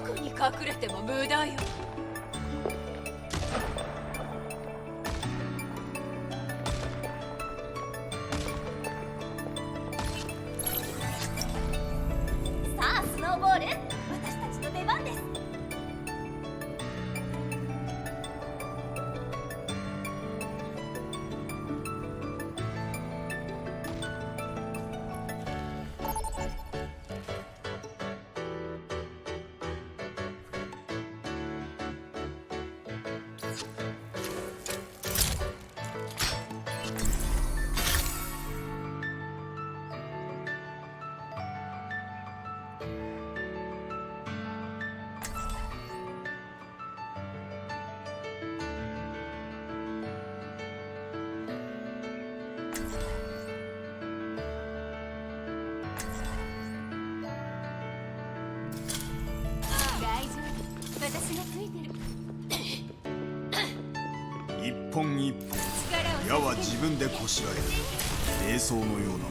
こに隠れても無駄よ。さあスノーボール、私たちの出番です。私がついてる。一本一本矢は自分でこしらえる瞑想のようなものだ。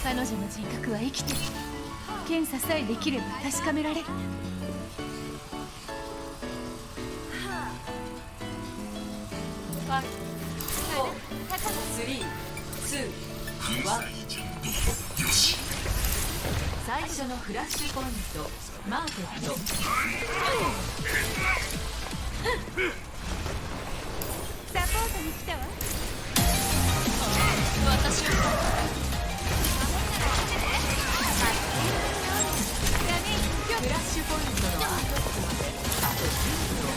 彼女の人格は生きてる。検査さえできれば確かめられる。最初のフラッシュポイント、マーケット。サポートに来たわ。私はフラッシュポイントの後あと10秒。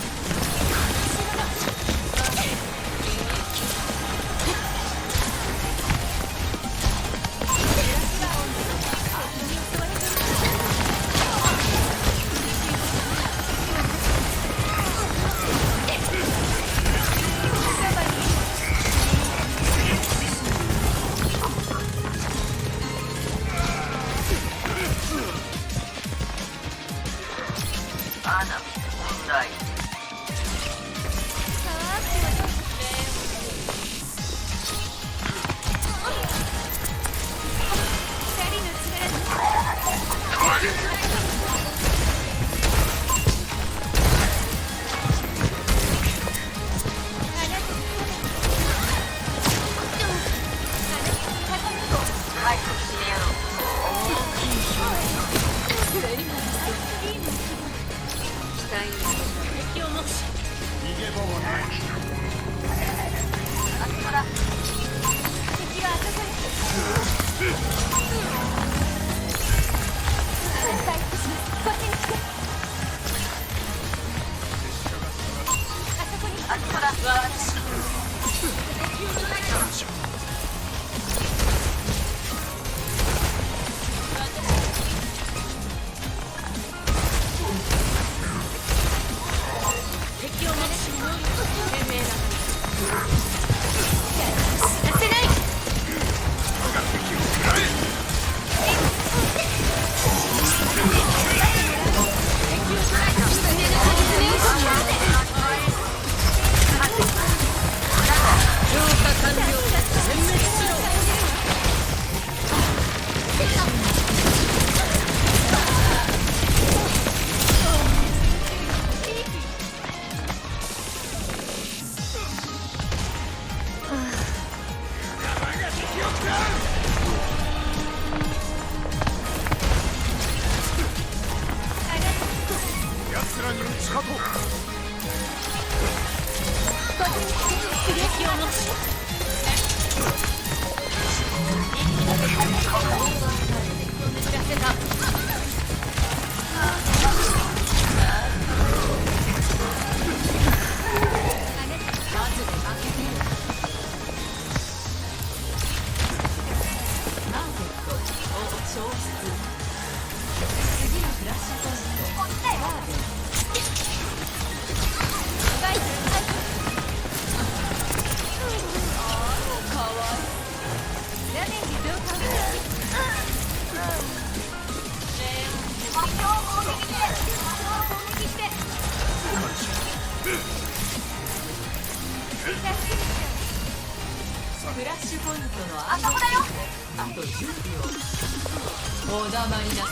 フラッシュポイントのあそこだよ。あと10秒。おだまりなさ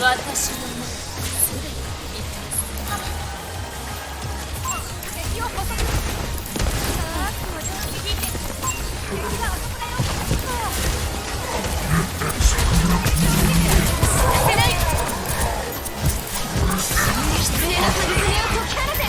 私の目すでに見た敵を捕捉。さあこれを右手敵があそこだよ。させない。失礼な取り組みを解き放て。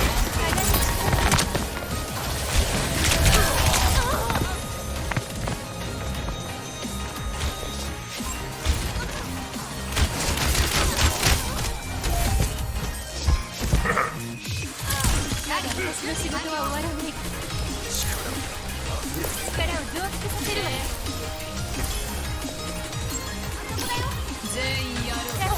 私の仕事は終わらない。力を増幅させるわよ。全員やろう。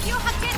敵を発見。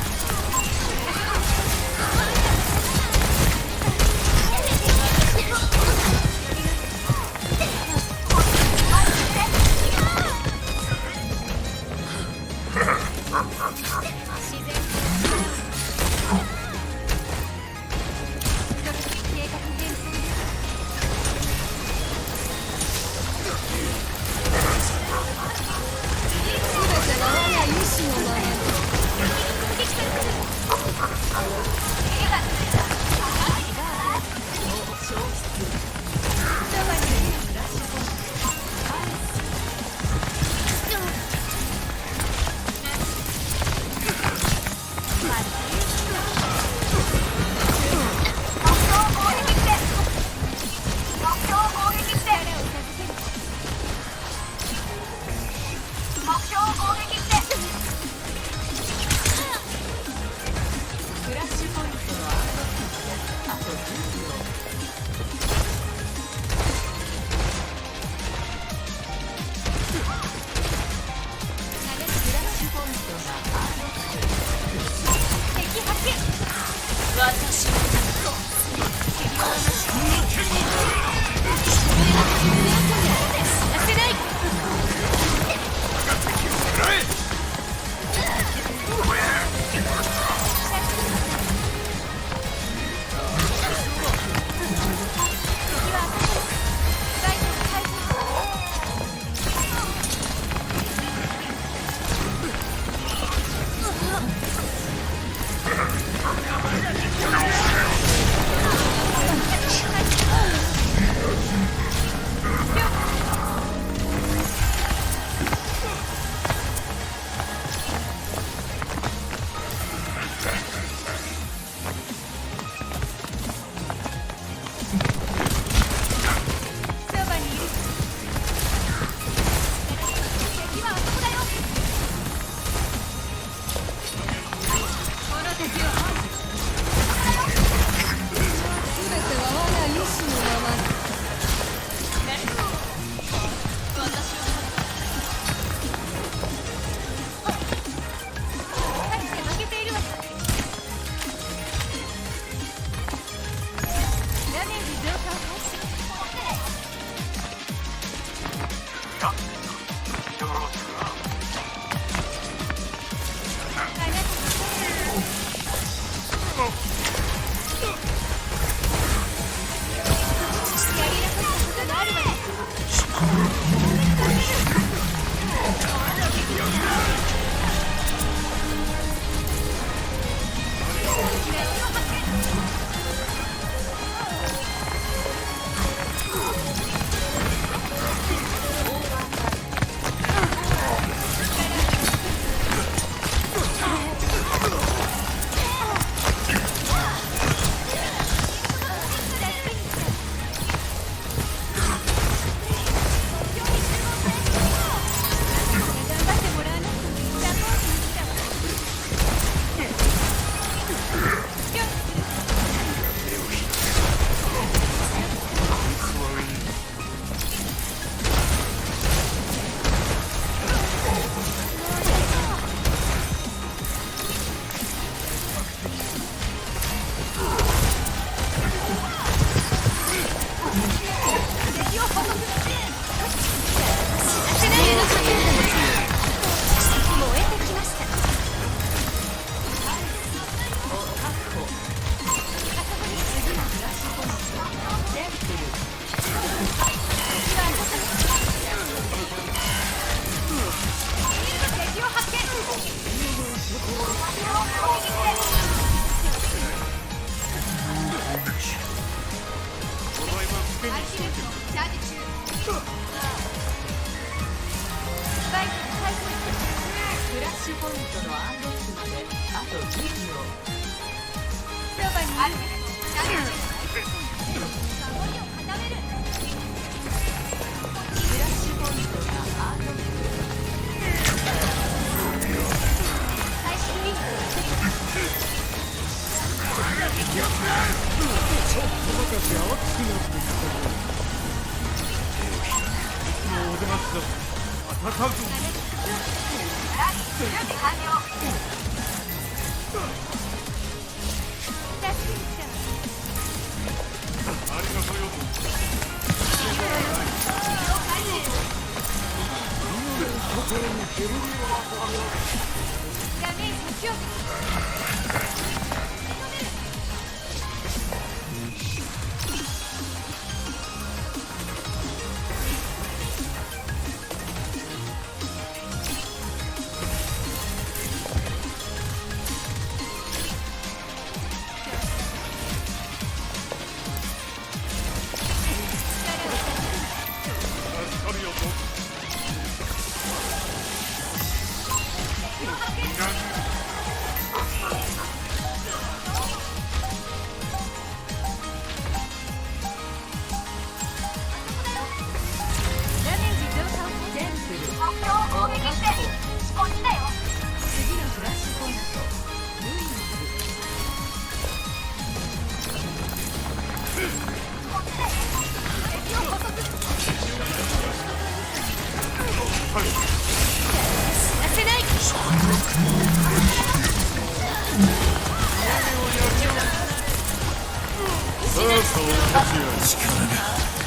ダメージの強化。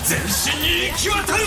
全身に行き渡る。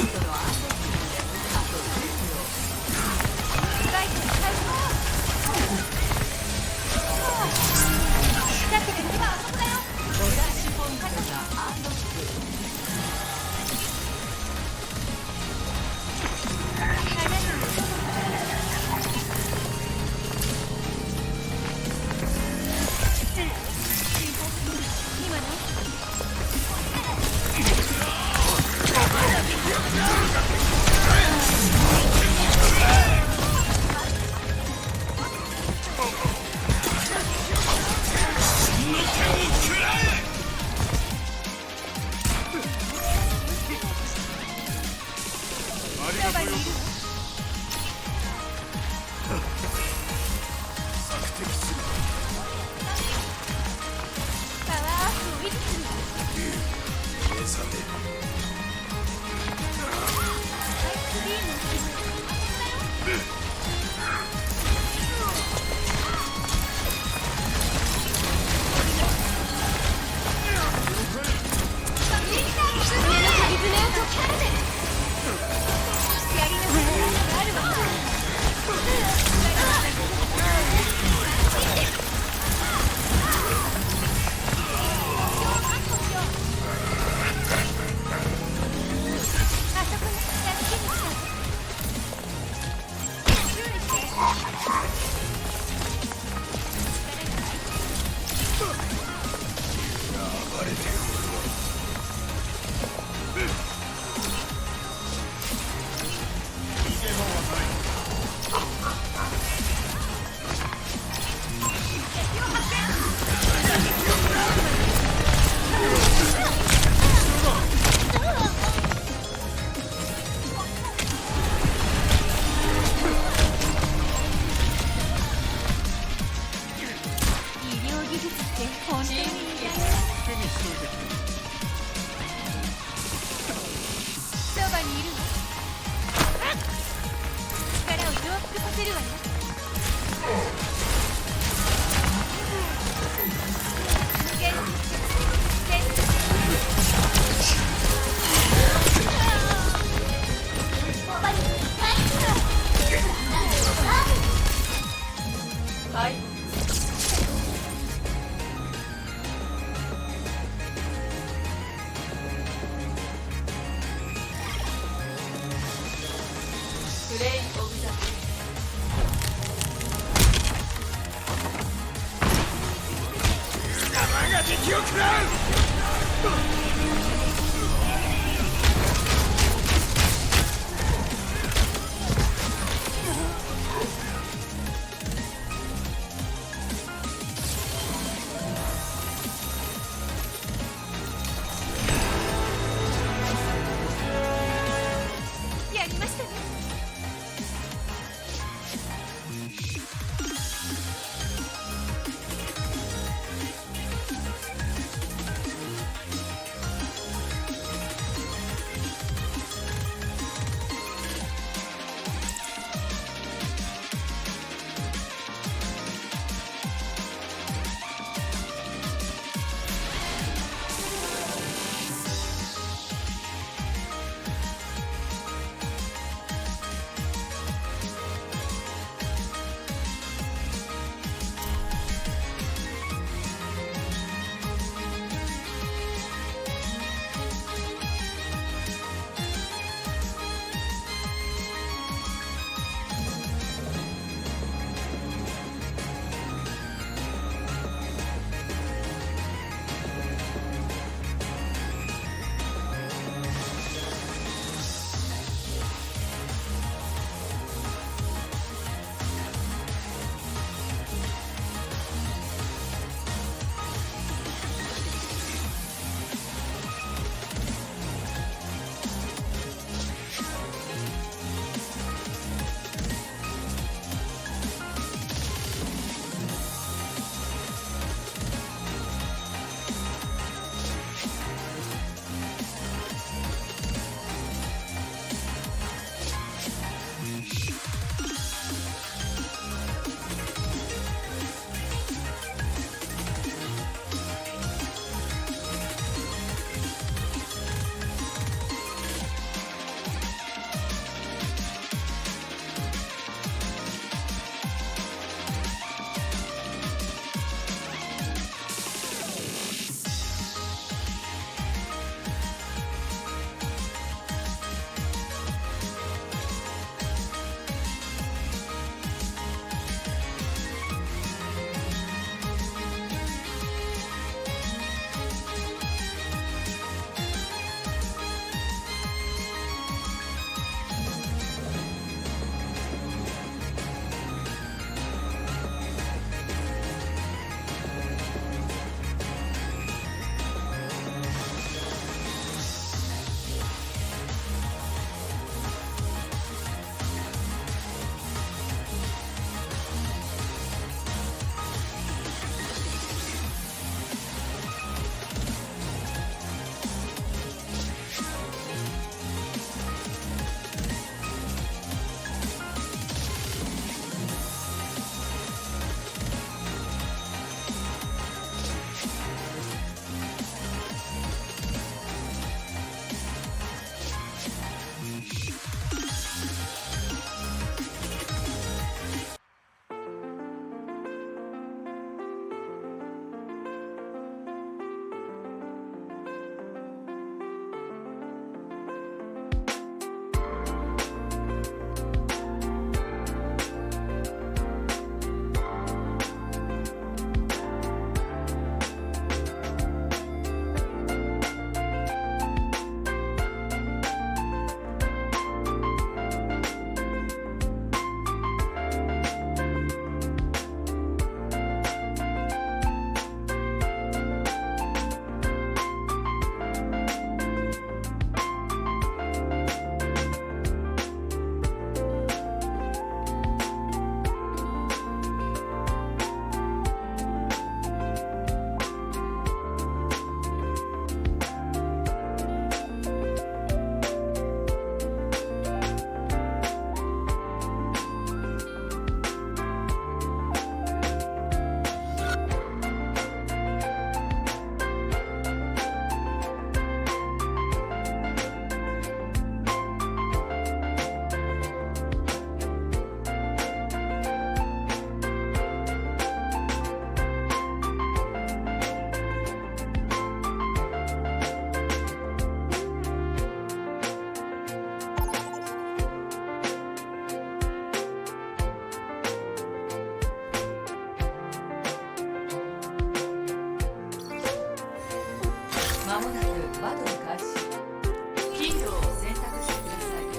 バトル開始。ヒーローを選択してください。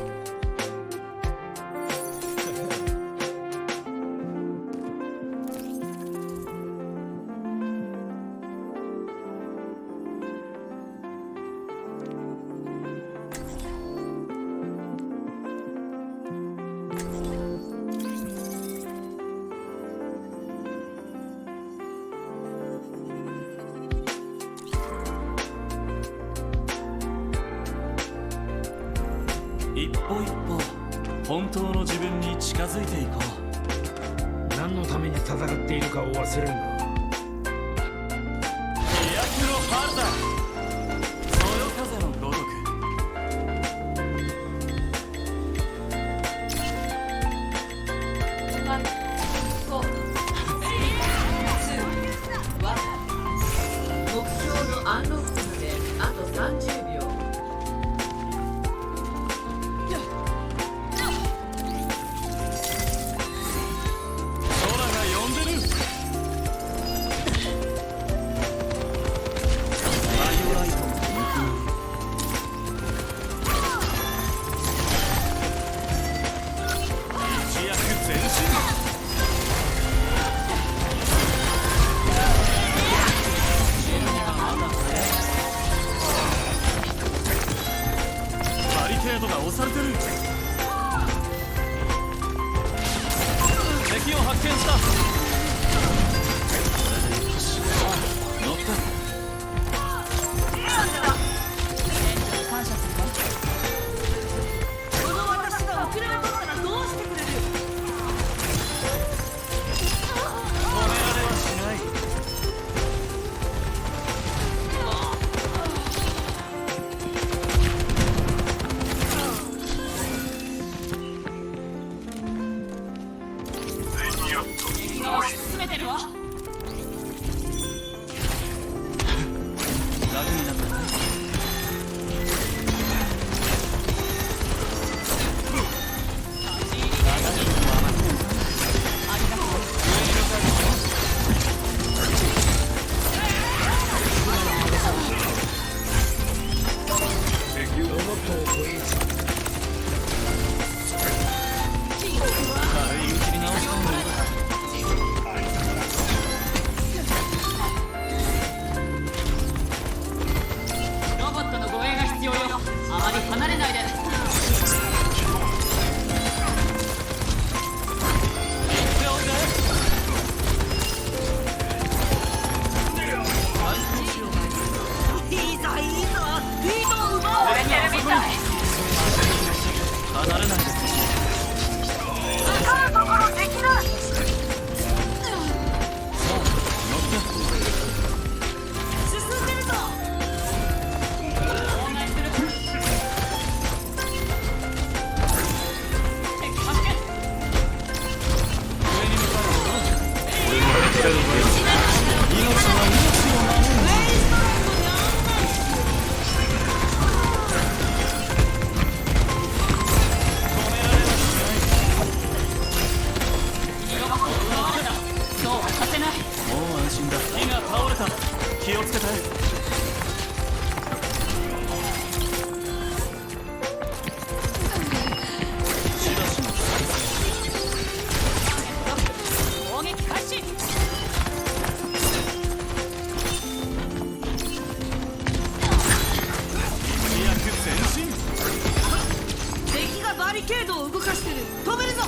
一歩一歩本当の自分に近づいていこう。何のために戦っているかを忘れるな。飛躍の春だ。そよ風のごとく。目標のアンロックまであと30秒。空が呼んでる。バイオライトのぬくもり。一躍前進。バリケードが押されてる。敵を発見した。乗った。感謝するわ。この私が遅れを取ったらどうしてくれる？止められはしない。敵が推し進めてるわ。楽になったね。軽いうちに直したんだよ。ロボットの護衛が必要よ。あまり離れないで。行っておいで。反抗しよう。いいぞいいぞ。リードを奪おう。離れないで。ところ敵だ。乗って。進んでるぞ。妨害する。敵発見。上に向かうよ。命が命を守る。そうはさせない。もう安心だ。木が倒れた。気をつけて。しばしの攻撃開始。飛躍前進。敵がバリケードを動かしてる。止めるぞ。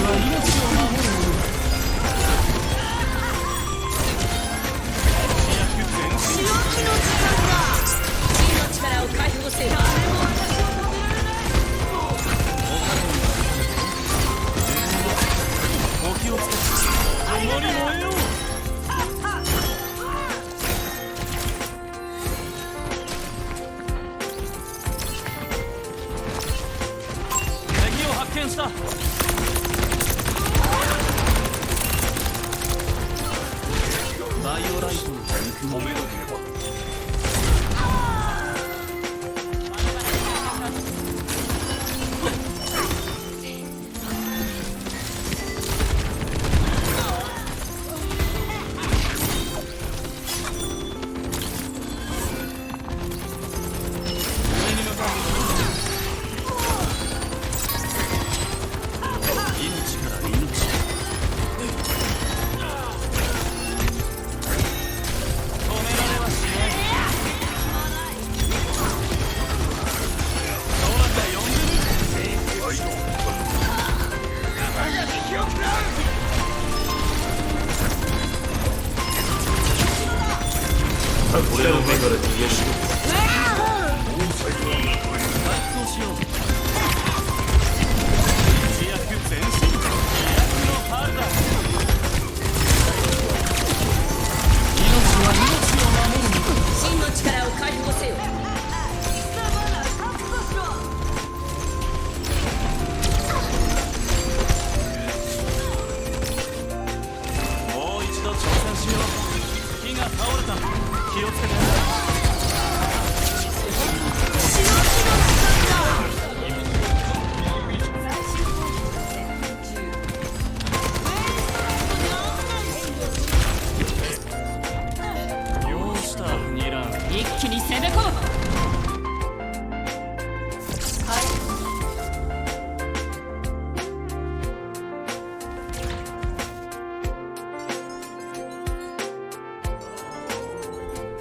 は命を守るものだ。飛躍前進。強気の時間だ。真の力を解放せよ。誰も私を止められない。お気をつけて。共に燃えよう。敵を発見した。バイオライトの肉もめなければ。俺の目から逃げる。脱走しよう。飛躍前進。飛躍の春だ。命は命を守るのだ。真の力を解放せよ。もう一度挑戦しよう。火が倒れた。気をつけて。ようしたニラン。一気に攻め込む。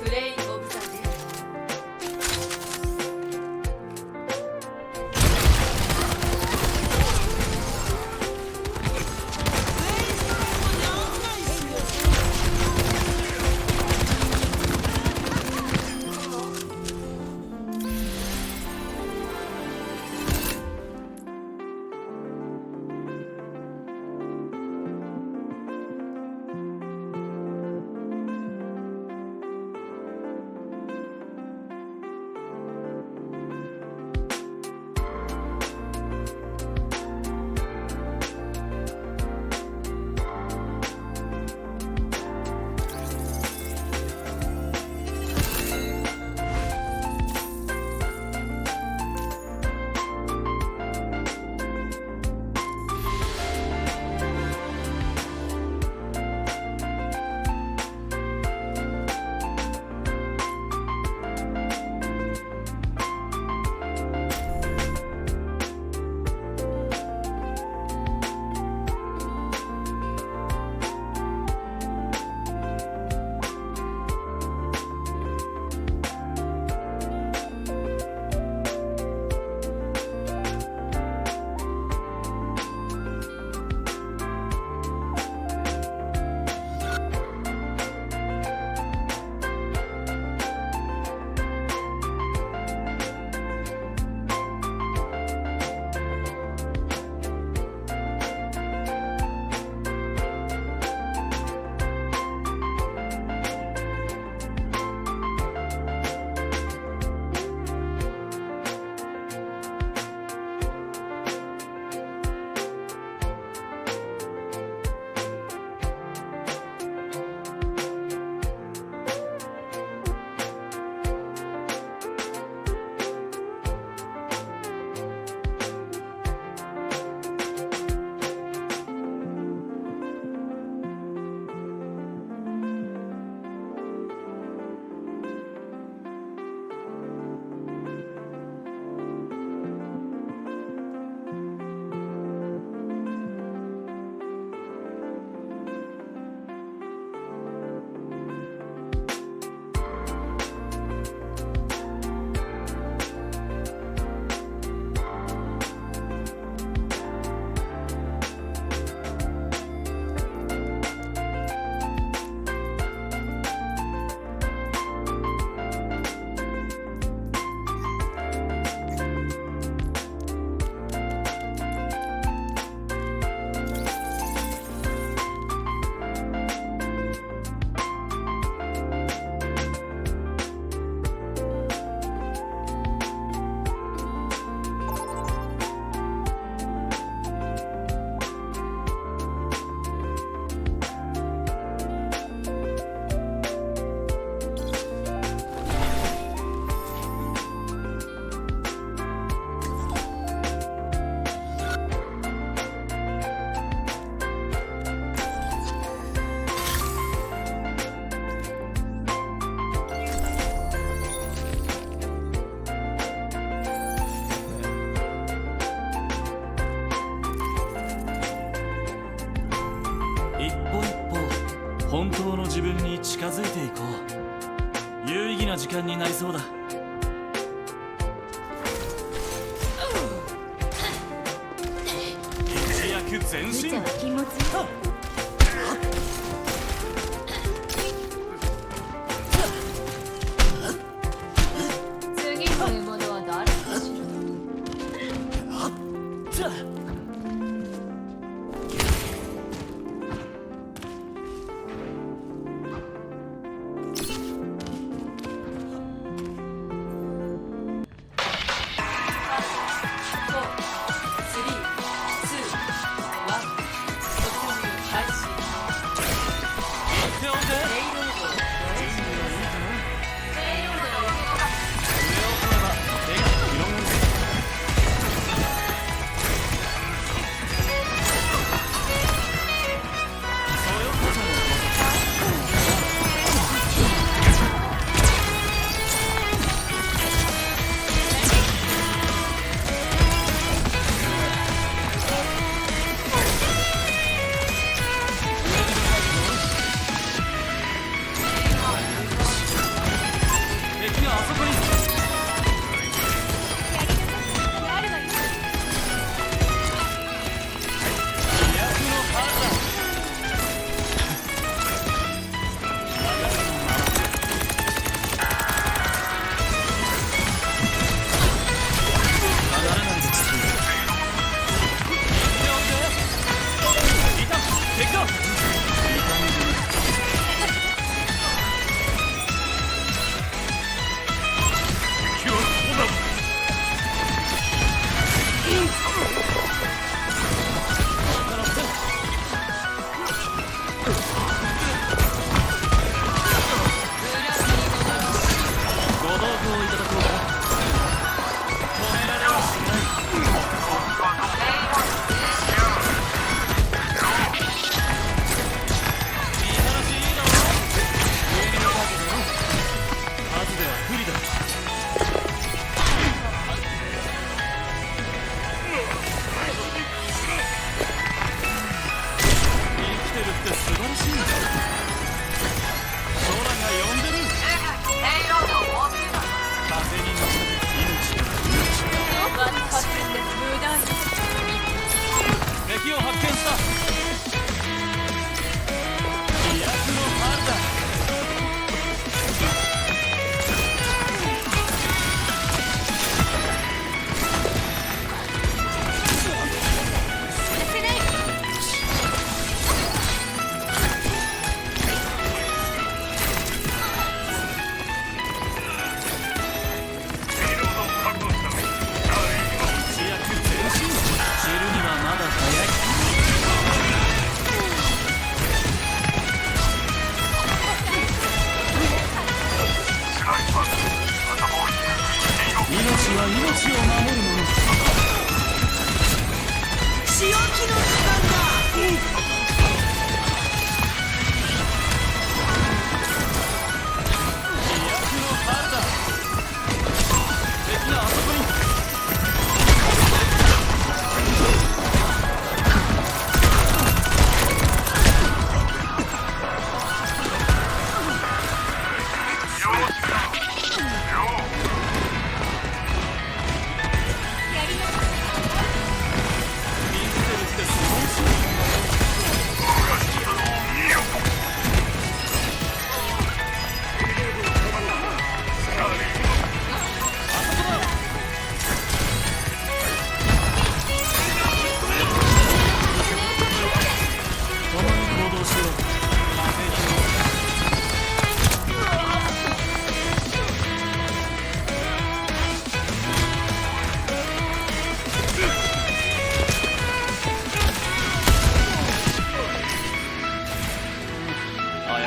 プレイオブザデ本当の自分に近づいていこう。有意義な時間になりそうだ。一躍前無進。茶は禁物よ。次の獲物は誰かしら。敵を発見した。飛躍の春だ。命は命を守るもの。仕置きの時間だ。飛躍の春だ。敵があそこに。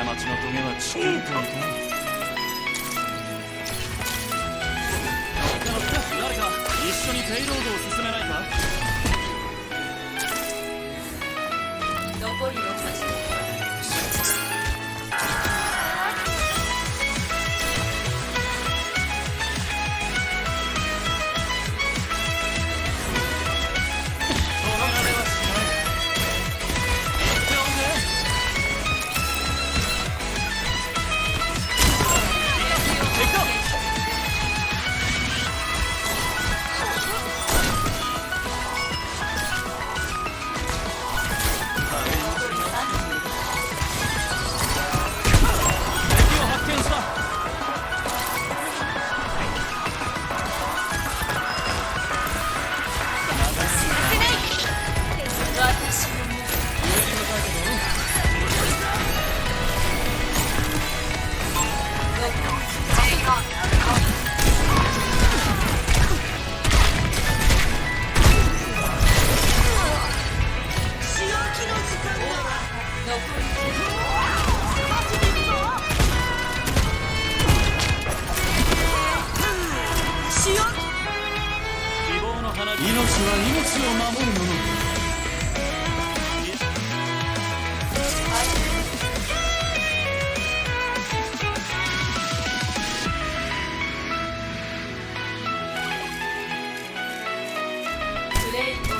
過ちの棘は地球といたい。誰か一緒にペイロードを進めないか。残りの8人。守る者。プレイ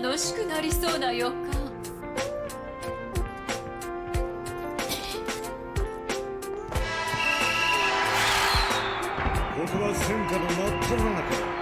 楽しくなりそうな予感。ここは戦火の真っ只中だ。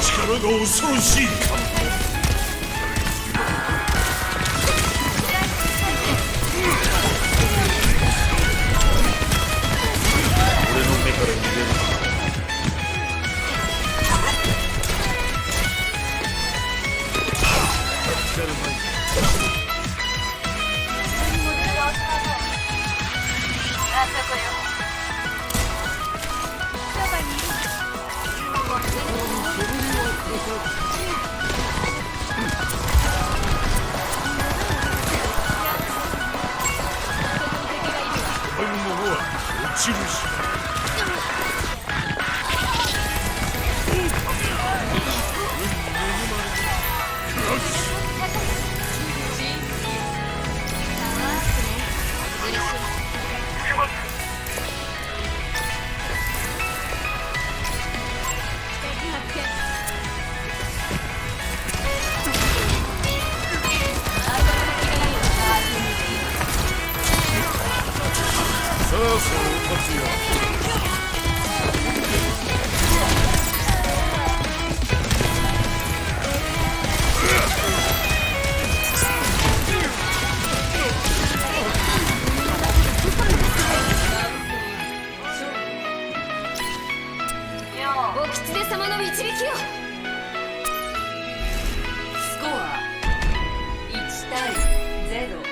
力が恐ろしいか。俺の目から逃げるな。本物は落ちるしか。さあそう勝つよ。お狐様の導きを。スコア1対0。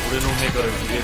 俺の目から逃げる。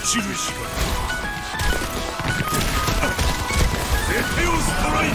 散るしかゼテオストライク。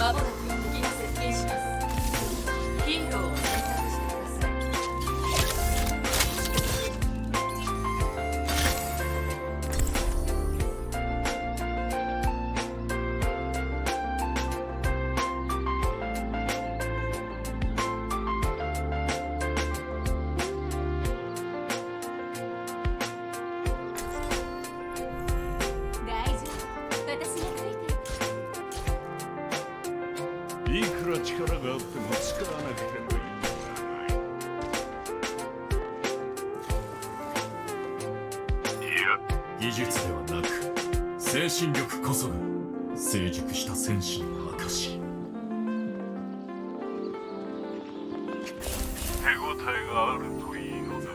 まもなく敵が接近します。ヒーローを選択してください。大丈夫、私がついてる。いくら力があっても使わなければいい。技術ではなく精神力こそが成熟した戦士の証。手応えがあるといいのだが。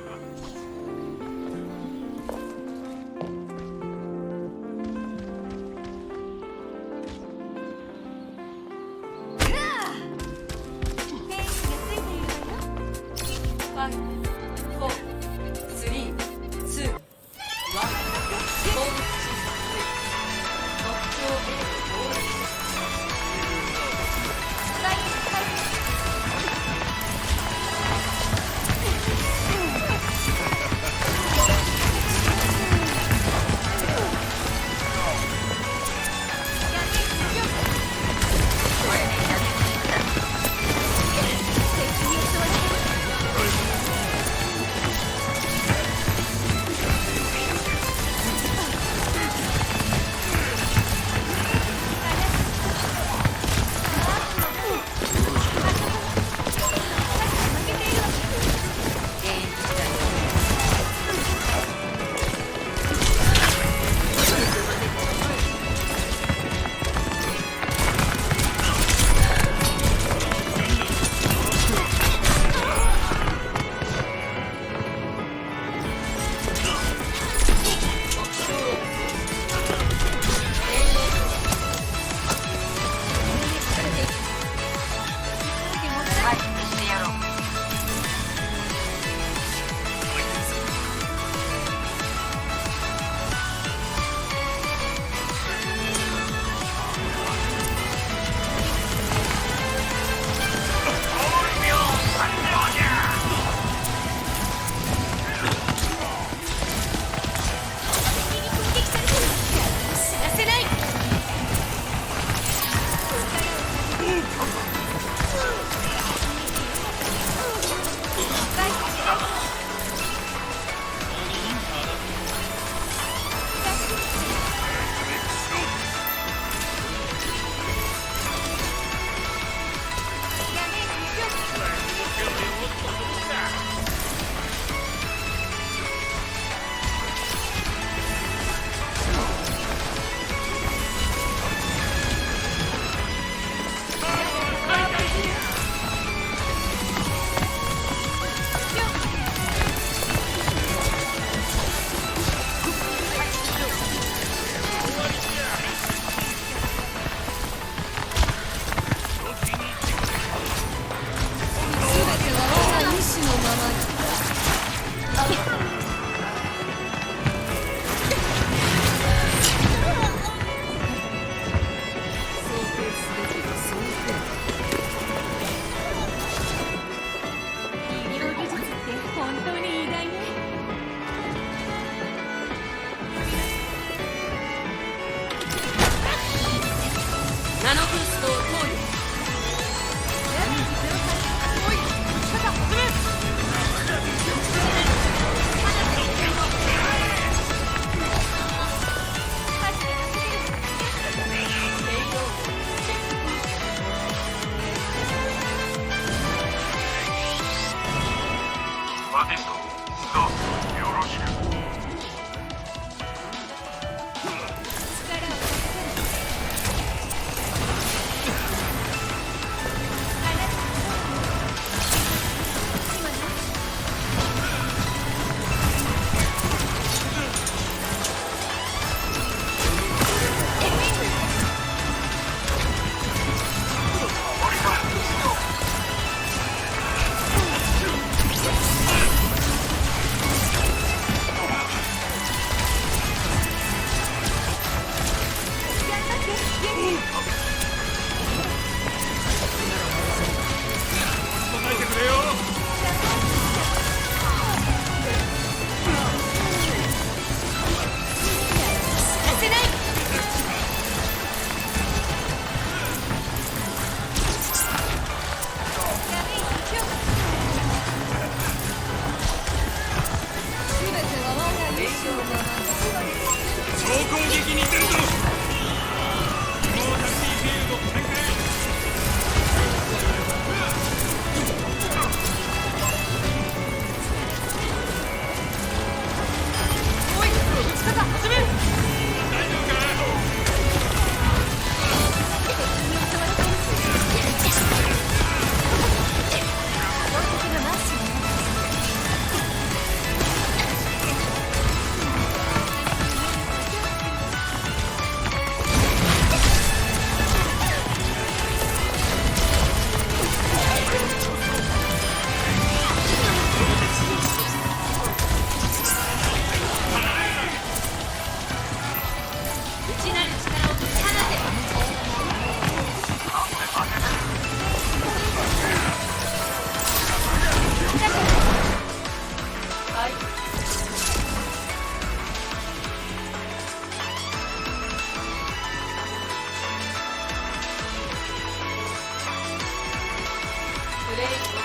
天使がついているわよ。5、4、3、2、1。攻撃中。目標 A を攻撃。超攻撃に出るぞ。モータルティフィールド展開。もう一つ打ち方始める。大丈夫か。内なる力を解き放て。はい。プレイを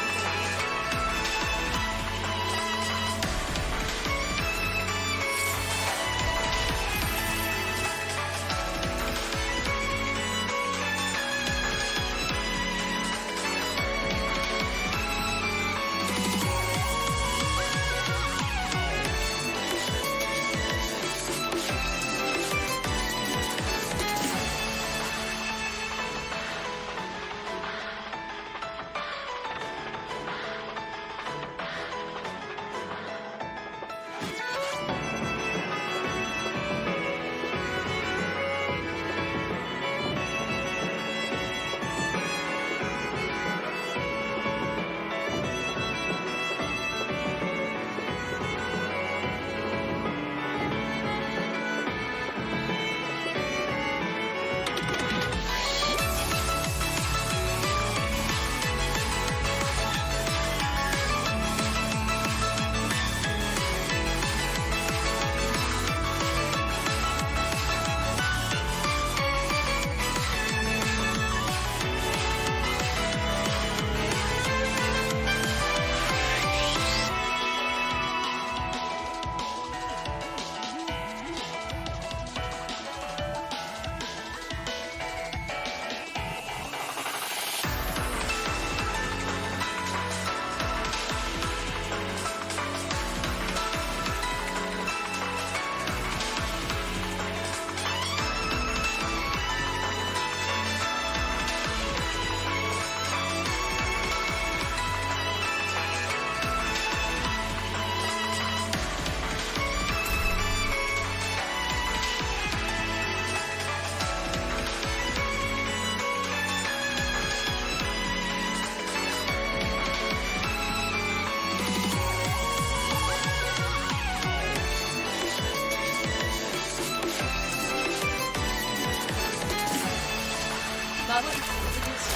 まもなく卒業し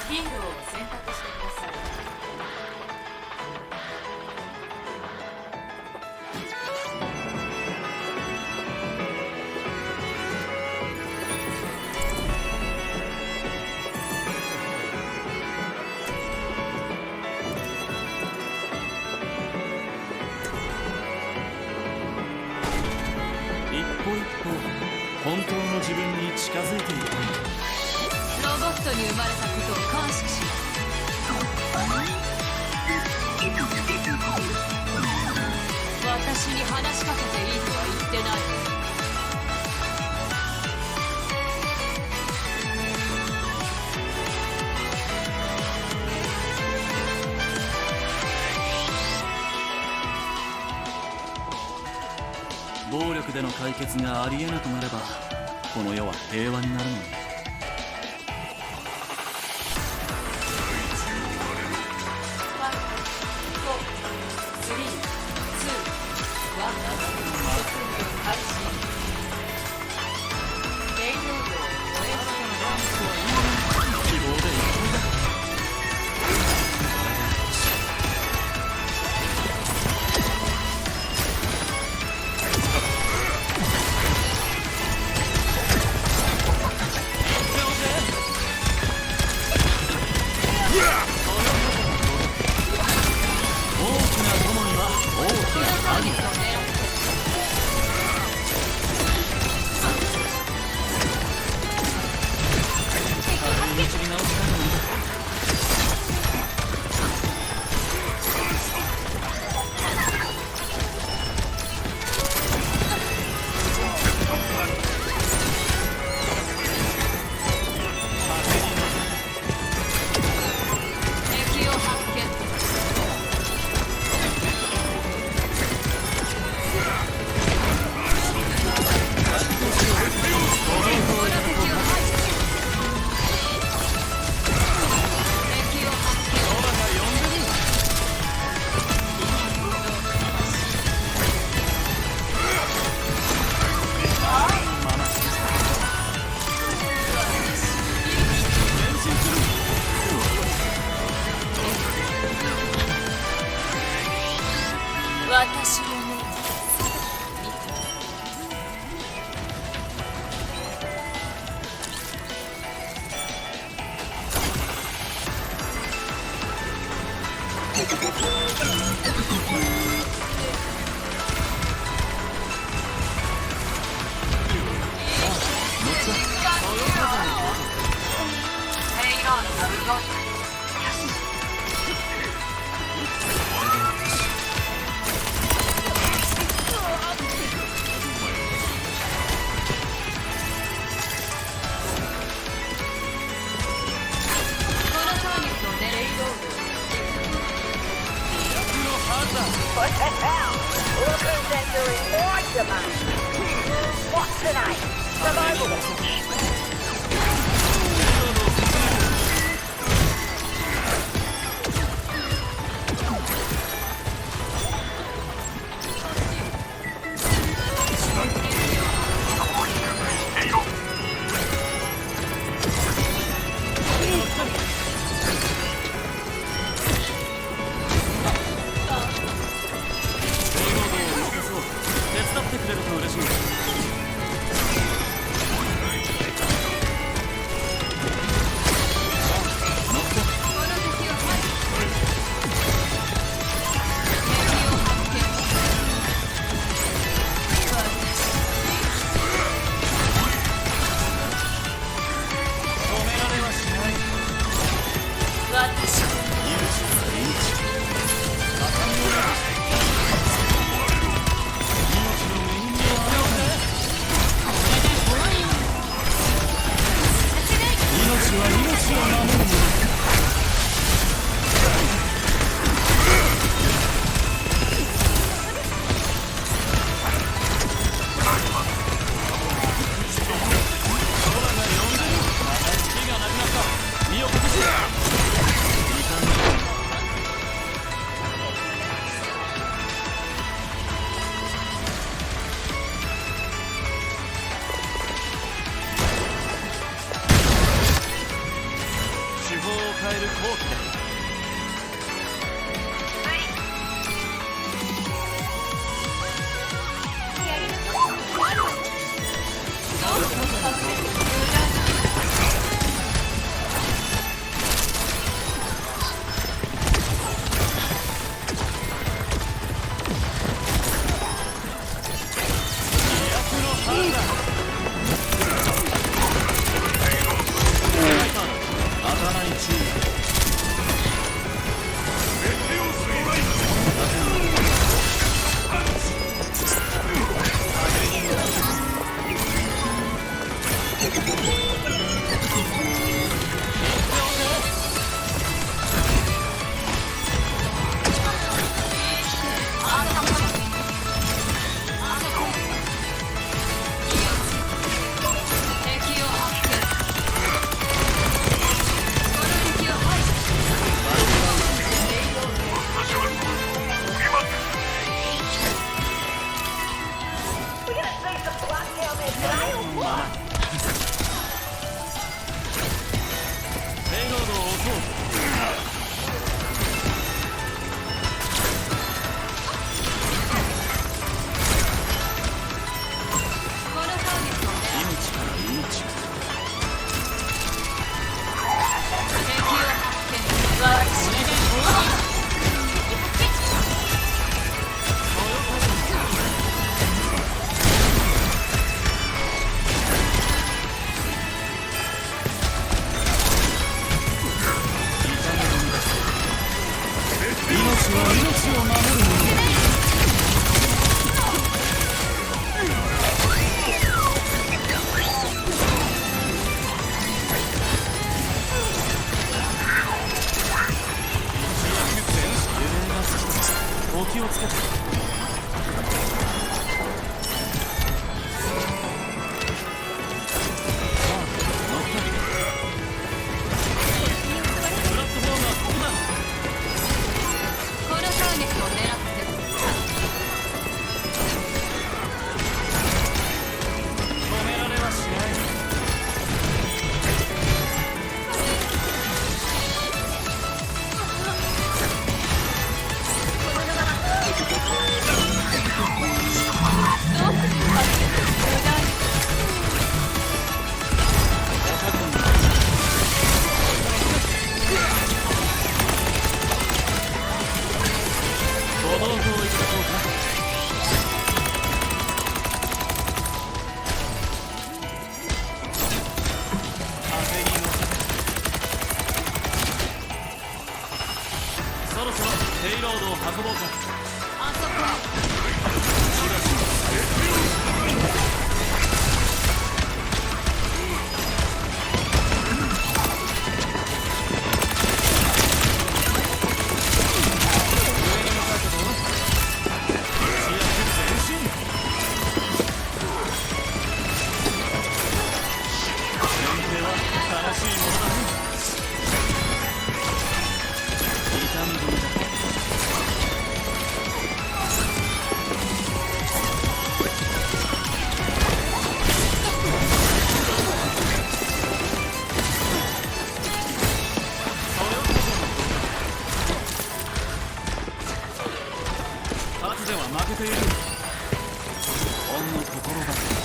ヒーローを選択してください。一歩一歩本当の自分に近づいていく。ロボットに生まれたことを感謝します。私に話しかけていいとは言ってない。暴力での解決がありえなくなればこの世は平和になるのに。手伝ってくれると嬉しい。私けている。ほんの心だけ。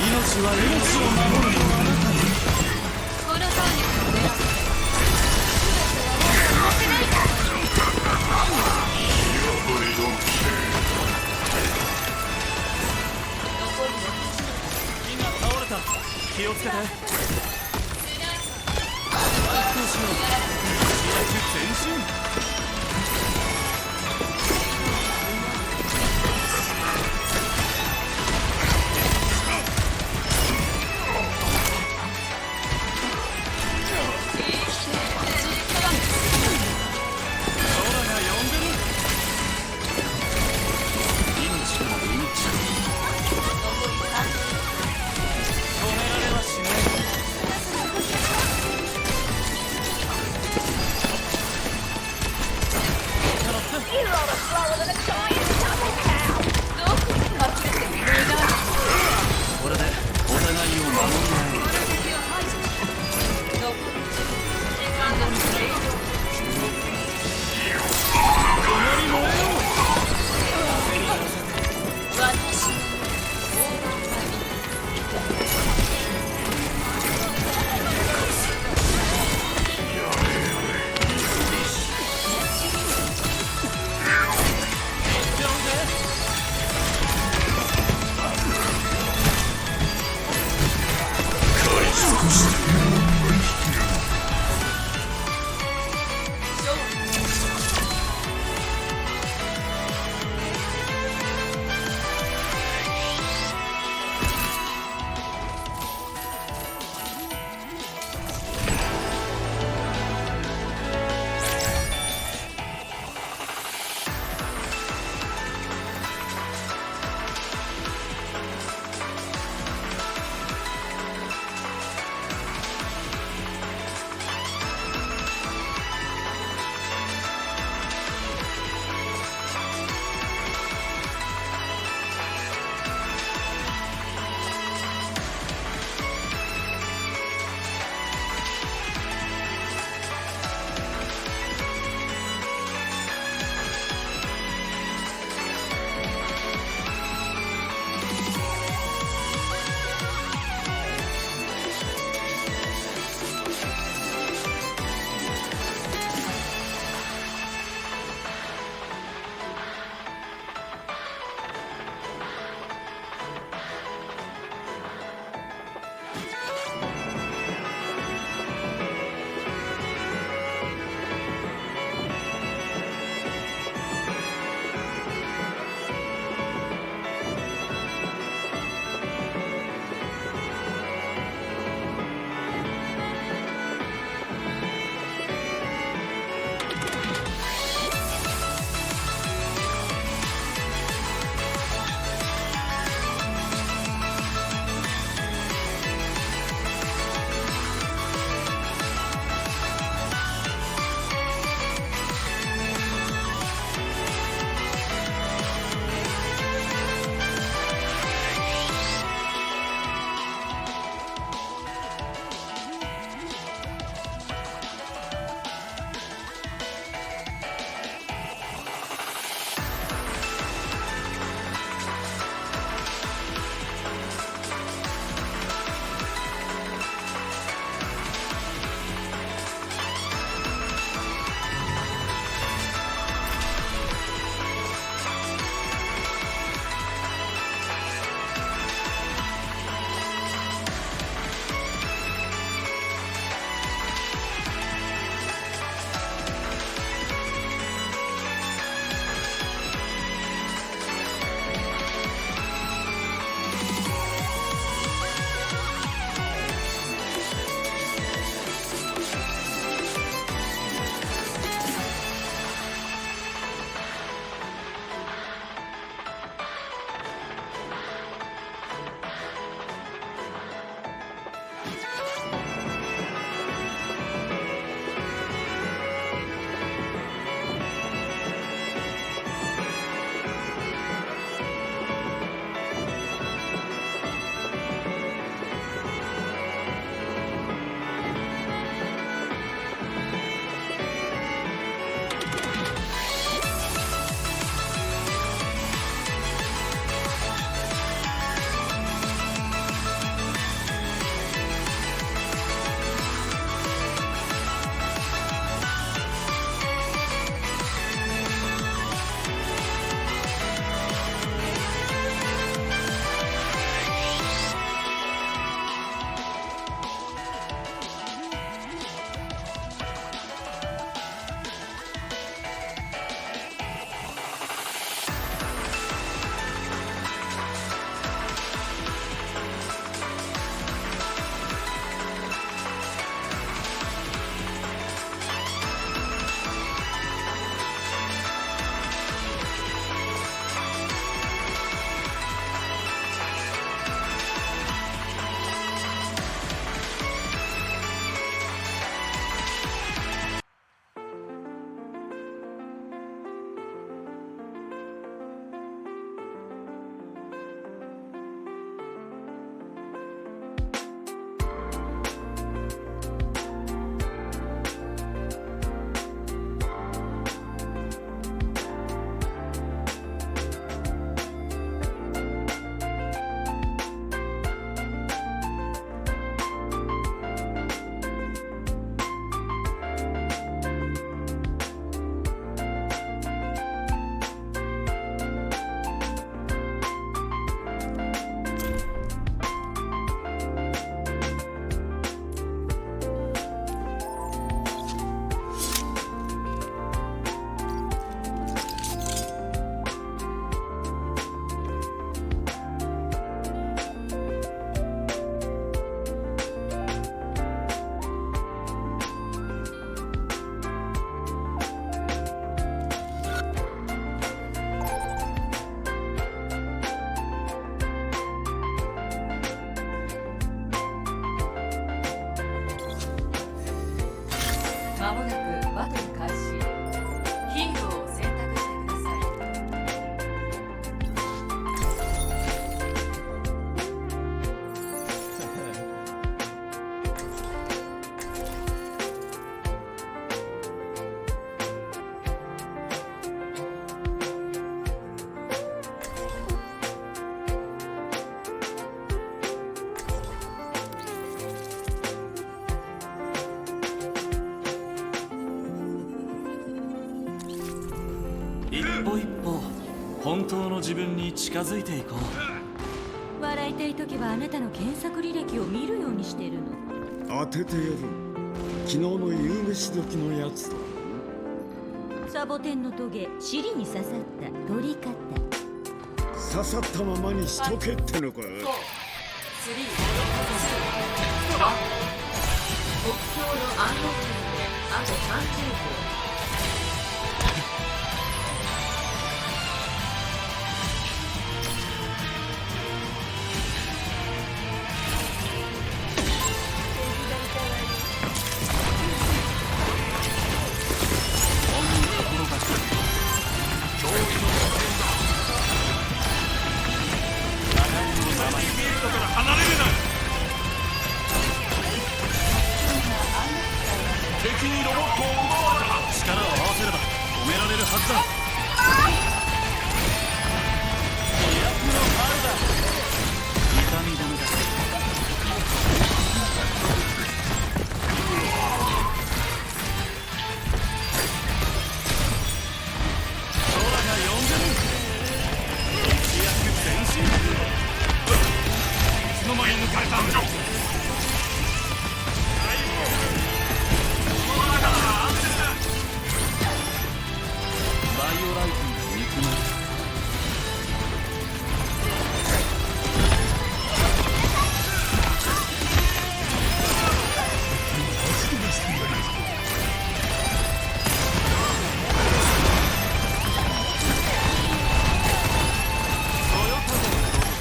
命は命を守るよ。このターゲットを狙う。今倒れた。気をつけて。対抗しよう。気迫前進。間もなくバトル開始。ヒーローを選択してください。一歩一歩本当の自分に近づいていこう。笑いたい時はあなたの検索履歴を見るようにしてるの。当ててやる。昨日の夕飯時のやつだ。サボテンのトゲ、尻に刺さった取り方。刺さったままにしとけってのか。4、3、2、1。目標の暗号機まであと30秒。敵にロボットを奪われた。力を合わせれば止められるはずだ。飛躍の春だ。痛み止めだ。空が呼んでる。一躍前進。いつの間に抜かれたんだ。バイオライトに憎まれる。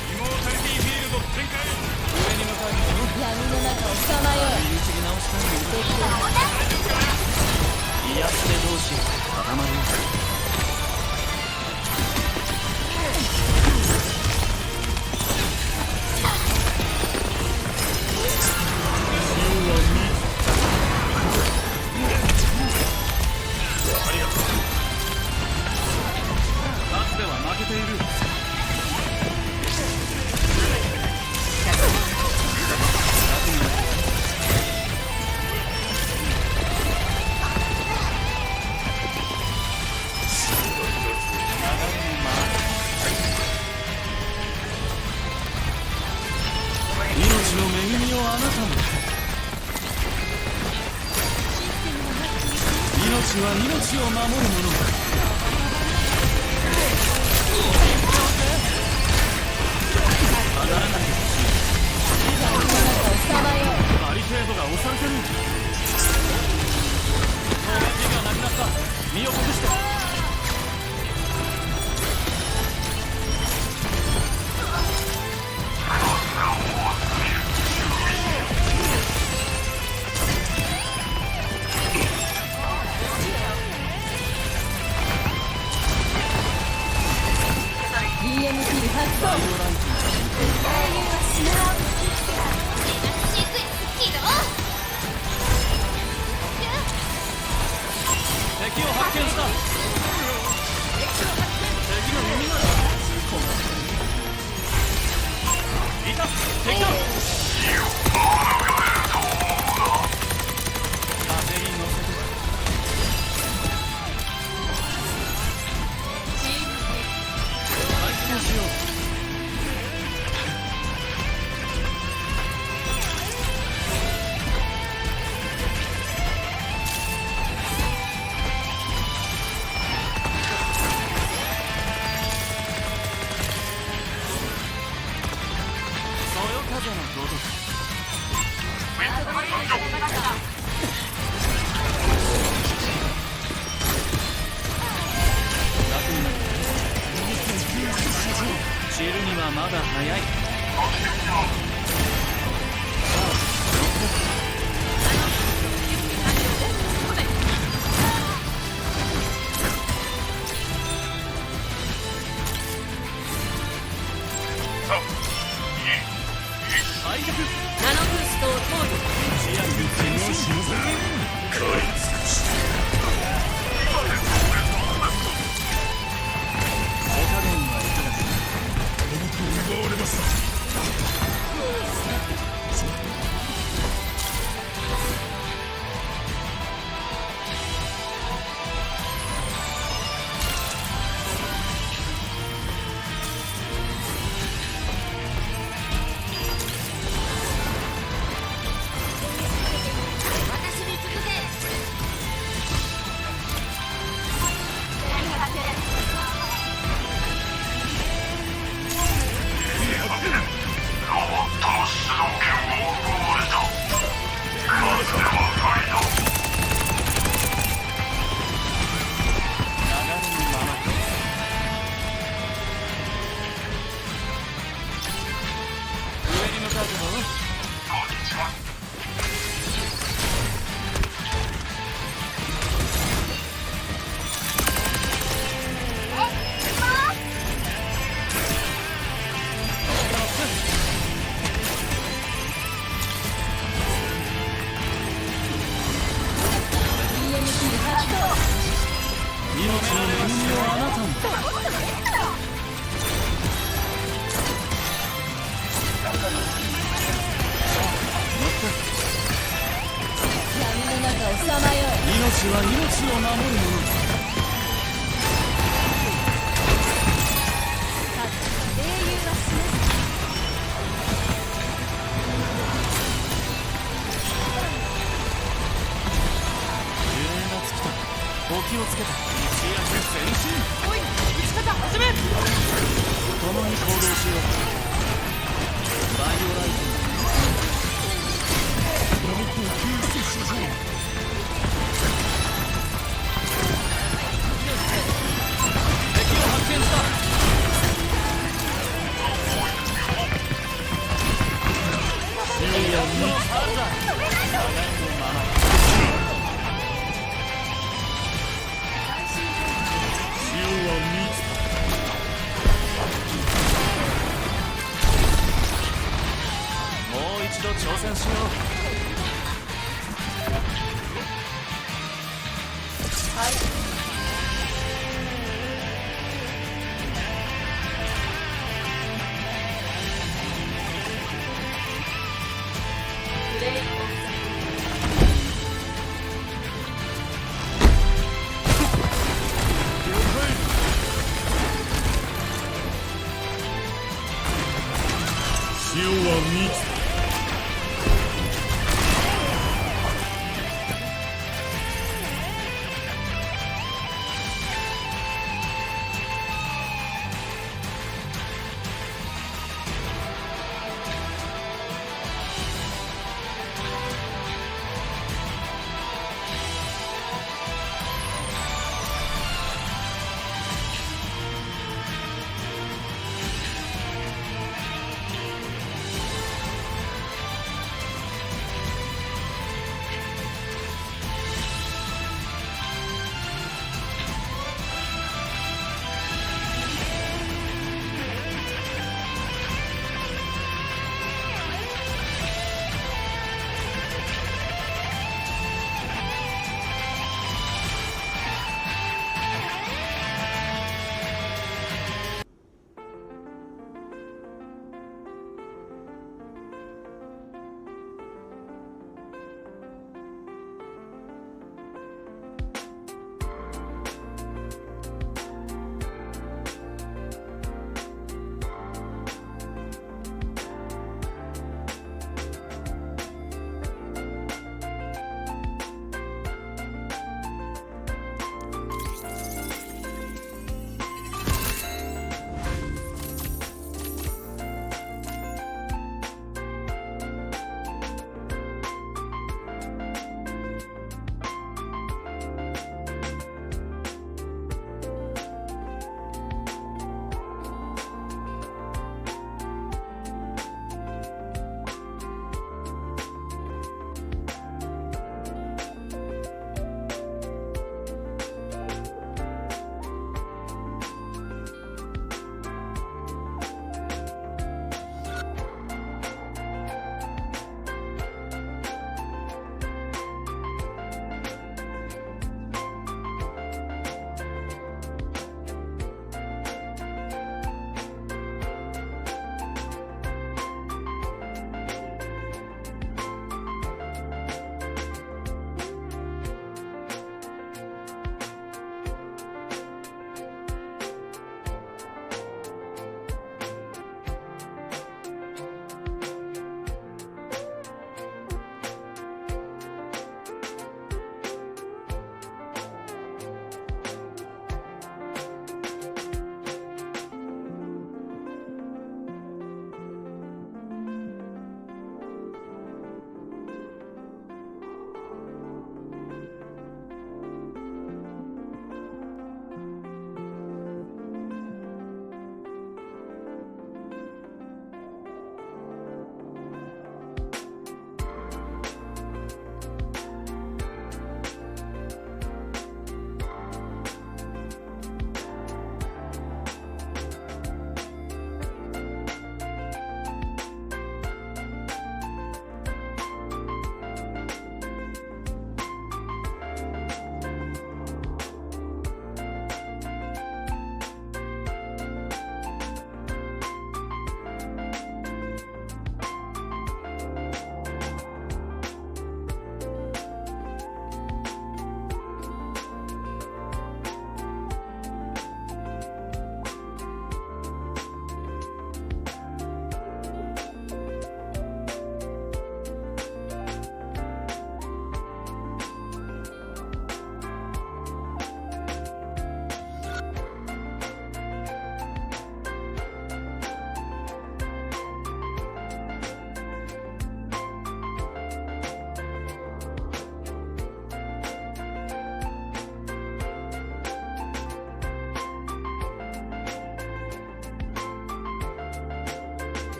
イモータリティフィールド展開。上に向かうの。闇の中をさまよ入り口に直したいんだ。威圧で同士固まるよ。かつては負けている。命の恵みをあなたも。命は命を守るもの。離れないでほしい。バリケードが押されてる。攻撃がなくなった。身を隠して。敵を発見した。敵の耳がいた。敵だ。風に乗せて回復しよう。風のごとく。知るにはまだ早い。ナノブーストを投与。私に続け。上に向かうけど命の恵みをあなたに。闇の中をさまよう。命は命を守るもの。英雄は死ぬ。呪霊が尽きた。お気をつけて。一躍前進。おい、打ち方始め。共に行動しよう。バイオライト。敵を発見した。潮を見つかるだ。流れのまま。潮は見つかる。もう一度挑戦しよう。プレイ潮は満ちた。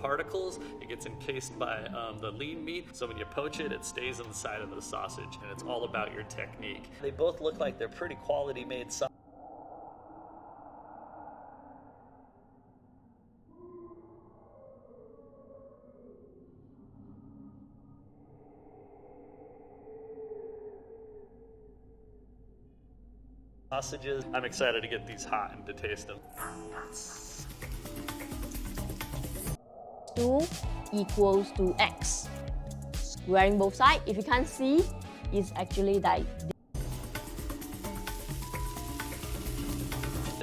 particles. It gets encased by the lean meat, so when you poach it, it stays inside of the sausage, and it's all about your technique. They both look like they're pretty quality made sausages. I'm excited to get these hot and to taste them. 2 equals to x. Squaring both sides, if you can't see, it's actually like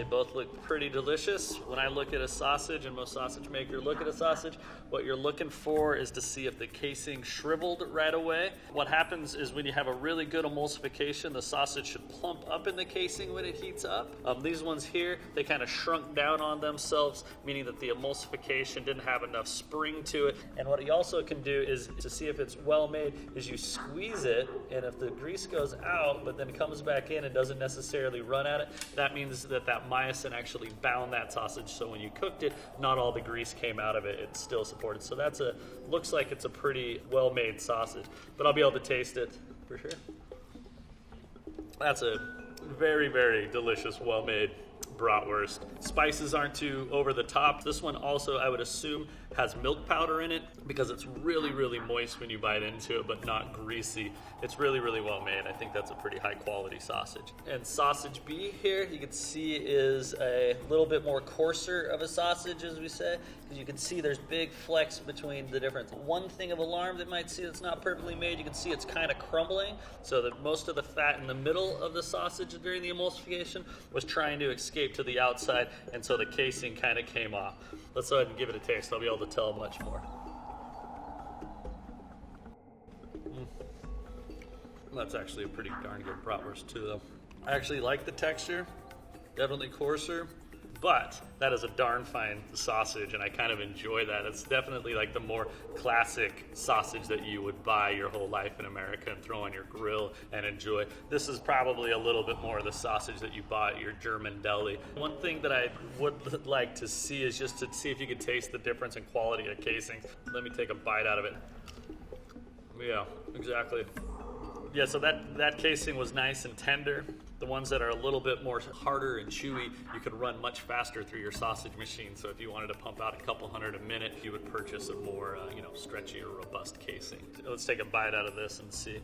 They both look pretty delicious. When I look at a sausage, and most sausage makers look at a sausage, what you're looking for is to see if the casing shriveled right away. What happens is when you have a really good emulsification, the sausage should plump up in the casing when it heats up. These ones here, they kind of shrunk down on themselves, meaning that the emulsification didn't have enough spring to it. And what you also can do is to see if it's well made is you squeeze it, and if the grease goes out but then comes back in and doesn't necessarily run at it, that means that that myosin actually bound that sausage, so when you cooked it, not all the grease came out of it, it's still supported. So that's looks like it's a pretty well-made sausage, but I'll be able to taste it for sure. That's a very, very delicious, well-made bratwurst. Spices aren't too over the top. This one also, I would assume, has milk powder in it because it's really, really moist when you bite into it, but not greasy. It's really, really well made. I think that's a pretty high quality sausage. And sausage B here, you can see is a little bit more coarser of a sausage, as we say, because you can see there's big flex between the difference. One thing of alarm that might see that's not perfectly made, you can see it's kind of crumbling, so that most of the fat in the middle of the sausage during the emulsification was trying to escape to the outside, and so the casing kind of came off. Let's go ahead and give it a taste. I'll be able to tell much more. That's actually a pretty darn good bratwurst too, though. I actually like the texture, definitely coarser, but that is a darn fine sausage, and I kind of enjoy that. It's definitely like the more classic sausage that you would buy your whole life in America and throw on your grill and enjoy. This is probably a little bit more of the sausage that you buy at your German deli. One thing that I would like to see is just to see if you could taste the difference in quality of casings. Let me take a bite out of it. Yeah, exactly. Yeah, so that casing was nice and tender. The ones that are a little bit more harder and chewy, you could run much faster through your sausage machine. So if you wanted to pump out a couple hundred a minute, you would purchase a more, stretchy or robust casing. Let's take a bite out of this and see.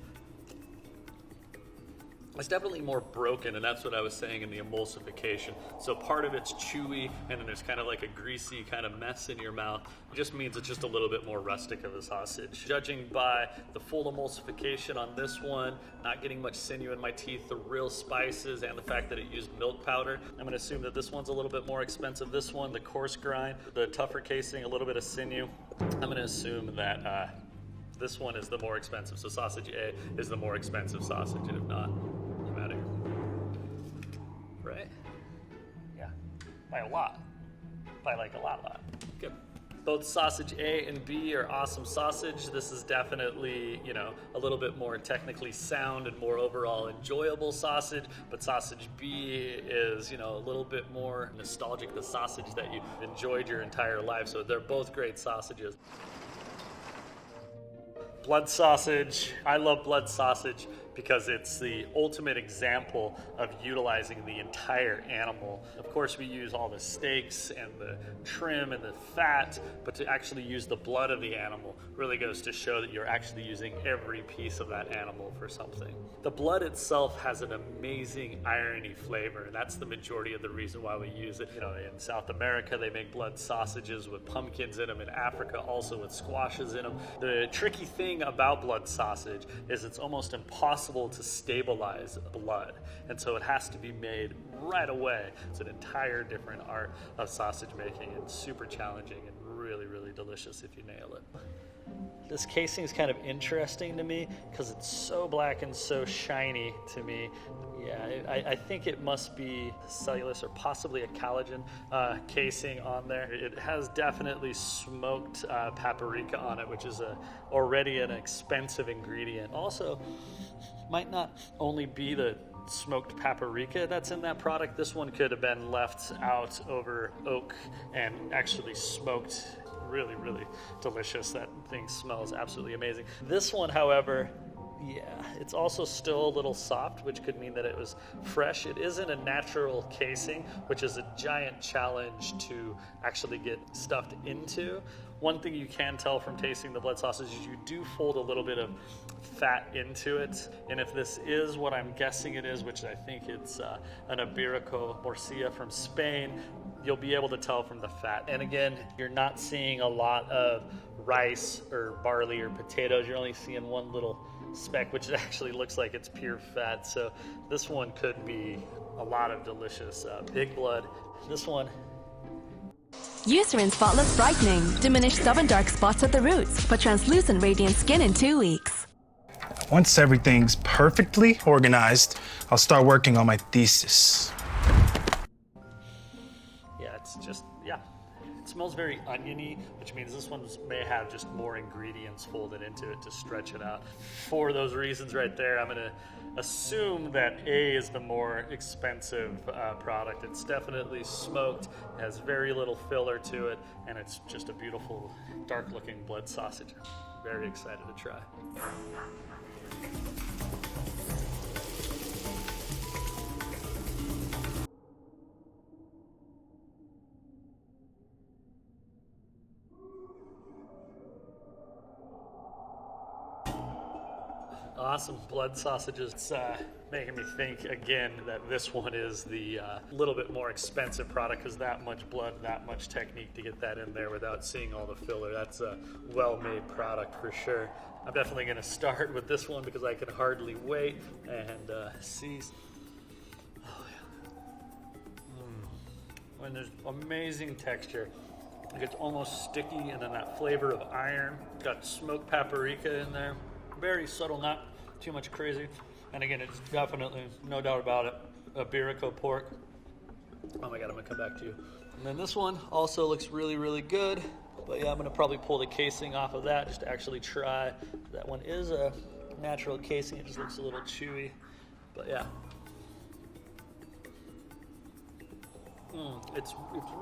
It's definitely more broken, and that's what I was saying in the emulsification. So part of it's chewy, and then there's kind of like a greasy kind of mess in your mouth. It just means it's just a little bit more rustic of a sausage. Judging by the full emulsification on this one, not getting much sinew in my teeth, the real spices, and the fact that it used milk powder, I'm gonna assume that this one's a little bit more expensive. This one, the coarse grind, the tougher casing, a little bit of sinew. I'm gonna assume that this one is the more expensive. So sausage A is the more expensive sausage, and if not, right? Yeah, by a lot. By like a lot. Good. Both sausage A and B are awesome sausage. This is definitely, a little bit more technically sound and more overall enjoyable sausage, but sausage B is, a little bit more nostalgic, the sausage that you enjoyed your entire life. So they're both great sausages. Blood sausage. I love blood sausage because it's the ultimate example of utilizing the entire animal. Of course, we use all the steaks and the trim and the fat, but to actually use the blood of the animal really goes to show that you're actually using every piece of that animal for something. The blood itself has an amazing irony flavor, and that's the majority of the reason why we use it. In South America, they make blood sausages with pumpkins in them. In Africa, also with squashes in them. The tricky thing about blood sausage is it's almost impossible to stabilize blood, and so it has to be made right away. It's an entire different art of sausage making, and super challenging and really, really delicious if you nail it. This casing is kind of interesting to me because it's so black and so shiny to me. Yeah, I think it must be cellulose or possibly a collagen casing on there. It has definitely smoked paprika on it, which is already an expensive ingredient. Also, might not only be the smoked paprika that's in that product. This one could have been left out over oak and actually smoked really, really delicious. That thing smells absolutely amazing. This one, however, yeah, it's also still a little soft, which could mean that it was fresh. It is in a natural casing, which is a giant challenge to actually get stuffed into. One thing you can tell from tasting the blood sausage is you do fold a little bit of fat into it. And if this is what I'm guessing it is, which I think it's an Iberico morcilla from Spain, you'll be able to tell from the fat. And again, you're not seeing a lot of rice or barley or potatoes. You're only seeing one little speck, which actually looks like it's pure fat. So this one could be a lot of delicious pig blood. This one, Eucerin Spotless Brightening. Diminish stubborn dark spots at the roots for translucent radiant skin in 2 weeks. Once everything's perfectly organized, I'll start working on my thesis. yeah, it's just, yeah. It smells very oniony, which means this one may have just more ingredients folded into it to stretch it out. For those reasons right there, I'm gonna assume that A is the more expensive product. It's definitely smoked, has very little filler to it, and it's just a beautiful, dark-looking blood sausage. Very excited to try. Awesome blood sausages. It's making me think again that this one is the little bit more expensive product, because that much blood, that much technique to get that in there without seeing all the filler. That's a well-made product for sure. I'm definitely going to start with this one because I can hardly wait and see. Oh, yeah. And there's amazing texture. Like it's almost sticky, and then that flavor of iron. Got smoked paprika in there. Very subtle, not too much crazy. And again, it's definitely, no doubt about it, Iberico pork. Oh my God, I'm gonna come back to you. And then this one also looks really, really good. But yeah, I'm gonna probably pull the casing off of that just to actually try. That one is a natural casing, it just looks a little chewy. But yeah. It's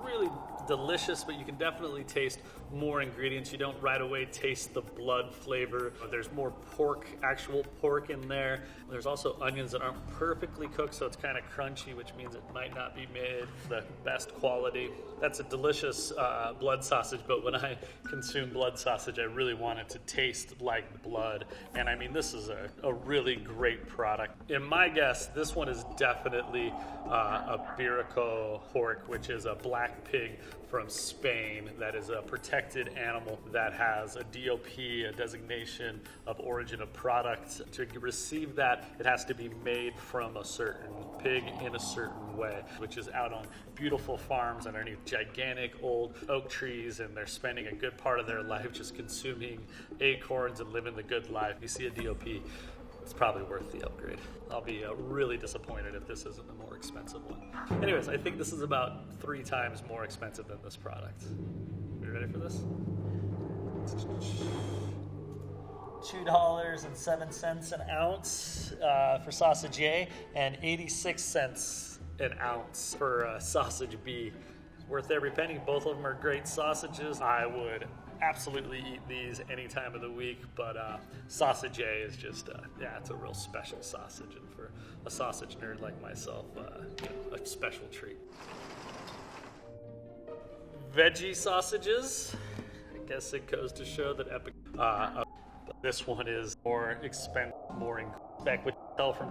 really delicious, but you can definitely taste more ingredients. You don't right away taste the blood flavor. There's more pork, actual pork in there. There's also onions that aren't perfectly cooked, so it's kind of crunchy, which means it might not be made the best quality. That's a delicious blood sausage, but when I consume blood sausage, I really want it to taste like blood. And I mean, this is a really great product. In my guess, this one is definitely a Iberico pork, which is a black pig from Spain that is a protected animal that has a DOP, a designation of origin of product. To receive that, it has to be made from a certain pig in a certain way, which is out on beautiful farms underneath gigantic old oak trees, and they're spending a good part of their life just consuming acorns and living the good life. You see a DOP, it's probably worth the upgrade. I'll be really disappointed if this isn't the more expensive one. Anyways, I think this is about 3 times more expensive than this product. You ready for this? $2.07 an ounce for sausage A, and 86 cents an ounce for sausage B. Worth every penny. Both of them are great sausages. I would absolutely eat these any time of the week, but sausage A is just, yeah, it's a real special sausage, and for a sausage nerd like myself, a special treat. Veggie sausages. I guess it goes to show that epic. This one is more expensive, more in spec, which you tell from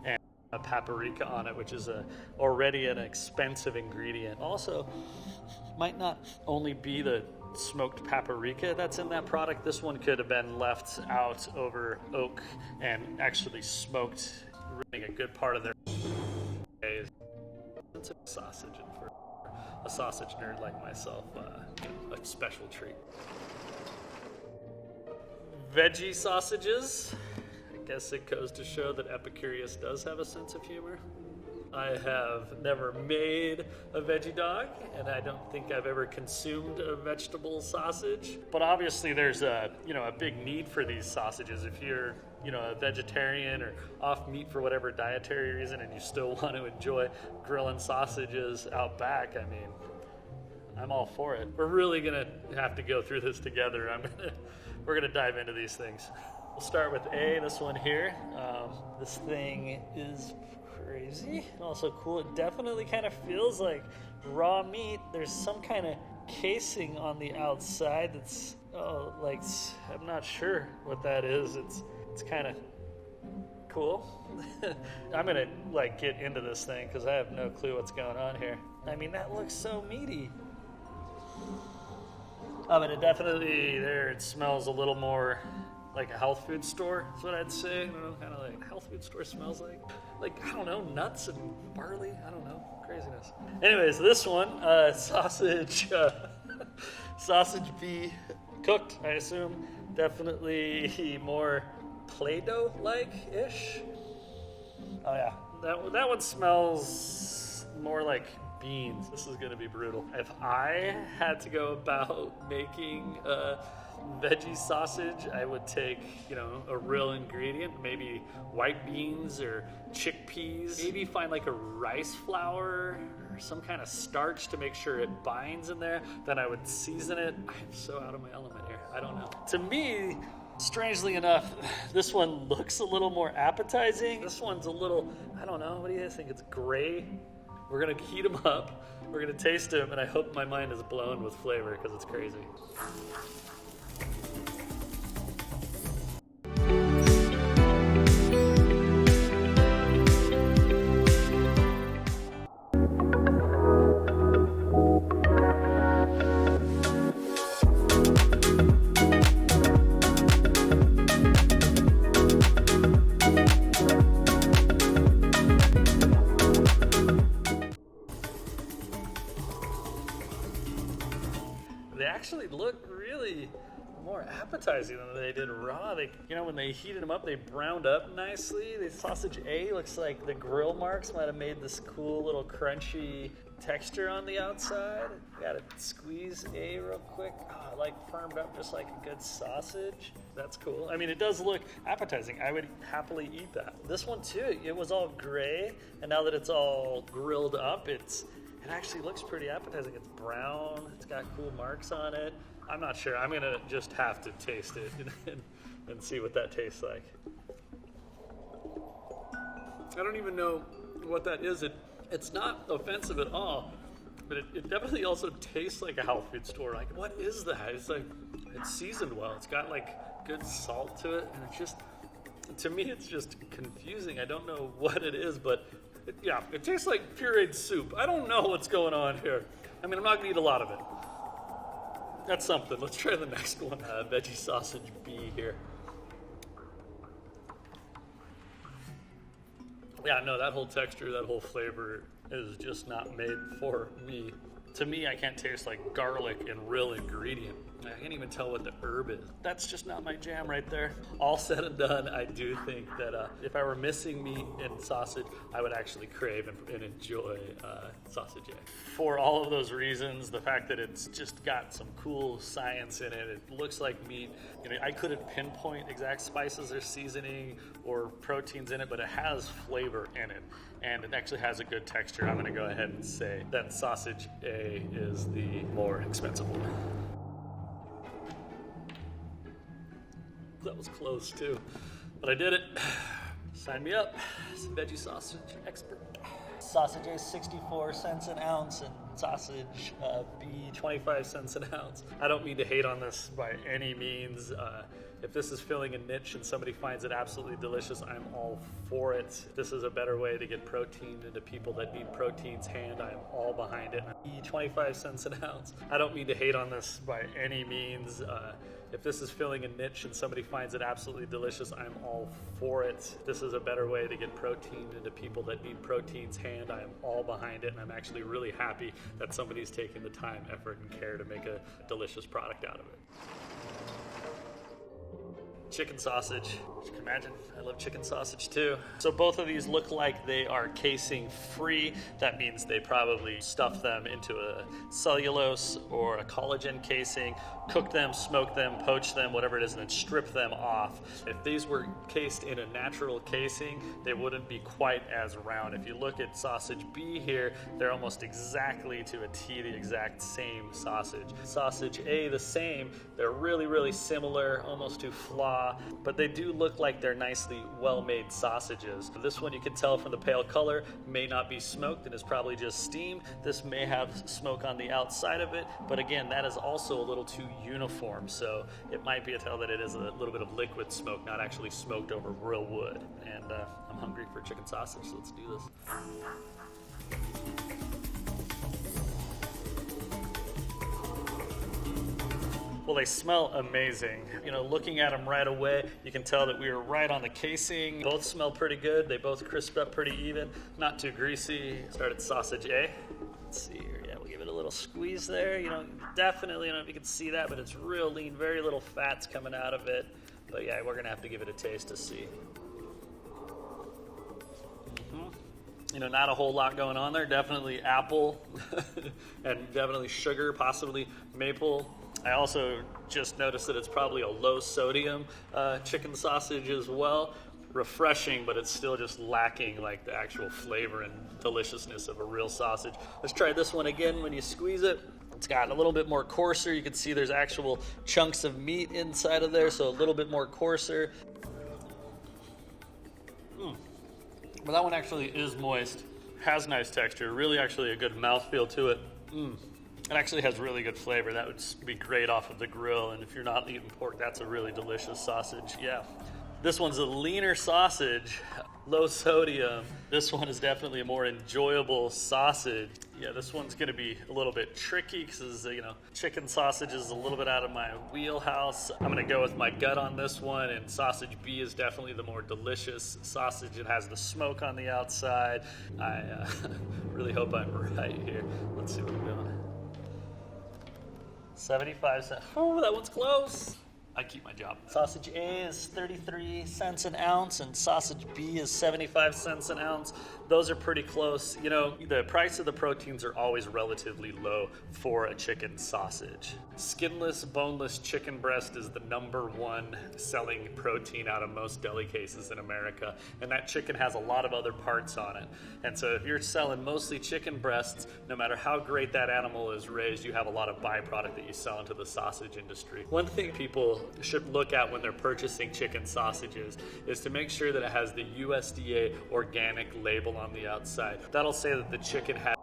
and a paprika on it, which is already an expensive ingredient. Also, might not only be the smoked paprika that's in that product. This one could have been left out over oak and actually smoked, really a good part of their sausage, and for a sausage nerd like myself, a special treat. Veggie sausages. I guess it goes to show that Epicurious does have a sense of humor. I have never made a veggie dog, and I don't think I've ever consumed a vegetable sausage. But obviously there's a big need for these sausages. If you're, a vegetarian or off meat for whatever dietary reason, and you still want to enjoy grilling sausages out back, I mean, I'm all for it. We're really gonna have to go through this together. We're gonna dive into these things. We'll start with A, this one here. This thing is crazy and also cool. It definitely kind of feels like raw meat. There's some kind of casing on the outside that's, like, I'm not sure what that is. It's kind of cool. I'm gonna like get into this thing because I have no clue what's going on here. I mean, that looks so meaty. But it definitely, it smells a little more like a health food store, is what I'd say. I don't know, kind of like health food store smells like, I don't know, nuts and barley. I don't know, craziness. Anyways, this one, sausage B, cooked, I assume. Definitely more Play-Doh-like-ish. Oh yeah, that one smells more like beans. This is gonna be brutal. If I had to go about making veggie sausage, I would take, a real ingredient, maybe white beans or chickpeas, maybe find like a rice flour or some kind of starch to make sure it binds in there. Then I would season it. I'm so out of my element here. I don't know. To me, strangely enough, this one looks a little more appetizing. This one's a little, I don't know, what do you guys think? It's gray. We're gonna heat them up, we're gonna taste them, and I hope my mind is blown with flavor because it's crazy. They actually look really more appetizing than they did raw. When they heated them up, they browned up nicely. The sausage A looks like the grill marks might have made this cool little crunchy texture on the outside. Gotta squeeze A real quick. Firmed up just like a good sausage. That's cool. I mean, it does look appetizing. I would happily eat that. This one too, it was all gray, and now that it's all grilled up, it actually looks pretty appetizing. It's brown, it's got cool marks on it. I'm not sure. I'm gonna just have to taste it and see what that tastes like. I don't even know what that is. It's not offensive at all, but it definitely also tastes like a health food store. Like, what is that? It's seasoned well. It's got like good salt to it, and to me, it's just confusing. I don't know what it is, but it tastes like pureed soup. I don't know what's going on here. I mean, I'm not gonna eat a lot of it. That's something. Let's try the next one. Veggie sausage B here. Yeah, no, that whole texture, that whole flavor is just not made for me. To me, I can't taste like garlic and real ingredient. I can't even tell what the herb is. That's just not my jam right there. All said and done, I do think that if I were missing meat and sausage, I would actually crave and enjoy sausage egg. For all of those reasons, the fact that it's just got some cool science in it, it looks like meat. I couldn't pinpoint exact spices or seasoning or proteins in it, but it has flavor in it. And it actually has a good texture. I'm gonna go ahead and say that sausage A is the more expensive one. That was close too, but I did it. Sign me up. Veggie sausage expert. Sausage A 64 cents an ounce and sausage B 25 cents an ounce. I don't mean to hate on this by any means. If this is filling a niche and somebody finds it absolutely delicious, I'm all for it. This is a better way to get protein into people that need protein's hand. I'm all behind it. 25 cents an ounce. I don't mean to hate on this by any means. If this is filling a niche and somebody finds it absolutely delicious, I'm all for it. This is a better way to get protein into people that need protein's hand. I'm all behind it, and I'm actually really happy that somebody's taking the time, effort, and care to make a delicious product out of it. chicken sausage. As you can imagine, I love chicken sausage too. So both of these look like they are casing free. That means they probably stuffed them into a cellulose or a collagen casing, cooked them, smoked them, poached them, whatever it is, and then stripped them off. If these were cased in a natural casing, they wouldn't be quite as round. If you look at sausage B here, they're almost exactly to a T, the exact same sausage. Sausage A, the same. They're really, really similar, almost to flaw, but they do look like they're nicely well-made sausages. This one, you can tell from the pale color, may not be smoked and is probably just steamed. This may have smoke on the outside of it, but again, that is also a little too uniform, so it might be a tell that it is a little bit of liquid smoke, not actually smoked over real wood. And I'm hungry for chicken sausage, so let's do this. Well, they smell amazing. You know, looking at them right away, you can tell that we were right on the casing. Both smell pretty good. They both crisped up pretty even, not too greasy. Start at sausage A. Let's see here. Yeah, we'll give it a little squeeze there. You know, definitely, I don't know if you can see that, but it's real lean, very little fats coming out of it. But yeah, we're gonna have to give it a taste to see. You know, not a whole lot going on there. Definitely apple and definitely sugar, possibly maple. I also just noticed that it's probably a low sodium chicken sausage as well. Refreshing, but it's still just lacking like the actual flavor and deliciousness of a real sausage. Let's try this one again. When you squeeze it, it's got a little bit more coarser. You can see there's actual chunks of meat inside of there, so a little bit more coarser. But that one actually is moist, has nice texture, really actually a good mouthfeel to it. It actually has really good flavor. That would be great off of the grill, and if you're not eating pork, that's a really delicious sausage, yeah. This one's a leaner sausage, low sodium. This one is definitely a more enjoyable sausage. Yeah, this one's gonna be a little bit tricky because, you know, chicken sausage is a little bit out of my wheelhouse. I'm gonna go with my gut on this one, and sausage B is definitely the more delicious sausage. It has the smoke on the outside. I really hope I'm right here. Let's see what I'm doing. 75 cents. Oh, that one's close. I keep my job. Sausage A is 33 cents an ounce and sausage B is 75 cents an ounce. Those are pretty close. You know, the price of the proteins are always relatively low for a chicken sausage. Skinless, boneless chicken breast is the #1 selling protein out of most deli cases in America. And that chicken has a lot of other parts on it. And so if you're selling mostly chicken breasts, no matter how great that animal is raised, you have a lot of byproduct that you sell into the sausage industry. One thing people should look at when they're purchasing chicken sausages is to make sure that it has the USDA organic label on the outside. That'll say that the chicken has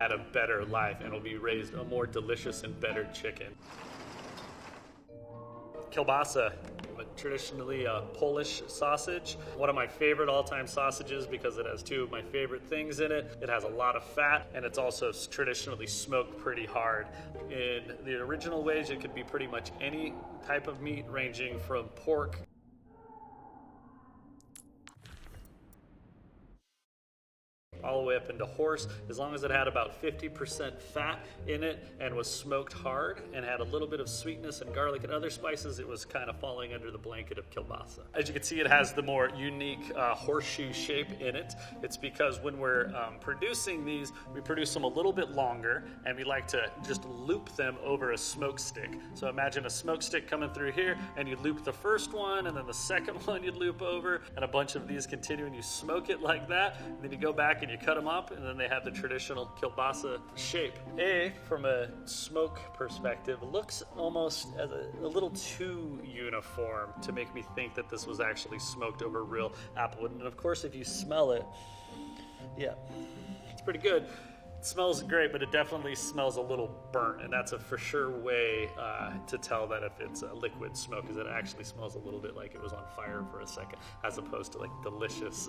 a better life and will be raised a more delicious and better chicken. Kielbasa, traditionally a Polish sausage. One of my favorite all-time sausages because it has two of my favorite things in it. It has a lot of fat and it's also traditionally smoked pretty hard. In the original ways, it could be pretty much any type of meat ranging from pork all the way up into horse, as long as it had about 50% fat in it and was smoked hard and had a little bit of sweetness and garlic and other spices, it was kind of falling under the blanket of kielbasa. As you can see, it has the more unique horseshoe shape in it. It's because when we're producing these, we produce them a little bit longer and we like to just loop them over a smoke stick. So imagine a smoke stick coming through here and you loop the first one and then the second one you'd loop over and a bunch of these continue and you smoke it like that. And then you go back and you cut them up and then they have the traditional kielbasa shape. A, from a smoke perspective, looks almost as a little too uniform to make me think that this was actually smoked over real applewood. And of course, if you smell it, yeah, it's pretty good. It smells great, but it definitely smells a little burnt, and that's a for sure way to tell that if it's a liquid smoke, is that it actually smells a little bit like it was on fire for a second, as opposed to like delicious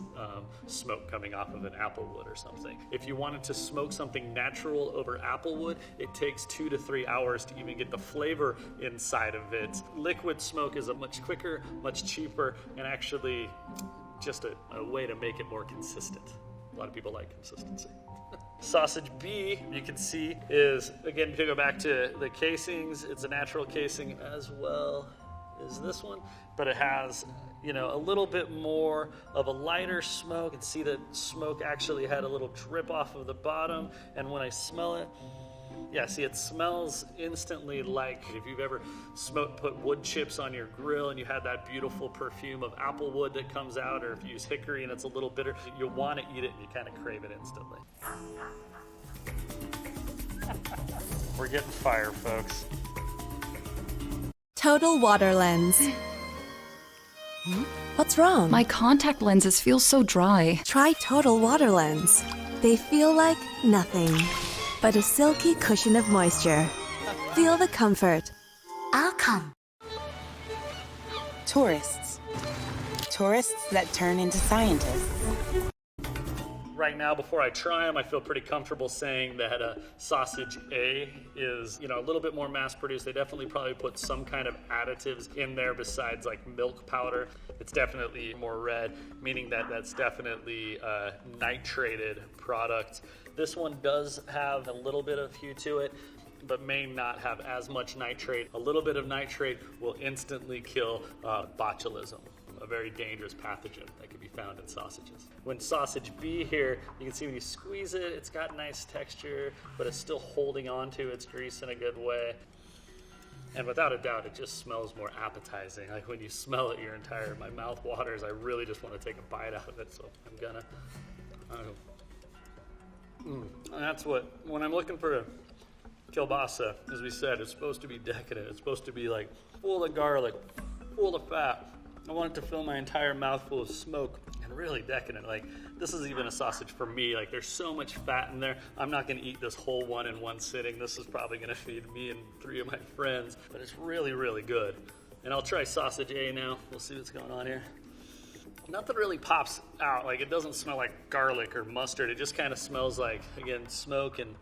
smoke coming off of an apple wood or something. If you wanted to smoke something natural over apple wood, it takes 2 to 3 hours to even get the flavor inside of it. Liquid smoke is a much quicker, much cheaper, and actually just a way to make it more consistent. A lot of people like consistency. Sausage B, you can see, is, again, to go back to the casings, it's a natural casing as well as this one, but it has, you know, a little bit more of a lighter smoke. You can see the smoke actually had a little drip off of the bottom, and when I smell it, yeah, see, it smells instantly like if you've ever put wood chips on your grill and you had that beautiful perfume of apple wood that comes out, or if you use hickory and it's a little bitter, you want to eat it and you kind of crave it instantly. We're getting fire, folks. Total Water Lens. What's wrong? My contact lenses feel so dry. Try Total Water Lens. They feel like nothing but a silky cushion of moisture. Feel the comfort. I'll come. Tourists. Tourists that turn into scientists. Right now, before I try them, I feel pretty comfortable saying that sausage A is, you know, a little bit more mass-produced. They definitely probably put some kind of additives in there besides like milk powder. It's definitely more red, meaning that that's definitely a nitrated product. This one does have a little bit of hue to it, but may not have as much nitrate. A little bit of nitrate will instantly kill botulism, a very dangerous pathogen that can be found in sausages. When sausage B here, you can see when you squeeze it, it's got nice texture, but it's still holding on to its grease in a good way. And without a doubt, it just smells more appetizing. Like when you smell it, my mouth waters. I really just want to take a bite out of it, so I'm gonna. And that's when I'm looking for a kielbasa, as we said, it's supposed to be decadent. It's supposed to be like full of garlic, full of fat. I want it to fill my entire mouth full of smoke and really decadent. Like, this is even a sausage for me. Like, there's so much fat in there. I'm not gonna eat this whole one in one sitting. This is probably gonna feed me and 3 of my friends, but it's really, really good. And I'll try sausage A now. We'll see what's going on here. Nothing really pops out. Like, it doesn't smell like garlic or mustard. It just kind of smells like, again, smoke and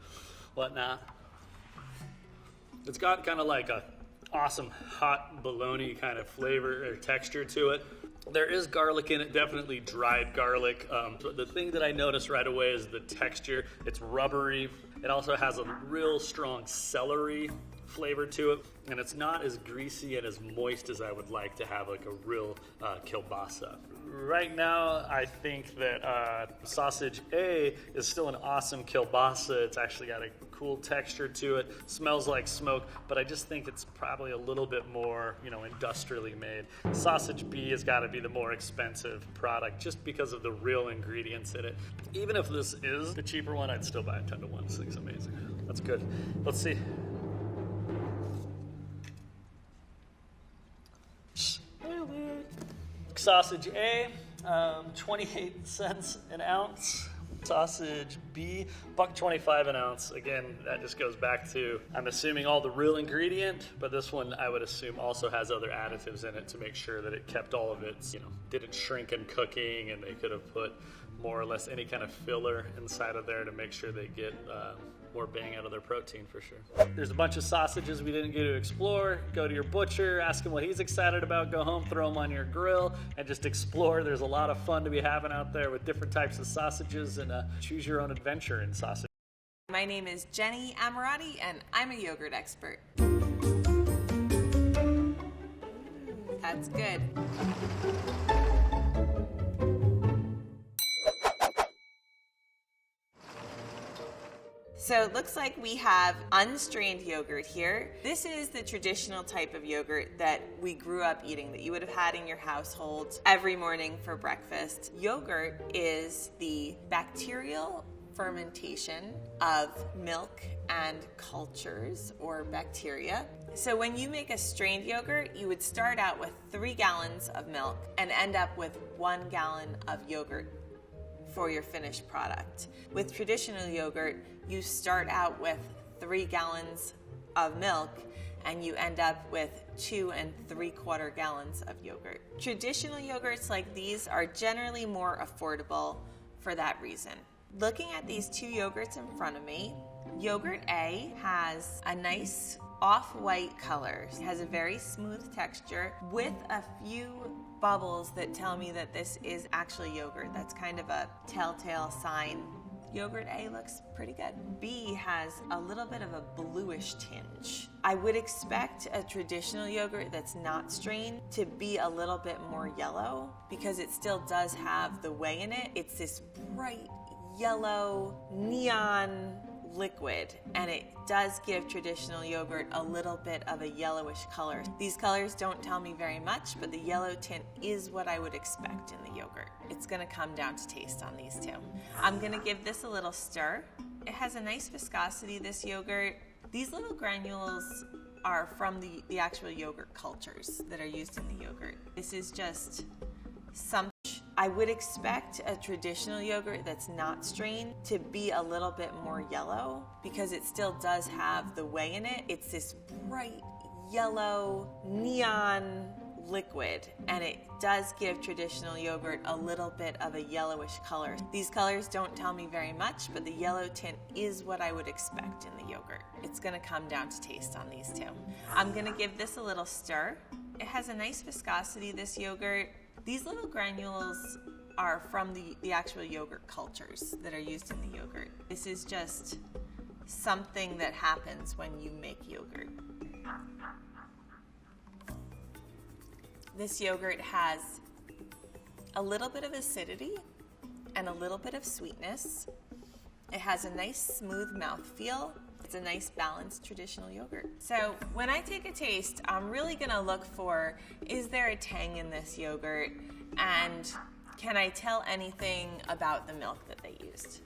whatnot. It's got kind of like a awesome hot bologna kind of flavor or texture to it. There is garlic in it, definitely dried garlic. The thing that I noticed right away is the texture. It's rubbery. It also has a real strong celery flavor to it, and it's not as greasy and as moist as I would like to have like a real kielbasa. Right now, I think that sausage A is still an awesome kielbasa. It's actually got a cool texture to it, smells like smoke, but I just think it's probably a little bit more, you know, industrially made. Sausage B has got to be the more expensive product just because of the real ingredients in it. Even if this is the cheaper one, I'd still buy a 10-to-1. This thing's amazing. That's good. Let's see. Sausage A, 28 cents an ounce. Sausage B, $1.25 an ounce. Again, that just goes back to, I'm assuming all the real ingredient, but this one I would assume also has other additives in it to make sure that it kept all of its, didn't shrink in cooking, and they could have put more or less any kind of filler inside of there to make sure they get more bang out of their protein for sure. There's a bunch of sausages we didn't get to explore. Go to your butcher, ask him what he's excited about, go home, throw them on your grill, and just explore. There's a lot of fun to be having out there with different types of sausages, and choose your own adventure in sausage. My name is Jenny Amorati, and I'm a yogurt expert. That's good. So it looks like we have unstrained yogurt here. This is the traditional type of yogurt that we grew up eating, that you would have had in your household every morning for breakfast. Yogurt is the bacterial fermentation of milk and cultures or bacteria. So when you make a strained yogurt, you would start out with 3 gallons of milk and end up with 1 gallon of yogurt for your finished product. With traditional yogurt, you start out with 3 gallons of milk and you end up with 2 3/4 gallons of yogurt. Traditional yogurts like these are generally more affordable for that reason. Looking at these 2 yogurts in front of me, yogurt A has a nice off-white color. It has a very smooth texture with a few bubbles that tell me that this is actually yogurt. That's kind of a telltale sign. Yogurt A looks pretty good. B has a little bit of a bluish tinge. I would expect a traditional yogurt that's not strained to be a little bit more yellow because it still does have the whey in it. It's this bright yellow neon liquid, and it does give traditional yogurt a little bit of a yellowish color. These colors don't tell me very much, but the yellow tint is what I would expect in the yogurt. It's gonna come down to taste on these 2. I'm gonna give this a little stir. It has a nice viscosity, this yogurt. These little granules are from the actual yogurt cultures that are used in the yogurt. This is just something. I would expect a traditional yogurt that's not strained to be a little bit more yellow because it still does have the whey in it. It's this bright yellow neon liquid, and it does give traditional yogurt a little bit of a yellowish color. These colors don't tell me very much, but the yellow tint is what I would expect in the yogurt. It's gonna come down to taste on these 2. I'm gonna give this a little stir. It has a nice viscosity, this yogurt. These little granules are from the actual yogurt cultures that are used in the yogurt. This is just something that happens when you make yogurt. This yogurt has a little bit of acidity and a little bit of sweetness. It has a nice smooth mouthfeel. It's a nice balanced traditional yogurt. So when I take a taste, I'm really gonna look for, is there a tang in this yogurt? And can I tell anything about the milk that they used?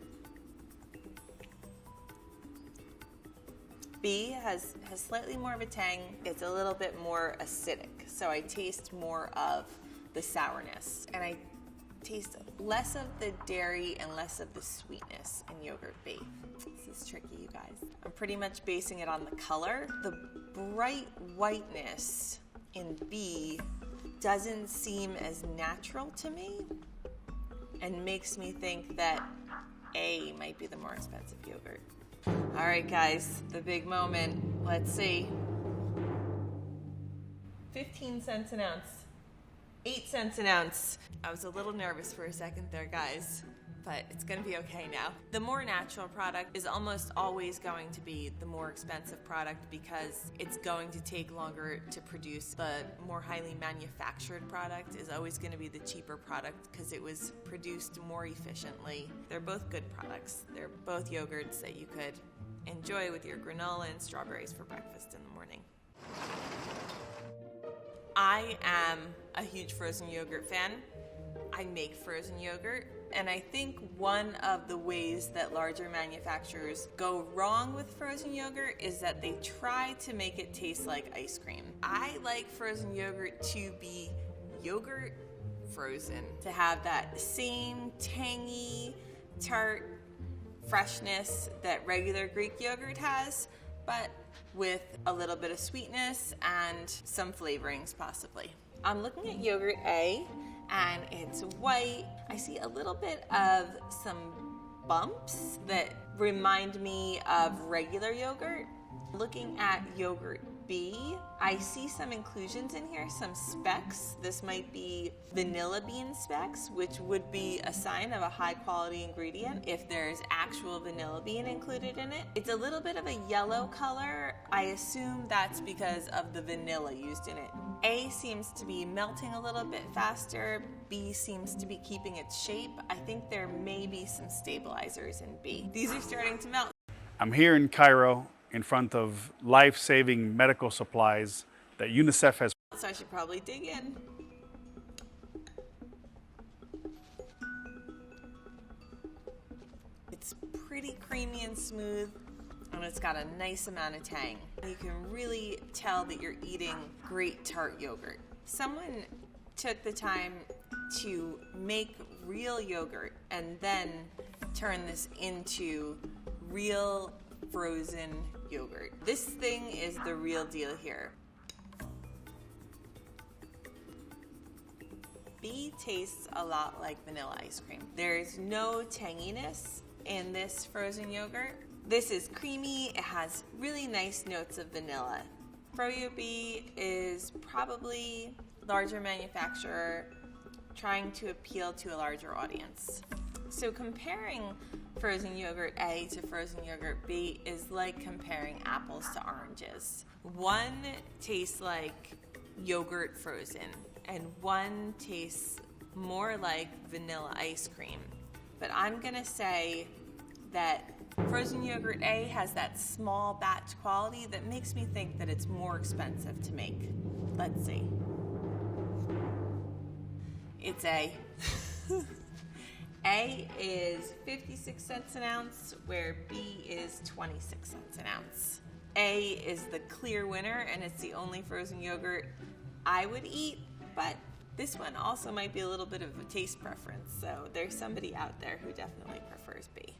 B has slightly more of a tang. It's a little bit more acidic. So I taste more of the sourness. And I taste less of the dairy and less of the sweetness in yogurt B. This is tricky, you guys. I'm pretty much basing it on the color. The bright whiteness in B doesn't seem as natural to me and makes me think that A might be the more expensive yogurt. All right, guys, the big moment. Let's see. 15 cents an ounce. 8 cents an ounce. I was a little nervous for a second there, guys, but it's gonna be okay now. The more natural product is almost always going to be the more expensive product because it's going to take longer to produce. The more highly manufactured product is always gonna be the cheaper product because it was produced more efficiently. They're both good products. They're both yogurts that you could enjoy with your granola and strawberries for breakfast in the morning. I am a huge frozen yogurt fan. I make frozen yogurt, and I think one of the ways that larger manufacturers go wrong with frozen yogurt is that they try to make it taste like ice cream. I like frozen yogurt to be yogurt frozen, to have that same tangy, tart freshness that regular Greek yogurt has, but with a little bit of sweetness and some flavorings possibly. I'm looking at yogurt A, and it's white. I see a little bit of some bumps that remind me of regular yogurt. Looking at yogurt B, I see some inclusions in here, some specks. This might be vanilla bean specks, which would be a sign of a high quality ingredient if there's actual vanilla bean included in it. It's a little bit of a yellow color. I assume that's because of the vanilla used in it. A seems to be melting a little bit faster. B seems to be keeping its shape. I think there may be some stabilizers in B. These are starting to melt. I'm here in Cairo in front of life-saving medical supplies that UNICEF has. So I should probably dig in. It's pretty creamy and smooth, and it's got a nice amount of tang. You can really tell that you're eating great tart yogurt. Someone took the time to make real yogurt and then turn this into real frozen yogurt. This thing is the real deal here. B tastes a lot like vanilla ice cream. There's no tanginess in this frozen yogurt. This is creamy, it has really nice notes of vanilla. Froyo B is probably a larger manufacturer trying to appeal to a larger audience. So comparing frozen yogurt A to frozen yogurt B is like comparing apples to oranges. One tastes like yogurt frozen, and one tastes more like vanilla ice cream. But I'm gonna say that frozen yogurt A has that small batch quality that makes me think that it's more expensive to make. Let's see. It's A. A is 56 cents an ounce, where B is 26 cents an ounce. A is the clear winner, and it's the only frozen yogurt I would eat, but this one also might be a little bit of a taste preference, so there's somebody out there who definitely prefers B.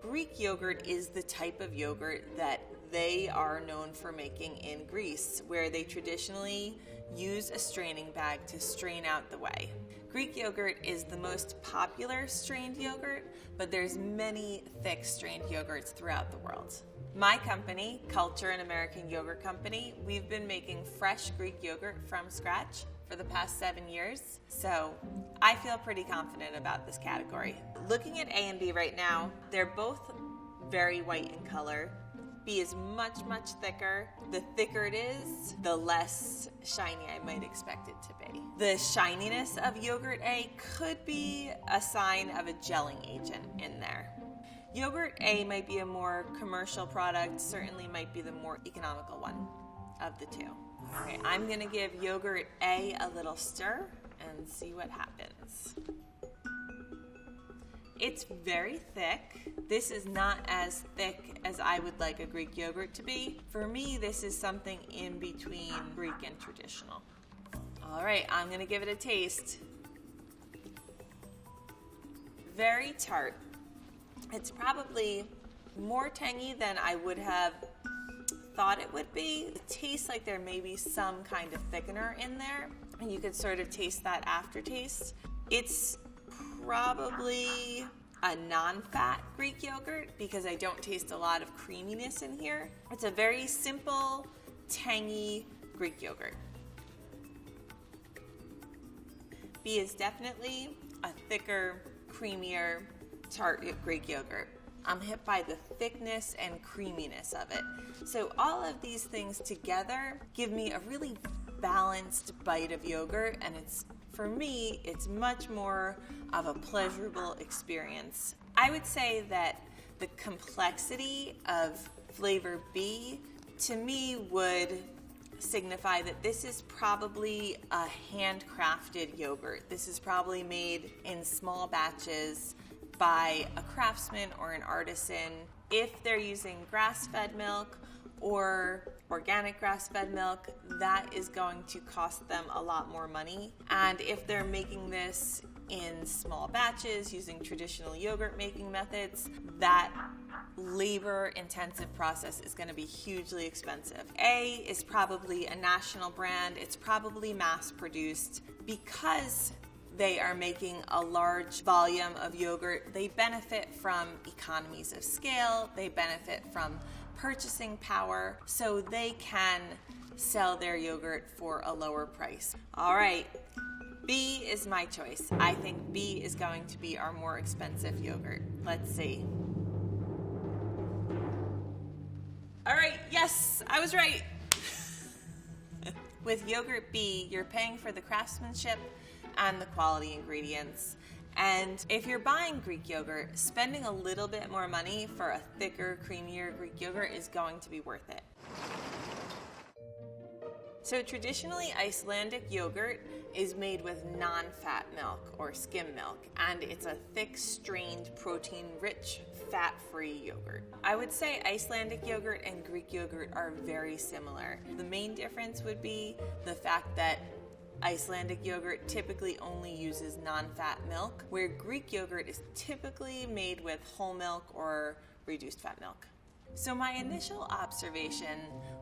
Greek yogurt is the type of yogurt that they are known for making in Greece, where they traditionally use a straining bag to strain out the whey. Greek yogurt is the most popular strained yogurt, but there's many thick strained yogurts throughout the world. My company, Culture and American Yogurt Company, we've been making fresh Greek yogurt from scratch for the past 7 years, so I feel pretty confident about this category. Looking at A and B right now, they're both very white in color. B is much, much thicker. The thicker it is, the less shiny I might expect it to be. The shininess of yogurt A could be a sign of a gelling agent in there. Yogurt A might be a more commercial product, certainly might be the more economical one of the two. All right, I'm gonna give yogurt A a little stir and see what happens. It's very thick. This is not as thick as I would like a Greek yogurt to be. For me, this is something in between Greek and traditional. All right, I'm gonna give it a taste. Very tart. It's probably more tangy than I would have thought it would be. It tastes like there may be some kind of thickener in there, and you could sort of taste that aftertaste. It's probably a non-fat Greek yogurt because I don't taste a lot of creaminess in here. It's a very simple, tangy Greek yogurt. B is definitely a thicker, creamier, tart Greek yogurt. I'm hit by the thickness and creaminess of it. So all of these things together give me a really balanced bite of yogurt, and for me, it's much more of a pleasurable experience. I would say that the complexity of flavor B, to me, would signify that this is probably a handcrafted yogurt. This is probably made in small batches by a craftsman or an artisan. If they're using grass-fed milk or organic grass-fed milk, that is going to cost them a lot more money. And if they're making this in small batches using traditional yogurt making methods, that labor-intensive process is going to be hugely expensive. A is probably a national brand. It's probably mass-produced because they are making a large volume of yogurt. They benefit from economies of scale. They benefit from purchasing power, so they can sell their yogurt for a lower price. All right, B is my choice. I think B is going to be our more expensive yogurt. Let's see. All right, yes, I was right. With yogurt B, you're paying for the craftsmanship and the quality ingredients. And if you're buying Greek yogurt, spending a little bit more money for a thicker, creamier Greek yogurt is going to be worth it. So traditionally, Icelandic yogurt is made with non-fat milk or skim milk, and it's a thick, strained, protein-rich, fat-free yogurt. I would say Icelandic yogurt and Greek yogurt are very similar. The main difference would be the fact that Icelandic yogurt typically only uses non-fat milk, where Greek yogurt is typically made with whole milk or reduced fat milk. So my initial observation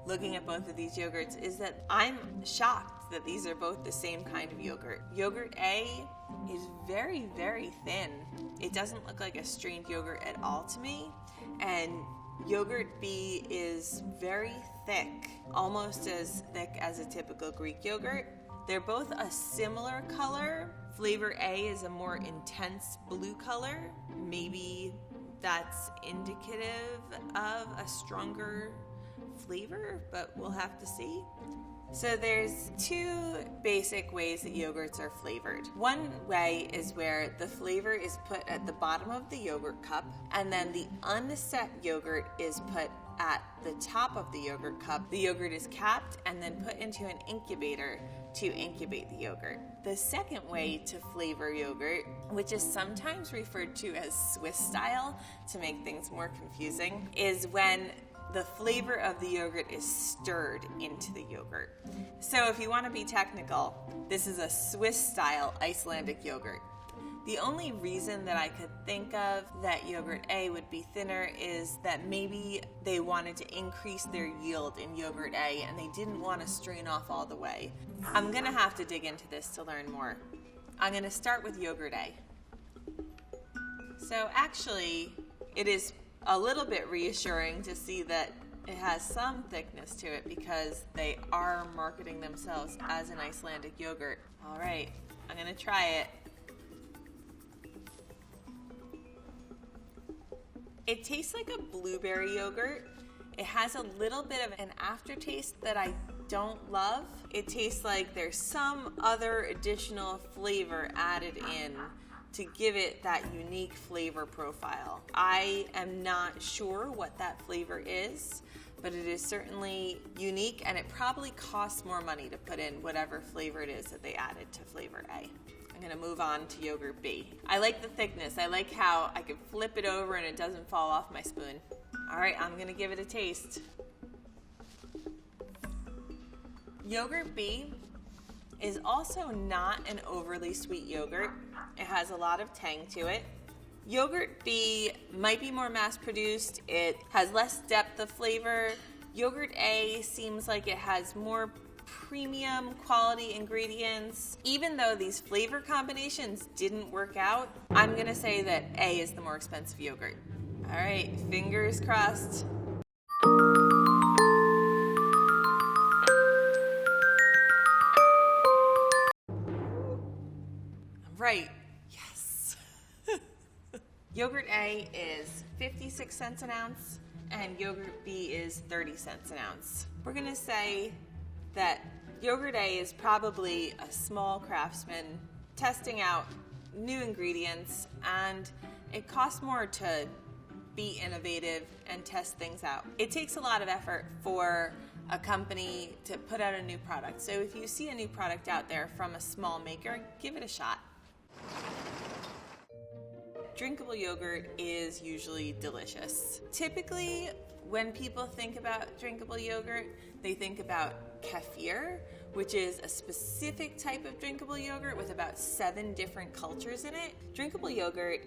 looking at both of these yogurts is that I'm shocked that these are both the same kind of yogurt. Yogurt A is very, very thin. It doesn't look like a strained yogurt at all to me. And yogurt B is very thick, almost as thick as a typical Greek yogurt. They're both a similar color. Flavor A is a more intense blue color. Maybe that's indicative of a stronger flavor, but we'll have to see. So there's two basic ways that yogurts are flavored. One way is where the flavor is put at the bottom of the yogurt cup, and then the unset yogurt is put at the top of the yogurt cup. The yogurt is capped and then put into an incubator to incubate the yogurt. The second way to flavor yogurt, which is sometimes referred to as Swiss style to make things more confusing, is when the flavor of the yogurt is stirred into the yogurt. So if you want to be technical, this is a Swiss style Icelandic yogurt. The only reason that I could think of that yogurt A would be thinner is that maybe they wanted to increase their yield in yogurt A and they didn't want to strain off all the way. I'm gonna have to dig into this to learn more. I'm gonna start with yogurt A. So actually, it is a little bit reassuring to see that it has some thickness to it because they are marketing themselves as an Icelandic yogurt. All right, I'm gonna try it. It tastes like a blueberry yogurt. It has a little bit of an aftertaste that I don't love. It tastes like there's some other additional flavor added in to give it that unique flavor profile. I am not sure what that flavor is, but it is certainly unique and it probably costs more money to put in whatever flavor it is that they added to flavor A. I'm gonna move on to yogurt B. I like the thickness. I like how I can flip it over and it doesn't fall off my spoon. All right, I'm gonna give it a taste. Yogurt B is also not an overly sweet yogurt. It has a lot of tang to it. Yogurt B might be more mass-produced. It has less depth of flavor. Yogurt A seems like it has more premium quality ingredients. Even though these flavor combinations didn't work out, I'm gonna say that A is the more expensive yogurt. All right, fingers crossed. Right, yes. Yogurt A is 56 cents an ounce and yogurt B is 30 cents an ounce. We're gonna say that yogurt A is probably a small craftsman testing out new ingredients, and it costs more to be innovative and test things out. It takes a lot of effort for a company to put out a new product. So if you see a new product out there from a small maker, give it a shot. Drinkable yogurt is usually delicious. Typically, when people think about drinkable yogurt, they think about kefir, which is a specific type of drinkable yogurt with about 7 different cultures in it. Drinkable yogurt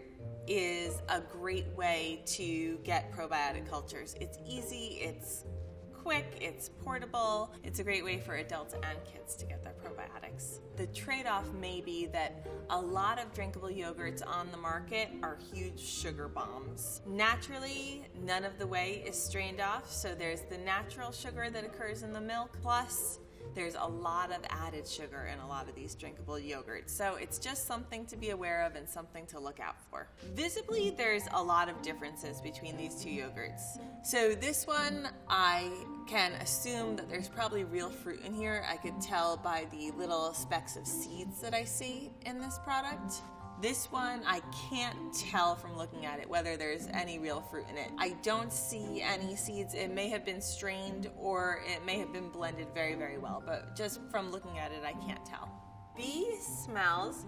is a great way to get probiotic cultures. It's easy, it's quick, it's portable. It's a great way for adults and kids to get their probiotics. The trade-off may be that a lot of drinkable yogurts on the market are huge sugar bombs. Naturally, none of the whey is strained off, so there's the natural sugar that occurs in the milk, plus there's a lot of added sugar in a lot of these drinkable yogurts. So it's just something to be aware of and something to look out for. Visibly, there's a lot of differences between these two yogurts. So this one, I can assume that there's probably real fruit in here. I could tell by the little specks of seeds that I see in this product. This one, I can't tell from looking at it whether there's any real fruit in it. I don't see any seeds. It may have been strained or it may have been blended very, very well, but just from looking at it, I can't tell. B smells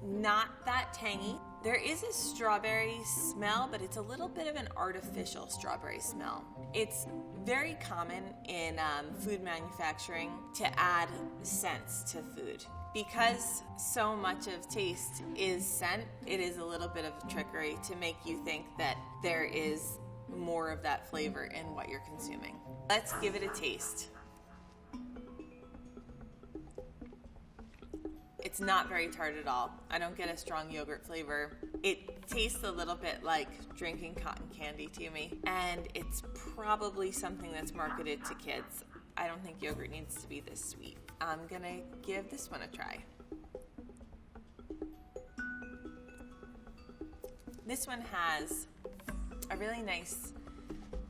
not that tangy. There is a strawberry smell, but it's a little bit of an artificial strawberry smell. It's very common in food manufacturing to add scents to food. Because so much of taste is scent, it is a little bit of trickery to make you think that there is more of that flavor in what you're consuming. Let's give it a taste. It's not very tart at all. I don't get a strong yogurt flavor. It tastes a little bit like drinking cotton candy to me, and it's probably something that's marketed to kids. I don't think yogurt needs to be this sweet. I'm gonna give this one a try. This one has a really nice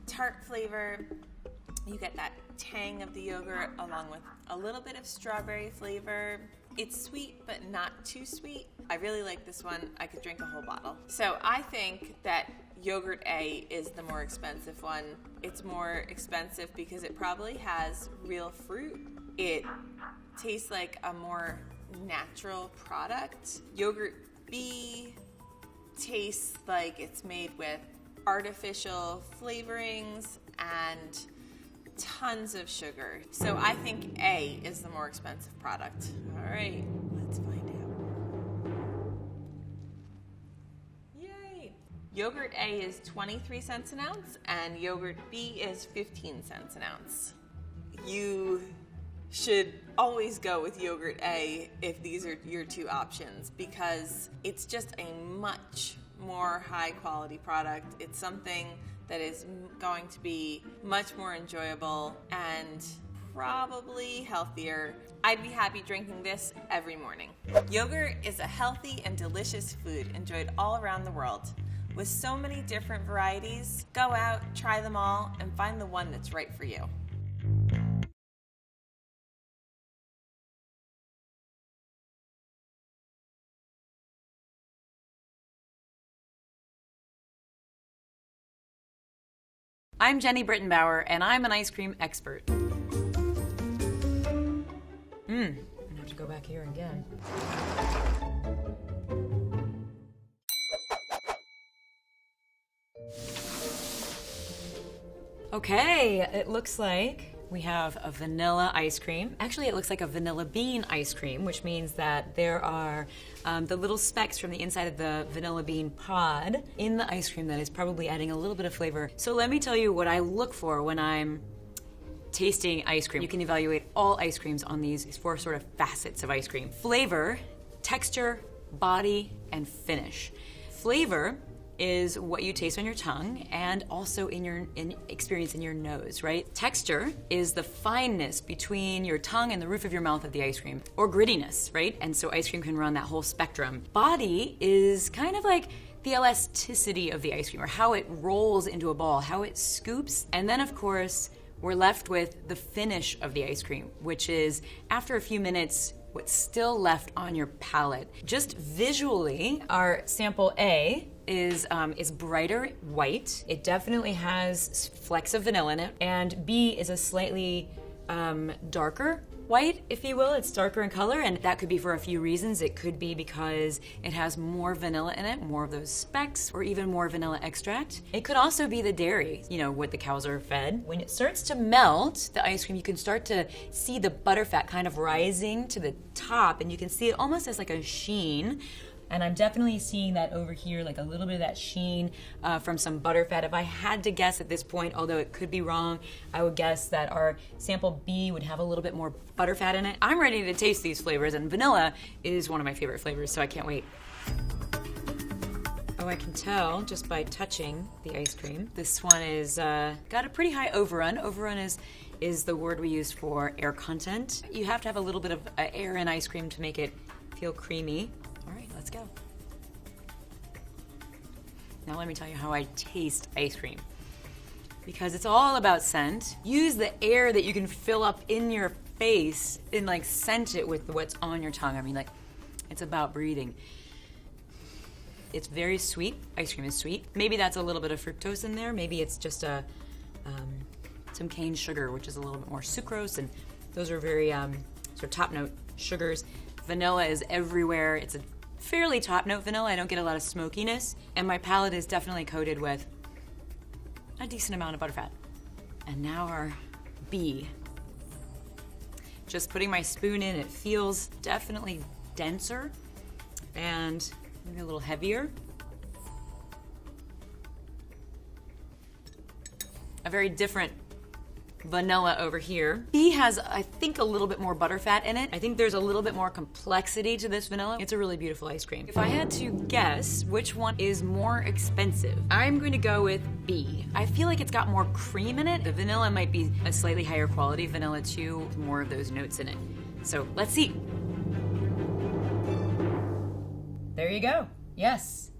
tart flavor. You get that tang of the yogurt along with a little bit of strawberry flavor. It's sweet, but not too sweet. I really like this one. I could drink a whole bottle. So I think that Yogurt A is the more expensive one. It's more expensive because it probably has real fruit. It tastes like a more natural product. Yogurt B tastes like it's made with artificial flavorings and tons of sugar. So I think A is the more expensive product. All right, let's find out. Yay! Yogurt A is 23 cents an ounce and yogurt B is 15 cents an ounce. You should always go with yogurt A if these are your two options because it's just a much more high quality product. It's something that is going to be much more enjoyable and probably healthier. I'd be happy drinking this every morning. Yogurt is a healthy and delicious food enjoyed all around the world. With so many different varieties, go out, try them all, and find the one that's right for you. I'm Jenny Brittenbauer, and I'm an ice cream expert. I'm gonna have to go back here again. Okay, it looks like we have a vanilla ice cream. Actually, it looks like a vanilla bean ice cream, which means that there are the little specks from the inside of the vanilla bean pod in the ice cream that is probably adding a little bit of flavor. So let me tell you what I look for when I'm tasting ice cream. You can evaluate all ice creams on these four sort of facets of ice cream: flavor, texture, body, and finish. Flavor is what you taste on your tongue and also in your experience in your nose, right? Texture is the fineness between your tongue and the roof of your mouth of the ice cream, or grittiness, right? And so ice cream can run that whole spectrum. Body is kind of like the elasticity of the ice cream, or how it rolls into a ball, how it scoops. And then of course, we're left with the finish of the ice cream, which is after a few minutes, what's still left on your palate. Just visually, our sample A is brighter white. It definitely has flecks of vanilla in it. And B is a slightly darker white, if you will. It's darker in color, and that could be for a few reasons. It could be because it has more vanilla in it, more of those specks, or even more vanilla extract. It could also be the dairy, you know, what the cows are fed. When it starts to melt, the ice cream, you can start to see the butterfat kind of rising to the top, and you can see it almost as like a sheen. And I'm definitely seeing that over here, like a little bit of that sheen from some butterfat. If I had to guess at this point, although it could be wrong, I would guess that our sample B would have a little bit more butterfat in it. I'm ready to taste these flavors, and vanilla is one of my favorite flavors, so I can't wait. Oh, I can tell just by touching the ice cream. This one is got a pretty high overrun. Overrun is the word we use for air content. You have to have a little bit of air in ice cream to make it feel creamy. All right, let's go. Now let me tell you how I taste ice cream. Because it's all about scent. Use the air that you can fill up in your face and like scent it with what's on your tongue. I mean, like, it's about breathing. It's very sweet. Ice cream is sweet. Maybe that's a little bit of fructose in there. Maybe it's just some cane sugar, which is a little bit more sucrose, and those are very sort of top note sugars. Vanilla is everywhere. It's a fairly top note vanilla. I don't get a lot of smokiness, and my palate is definitely coated with a decent amount of butterfat. And now our B. Just putting my spoon in, it feels definitely denser and maybe a little heavier. A very different vanilla over here. B has, I think, a little bit more butterfat in it. I think there's a little bit more complexity to this vanilla. It's a really beautiful ice cream. If I had to guess which one is more expensive, I'm going to go with B. I feel like it's got more cream in it. The vanilla might be a slightly higher quality vanilla too, more of those notes in it. So let's see. There you go. Yes.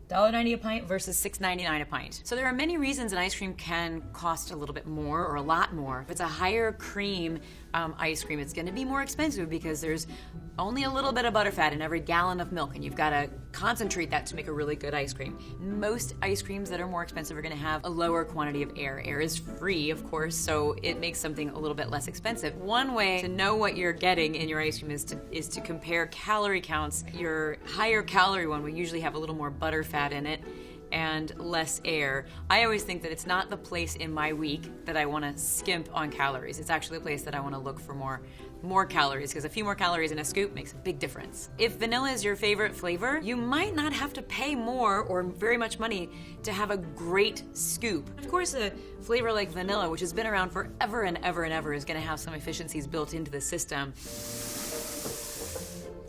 $1.90 a pint versus $6.99 a pint. So there are many reasons an ice cream can cost a little bit more or a lot more. If it's a higher cream ice cream, it's gonna be more expensive because there's only a little bit of butterfat in every gallon of milk, and you've gotta concentrate that to make a really good ice cream. Most ice creams that are more expensive are gonna have a lower quantity of air. Air is free, of course, so it makes something a little bit less expensive. One way to know what you're getting in your ice cream is to compare calorie counts. Your higher calorie one will usually have a little more butterfat in it and less air. I always think that it's not the place in my week that I want to skimp on calories. It's actually a place that I want to look for more calories, because a few more calories in a scoop makes a big difference. If vanilla is your favorite flavor, you might not have to pay more or very much money to have a great scoop. Of course, a flavor like vanilla, which has been around forever and ever and ever, is going to have some efficiencies built into the system.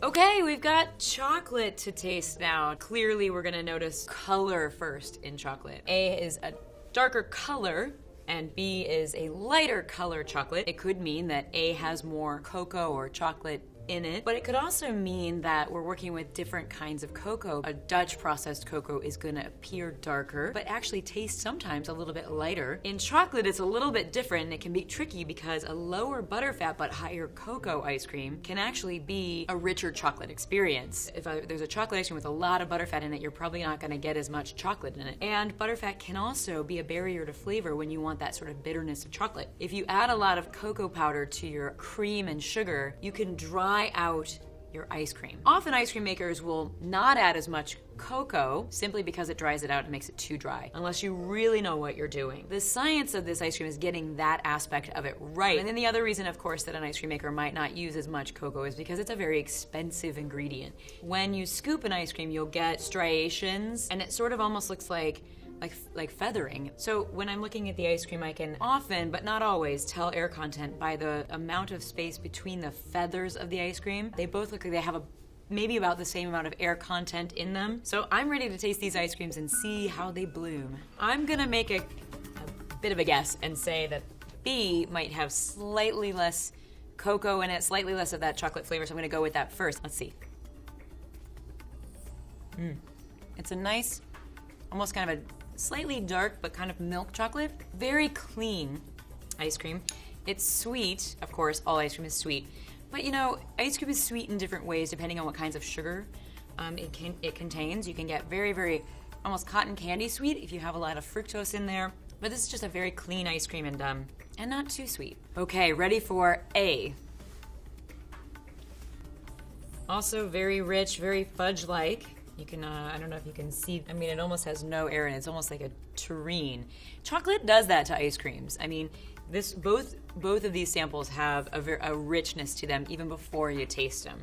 Okay, we've got chocolate to taste now. Clearly, we're gonna notice color first in chocolate. A is a darker color, and B is a lighter color chocolate. It could mean that A has more cocoa or chocolate in it, but it could also mean that we're working with different kinds of cocoa. A Dutch processed cocoa is gonna appear darker, but actually taste sometimes a little bit lighter. In chocolate, it's a little bit different, and it can be tricky because a lower butterfat but higher cocoa ice cream can actually be a richer chocolate experience. If there's a chocolate ice cream with a lot of butterfat in it, you're probably not gonna get as much chocolate in it. And butterfat can also be a barrier to flavor when you want that sort of bitterness of chocolate. If you add a lot of cocoa powder to your cream and sugar, you can dry out your ice cream. Often ice cream makers will not add as much cocoa simply because it dries it out and makes it too dry, unless you really know what you're doing. The science of this ice cream is getting that aspect of it right. And then the other reason, of course, that an ice cream maker might not use as much cocoa is because it's a very expensive ingredient. When you scoop an ice cream, you'll get striations, and it sort of almost looks like feathering. So when I'm looking at the ice cream, I can often, but not always, tell air content by the amount of space between the feathers of the ice cream. They both look like they have maybe about the same amount of air content in them. So I'm ready to taste these ice creams and see how they bloom. I'm gonna make a bit of a guess and say that B might have slightly less cocoa in it, slightly less of that chocolate flavor, so I'm gonna go with that first. Let's see. It's a nice, almost kind of a slightly dark but kind of milk chocolate. Very clean ice cream. It's sweet, of course, all ice cream is sweet. But you know, ice cream is sweet in different ways depending on what kinds of sugar it contains. You can get very, very almost cotton candy sweet if you have a lot of fructose in there. But this is just a very clean ice cream and not too sweet. Okay, ready for A. Also very rich, very fudge-like. You can, I don't know if you can see, I mean, it almost has no air in it. It's almost like a terrine. Chocolate does that to ice creams. I mean, both of these samples have a richness to them even before you taste them.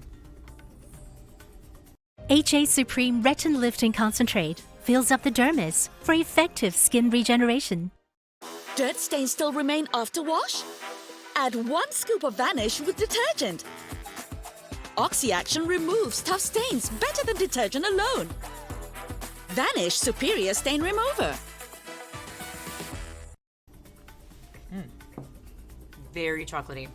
HA Supreme Retin Lifting Concentrate fills up the dermis for effective skin regeneration. Dirt stains still remain after wash? Add 1 scoop of Vanish with detergent. Oxy-Action removes tough stains better than detergent alone. Vanish Superior Stain Remover. Very chocolatey.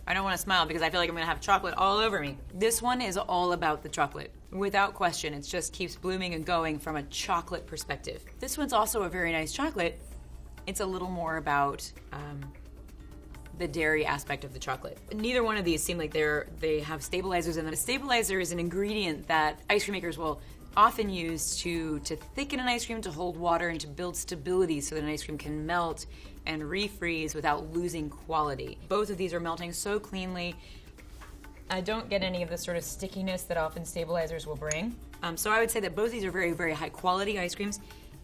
I don't want to smile because I feel like I'm going to have chocolate all over me. This one is all about the chocolate. Without question, it just keeps blooming and going from a chocolate perspective. This one's also a very nice chocolate. It's a little more about the dairy aspect of the chocolate. Neither one of these seem like they have stabilizers in them. A stabilizer is an ingredient that ice cream makers will often use to thicken an ice cream, to hold water, and to build stability so that an ice cream can melt and refreeze without losing quality. Both of these are melting so cleanly. I don't get any of the sort of stickiness that often stabilizers will bring. So I would say that both these are very, very high quality ice creams.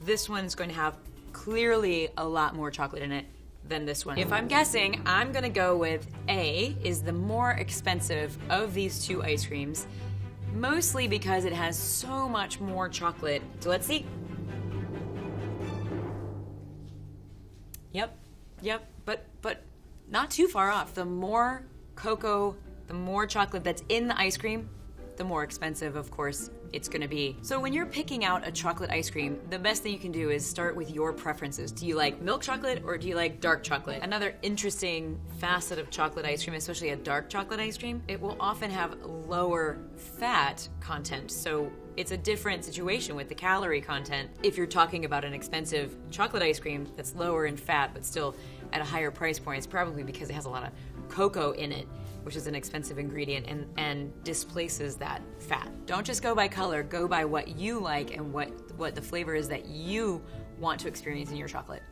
This one's going to have clearly a lot more chocolate in it than this one. If I'm guessing, I'm gonna go with A is the more expensive of these two ice creams, mostly because it has so much more chocolate. So let's see. Yep, but not too far off. The more cocoa, the more chocolate that's in the ice cream, the more expensive, of course, it's gonna be. So when you're picking out a chocolate ice cream, the best thing you can do is start with your preferences. Do you like milk chocolate or do you like dark chocolate? Another interesting facet of chocolate ice cream, especially a dark chocolate ice cream, it will often have lower fat content. So it's a different situation with the calorie content. If you're talking about an expensive chocolate ice cream that's lower in fat but still at a higher price point, it's probably because it has a lot of cocoa in it, which is an expensive ingredient and displaces that fat. Don't just go by color, go by what you like and what the flavor is that you want to experience in your chocolate.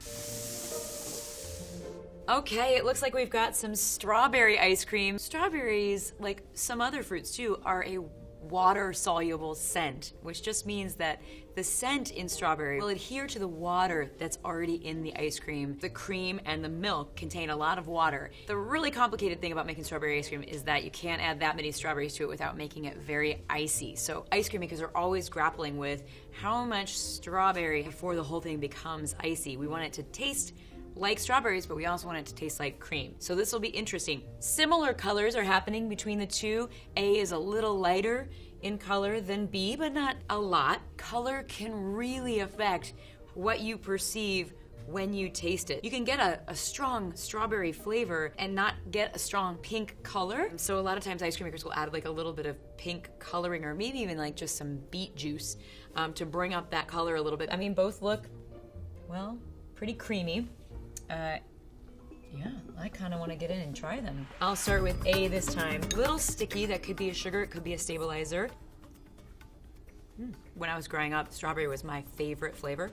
Okay, it looks like we've got some strawberry ice cream. Strawberries, like some other fruits too, are a water-soluble scent, which just means that the scent in strawberry will adhere to the water that's already in the ice cream. The cream and the milk contain a lot of water. The really complicated thing about making strawberry ice cream is that you can't add that many strawberries to it without making it very icy. So ice cream makers are always grappling with how much strawberry before the whole thing becomes icy. We want it to taste like strawberries, but we also want it to taste like cream. So this will be interesting. Similar colors are happening between the two. A is a little lighter in color than B, but not a lot. Color can really affect what you perceive when you taste it. You can get a strong strawberry flavor and not get a strong pink color. So a lot of times ice cream makers will add like a little bit of pink coloring or maybe even like just some beet juice to bring up that color a little bit. I mean, both look, well, pretty creamy. Yeah, I kind of want to get in and try them. I'll start with A this time. A little sticky, that could be a sugar, it could be a stabilizer. When I was growing up, strawberry was my favorite flavor.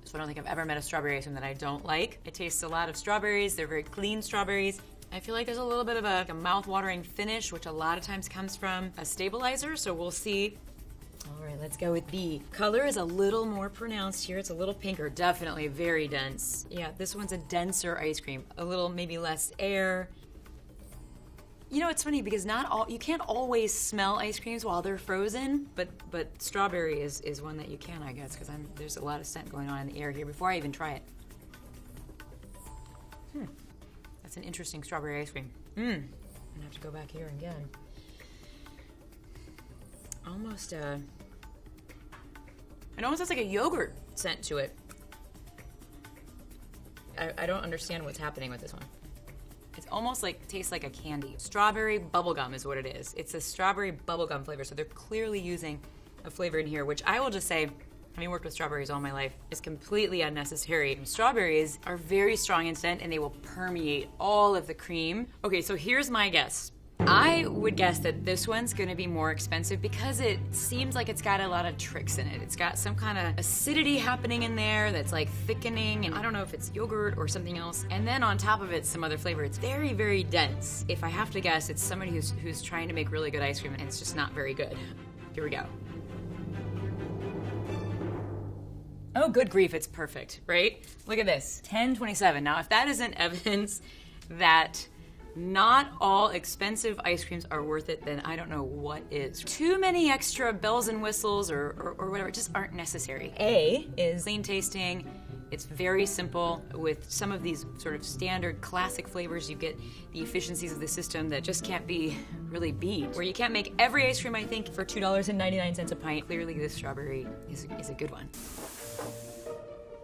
So I don't think I've ever met a strawberry ice cream that I don't like. It tastes a lot of strawberries, they're very clean strawberries. I feel like there's a little bit of a mouth-watering finish, which a lot of times comes from a stabilizer, so we'll see. All right, let's go with B. Color is a little more pronounced here. It's a little pinker, definitely very dense. Yeah, this one's a denser ice cream. A little maybe less air. You know, it's funny because you can't always smell ice creams while they're frozen, but strawberry is one that you can, I guess, because there's a lot of scent going on in the air here before I even try it. That's an interesting strawberry ice cream. I'm gonna have to go back here again. Almost it almost has like a yogurt scent to it. I don't understand what's happening with this one. It's almost like, tastes like a candy. Strawberry bubblegum is what it is. It's a strawberry bubblegum flavor, so they're clearly using a flavor in here, which I will just say, having worked with strawberries all my life, is completely unnecessary. Strawberries are very strong in scent and they will permeate all of the cream. Okay, so here's my guess. I would guess that this one's gonna be more expensive because it seems like it's got a lot of tricks in it. It's got some kind of acidity happening in there that's like thickening, and I don't know if it's yogurt or something else. And then on top of it, some other flavor. It's very, very dense. If I have to guess, it's somebody who's trying to make really good ice cream and it's just not very good. Here we go. Oh, good grief, it's perfect, right? Look at this, 10.27. Now, if that isn't evidence that not all expensive ice creams are worth it, then I don't know what is. Too many extra bells and whistles or whatever just aren't necessary. A is clean tasting. It's very simple. With some of these sort of standard classic flavors, you get the efficiencies of the system that just can't be really beat. Where you can't make every ice cream, I think, for $2.99 a pint. Clearly this strawberry is a good one.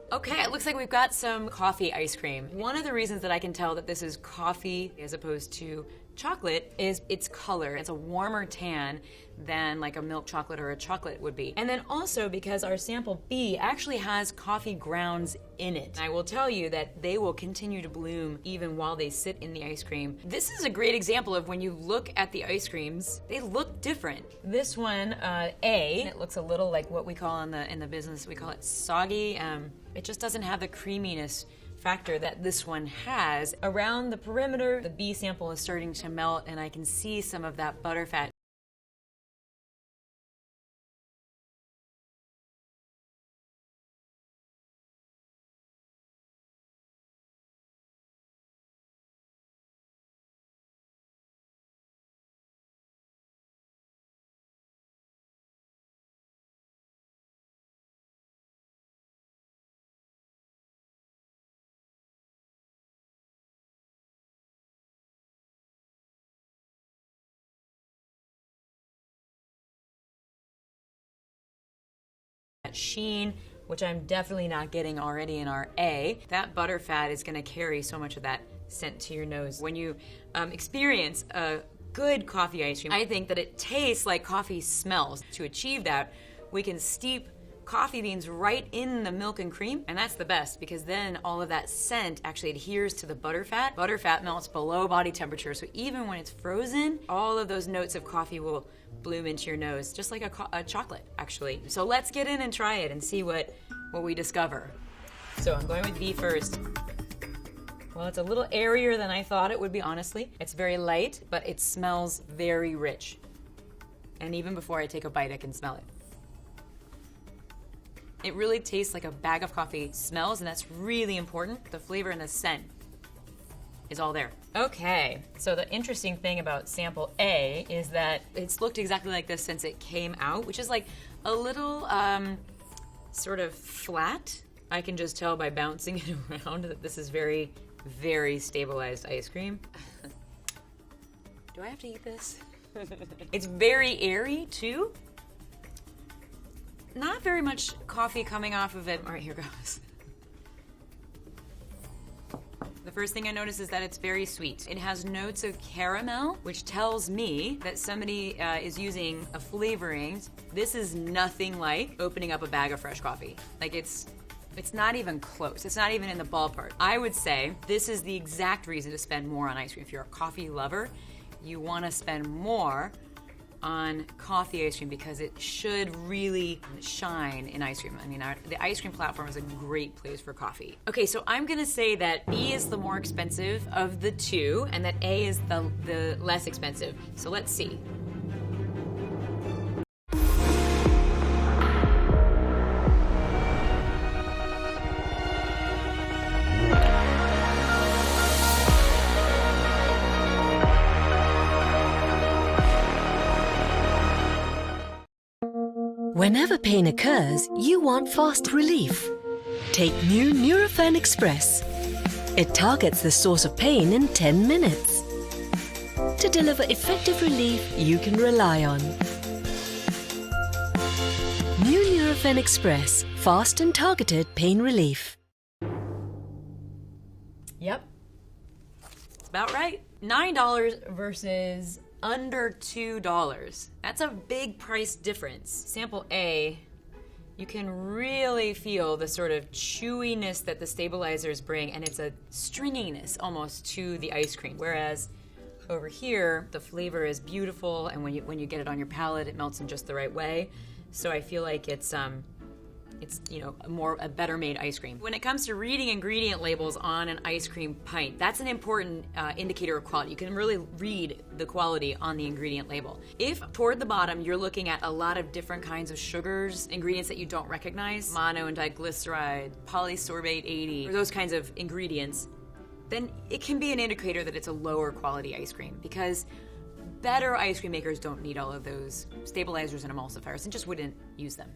Okay, it looks like we've got some coffee ice cream. One of the reasons that I can tell that this is coffee as opposed to chocolate is its color. It's a warmer tan than like a milk chocolate or a chocolate would be. And then also because our sample B actually has coffee grounds in it. I will tell you that they will continue to bloom even while they sit in the ice cream. This is a great example of when you look at the ice creams, they look different. This one, A, it looks a little like what we call in the business, we call it soggy. It just doesn't have the creaminess factor that this one has. Around the perimeter, the B sample is starting to melt, and I can see some of that butterfat. Sheen, which I'm definitely not getting already in our A. That butterfat is going to carry so much of that scent to your nose. When you experience a good coffee ice cream, I think that it tastes like coffee smells. To achieve that, we can steep coffee beans right in the milk and cream, and that's the best because then all of that scent actually adheres to the butterfat. Butterfat melts below body temperature, so even when it's frozen, all of those notes of coffee will bloom into your nose, just like a chocolate, actually. So let's get in and try it and see what we discover. So I'm going with B first. Well, it's a little airier than I thought it would be, honestly. It's very light, but it smells very rich. And even before I take a bite, I can smell it. It really tastes like a bag of coffee smells, and that's really important. The flavor and the scent is all there. Okay, so the interesting thing about sample A is that it's looked exactly like this since it came out, which is like a little sort of flat. I can just tell by bouncing it around that this is very, very stabilized ice cream. Do I have to eat this? It's very airy too. Not very much coffee coming off of it. All right, here goes. The first thing I notice is that it's very sweet. It has notes of caramel, which tells me that somebody is using a flavoring. This is nothing like opening up a bag of fresh coffee. Like it's not even close. It's not even in the ballpark. I would say this is the exact reason to spend more on ice cream. If you're a coffee lover, you want to spend more on coffee ice cream because it should really shine in ice cream. I mean, the ice cream platform is a great place for coffee. Okay, so I'm gonna say that B is the more expensive of the two and that A is the less expensive. So let's see. Whenever pain occurs, you want fast relief. Take new Nurofen Express. It targets the source of pain in 10 minutes to deliver effective relief you can rely on. New Nurofen Express, fast and targeted pain relief. Yep. It's about right. $9 versus under $2. That's a big price difference. Sample A, you can really feel the sort of chewiness that the stabilizers bring, and it's a stringiness almost to the ice cream. Whereas over here, the flavor is beautiful, and when you get it on your palate, it melts in just the right way. So I feel like it's you know, a better made ice cream. When it comes to reading ingredient labels on an ice cream pint, that's an important indicator of quality. You can really read the quality on the ingredient label. If toward the bottom you're looking at a lot of different kinds of sugars, ingredients that you don't recognize, mono and diglyceride, polysorbate 80, or those kinds of ingredients, then it can be an indicator that it's a lower quality ice cream because better ice cream makers don't need all of those stabilizers and emulsifiers and just wouldn't use them.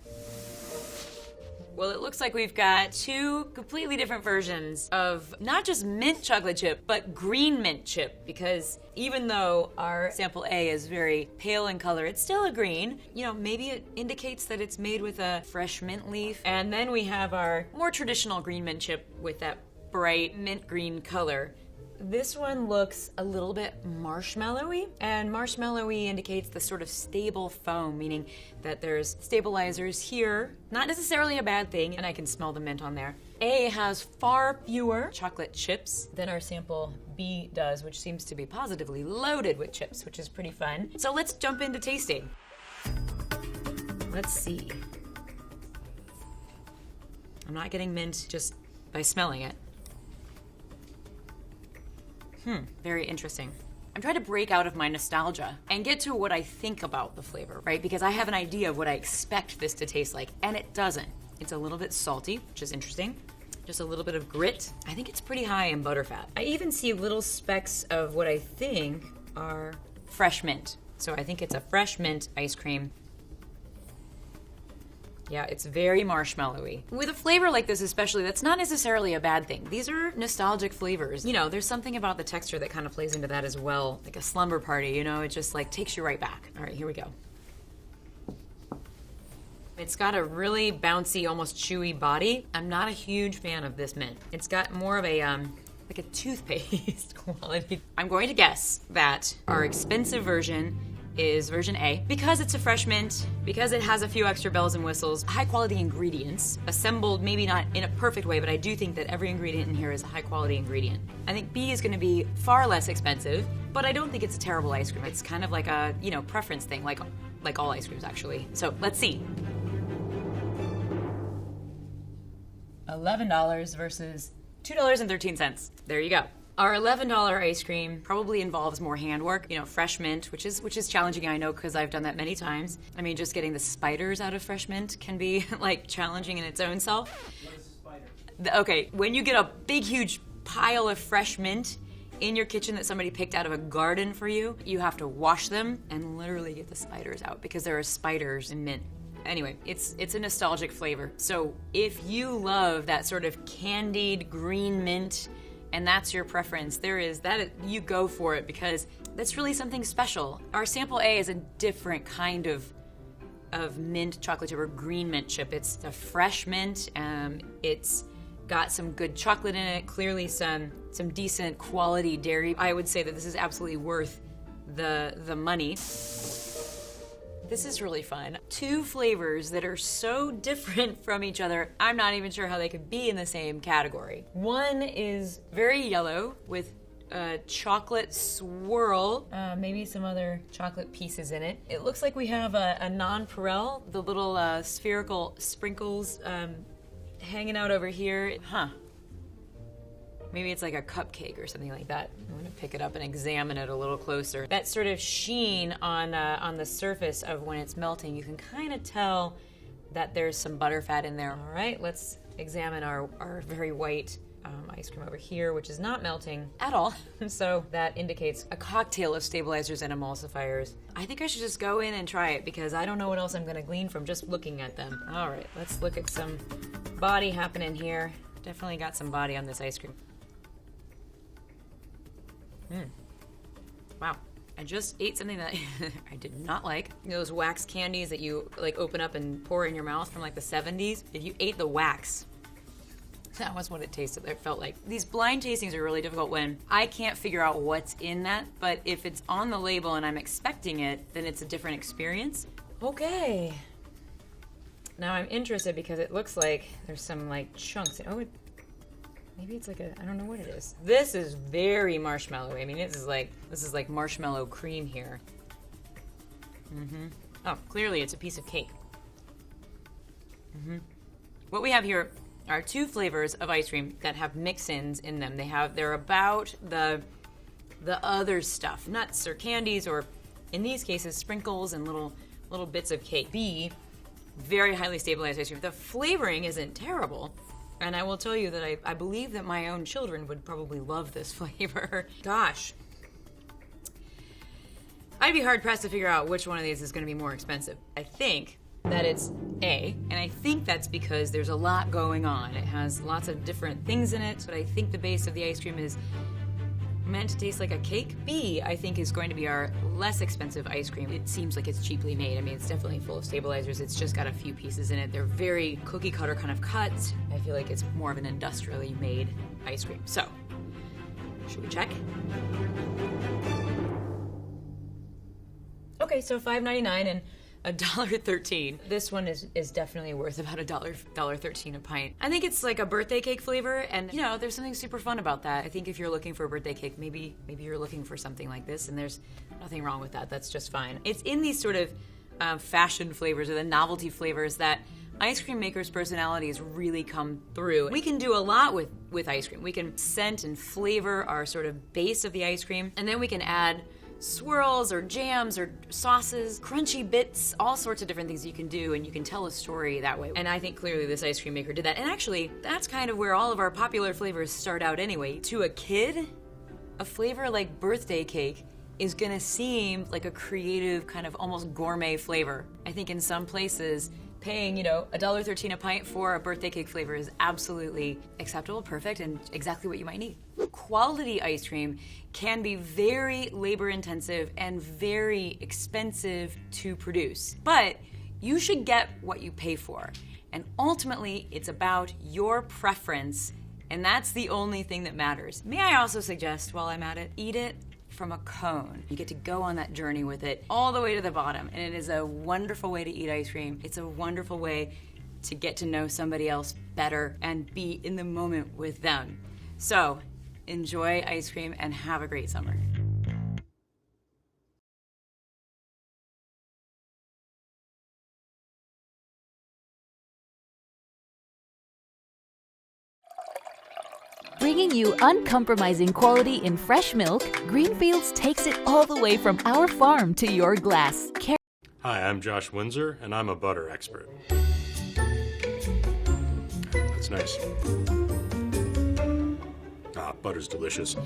Well, it looks like we've got two completely different versions of not just mint chocolate chip, but green mint chip, because even though our sample A is very pale in color, it's still a green. You know, maybe it indicates that it's made with a fresh mint leaf. And then we have our more traditional green mint chip with that bright mint green color. This one looks a little bit marshmallowy, and marshmallowy indicates the sort of stable foam, meaning that there's stabilizers here, not necessarily a bad thing, and I can smell the mint on there. A has far fewer chocolate chips than our sample B does, which seems to be positively loaded with chips, which is pretty fun. So let's jump into tasting. Let's see. I'm not getting mint just by smelling it. Very interesting. I'm trying to break out of my nostalgia and get to what I think about the flavor, right? Because I have an idea of what I expect this to taste like, and it doesn't. It's a little bit salty, which is interesting. Just a little bit of grit. I think it's pretty high in butterfat. I even see little specks of what I think are fresh mint. So I think it's a fresh mint ice cream. Yeah, it's very marshmallowy. With a flavor like this especially, that's not necessarily a bad thing. These are nostalgic flavors. You know, there's something about the texture that kind of plays into that as well. Like a slumber party, you know, it just like takes you right back. All right, here we go. It's got a really bouncy, almost chewy body. I'm not a huge fan of this mint. It's got more of a, like a toothpaste quality. I'm going to guess that our expensive version is version A, because it's a fresh mint, because it has a few extra bells and whistles, high quality ingredients, assembled maybe not in a perfect way, but I do think that every ingredient in here is a high quality ingredient. I think B is gonna be far less expensive, but I don't think it's a terrible ice cream. It's kind of like a, you know, preference thing, like all ice creams actually. So let's see. $11 versus $2.13. There you go. Our $11 ice cream probably involves more handwork, you know, fresh mint, which is challenging, I know, because I've done that many times. I mean, just getting the spiders out of fresh mint can be like challenging in its own self. What is a spider? Okay, when you get a big, huge pile of fresh mint in your kitchen that somebody picked out of a garden for you, you have to wash them and literally get the spiders out because there are spiders in mint. Anyway, it's a nostalgic flavor. So if you love that sort of candied green mint, and that's your preference, you go for it because that's really something special. Our sample A is a different kind of mint chocolate chip or green mint chip. It's a fresh mint. It's got some good chocolate in it, clearly some decent quality dairy. I would say that this is absolutely worth the money. This is really fun. Two flavors that are so different from each other, I'm not even sure how they could be in the same category. One is very yellow with a chocolate swirl, maybe some other chocolate pieces in it. It looks like we have a nonpareil, the little spherical sprinkles hanging out over here. Huh. Maybe it's like a cupcake or something like that. I'm gonna pick it up and examine it a little closer. That sort of sheen on the surface of when it's melting, you can kind of tell that there's some butterfat in there. All right, let's examine our very white ice cream over here, which is not melting at all. So that indicates a cocktail of stabilizers and emulsifiers. I think I should just go in and try it because I don't know what else I'm gonna glean from just looking at them. All right, let's look at some body happening here. Definitely got some body on this ice cream. Wow, I just ate something that I did not like. Those wax candies that you like open up and pour in your mouth from like the 70s. If you ate the wax, that was what it tasted. It felt like. These blind tastings are really difficult when I can't figure out what's in that, but if it's on the label and I'm expecting it, then it's a different experience. Okay. Now I'm interested because it looks like there's some like chunks. Maybe it's like I don't know what it is. This is very marshmallowy. I mean, this is like marshmallow cream here. Oh, clearly it's a piece of cake. What we have here are two flavors of ice cream that have mix-ins in them. They're about the other stuff, nuts or candies, or in these cases, sprinkles and little bits of cake. B, very highly stabilized ice cream. The flavoring isn't terrible. And I will tell you that I believe that my own children would probably love this flavor. Gosh. I'd be hard-pressed to figure out which one of these is going to be more expensive. I think that it's A, and I think that's because there's a lot going on. It has lots of different things in it, but I think the base of the ice cream is meant to taste like a cake. B, I think, is going to be our less expensive ice cream. It seems like it's cheaply made. I mean, it's definitely full of stabilizers. It's just got a few pieces in it. They're very cookie cutter kind of cuts. I feel like it's more of an industrially made ice cream. So, should we check? Okay, so $5.99 and $1.13. This one is definitely worth about $1.13 a pint. I think it's like a birthday cake flavor, and you know, there's something super fun about that. I think if you're looking for a birthday cake, maybe you're looking for something like this, and there's nothing wrong with that. That's just fine. It's in these sort of fashion flavors or the novelty flavors that ice cream makers' personalities really come through. We can do a lot with ice cream. We can scent and flavor our sort of base of the ice cream, and then we can add swirls or jams or sauces, crunchy bits, all sorts of different things you can do, and you can tell a story that way. And I think clearly this ice cream maker did that. And actually, that's kind of where all of our popular flavors start out anyway. To a kid, a flavor like birthday cake is gonna seem like a creative, kind of almost gourmet flavor. I think in some places, paying, $1.13 a pint for a birthday cake flavor is absolutely acceptable, perfect, and exactly what you might need. Quality ice cream can be very labor intensive and very expensive to produce, but you should get what you pay for. And ultimately, it's about your preference, and that's the only thing that matters. May I also suggest, while I'm at it, eat it from a cone. You get to go on that journey with it all the way to the bottom, and it is a wonderful way to eat ice cream. It's a wonderful way to get to know somebody else better and be in the moment with them. So, enjoy ice cream and have a great summer. Bringing you uncompromising quality in fresh milk, Greenfields takes it all the way from our farm to your glass. Hi, I'm Josh Windsor, and I'm a butter expert. That's nice. Ah, butter's delicious.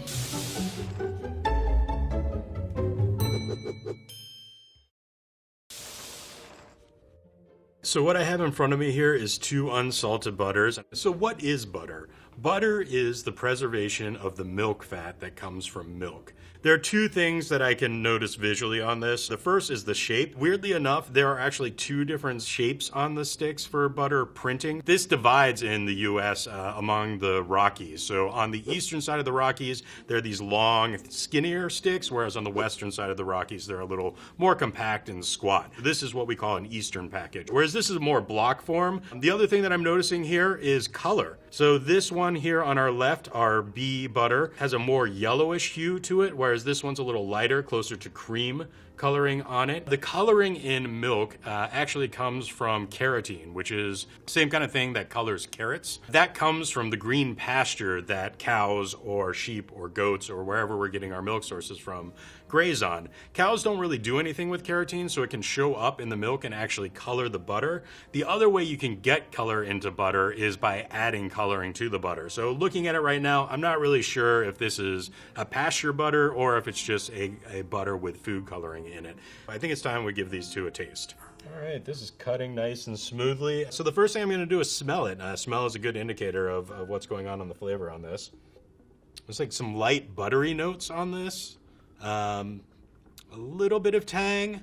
So what I have in front of me here is 2 unsalted butters. So what is butter? Butter is the preservation of the milk fat that comes from milk. There are 2 things that I can notice visually on this. The first is the shape. Weirdly enough, there are actually 2 different shapes on the sticks for butter printing. This divides in the US among the Rockies. So on the eastern side of the Rockies, there are these long, skinnier sticks, whereas on the western side of the Rockies, they're a little more compact and squat. This is what we call an eastern package, whereas this is more block form. The other thing that I'm noticing here is color. So this one here on our left, our bee butter, has a more yellowish hue to it, whereas this one's a little lighter, closer to cream coloring on it. The coloring in milk actually comes from carotene, which is the same kind of thing that colors carrots. That comes from the green pasture that cows or sheep or goats or wherever we're getting our milk sources from graze on. Cows don't really do anything with carotene, so it can show up in the milk and actually color the butter. The other way you can get color into butter is by adding coloring to the butter. So looking at it right now, I'm not really sure if this is a pasture butter or if it's just a butter with food coloring in it. I think it's time we give these 2 a taste. All right, this is cutting nice and smoothly. So the first thing I'm gonna do is smell it. Smell is a good indicator of what's going on the flavor on this. There's like some light buttery notes on this. A little bit of tang.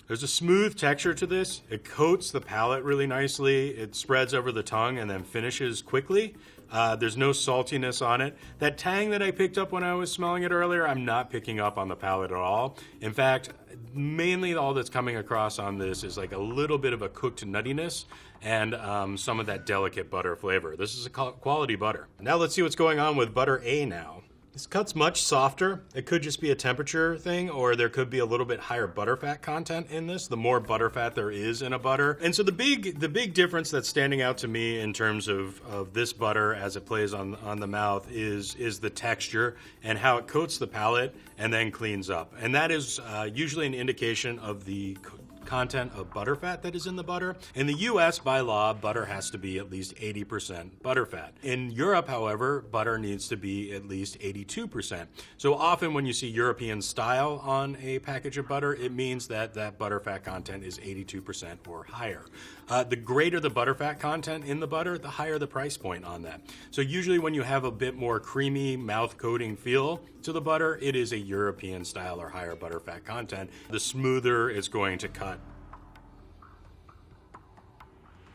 There's a smooth texture to this. It coats the palate really nicely. It spreads over the tongue and then finishes quickly. There's no saltiness on it. That tang that I picked up when I was smelling it earlier, I'm not picking up on the palate at all. In fact, mainly all that's coming across on this is like a little bit of a cooked nuttiness and some of that delicate butter flavor. This is a quality butter. Now let's see what's going on with butter A now. This cut's much softer. It could just be a temperature thing, or there could be a little bit higher butterfat content in this, the more butterfat there is in a butter. And so the big difference that's standing out to me in terms of this butter as it plays on the mouth is the texture and how it coats the palate and then cleans up. And that is usually an indication of the content of butterfat that is in the butter. In the US, by law, butter has to be at least 80% butterfat. In Europe, however, butter needs to be at least 82%. So often when you see European style on a package of butter, it means that that butterfat content is 82% or higher. The greater the butterfat content in the butter, the higher the price point on that. So usually when you have a bit more creamy mouth coating feel to the butter, it is a European style or higher butterfat content. The smoother it's going to cut.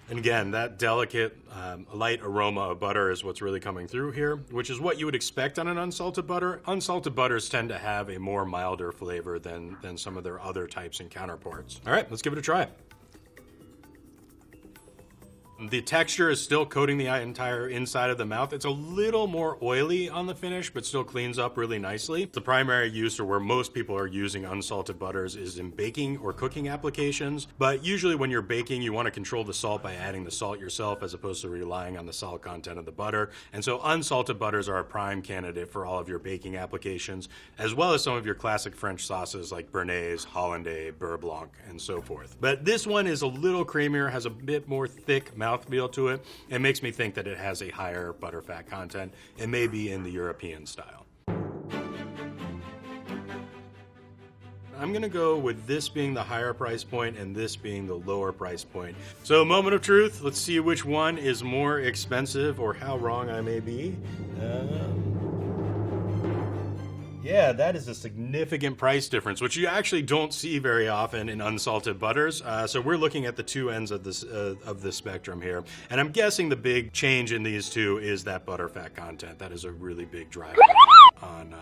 And again, that delicate, light aroma of butter is what's really coming through here, which is what you would expect on an unsalted butter. Unsalted butters tend to have a more milder flavor than some of their other types and counterparts. All right, let's give it a try. The texture is still coating the entire inside of the mouth. It's a little more oily on the finish, but still cleans up really nicely. The primary use, or where most people are using unsalted butters, is in baking or cooking applications. But usually when you're baking, you want to control the salt by adding the salt yourself as opposed to relying on the salt content of the butter. And so unsalted butters are a prime candidate for all of your baking applications, as well as some of your classic French sauces like Béarnaise, Hollandaise, Beurre Blanc, and so forth. But this one is a little creamier, has a bit more thick mouthfeel to it. It makes me think that it has a higher butterfat content and maybe in the European style. I'm gonna go with this being the higher price point and this being the lower price point. So moment of truth, let's see which one is more expensive or how wrong I may be. Yeah, that is a significant price difference, which you actually don't see very often in unsalted butters. So we're looking at the two ends of this spectrum here. And I'm guessing the big change in these two is that butterfat content. That is a really big driver on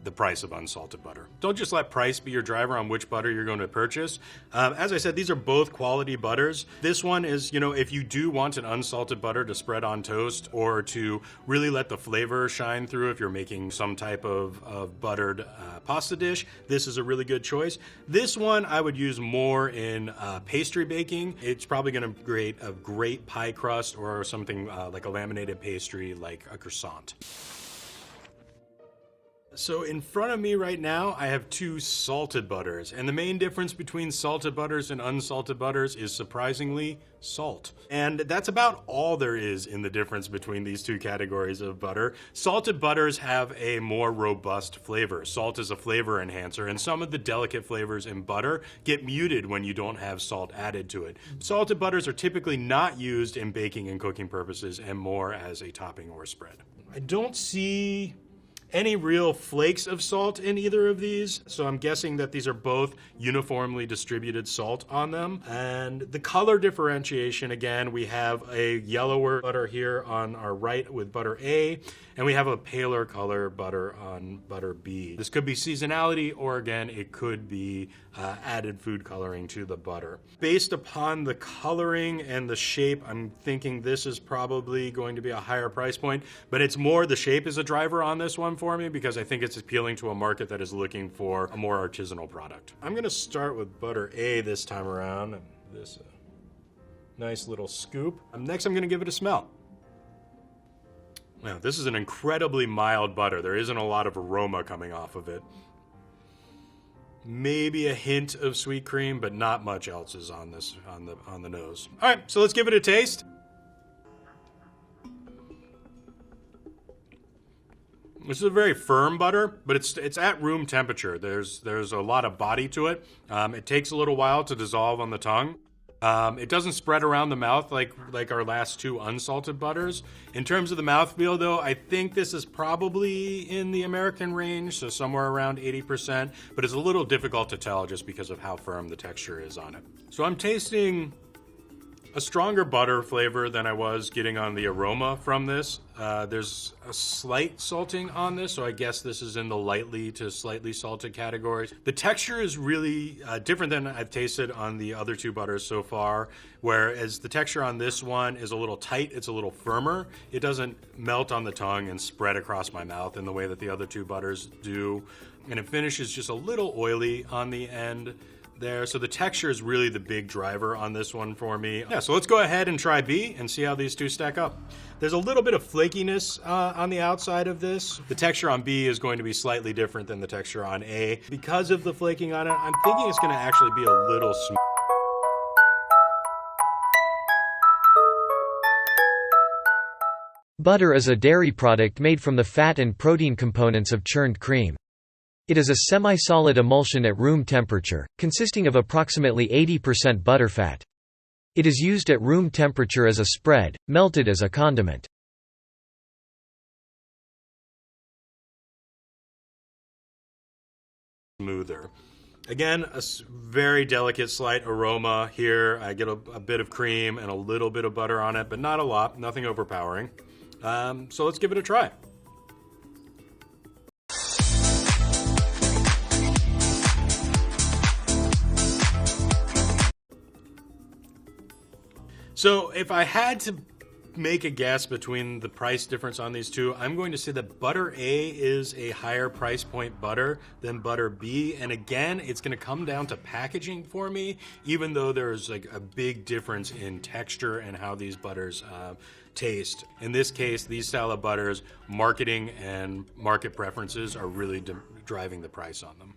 the price of unsalted butter. Don't just let price be your driver on which butter you're going to purchase. As I said, these are both quality butters. This one is, you know, if you do want an unsalted butter to spread on toast or to really let the flavor shine through if you're making some type of buttered pasta dish, this is a really good choice. This one I would use more in pastry baking. It's probably going to create a great pie crust or something like a laminated pastry like a croissant. So in front of me right now, I have two salted butters, and the main difference between salted butters and unsalted butters is surprisingly salt. And that's about all there is in the difference between these two categories of butter. Salted butters have a more robust flavor. Salt is a flavor enhancer, and some of the delicate flavors in butter get muted when you don't have salt added to it. Salted butters are typically not used in baking and cooking purposes and more as a topping or spread. I don't see any real flakes of salt in either of these, so I'm guessing that these are both uniformly distributed salt on them. And the color differentiation, again, we have a yellower butter here on our right with butter A, and we have a paler color butter on butter B. This could be seasonality, or again, it could be added food coloring to the butter. Based upon the coloring and the shape, I'm thinking this is probably going to be a higher price point, but it's more the shape is a driver on this one for me because I think it's appealing to a market that is looking for a more artisanal product. I'm gonna start with butter A this time around, and this nice little scoop. Next, I'm gonna give it a smell. Now, this is an incredibly mild butter. There isn't a lot of aroma coming off of it. Maybe a hint of sweet cream, but not much else is on this on the nose. All right, so let's give it a taste. This is a very firm butter, but it's at room temperature. There's a lot of body to it. It takes a little while to dissolve on the tongue. It doesn't spread around the mouth like our last two unsalted butters. In terms of the mouthfeel, though, I think this is probably in the American range, so somewhere around 80%, but it's a little difficult to tell just because of how firm the texture is on it. So I'm tasting a stronger butter flavor than I was getting on the aroma from this. There's a slight salting on this, so I guess this is in the lightly to slightly salted categories. The texture is really different than I've tasted on the other two butters so far, whereas the texture on this one is a little tight, it's a little firmer. It doesn't melt on the tongue and spread across my mouth in the way that the other two butters do. And it finishes just a little oily on the end there. So the texture is really the big driver on this one for me. Yeah, so let's go ahead and try B and see how these two stack up. There's a little bit of flakiness on the outside of this. The texture on B is going to be slightly different than the texture on A. Because of the flaking on it, I'm thinking it's going to actually be a little smooth. Butter is a dairy product made from the fat and protein components of churned cream. It is a semi-solid emulsion at room temperature, consisting of approximately 80% butterfat. It is used at room temperature as a spread, melted as a condiment. Smoother. Again, a very delicate slight aroma here. I get a bit of cream and a little bit of butter on it, but not a lot, nothing overpowering. So let's give it a try. So if I had to make a guess between the price difference on these two, I'm going to say that butter A is a higher price point butter than butter B. And again, it's going to come down to packaging for me, even though there's like a big difference in texture and how these butters taste. In this case, these style of butters, marketing and market preferences are really driving the price on them.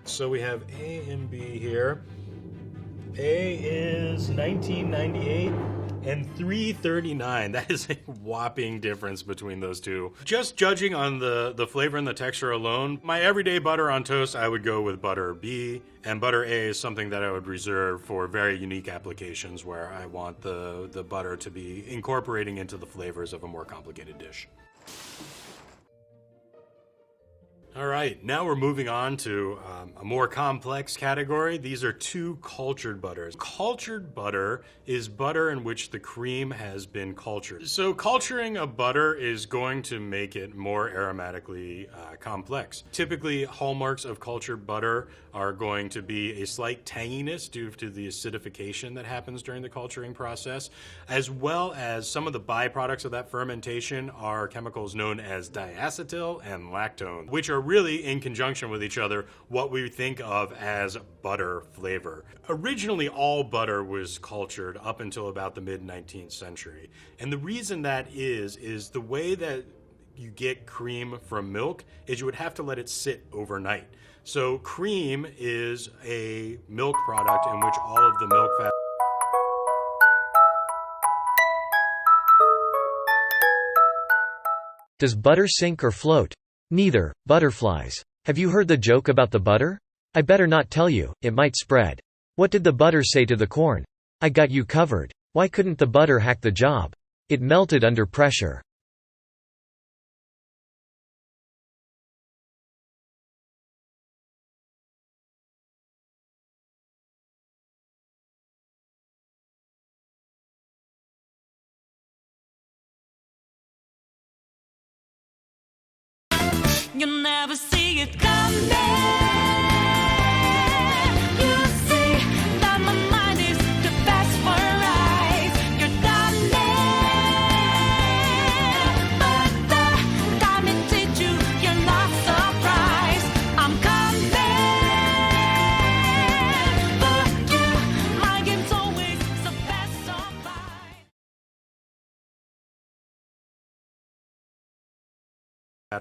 So we have A and B here. A is $19.98 and $3.39. That is a whopping difference between those two. Just judging on the flavor and the texture alone, my everyday butter on toast, I would go with butter B, and butter A is something that I would reserve for very unique applications where I want the butter to be incorporating into the flavors of a more complicated dish. All right, now we're moving on to a more complex category. These are two cultured butters. Cultured butter is butter in which the cream has been cultured. So culturing a butter is going to make it more aromatically complex. Typically, hallmarks of cultured butter are going to be a slight tanginess due to the acidification that happens during the culturing process, as well as some of the byproducts of that fermentation are chemicals known as diacetyl and lactone, which are really in conjunction with each other what we think of as butter flavor. Originally, all butter was cultured up until about the mid-19th century. And the reason that is the way that you get cream from milk is you would have to let it sit overnight. So cream is a milk product in which all of the milk fat Does butter sink or float? Neither. Butterflies. Have you heard the joke about the butter? I better not tell you, it might spread. What did the butter say to the corn? I got you covered. Why couldn't the butter hack the job? It melted under pressure. You'll never see it coming. You see that my mind is the best for eyes. You're darling, but the time it hit you, you're not surprised. I'm coming for you. My game's always the best of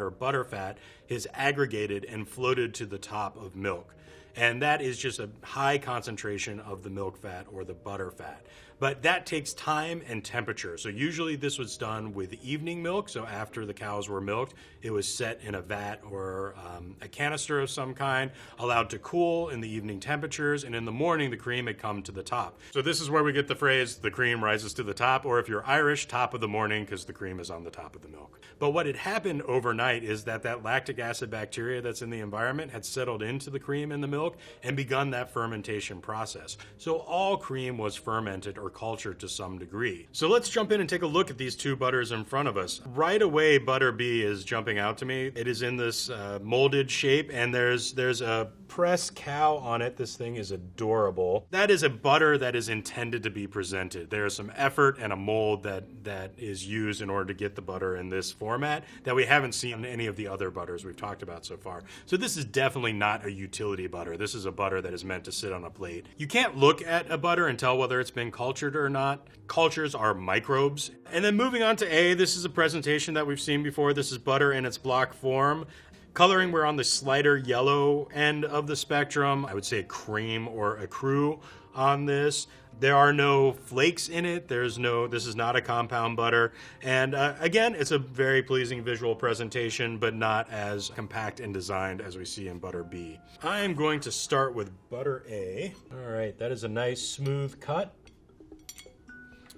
or butter fat is aggregated and floated to the top of milk. And that is just a high concentration of the milk fat or the butter fat. But that takes time and temperature. So usually this was done with evening milk. So after the cows were milked, it was set in a vat or a canister of some kind, allowed to cool in the evening temperatures. And in the morning, the cream had come to the top. So this is where we get the phrase, the cream rises to the top, or if you're Irish, top of the morning, because the cream is on the top of the milk. But what had happened overnight is that lactic acid bacteria that's in the environment had settled into the cream in the milk and begun that fermentation process. So all cream was fermented or cultured to some degree. So let's jump in and take a look at these two butters in front of us. Right away, butter B is jumping out to me. It is in this molded shape, and there's a pressed cow on it. This thing is adorable. That is a butter that is intended to be presented. There is some effort and a mold that is used in order to get the butter in this format that we haven't seen in any of the other butters we've talked about so far. So this is definitely not a utility butter. This is a butter that is meant to sit on a plate. You can't look at a butter and tell whether it's been cultured or not. Cultures are microbes. And then moving on to A, this is a presentation that we've seen before. This is butter in its block form. Coloring, we're on the slighter yellow end of the spectrum. I would say a cream or a cru on this. There are no flakes in it. This is not a compound butter. And again, it's a very pleasing visual presentation, but not as compact and designed as we see in butter B. I am going to start with butter A. All right, that is a nice smooth cut.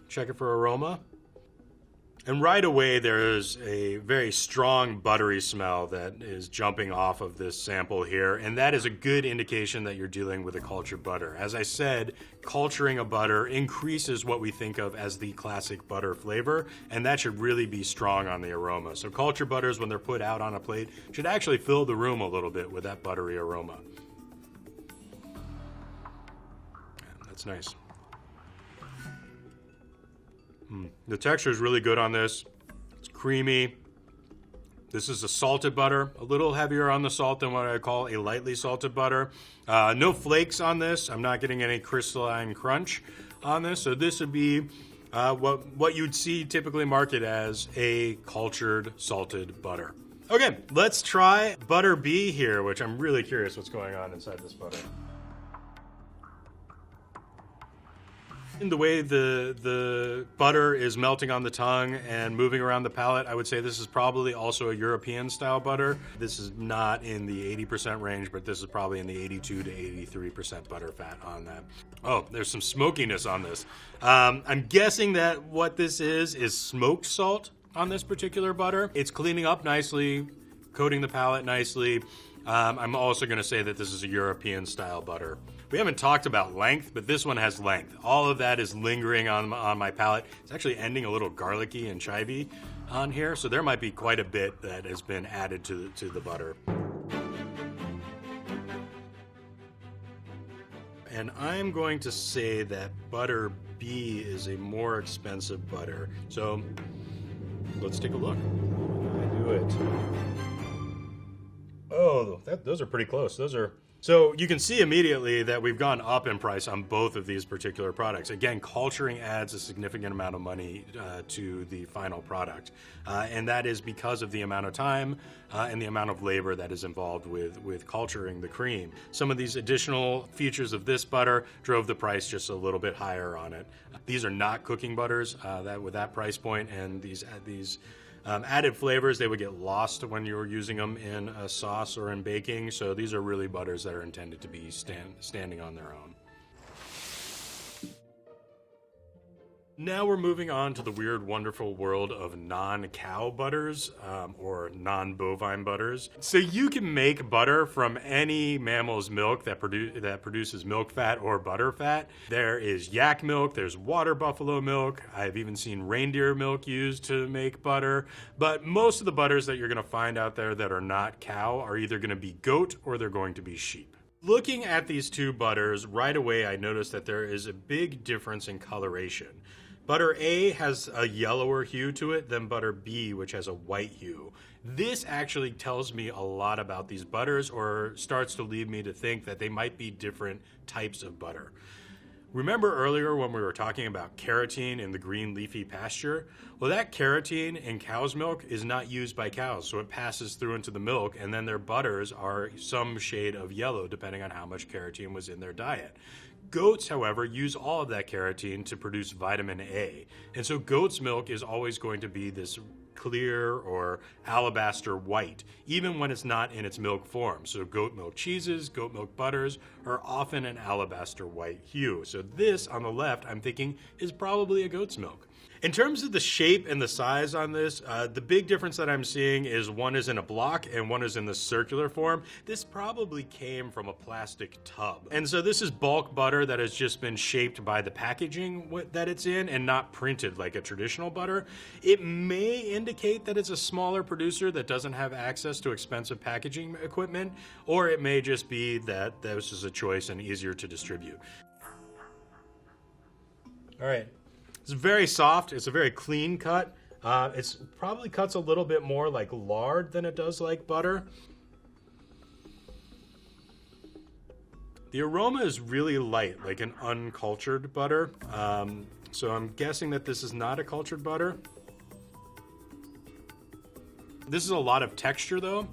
Check it for aroma. And right away, there is a very strong buttery smell that is jumping off of this sample here, and that is a good indication that you're dealing with a cultured butter. As I said, culturing a butter increases what we think of as the classic butter flavor, and that should really be strong on the aroma. So cultured butters, when they're put out on a plate, should actually fill the room a little bit with that buttery aroma. That's nice. The texture is really good on this. It's creamy. This is a salted butter, a little heavier on the salt than what I call a lightly salted butter. No flakes on this. I'm not getting any crystalline crunch on this. So this would be what you'd see typically marketed as a cultured salted butter. Okay, let's try butter B here, which I'm really curious what's going on inside this butter. In the way the butter is melting on the tongue and moving around the palate, I would say this is probably also a European style butter. This is not in the 80% range, but this is probably in the 82 to 83% butter fat on that. Oh, there's some smokiness on this. I'm guessing that what this is smoked salt on this particular butter. It's cleaning up nicely, coating the palate nicely. I'm also going to say that this is a European style butter. We haven't talked about length, but this one has length. All of that is lingering on my palate. It's actually ending a little garlicky and chivy on here, so there might be quite a bit that has been added to the butter. And I'm going to say that butter B is a more expensive butter. So let's take a look. I do it. Oh, those are pretty close. So you can see immediately that we've gone up in price on both of these particular products. Again, culturing adds a significant amount of money to the final product. And that is because of the amount of time and the amount of labor that is involved with culturing the cream. Some of these additional features of this butter drove the price just a little bit higher on it. These are not cooking butters with that price point, and these added flavors, they would get lost when you were using them in a sauce or in baking. So these are really butters that are intended to be standing on their own. Now we're moving on to the weird, wonderful world of non-cow butters or non-bovine butters. So you can make butter from any mammal's milk that produces milk fat or butter fat. There is yak milk, there's water buffalo milk. I've even seen reindeer milk used to make butter. But most of the butters that you're going to find out there that are not cow are either going to be goat or they're going to be sheep. Looking at these two butters, right away I noticed that there is a big difference in coloration. Butter A has a yellower hue to it than butter B, which has a white hue. This actually tells me a lot about these butters, or starts to lead me to think that they might be different types of butter. Remember earlier when we were talking about carotene in the green leafy pasture? Well, that carotene in cow's milk is not used by cows, so it passes through into the milk, and then their butters are some shade of yellow depending on how much carotene was in their diet. Goats, however, use all of that carotene to produce vitamin A. And so goat's milk is always going to be this clear or alabaster white, even when it's not in its milk form. So goat milk cheeses, goat milk butters are often an alabaster white hue. So this on the left, I'm thinking, is probably a goat's milk. In terms of the shape and the size on this, the big difference that I'm seeing is one is in a block and one is in the circular form. This probably came from a plastic tub. And so this is bulk butter that has just been shaped by the packaging that it's in and not printed like a traditional butter. It may indicate that it's a smaller producer that doesn't have access to expensive packaging equipment, or it may just be that this is a choice and easier to distribute. All right. It's very soft. It's a very clean cut. It's probably cuts a little bit more like lard than it does like butter. The aroma is really light, like an uncultured butter. So I'm guessing that this is not a cultured butter. This is a lot of texture though.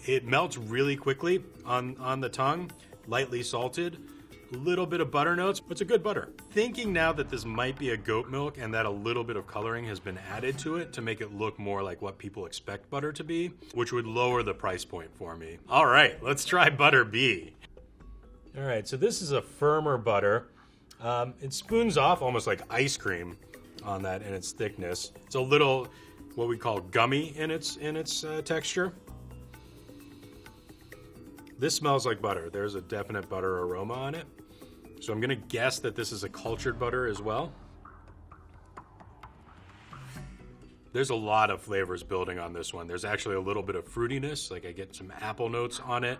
It melts really quickly on the tongue, lightly salted. A little bit of butter notes, but it's a good butter. Thinking now that this might be a goat milk and that a little bit of coloring has been added to it to make it look more like what people expect butter to be, which would lower the price point for me. All right, let's try butter B. All right, so this is a firmer butter. It spoons off almost like ice cream on that in its thickness. It's a little, what we call gummy in its texture. This smells like butter. There's a definite butter aroma on it. So I'm gonna guess that this is a cultured butter as well. There's a lot of flavors building on this one. There's actually a little bit of fruitiness, like I get some apple notes on it.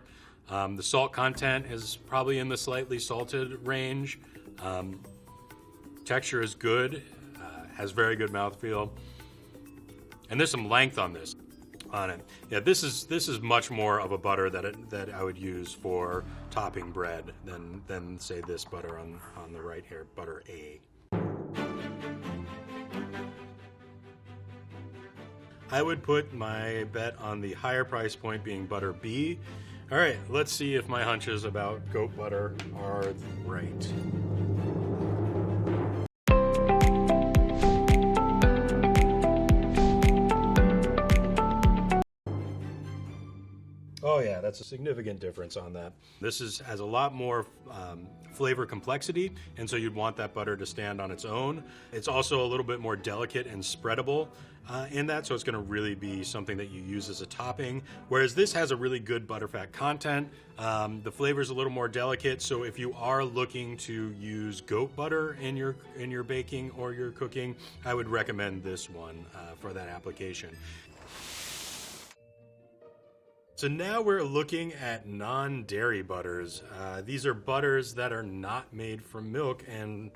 The salt content is probably in the slightly salted range. Texture is good, has very good mouthfeel, and there's some length on this. On it. Yeah, this is much more of a butter that I would use for topping bread than say this butter on the right here, butter A. I would put my bet on the higher price point being butter B. All right, let's see if my hunches about goat butter are right. Oh yeah, that's a significant difference on that. This has a lot more flavor complexity, and so you'd want that butter to stand on its own. It's also a little bit more delicate and spreadable in that, so it's gonna really be something that you use as a topping, whereas this has a really good butterfat content. The flavor's a little more delicate, so if you are looking to use goat butter in your baking or your cooking, I would recommend this one for that application. So now we're looking at non-dairy butters. These are butters that are not made from milk, and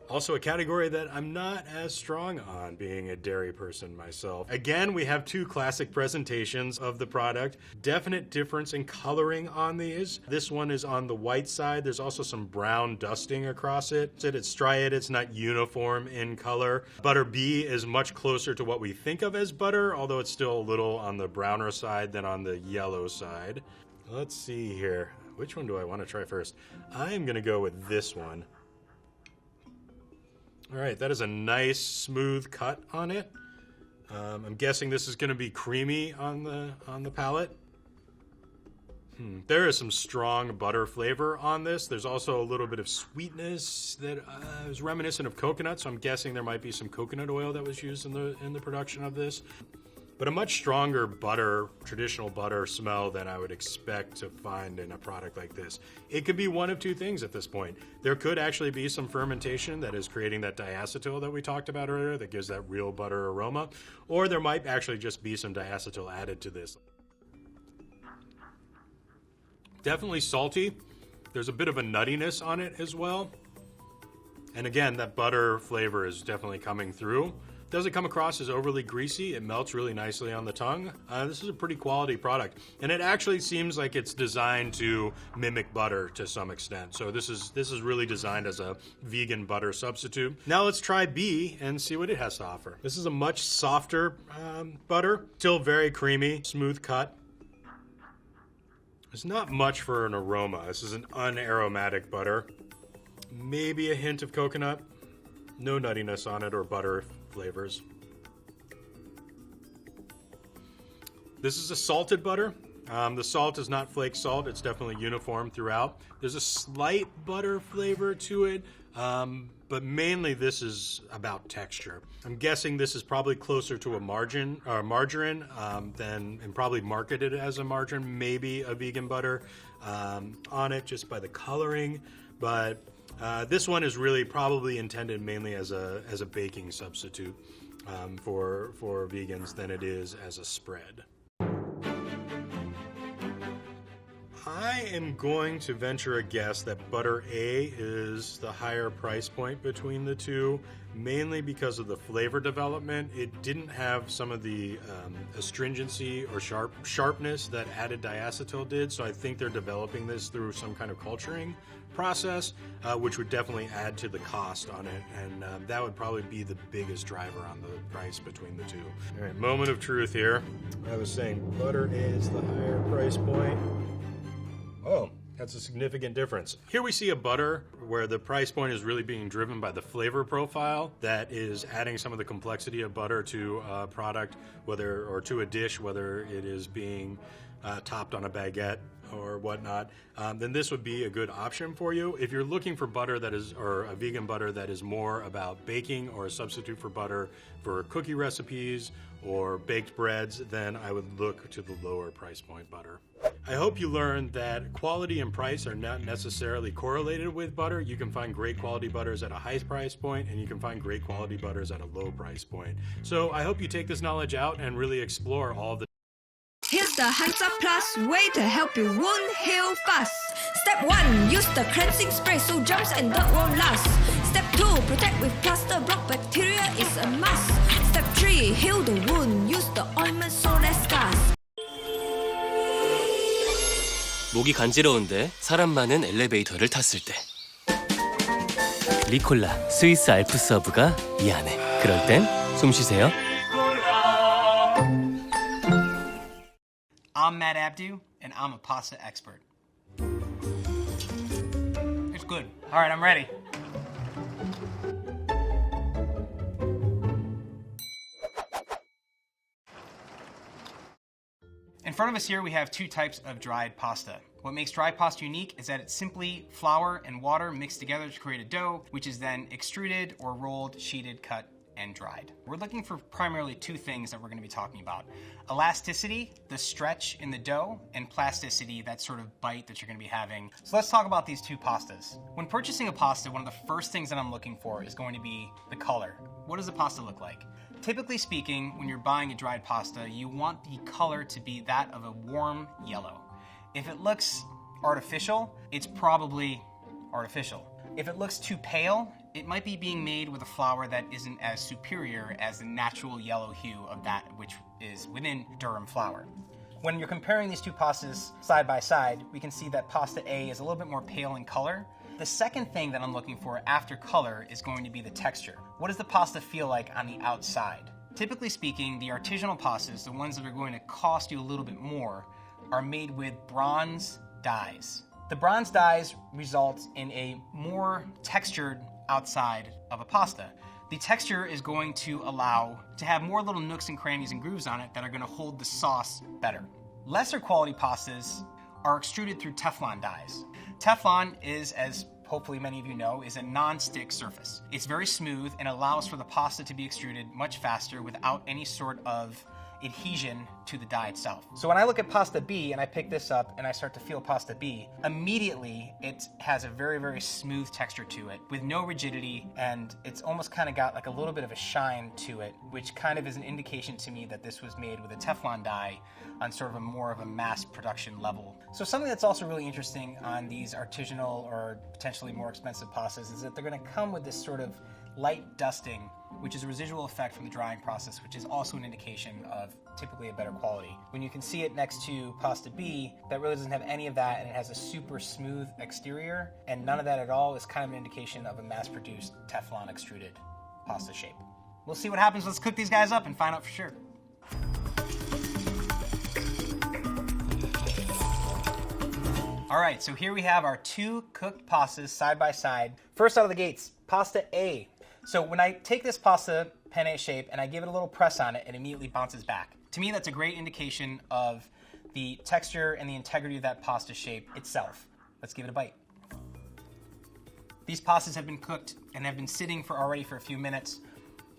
also a category that I'm not as strong on, being a dairy person myself. Again, we have two classic presentations of the product. Definite difference in coloring on these. This one is on the white side. There's also some brown dusting across it. It's striated, it's not uniform in color. Butter B is much closer to what we think of as butter, although it's still a little on the browner side than on the yellow side. Let's see here. Which one do I want to try first? I'm gonna go with this one. All right, that is a nice smooth cut on it. I'm guessing this is going to be creamy on the palate. There is some strong butter flavor on this. There's also a little bit of sweetness that is reminiscent of coconut, so I'm guessing there might be some coconut oil that was used in the production of this. But a much stronger butter, traditional butter smell than I would expect to find in a product like this. It could be one of two things at this point. There could actually be some fermentation that is creating that diacetyl that we talked about earlier that gives that real butter aroma, or there might actually just be some diacetyl added to this. Definitely salty. There's a bit of a nuttiness on it as well. And again, that butter flavor is definitely coming through. Doesn't come across as overly greasy. It melts really nicely on the tongue. This is a pretty quality product. And it actually seems like it's designed to mimic butter to some extent. So this is really designed as a vegan butter substitute. Now let's try B and see what it has to offer. This is a much softer butter, still very creamy, smooth cut. There's not much for an aroma. This is an unaromatic butter. Maybe a hint of coconut. No nuttiness on it or butter flavors. This is a salted butter. The salt is not flake salt. It's definitely uniform throughout. There's a slight butter flavor to it, but mainly this is about texture. I'm guessing this is probably closer to a margarine and probably marketed as a margarine, maybe a vegan butter on it just by the coloring, but this one is really probably intended mainly as a baking substitute for vegans than it is as a spread. I am going to venture a guess that butter A is the higher price point between the two, mainly because of the flavor development. It didn't have some of the astringency or sharpness that added diacetyl did, so I think they're developing this through some kind of culturing process, which would definitely add to the cost on it, and that would probably be the biggest driver on the price between the two. All right, moment of truth here. I was saying butter A is the higher price point. Oh, that's a significant difference. Here we see a butter where the price point is really being driven by the flavor profile that is adding some of the complexity of butter to a product, or to a dish, whether it is being topped on a baguette or whatnot, then this would be a good option for you. If you're looking for butter that is, or a vegan butter that is more about baking or a substitute for butter for cookie recipes or baked breads, then I would look to the lower price point butter. I hope you learned that quality and price are not necessarily correlated with butter. You can find great quality butters at a high price point, and you can find great quality butters at a low price point. So I hope you take this knowledge out and really explore all the Here's the Hands Up Plus way to help you wound heal fast. Step 1, use the cleansing spray so germs and dirt won't last. Step 2, protect with plaster, block bacteria is a must. Step 3, heal the wound, use the ointment so less scars. 목이 간지러운데 사람 많은 엘리베이터를 탔을 때 리콜라 스위스 알프스 허브가 이 안에. 그럴 땐 숨 쉬세요. I'm Matt Abdu, and I'm a pasta expert. It's good. All right, I'm ready. In front of us here, we have two types of dried pasta. What makes dry pasta unique is that it's simply flour and water mixed together to create a dough, which is then extruded or rolled, sheeted, cut, and dried. We're looking for primarily two things that we're going to be talking about. Elasticity, the stretch in the dough, and plasticity, that sort of bite that you're going to be having. So let's talk about these two pastas. When purchasing a pasta, one of the first things that I'm looking for is going to be the color. What does the pasta look like? Typically speaking, when you're buying a dried pasta, you want the color to be that of a warm yellow. If it looks artificial, it's probably artificial. If it looks too pale, it might be being made with a flour that isn't as superior as the natural yellow hue of that which is within durum flour. When you're comparing these two pastas side by side, we can see that pasta A is a little bit more pale in color. The second thing that I'm looking for after color is going to be the texture. What does the pasta feel like on the outside? Typically speaking, the artisanal pastas, the ones that are going to cost you a little bit more, are made with bronze dyes. The bronze dyes result in a more textured outside of a pasta. The texture is going to allow to have more little nooks and crannies and grooves on it that are going to hold the sauce better. Lesser quality pastas are extruded through Teflon dyes. Teflon is, as hopefully many of you know, is a non-stick surface. It's very smooth and allows for the pasta to be extruded much faster without any sort of adhesion to the dye itself. So when I look at pasta B and I pick this up and I start to feel pasta B, immediately it has a very, very smooth texture to it with no rigidity, and it's almost kind of got like a little bit of a shine to it, which kind of is an indication to me that this was made with a Teflon dye on sort of a more of a mass production level. So something that's also really interesting on these artisanal or potentially more expensive pastas is that they're going to come with this sort of light dusting, which is a residual effect from the drying process, which is also an indication of typically a better quality. When you can see it next to pasta B, that really doesn't have any of that, and it has a super smooth exterior, and none of that at all is kind of an indication of a mass-produced Teflon extruded pasta shape. We'll see what happens. Let's cook these guys up and find out for sure. All right, so here we have our two cooked pastas side by side. First out of the gates, pasta A. So when I take this pasta penne shape and I give it a little press on it, it immediately bounces back. To me, that's a great indication of the texture and the integrity of that pasta shape itself. Let's give it a bite. These pastas have been cooked and have been sitting already for a few minutes.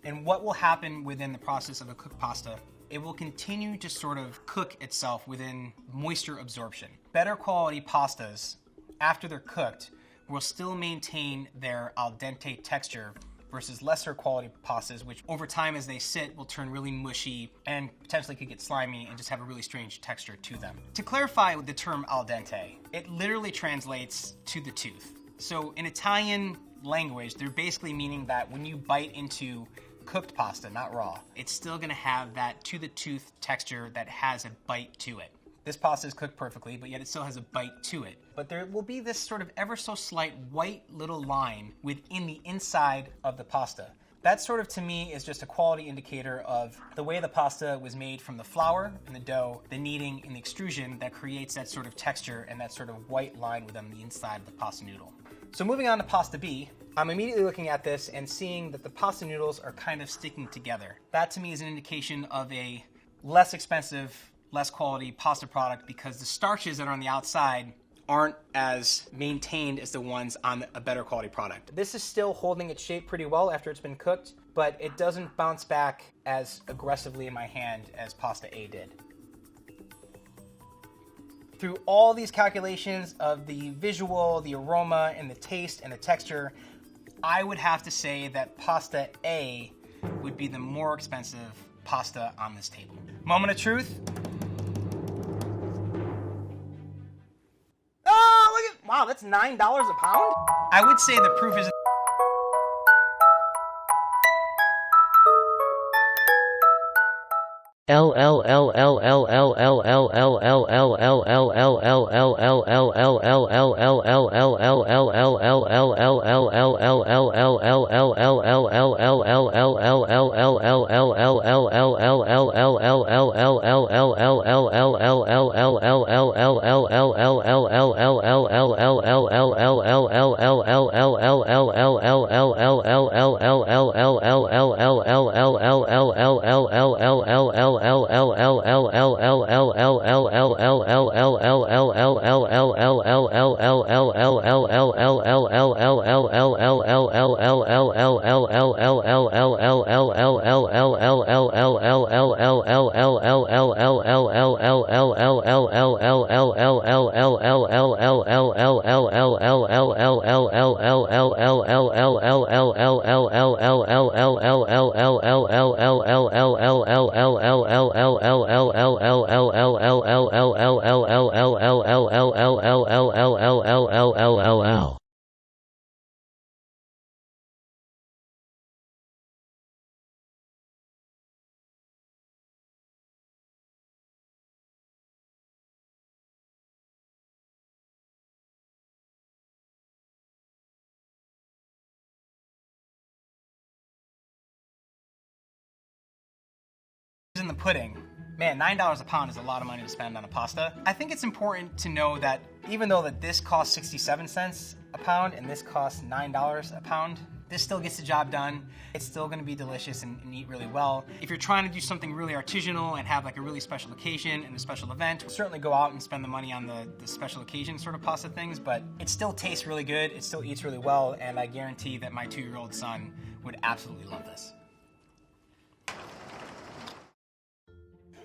And what will happen within the process of a cooked pasta, it will continue to sort of cook itself within moisture absorption. Better quality pastas, after they're cooked, will still maintain their al dente texture versus lesser quality pastas, which over time as they sit will turn really mushy and potentially could get slimy and just have a really strange texture to them. To clarify the term al dente, it literally translates to the tooth. So in Italian language, they're basically meaning that when you bite into cooked pasta, not raw, it's still gonna have that to the tooth texture that has a bite to it. This pasta is cooked perfectly, but yet it still has a bite to it. But there will be this sort of ever so slight white little line within the inside of the pasta. That sort of, to me, is just a quality indicator of the way the pasta was made from the flour and the dough, the kneading and the extrusion that creates that sort of texture and that sort of white line within the inside of the pasta noodle. So moving on to pasta B, I'm immediately looking at this and seeing that the pasta noodles are kind of sticking together. That to me is an indication of a less expensive, less quality pasta product because the starches that are on the outside aren't as maintained as the ones on a better quality product. This is still holding its shape pretty well after it's been cooked, but it doesn't bounce back as aggressively in my hand as pasta A did. Through all these calculations of the visual, the aroma, and the taste and the texture, I would have to say that pasta A would be the more expensive pasta on this table. Moment of truth. Oh, look at, wow, That's $9 a pound? I would say the proof is in the pudding. Man, $9 a pound is a lot of money to spend on a pasta. I think it's important to know that even though that this costs 67 cents a pound and this costs $9 a pound, this still gets the job done. It's still gonna be delicious and eat really well. If you're trying to do something really artisanal and have like a really special occasion and a special event, certainly go out and spend the money on the special occasion sort of pasta things, but it still tastes really good, it still eats really well, and I guarantee that my 2-year-old son would absolutely love this.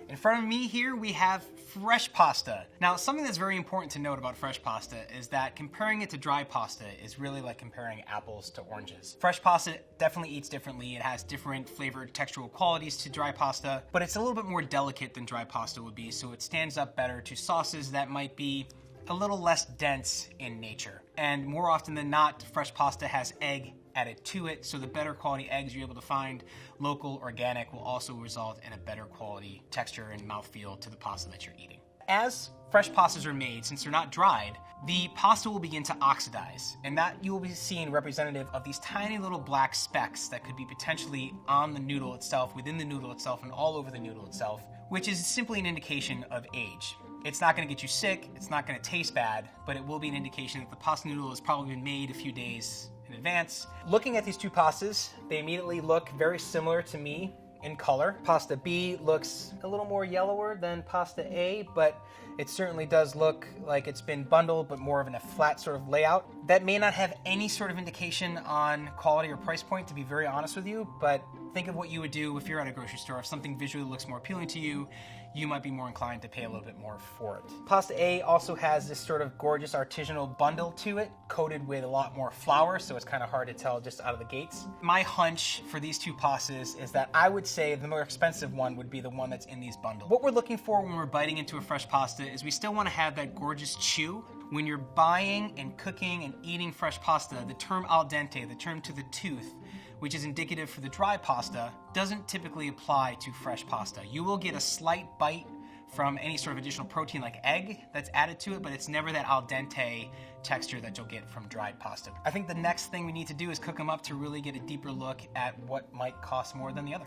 In front of me here, we have fresh pasta. Now, something that's very important to note about fresh pasta is that comparing it to dry pasta is really like comparing apples to oranges. Fresh pasta definitely eats differently. It has different flavored textural qualities to dry pasta, but it's a little bit more delicate than dry pasta would be, so it stands up better to sauces that might be a little less dense in nature. And more often than not, fresh pasta has egg added to it, so the better quality eggs you're able to find, local, organic, will also result in a better quality texture and mouthfeel to the pasta that you're eating. As fresh pastas are made, since they're not dried, the pasta will begin to oxidize, and that you will be seeing representative of these tiny little black specks that could be potentially on the noodle itself, within the noodle itself, and all over the noodle itself, which is simply an indication of age. It's not gonna get you sick, it's not gonna taste bad, but it will be an indication that the pasta noodle has probably been made a few days in advance. Looking at these two pastas, they immediately look very similar to me in color. Pasta B looks a little more yellower than pasta A, but it certainly does look like it's been bundled, but more of in a flat sort of layout. That may not have any sort of indication on quality or price point, to be very honest with you, but think of what you would do if you're at a grocery store. If something visually looks more appealing to you, you might be more inclined to pay a little bit more for it. Pasta A also has this sort of gorgeous artisanal bundle to it, coated with a lot more flour, so it's kind of hard to tell just out of the gates. My hunch for these two pastas is that I would say the more expensive one would be the one that's in these bundles. What we're looking for when we're biting into a fresh pasta is we still want to have that gorgeous chew. When you're buying and cooking and eating fresh pasta, the term al dente, the term to the tooth, which is indicative for the dry pasta, doesn't typically apply to fresh pasta. You will get a slight bite from any sort of additional protein like egg that's added to it, but it's never that al dente texture that you'll get from dried pasta. I think the next thing we need to do is cook them up to really get a deeper look at what might cost more than the other.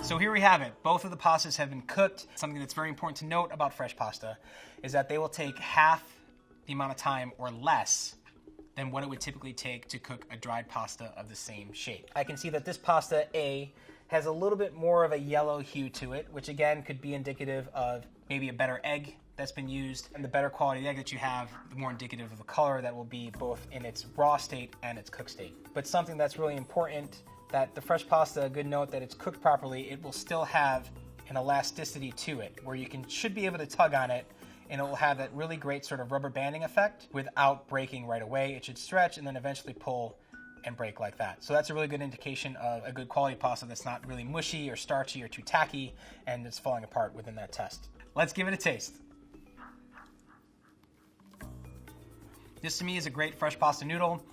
So here we have it. Both of the pastas have been cooked. Something that's very important to note about fresh pasta is that they will take half the amount of time or less than what it would typically take to cook a dried pasta of the same shape. I can see that this pasta A has a little bit more of a yellow hue to it, which again could be indicative of maybe a better egg that's been used, and the better quality egg that you have, the more indicative of the color that will be both in its raw state and its cooked state. But something that's really important, that the fresh pasta, a good note that it's cooked properly, it will still have an elasticity to it, where you should be able to tug on it, and it will have that really great sort of rubber banding effect without breaking right away. It should stretch and then eventually pull and break like that. So that's a really good indication of a good quality pasta that's not really mushy or starchy or too tacky, and it's falling apart within that test. Let's give it a taste. This to me is a great fresh pasta noodle.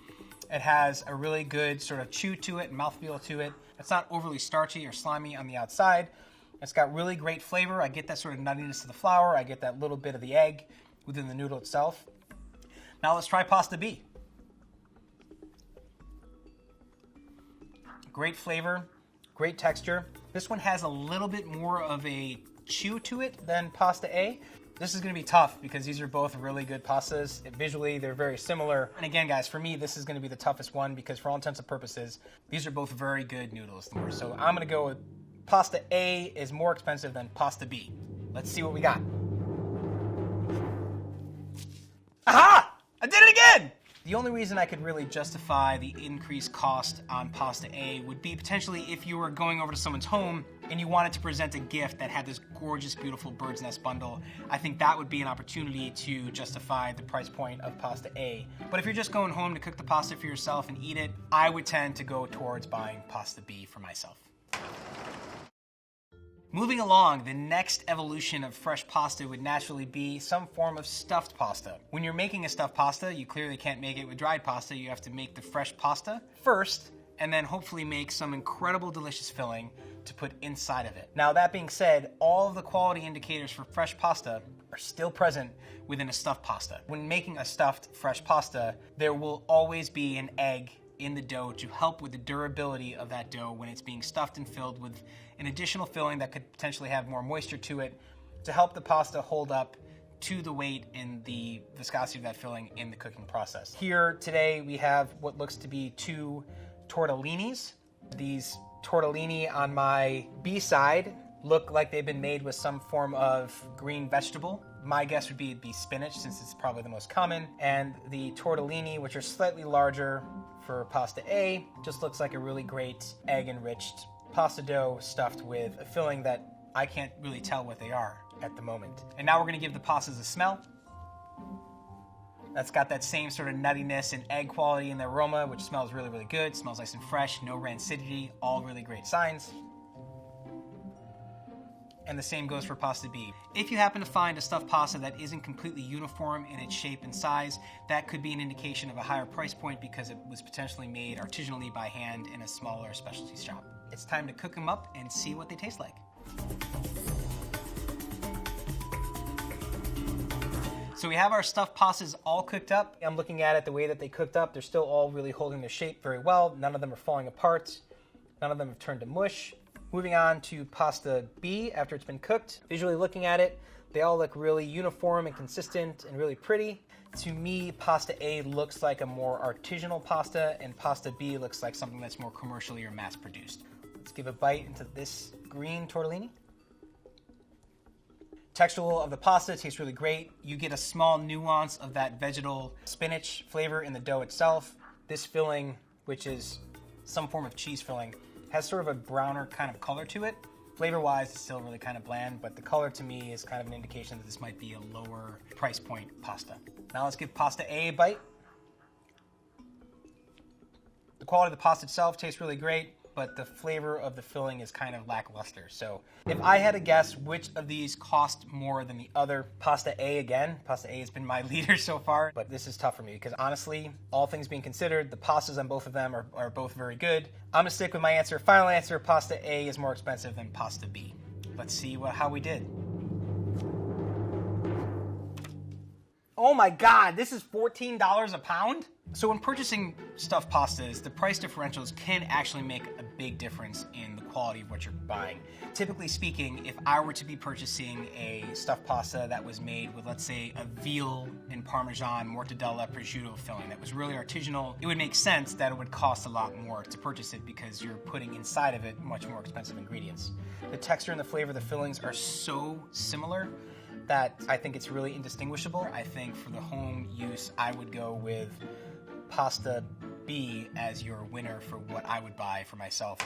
It has a really good sort of chew to it, mouthfeel to it. It's not overly starchy or slimy on the outside. It's got really great flavor. I get that sort of nuttiness to the flour. I get that little bit of the egg within the noodle itself. Now let's try pasta B. Great flavor, great texture. This one has a little bit more of a chew to it than pasta A. This is going to be tough because these are both really good pastas. Visually, they're very similar. And again, guys, for me, this is going to be the toughest one because for all intents and purposes, these are both very good noodles. So I'm going to go with pasta A is more expensive than pasta B. Let's see what we got. Aha! I did it again! The only reason I could really justify the increased cost on pasta A would be potentially if you were going over to someone's home and you wanted to present a gift that had this gorgeous, beautiful bird's nest bundle. I think that would be an opportunity to justify the price point of pasta A. But if you're just going home to cook the pasta for yourself and eat it, I would tend to go towards buying pasta B for myself. Moving along, the next evolution of fresh pasta would naturally be some form of stuffed pasta. When you're making a stuffed pasta, you clearly can't make it with dried pasta. You have to make the fresh pasta first, and then hopefully make some incredible delicious filling to put inside of it. Now that being said, all of the quality indicators for fresh pasta are still present within a stuffed pasta. When making a stuffed fresh pasta, there will always be an egg in the dough to help with the durability of that dough when it's being stuffed and filled with an additional filling that could potentially have more moisture to it to help the pasta hold up to the weight and the viscosity of that filling in the cooking process. Here today we have what looks to be 2 tortellinis. These tortellini on my B side look like they've been made with some form of green vegetable. My guess would be it'd be spinach, since it's probably the most common. And the tortellini, which are slightly larger for pasta A, just looks like a really great egg-enriched pasta dough stuffed with a filling that I can't really tell what they are at the moment. And now we're gonna give the pastas a smell. That's got that same sort of nuttiness and egg quality in the aroma, which smells really, really good. Smells nice and fresh, no rancidity, all really great signs. And the same goes for pasta B. If you happen to find a stuffed pasta that isn't completely uniform in its shape and size, that could be an indication of a higher price point because it was potentially made artisanally by hand in a smaller specialty shop. It's time to cook them up and see what they taste like. So we have our stuffed pastas all cooked up. I'm looking at it the way that they cooked up. They're still all really holding their shape very well. None of them are falling apart. None of them have turned to mush. Moving on to pasta B after it's been cooked. Visually looking at it, they all look really uniform and consistent and really pretty. To me, pasta A looks like a more artisanal pasta, and pasta B looks like something that's more commercially or mass-produced. Let's give a bite into this green tortellini. Texture of the pasta tastes really great. You get a small nuance of that vegetal spinach flavor in the dough itself. This filling, which is some form of cheese filling, has sort of a browner kind of color to it. Flavor-wise, it's still really kind of bland, but the color to me is kind of an indication that this might be a lower price point pasta. Now let's give pasta A a bite. The quality of the pasta itself tastes really great, but the flavor of the filling is kind of lackluster. So if I had to guess which of these cost more than the other, pasta A again. Pasta A has been my leader so far, but this is tough for me because honestly, all things being considered, the pastas on both of them are both very good. I'm gonna stick with my answer. Final answer, pasta A is more expensive than pasta B. Let's see how we did. Oh my God, this is $14 a pound? So when purchasing stuffed pastas, the price differentials can actually make a big difference in the quality of what you're buying. Typically speaking, if I were to be purchasing a stuffed pasta that was made with, let's say, a veal and Parmesan mortadella prosciutto filling that was really artisanal, it would make sense that it would cost a lot more to purchase it because you're putting inside of it much more expensive ingredients. The texture and the flavor of the fillings are so similar that I think it's really indistinguishable. I think for the home use, I would go with pasta B as your winner for what I would buy for myself.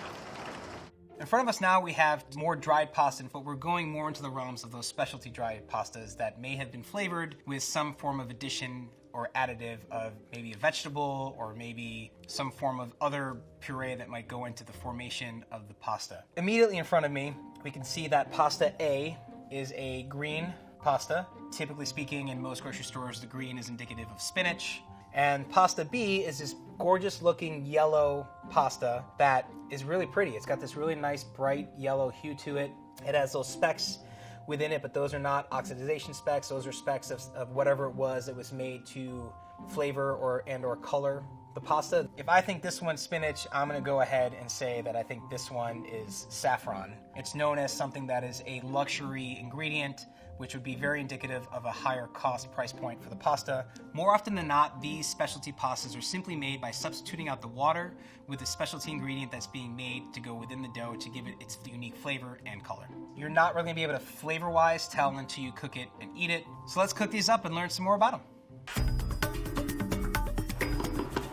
In front of us now we have more dried pasta, but we're going more into the realms of those specialty dried pastas that may have been flavored with some form of addition or additive of maybe a vegetable or maybe some form of other puree that might go into the formation of the pasta. Immediately in front of me, we can see that pasta A is a green pasta. Typically speaking, in most grocery stores, the green is indicative of spinach. And pasta B is this gorgeous looking yellow pasta that is really pretty. It's got this really nice bright yellow hue to it. It has those specks within it, but those are not oxidization specks. Those are specks of whatever it was that was made to flavor or color the pasta. If I think this one's spinach, I'm gonna go ahead and say that I think this one is saffron. It's known as something that is a luxury ingredient, which would be very indicative of a higher cost price point for the pasta. More often than not, these specialty pastas are simply made by substituting out the water with a specialty ingredient that's being made to go within the dough to give it its unique flavor and color. You're not really gonna be able to flavor-wise tell until you cook it and eat it. So let's cook these up and learn some more about them.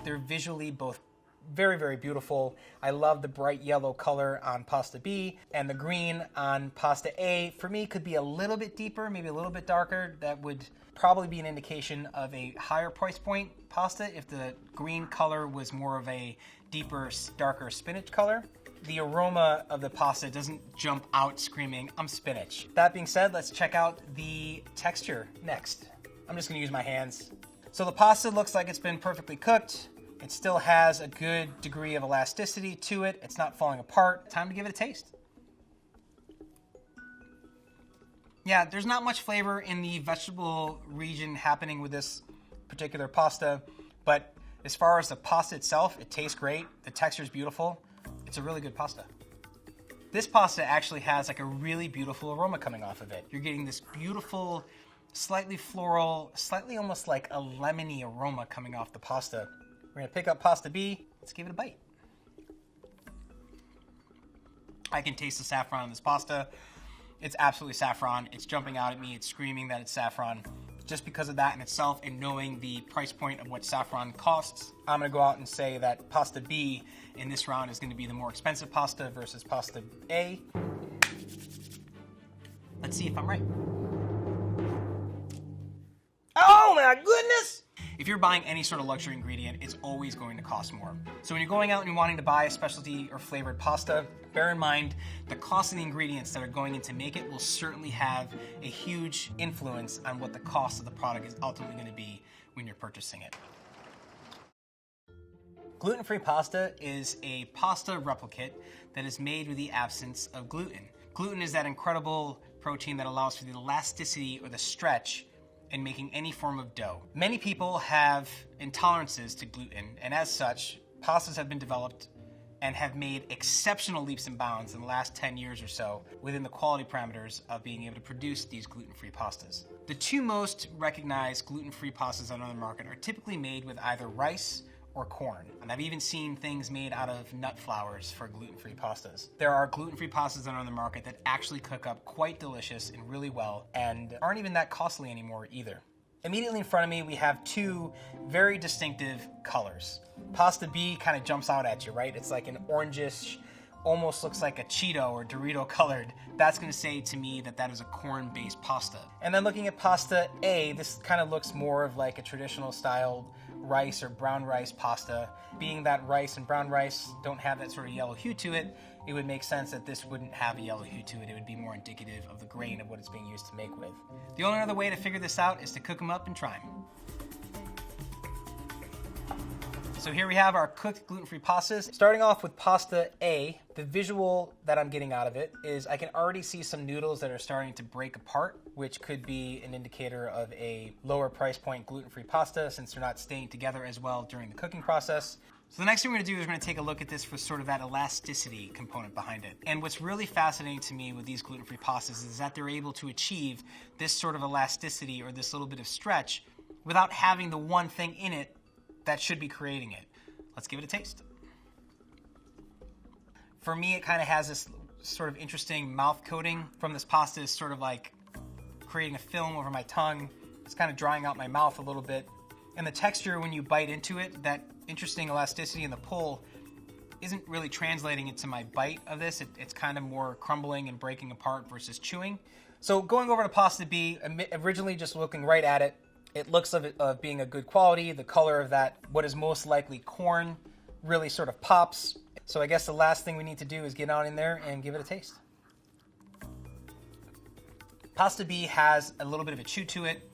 They're visually both very, very beautiful. I love the bright yellow color on pasta B, and the green on pasta A, for me, could be a little bit deeper, maybe a little bit darker. That would probably be an indication of a higher price point pasta if the green color was more of a deeper, darker spinach color. The aroma of the pasta doesn't jump out screaming, I'm spinach. That being said, let's check out the texture next. I'm just gonna use my hands. So the pasta looks like it's been perfectly cooked. It still has a good degree of elasticity to it. It's not falling apart. Time to give it a taste. Yeah, there's not much flavor in the vegetable region happening with this particular pasta, but as far as the pasta itself, it tastes great. The texture is beautiful. It's a really good pasta. This pasta actually has like a really beautiful aroma coming off of it. You're getting this beautiful, slightly floral, slightly almost like a lemony aroma coming off the pasta. We're gonna pick up pasta B. Let's give it a bite. I can taste the saffron in this pasta. It's absolutely saffron. It's jumping out at me. It's screaming that it's saffron. Just because of that in itself and knowing the price point of what saffron costs, I'm gonna go out and say that pasta B in this round is gonna be the more expensive pasta versus pasta A. Let's see if I'm right. Oh my goodness! If you're buying any sort of luxury ingredient, it's always going to cost more. So when you're going out and you're wanting to buy a specialty or flavored pasta, bear in mind the cost of the ingredients that are going in to make it will certainly have a huge influence on what the cost of the product is ultimately going to be when you're purchasing it. Gluten-free pasta is a pasta replicate that is made with the absence of gluten. Gluten is that incredible protein that allows for the elasticity or the stretch in making any form of dough. Many people have intolerances to gluten, and as such, pastas have been developed and have made exceptional leaps and bounds in the last 10 years or so within the quality parameters of being able to produce these gluten-free pastas. The two most recognized gluten-free pastas on the market are typically made with either rice or corn. And I've even seen things made out of nut flours for gluten-free pastas. There are gluten-free pastas that are on the market that actually cook up quite delicious and really well and aren't even that costly anymore either. Immediately in front of me, we have two very distinctive colors. Pasta B kind of jumps out at you, right? It's like an orangish, almost looks like a Cheeto or Dorito colored. That's gonna say to me that that is a corn-based pasta. And then looking at pasta A, this kind of looks more of like a traditional style rice or brown rice pasta. Being that rice and brown rice don't have that sort of yellow hue to it, it would make sense that this wouldn't have a yellow hue to it. It would be more indicative of the grain of what it's being used to make with. The only other way to figure this out is to cook them up and try them. So here we have our cooked gluten-free pastas. Starting off with pasta A, the visual that I'm getting out of it is I can already see some noodles that are starting to break apart, which could be an indicator of a lower price point gluten-free pasta since they're not staying together as well during the cooking process. So the next thing we're going to do is we're going to take a look at this for sort of that elasticity component behind it. And what's really fascinating to me with these gluten-free pastas is that they're able to achieve this sort of elasticity or this little bit of stretch without having the one thing in it that should be creating it. Let's give it a taste. For me, it kind of has this sort of interesting mouth coating from this pasta. Is sort of like creating a film over my tongue. It's kind of drying out my mouth a little bit. And the texture when you bite into it, that interesting elasticity in the pull, isn't really translating into my bite of this. It's kind of more crumbling and breaking apart versus chewing. So going over to pasta B, originally just looking right at it, it looks of being a good quality. The color of that, what is most likely corn, really sort of pops. So I guess the last thing we need to do is get on in there and give it a taste. Pasta B has a little bit of a chew to it.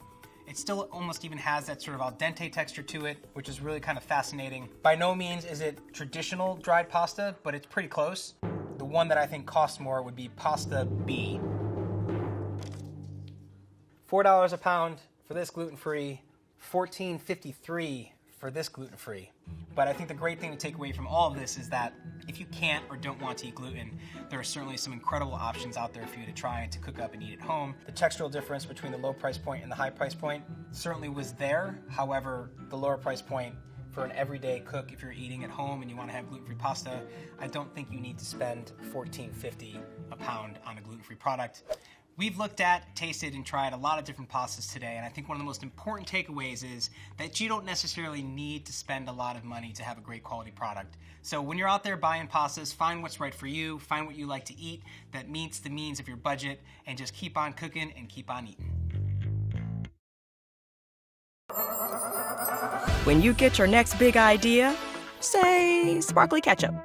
It still almost even has that sort of al dente texture to it, which is really kind of fascinating. By no means is it traditional dried pasta, but it's pretty close. The one that I think costs more would be pasta B. $4 a pound for this gluten-free, $14.53 for this gluten-free. But I think the great thing to take away from all of this is that if you can't or don't want to eat gluten, there are certainly some incredible options out there for you to try and to cook up and eat at home. The textural difference between the low price point and the high price point certainly was there. However, the lower price point for an everyday cook, if you're eating at home and you want to have gluten-free pasta, I don't think you need to spend $14.50 a pound on a gluten-free product. We've looked at, tasted, and tried a lot of different pastas today, and I think one of the most important takeaways is that you don't necessarily need to spend a lot of money to have a great quality product. So when you're out there buying pastas, find what's right for you, find what you like to eat that meets the means of your budget, and just keep on cooking and keep on eating. When you get your next big idea, say sparkly ketchup.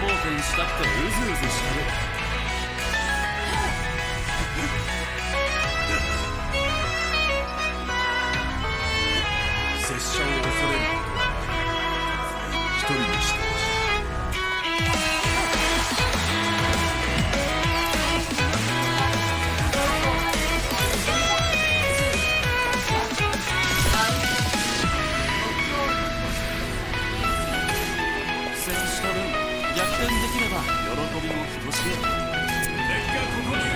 冒険したくてうずうずしてる。拙者を恐れることは一人にしてほしい。苦戦した分逆転できれば喜びもひとしお。敵がここにいる。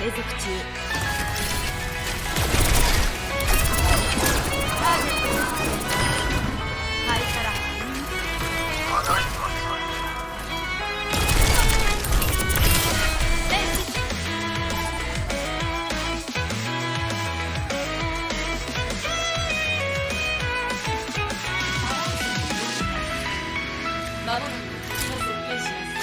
継続中。肺から間もなく敵が接近します。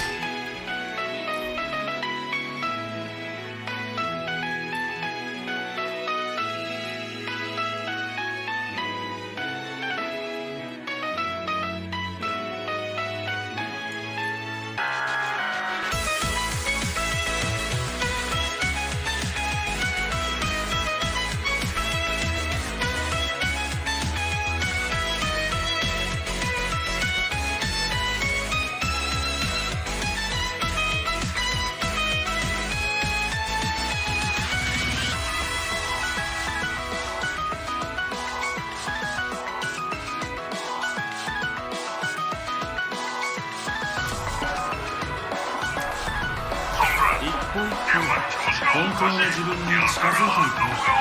本当の自分に近づいていく。ス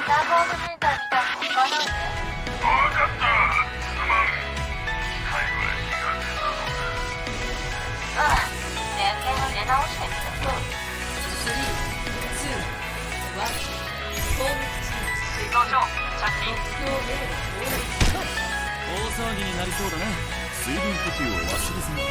ターフォームセンターみたいに行かないで。分かった。すまん。最後は苦手なのだ。ああ、電源を入れ直してみた。3、2、1、攻撃中。登場、着陸。大騒ぎになりそうだね。水分補給を忘れずに。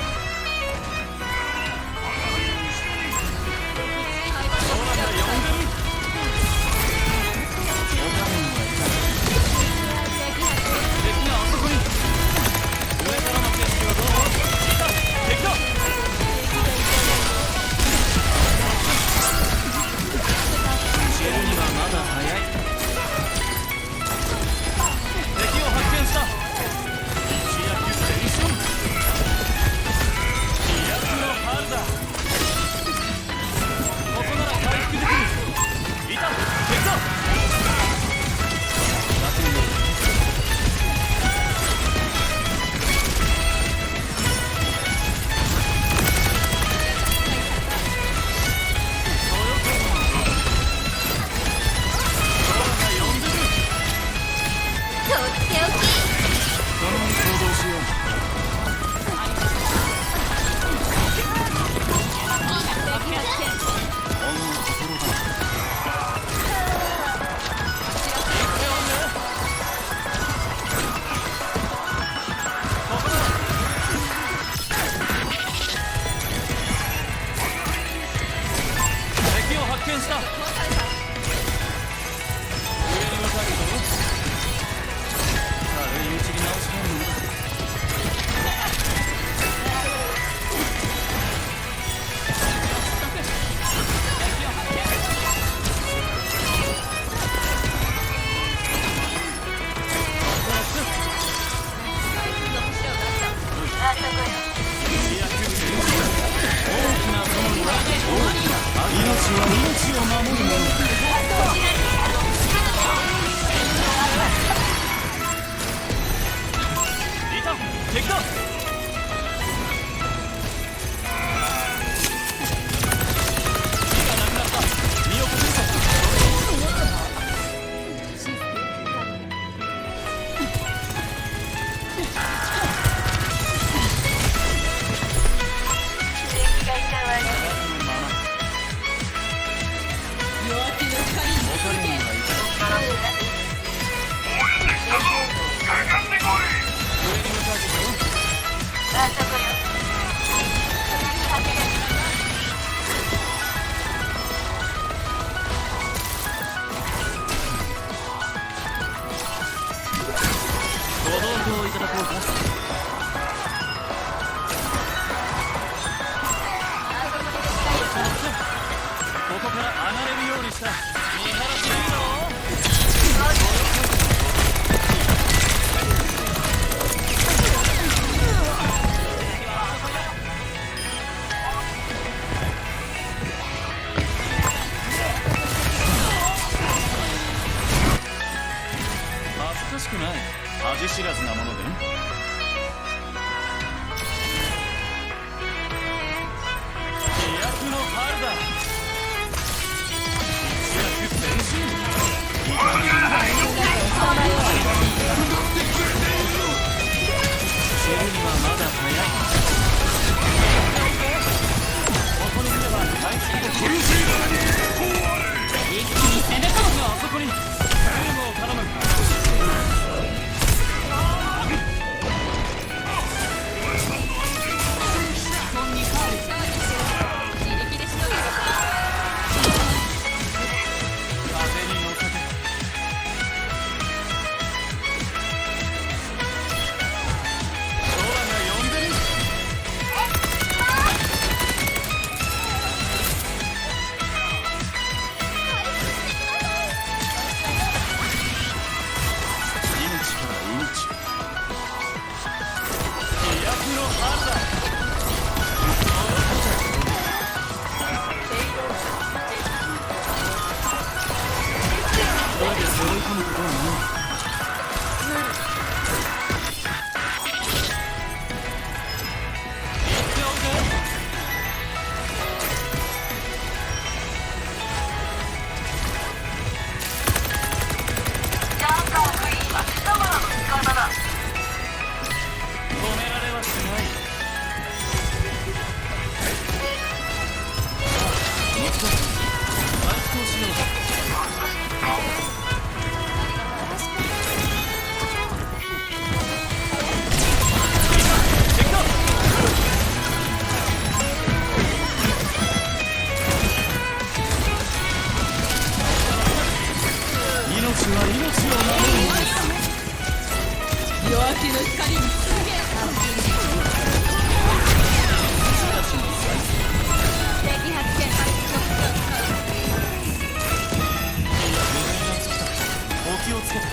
知らずなものでね。飛躍の春だ。気をつけて。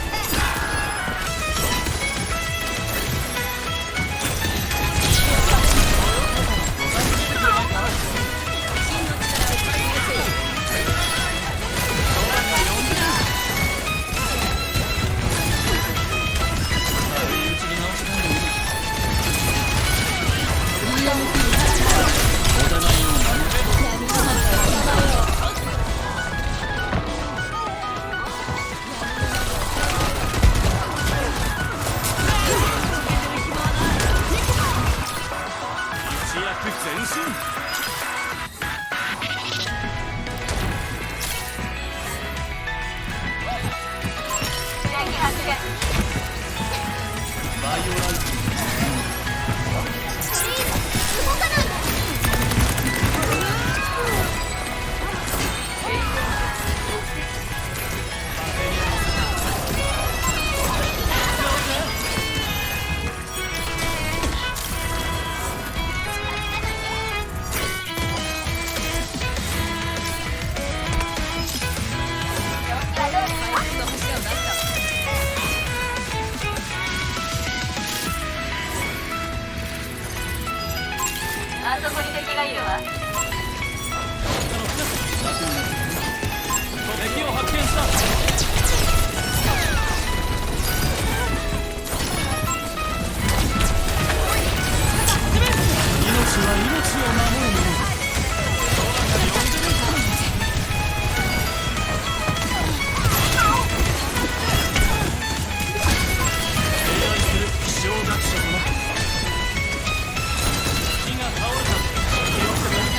あそこに敵がいるわ。敵を発見した。命は命を守るもの。敬愛する気象学者様。木が倒れた。気をつけて。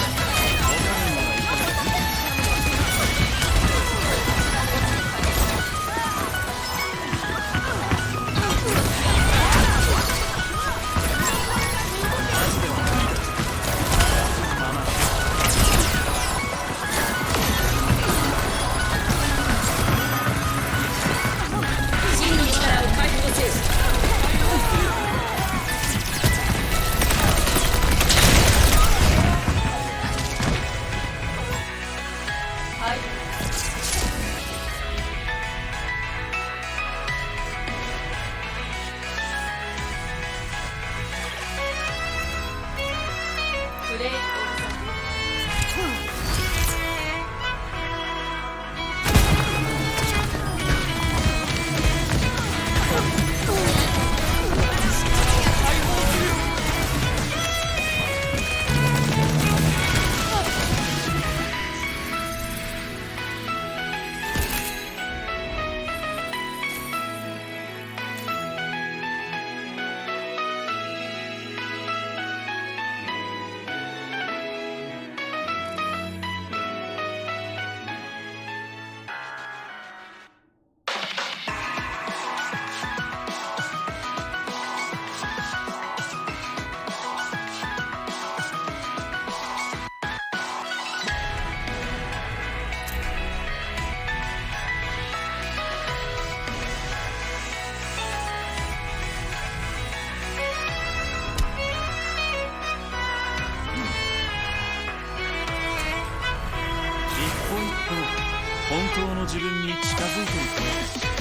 本当の自分に近づいていく。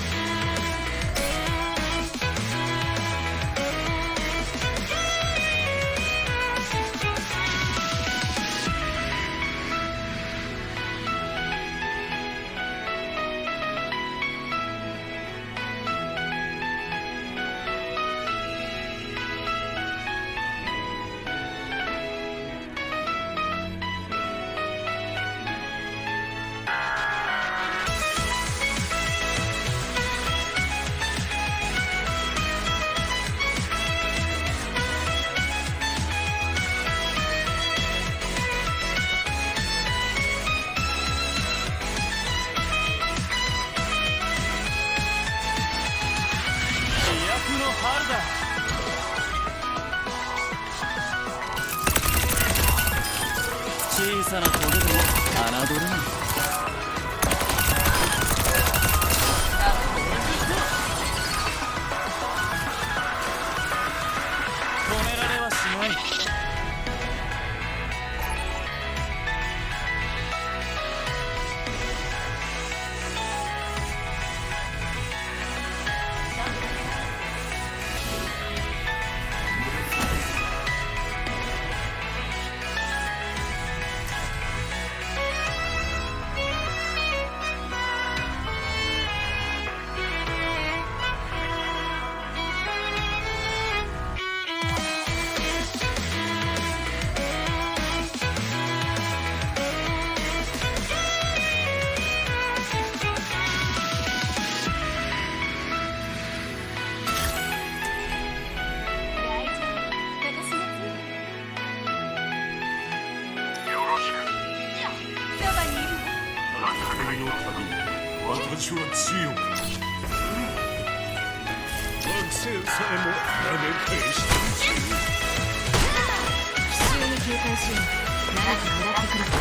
小さなトゲでも侮れない。私は強く惑星さえも投げ返してみせる。奇襲に警戒しよう。長く狙ってくる。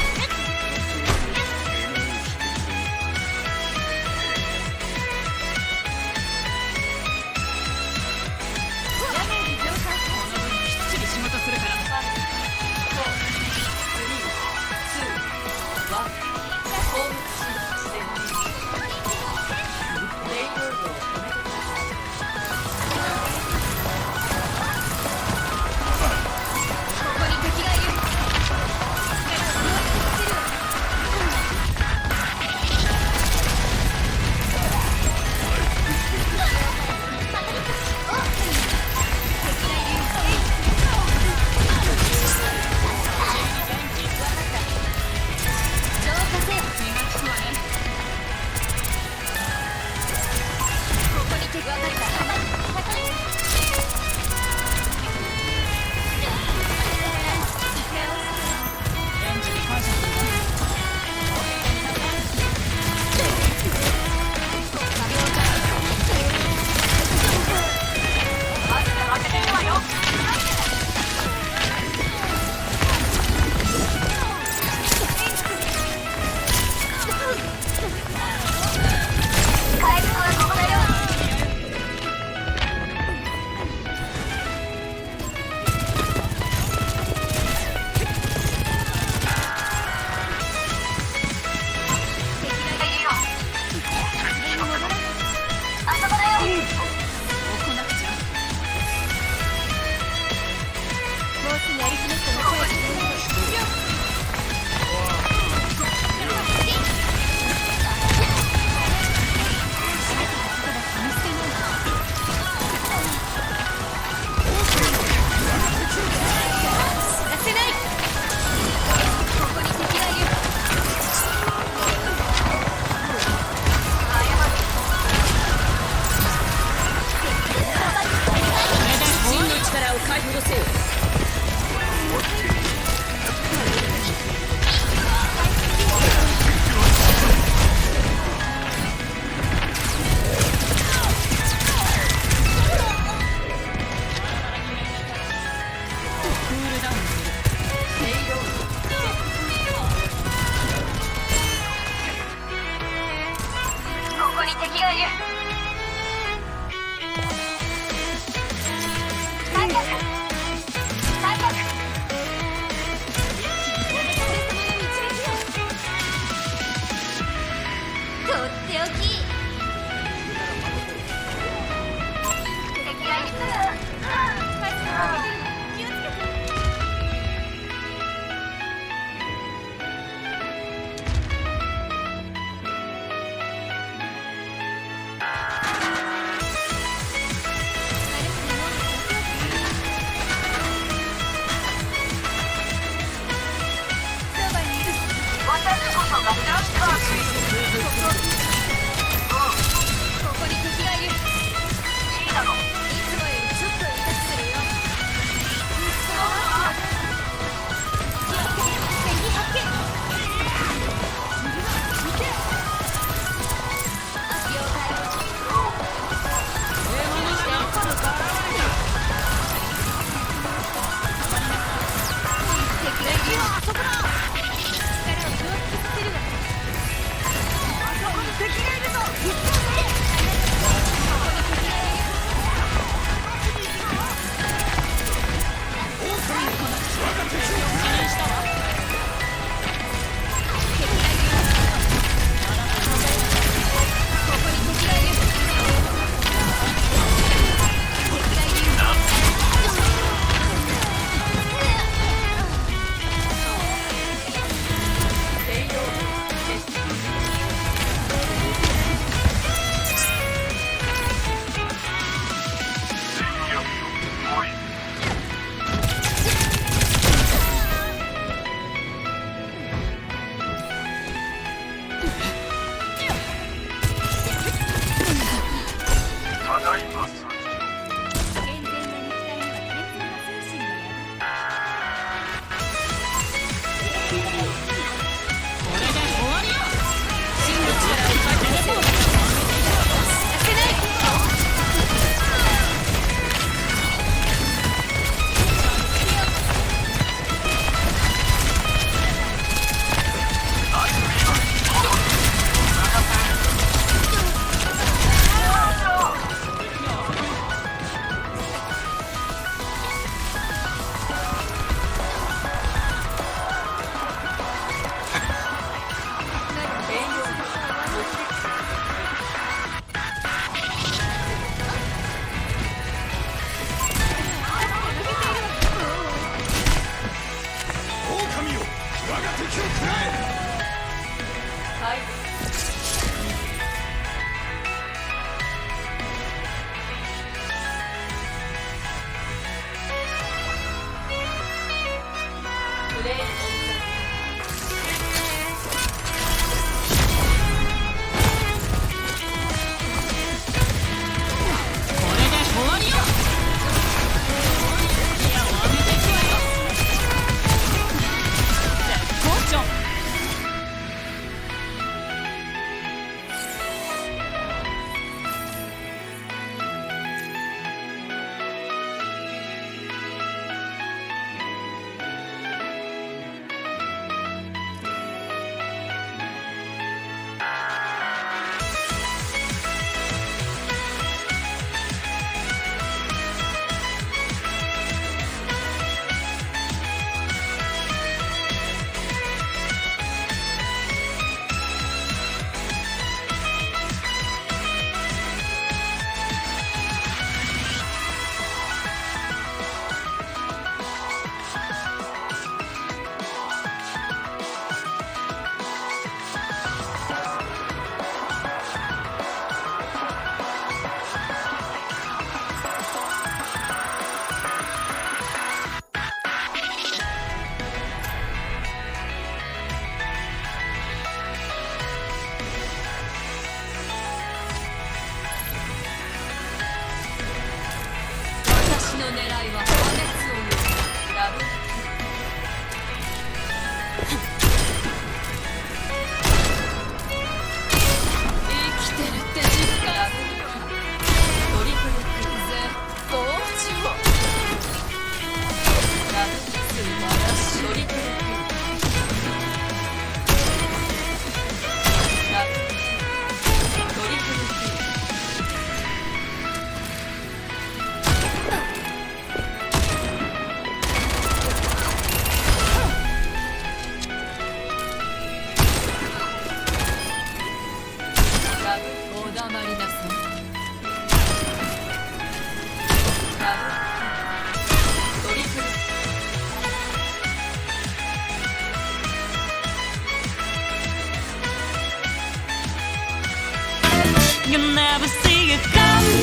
You'll never see it coming.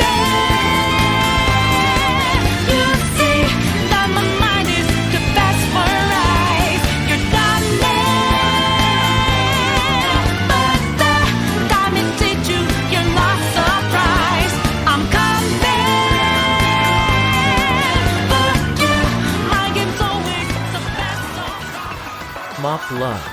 You see that my mind is the best for life. You're done but the time it did you, you're not surprised. I'm coming for you. My game's always the best of Mop Love.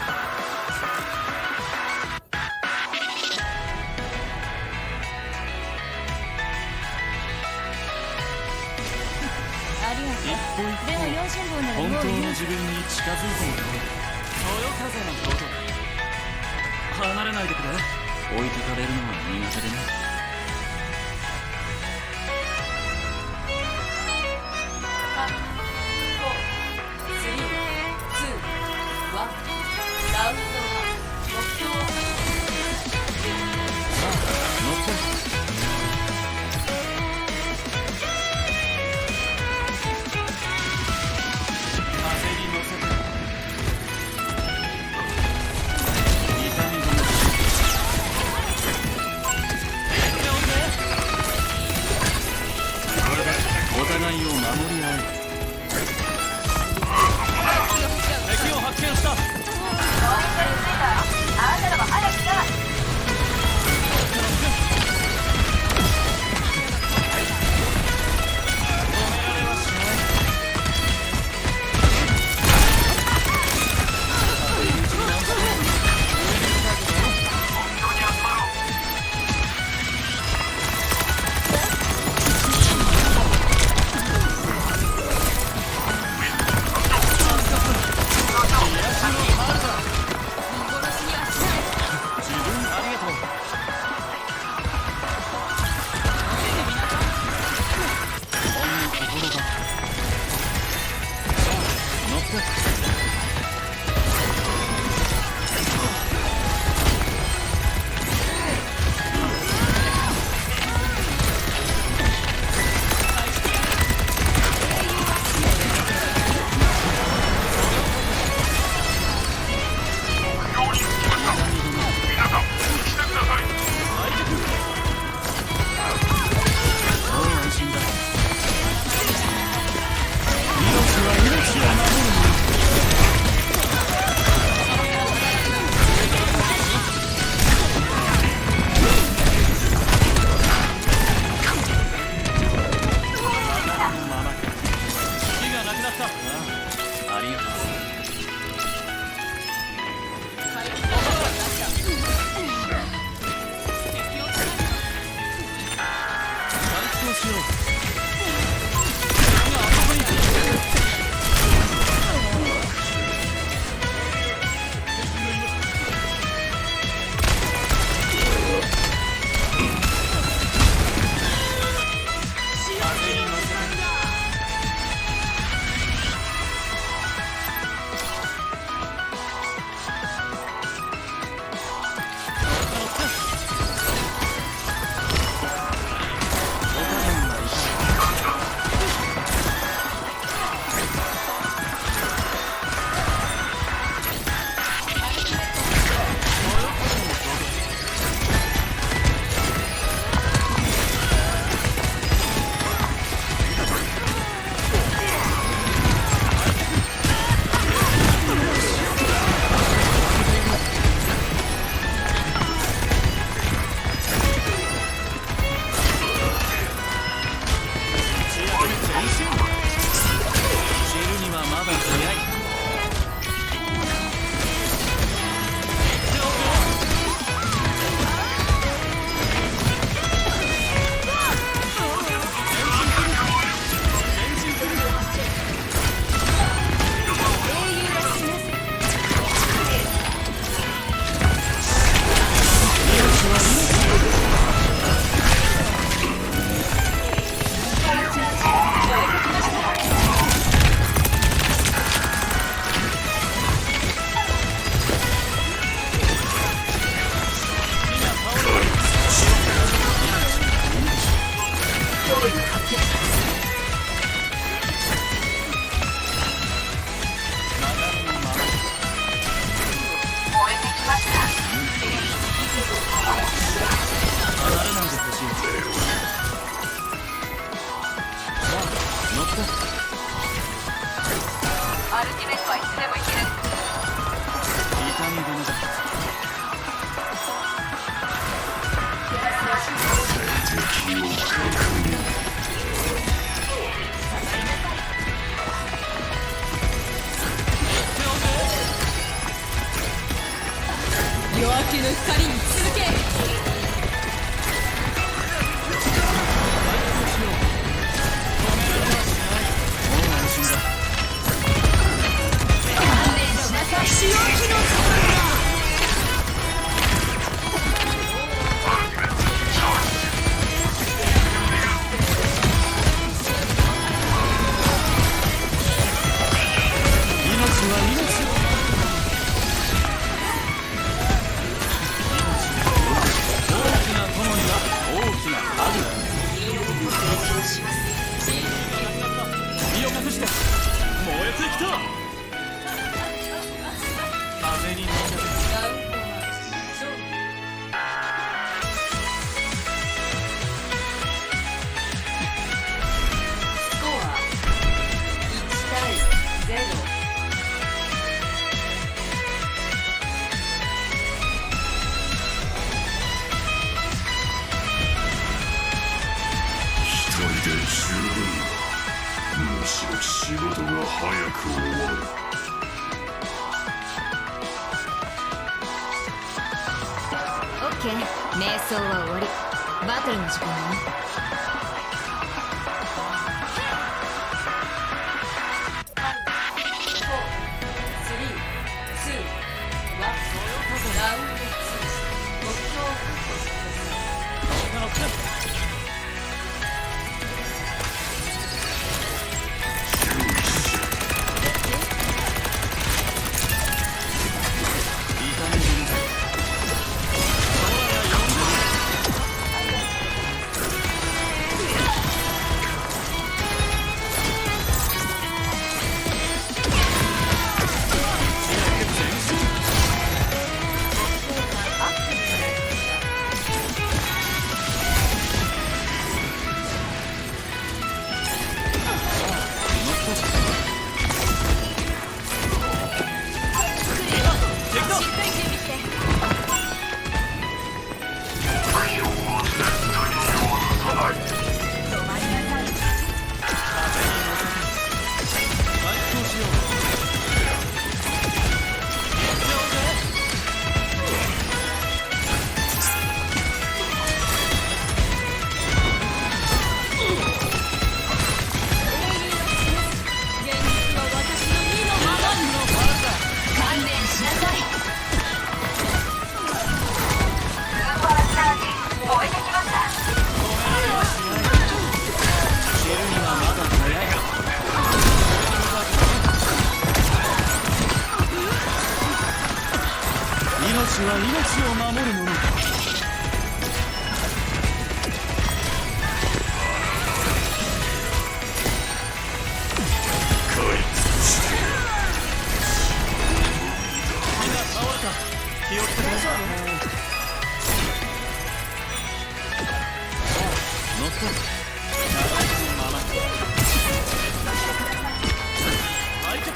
夜明けの光に続け。身を隠して燃えてきた。風に乗せてむしろ仕事が早く終わる。オッケー、瞑想は終わり。バトルの時間だね。命は命を守るものだ。みんな倒れた。気をつけてください。乗って流れのまま開脚。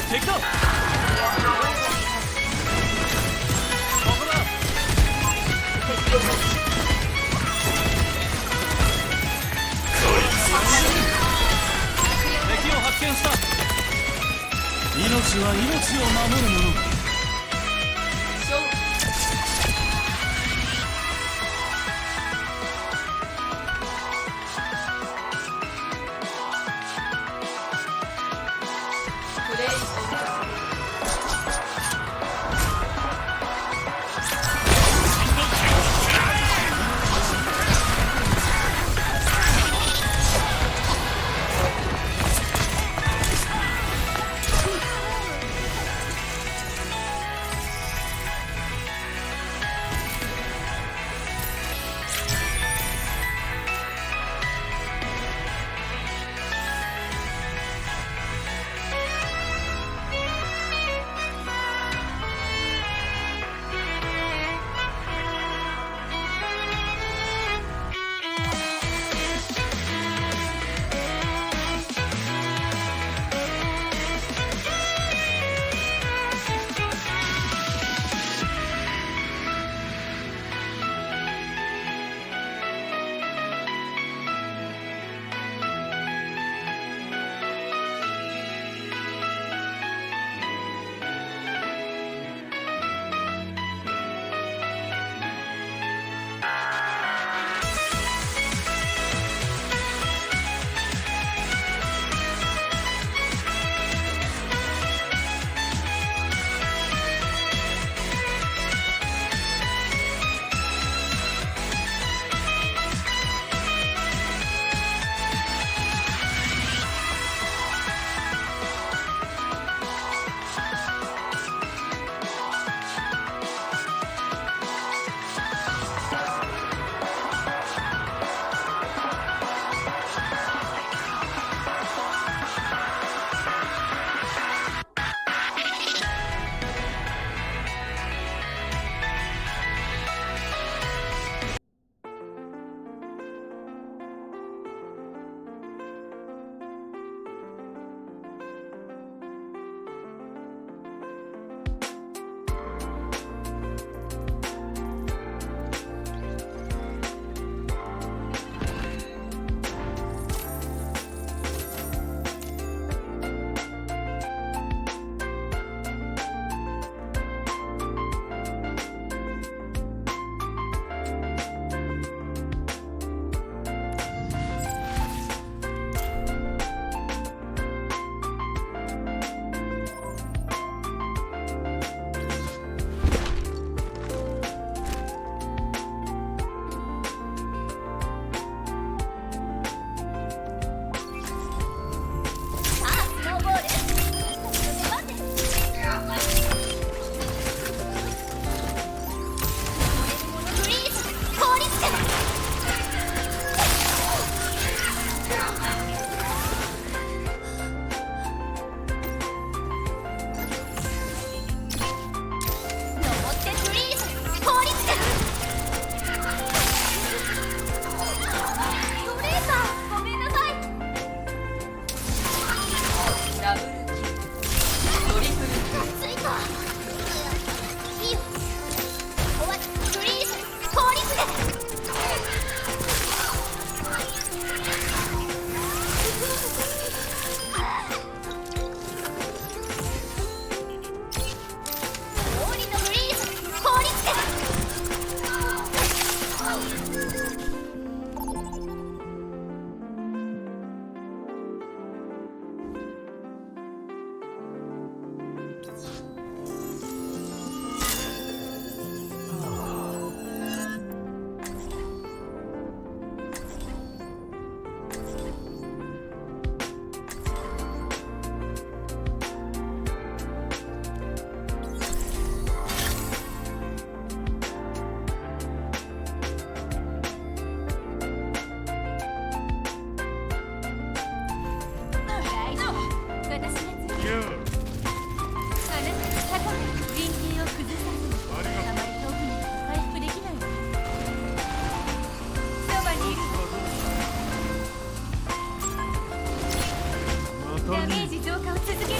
敵だ。敵を発見した。命は命を守るもの。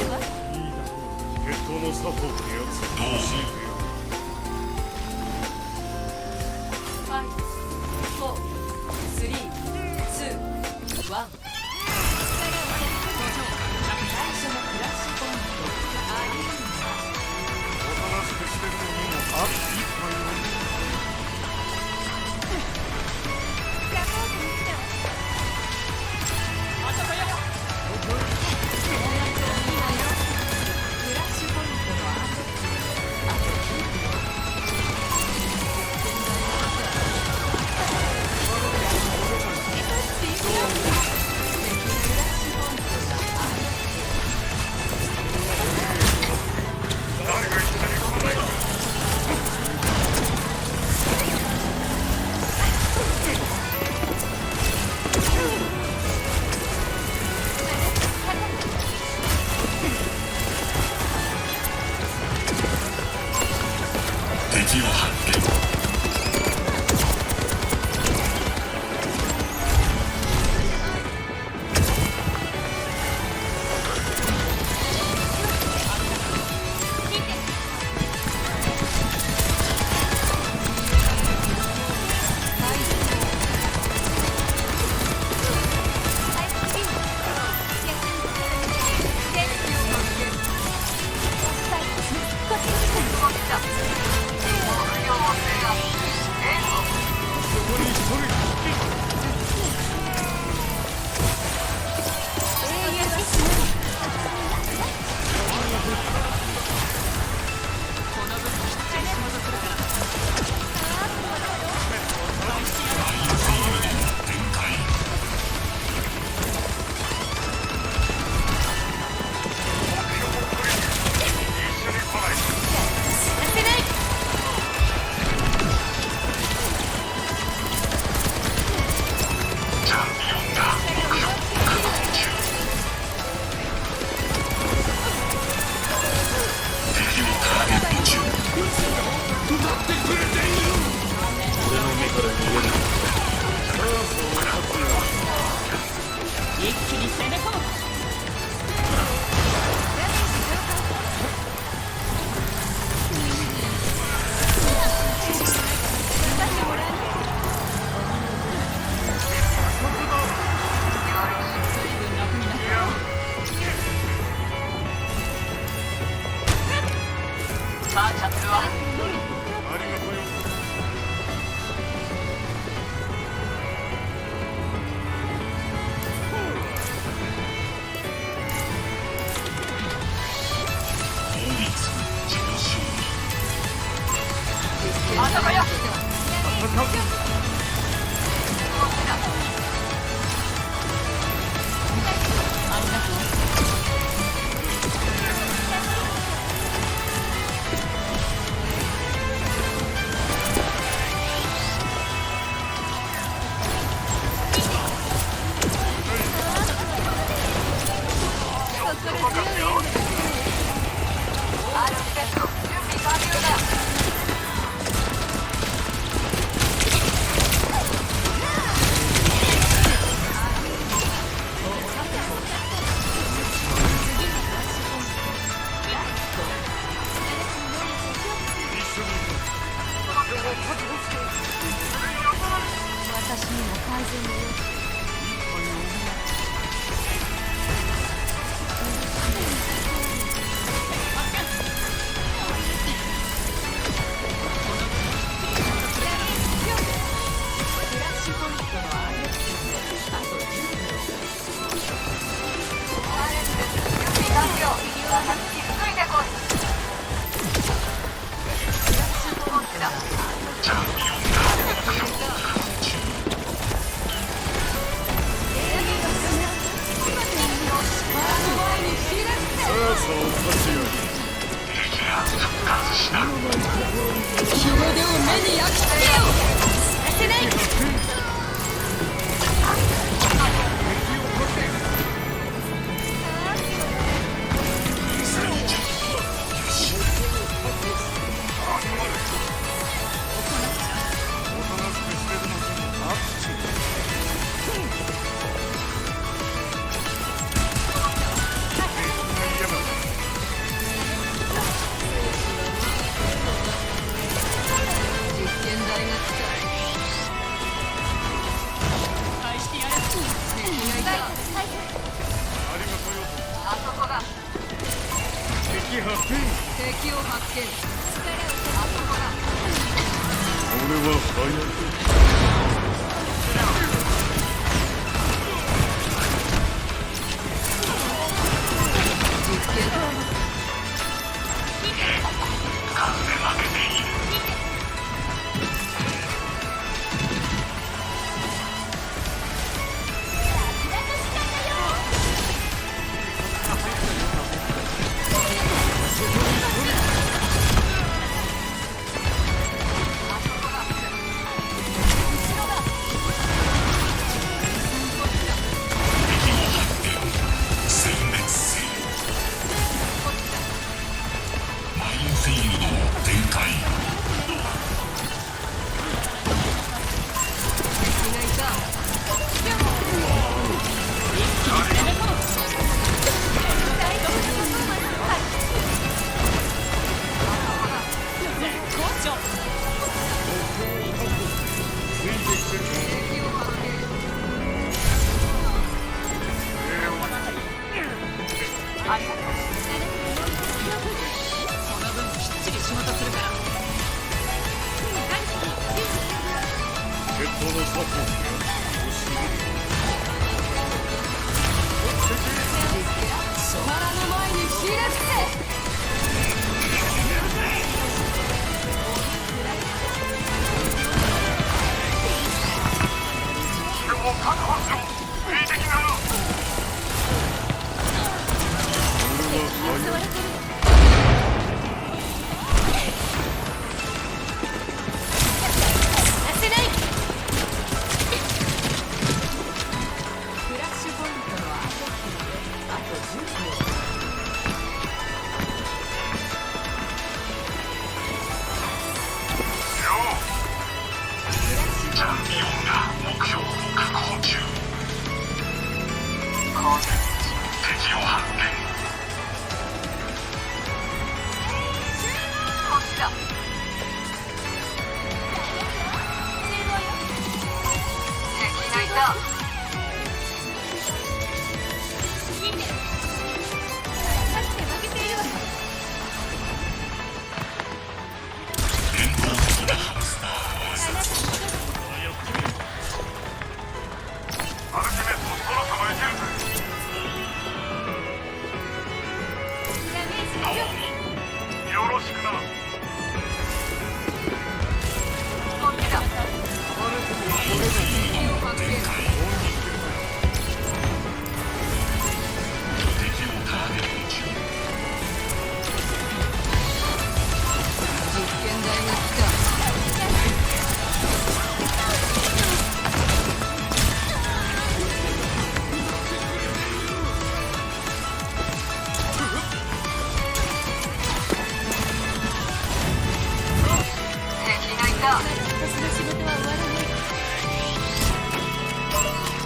血統のサポートにはついてほしいよ。敵を発見。敵発見。敵を発見。俺は早い。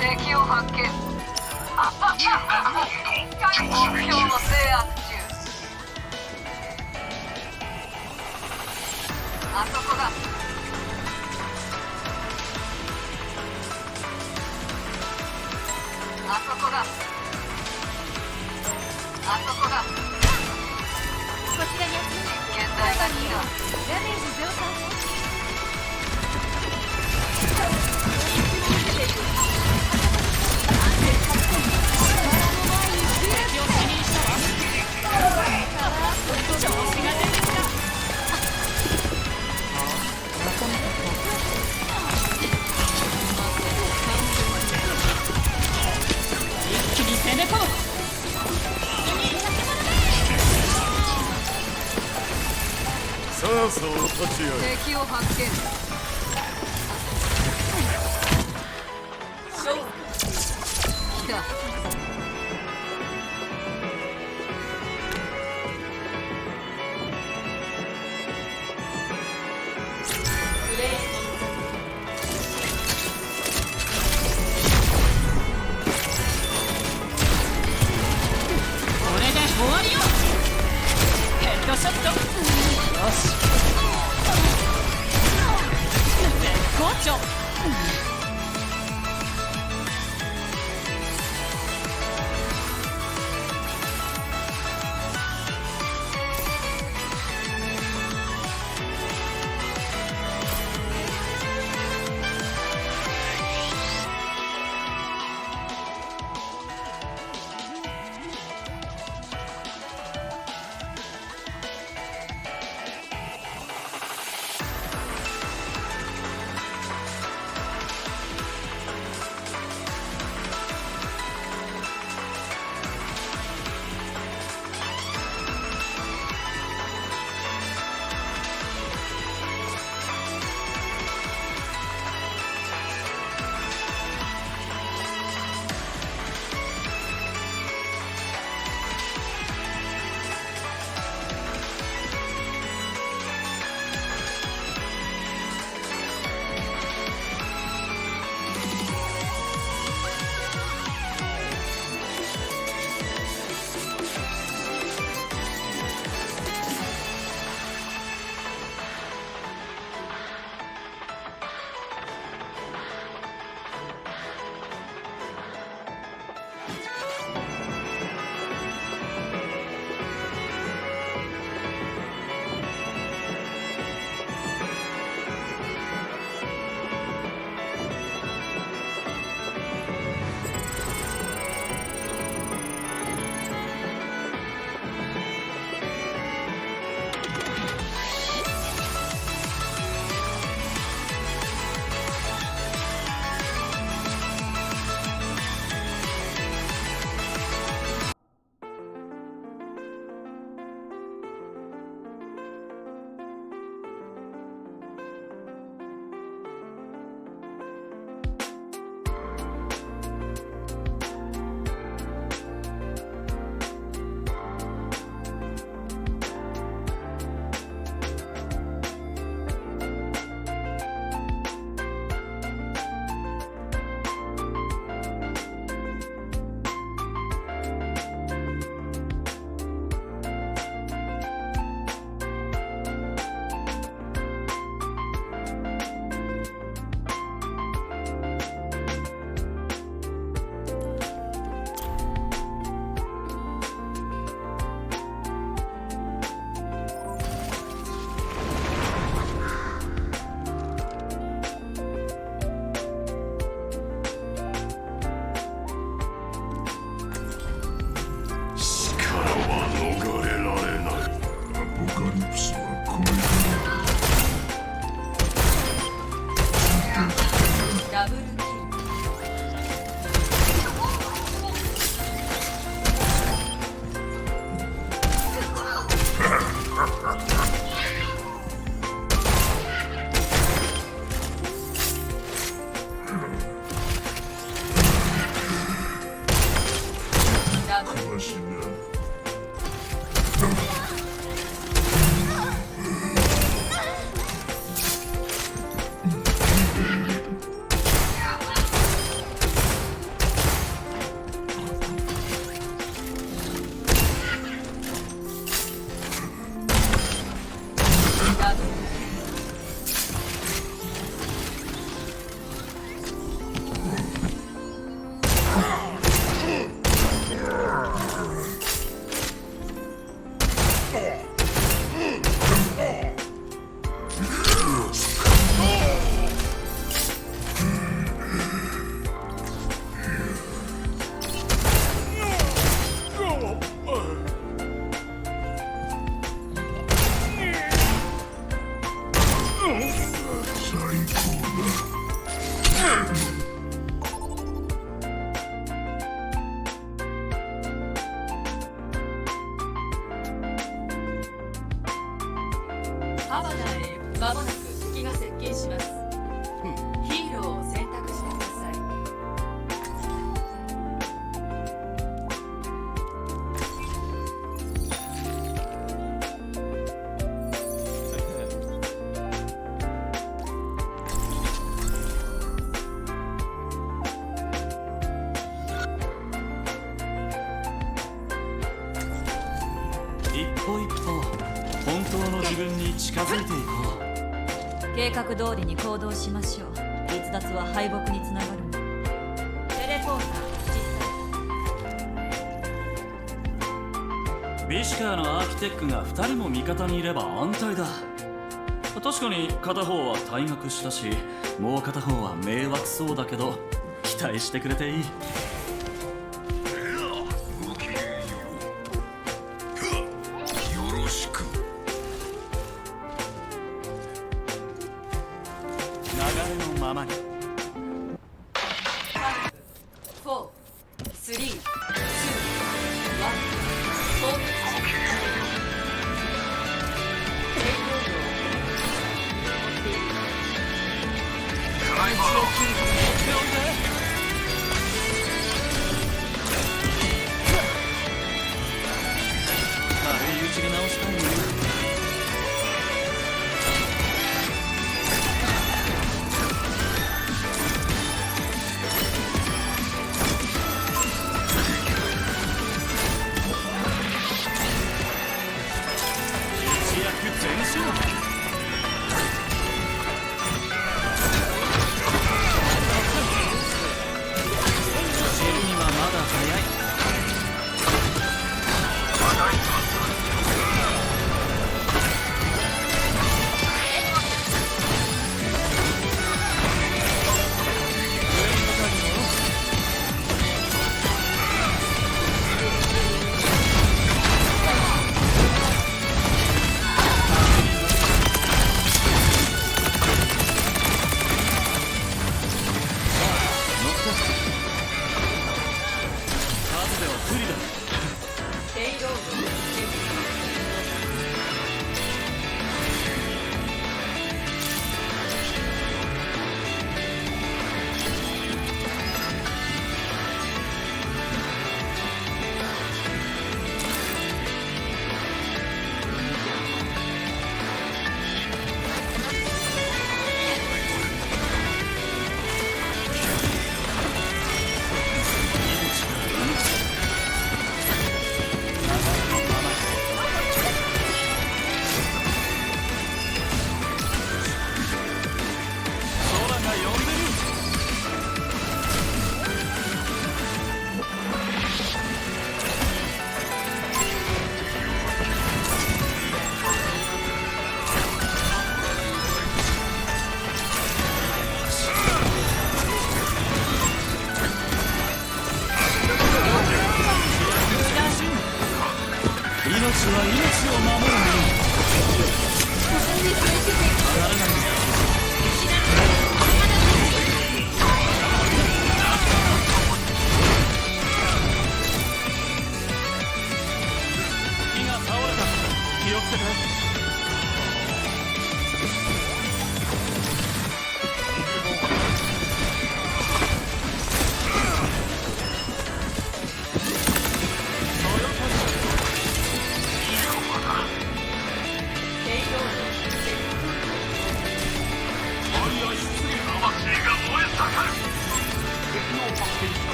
敵を発見。目標の制圧中。あそこだ。あそこだ。あそこだ。こちらに実験台が来た。ダメージ増加。さあさあ立ち会い。敵を発見。来た。これで終わりよ。ヘッドショット。よし。ハバナへ間もなく敵が接近します。ヒーローを選択してください。一歩一歩本当の自分に近づいていこう。計画通りに行動しましょう。逸脱は敗北につながるの。テレポータービシカーのアーキテックが2人も味方にいれば安泰だ。確かに片方は退学したし、もう片方は迷惑そうだけど、期待してくれていい。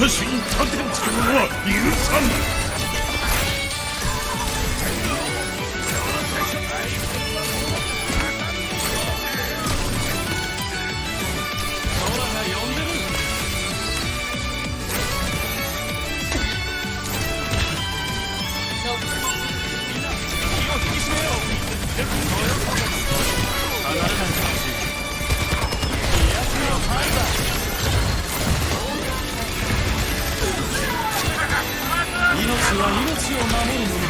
私に盾をつけるのは許さん。命は命を守るもの。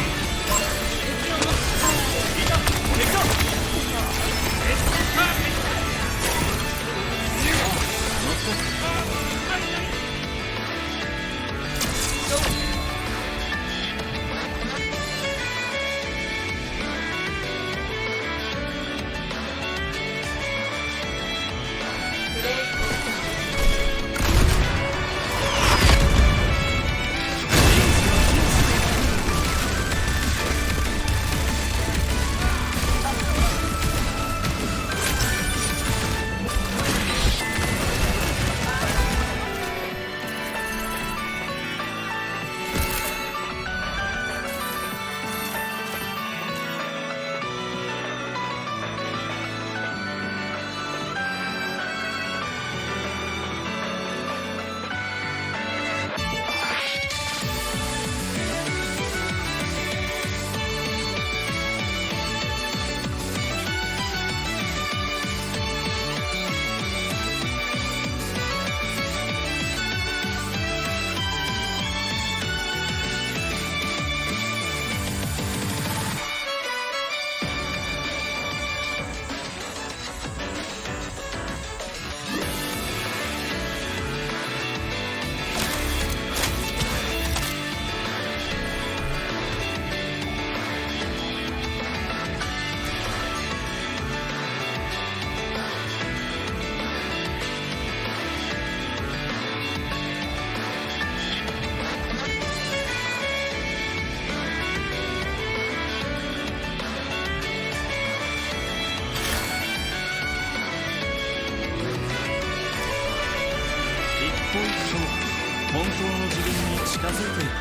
本当の自分に近づいていこ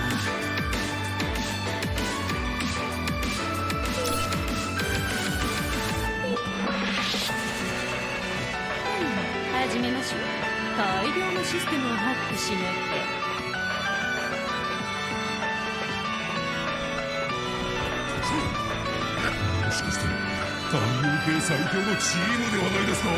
始めましょう。大量のシステムをハックしねもしかして太陽系最強のチームではないですか。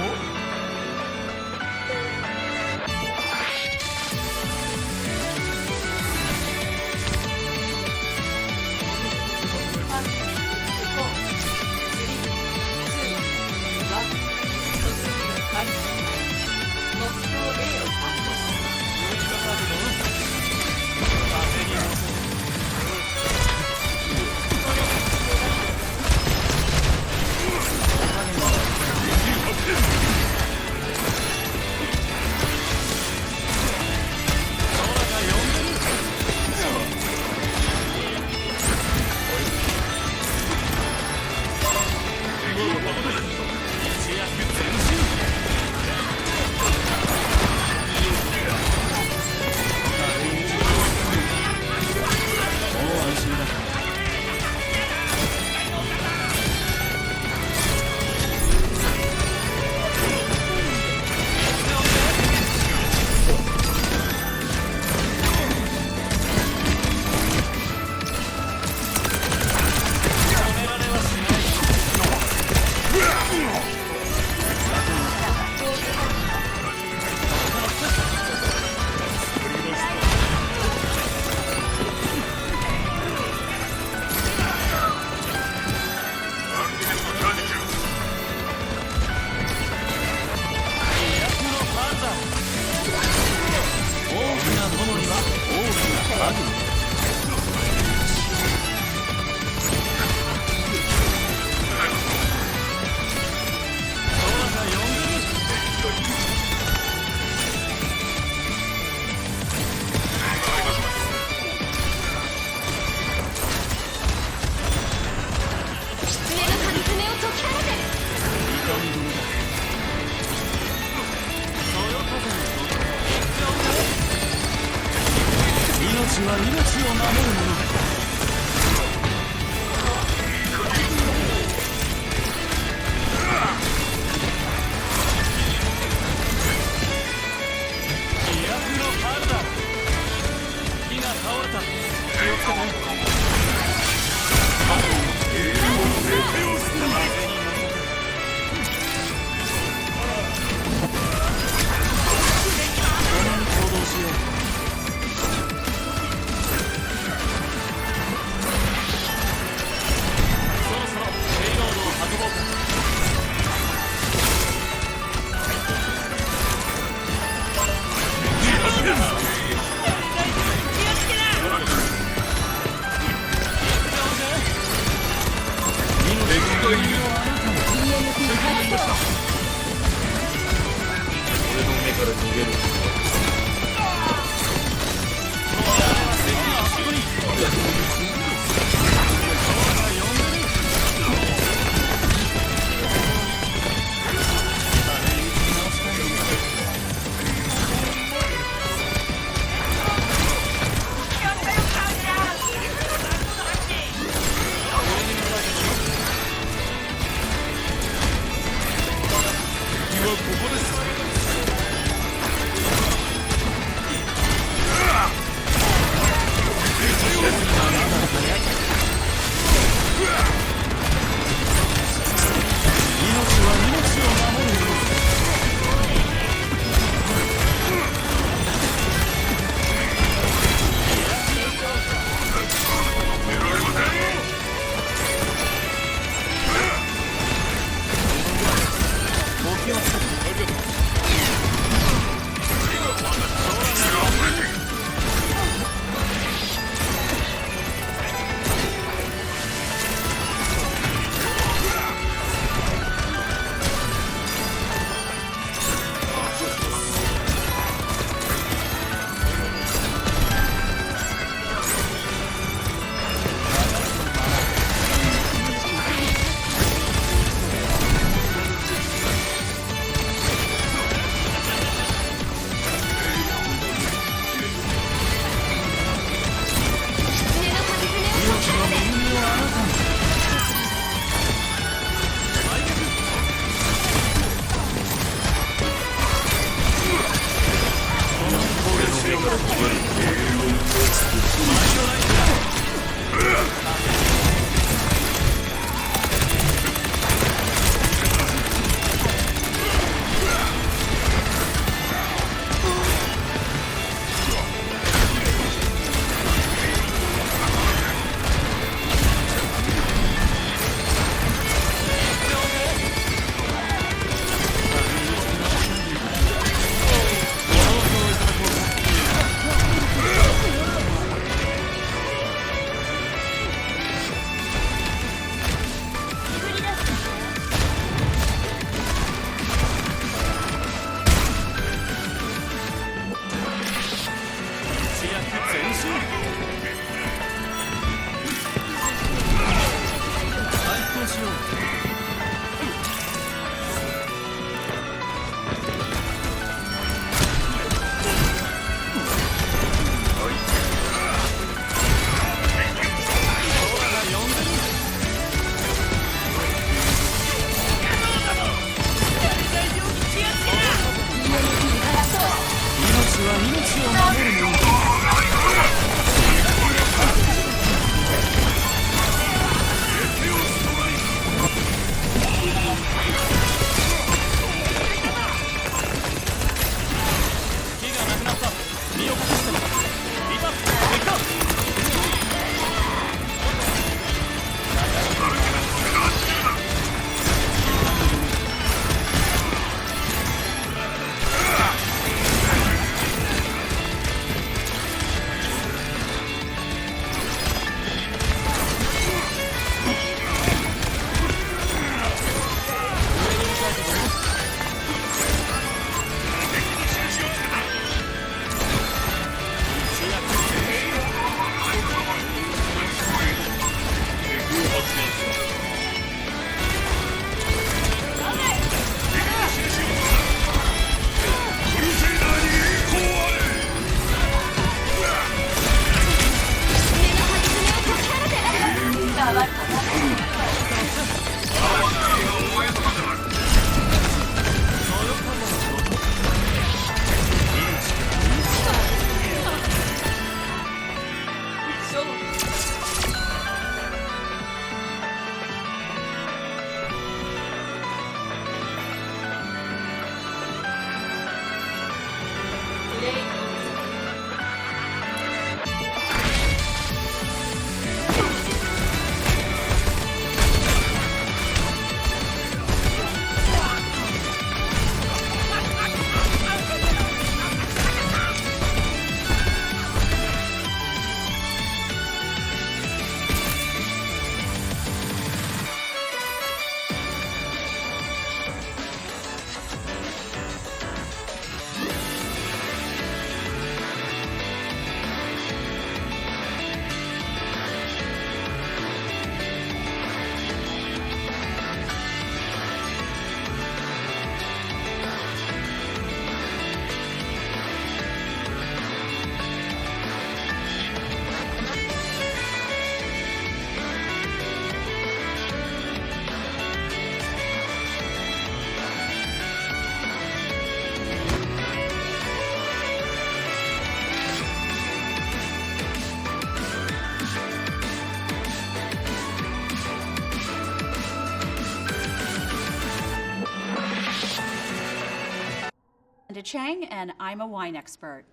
Chang, and I'm a wine expert.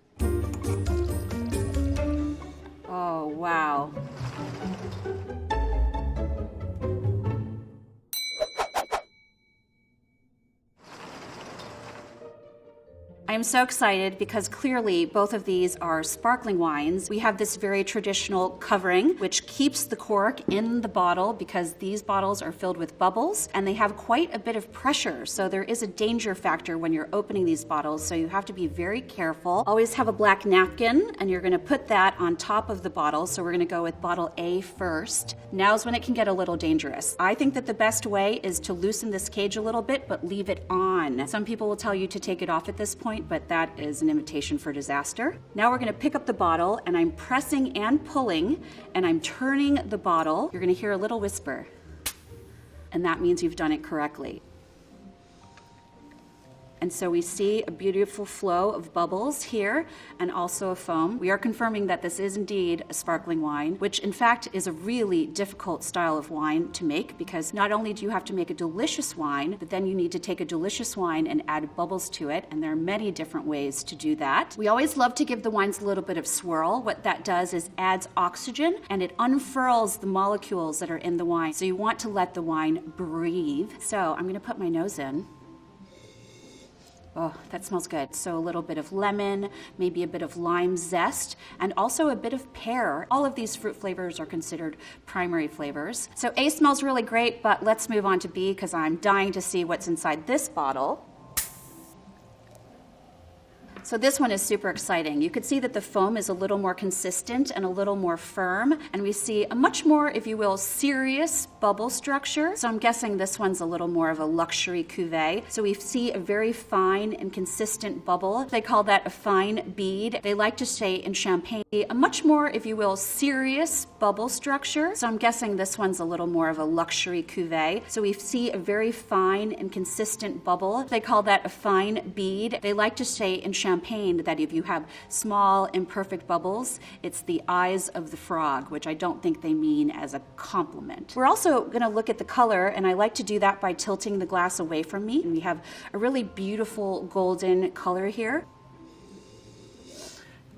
Oh, wow. I am so excited because clearly both of these are sparkling wines. We have this very traditional covering which keeps the cork in the bottle because these bottles are filled with bubbles and they have quite a bit of pressure. So there is a danger factor when you're opening these bottles, so you have to be very careful. Always have a black napkin and you're going to put that on top of the bottle. So we're going to go with bottle A first. Now's when it can get a little dangerous. I think that the best way is to loosen this cage a little bit but leave it on. Some people will tell you to take it off at this point, but that is an invitation for disaster. Now we're going to pick up the bottle and I'm pressing and pulling and I'm turning the bottle. You're going to hear a little whisper and that means you've done it correctly. And so we see a beautiful flow of bubbles here and also a foam. We are confirming that this is indeed a sparkling wine, which in fact is a really difficult style of wine to make because not only do you have to make a delicious wine, but then you need to take a delicious wine and add bubbles to it. And there are many different ways to do that. We always love to give the wines a little bit of swirl. What that does is adds oxygen and it unfurls the molecules that are in the wine. So you want to let the wine breathe. So I'm going to put my nose in. Oh, that smells good. So a little bit of lemon, maybe a bit of lime zest, and also a bit of pear. All of these fruit flavors are considered primary flavors. So A smells really great, but let's move on to B because I'm dying to see what's inside this bottle. So this one is super exciting. You could see that the foam is a little more consistent and a little more firm, and we see a much more, if you will, serious bubble structure. So I'm guessing this one's a little more of a luxury cuvee. So we see a very fine and consistent bubble. They call that a fine bead. They like to say in champagne, a much more, if you will, serious bubble structure. So I'm guessing this one's a little more of a luxury cuvee. So we see a very fine and consistent bubble. They call that a fine bead. They like to say in champagne that if you have small, imperfect bubbles, it's the eyes of the frog, which I don't think they mean as a compliment. We're also going to look at the color, and I like to do that by tilting the glass away from me. And we have a really beautiful golden color here.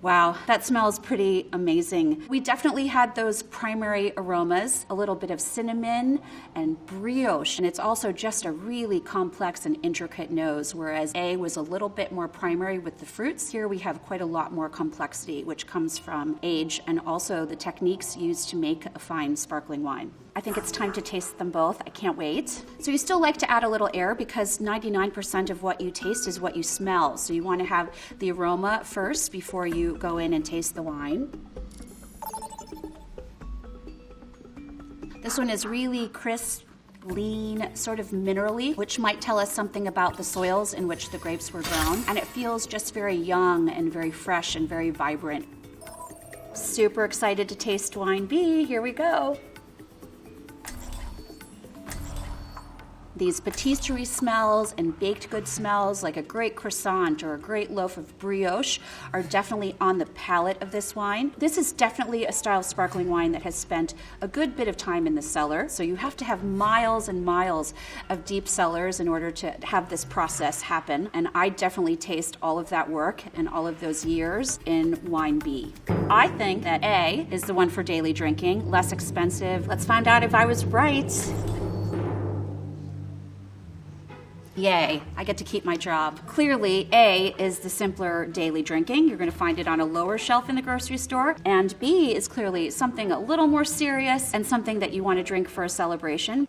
Wow, that smells pretty amazing. We definitely had those primary aromas, a little bit of cinnamon and brioche, and it's also just a really complex and intricate nose, whereas A was a little bit more primary with the fruits. Here we have quite a lot more complexity, which comes from age and also the techniques used to make a fine sparkling wine. I think it's time to taste them both. I can't wait. So you still like to add a little air because 99% of what you taste is what you smell. So you want to have the aroma first before you go in and taste the wine. This one is really crisp, lean, sort of minerally, which might tell us something about the soils in which the grapes were grown. And it feels just very young and very fresh and very vibrant. Super excited to taste wine B. Here we go. These patisserie smells and baked good smells like a great croissant or a great loaf of brioche are definitely on the palate of this wine. This is definitely a style of sparkling wine that has spent a good bit of time in the cellar. So you have to have miles and miles of deep cellars in order to have this process happen. And I definitely taste all of that work and all of those years in wine B. I think that A is the one for daily drinking, less expensive. Let's find out if I was right. Yay, I get to keep my job. Clearly, A is the simpler daily drinking. You're going to find it on a lower shelf in the grocery store. And B is clearly something a little more serious and something that you want to drink for a celebration.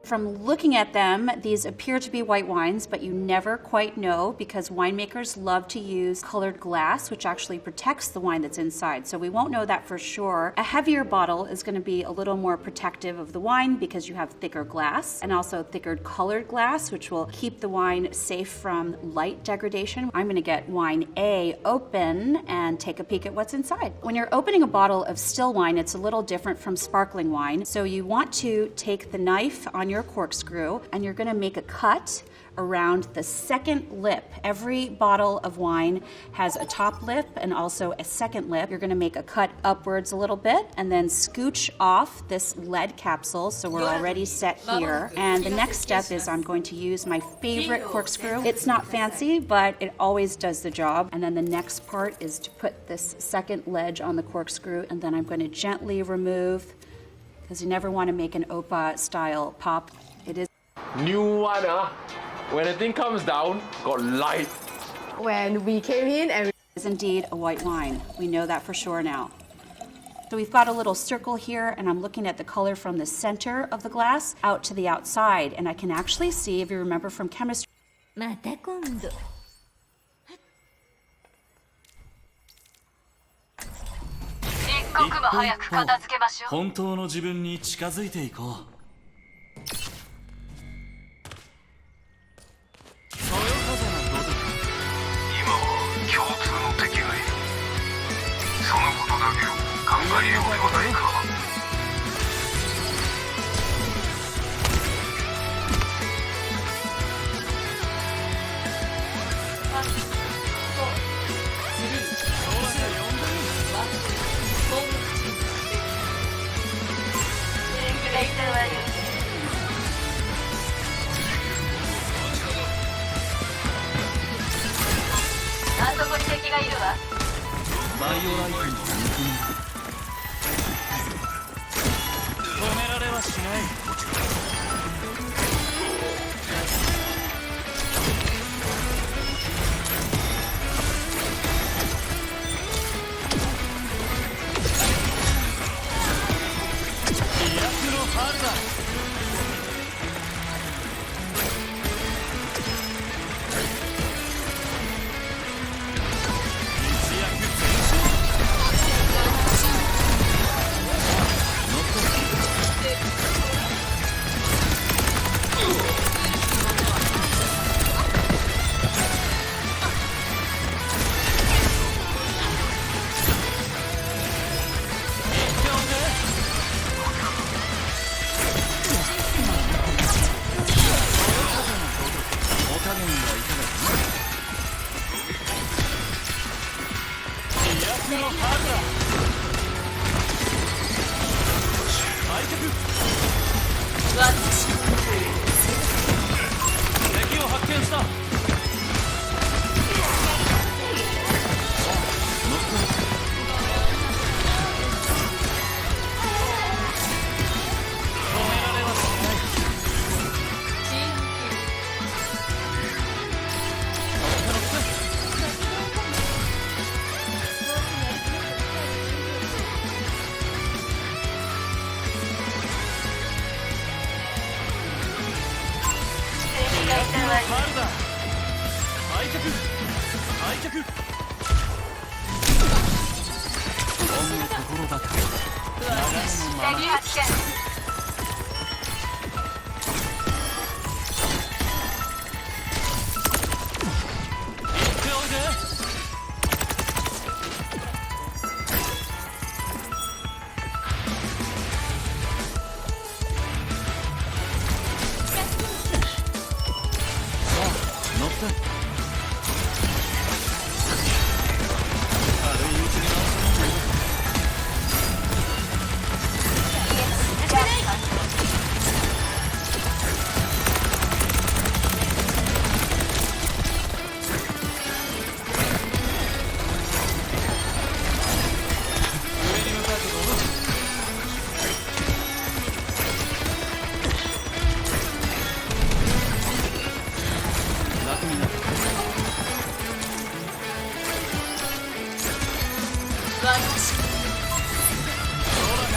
From looking at them, these appear to be white wines, but you never quite know because winemakers love to use colored glass, which actually protects the wine that's inside. So we won't know that for sure. A heavier bottle is going to be a little more protective of the wine because you have thicker glass and also thicker colored glass, which will keep the wine safe from light degradation. I'm going to get wine A open and take a peek at what's inside. When you're opening a bottle of still wine, it's a little different from sparkling wine. So you want to take the knife on your corkscrew and you're going to make a cut around the second lip. Every bottle of wine has a top lip and also a second lip. You're going to make a cut upwards a little bit and then scooch off this lead capsule, so we're already set here. And the next step is I'm going to use my favorite corkscrew. It's not fancy, but it always does the job. And then the next part is to put this second ledge on the corkscrew, and then I'm going to gently remove, because you never want to make an Opa style pop. It is new one, when the thing comes down, got light. When we came in, it is indeed a white wine. We know that for sure now. So we've got a little circle here, and I'm looking at the color from the center of the glass out to the outside, and I can actually see, if you remember from chemistry, また今度。一刻も早く片付けましょう。本当の自分に近づいていこう。そよ風のごとく。今は共通の敵がいる。そのことだけを考えようではないか。あそこに敵がいるわ。バイオライトの肉止められはしない。飛躍の春だ。敵を発見した。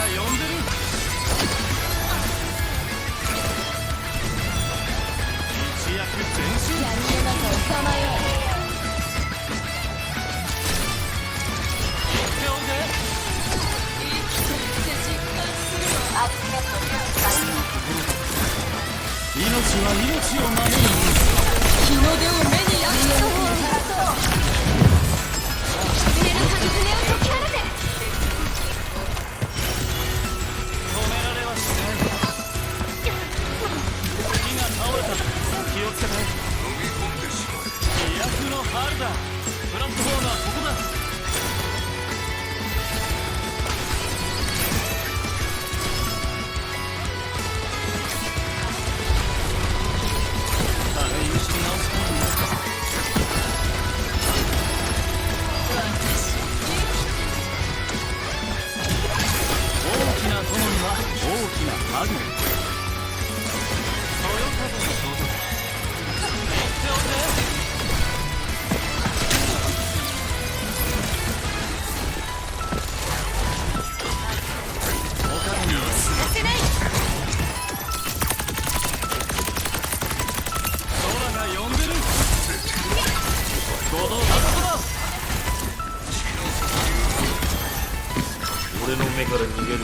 呼んでる。一躍前進。闇の中をさまよう。命は命を守る。日の出を目に焼きそう。船の鍵爪を解き放て。止められはしない。木が倒れた。気をつけて。飲み込んでしまえ。飛躍の春だ。プラットフォームはここだ。ハグ。そよ風の衝突。言っておくね。他にさせない。空が呼んでる。五道あそこだ。俺の目から逃げる。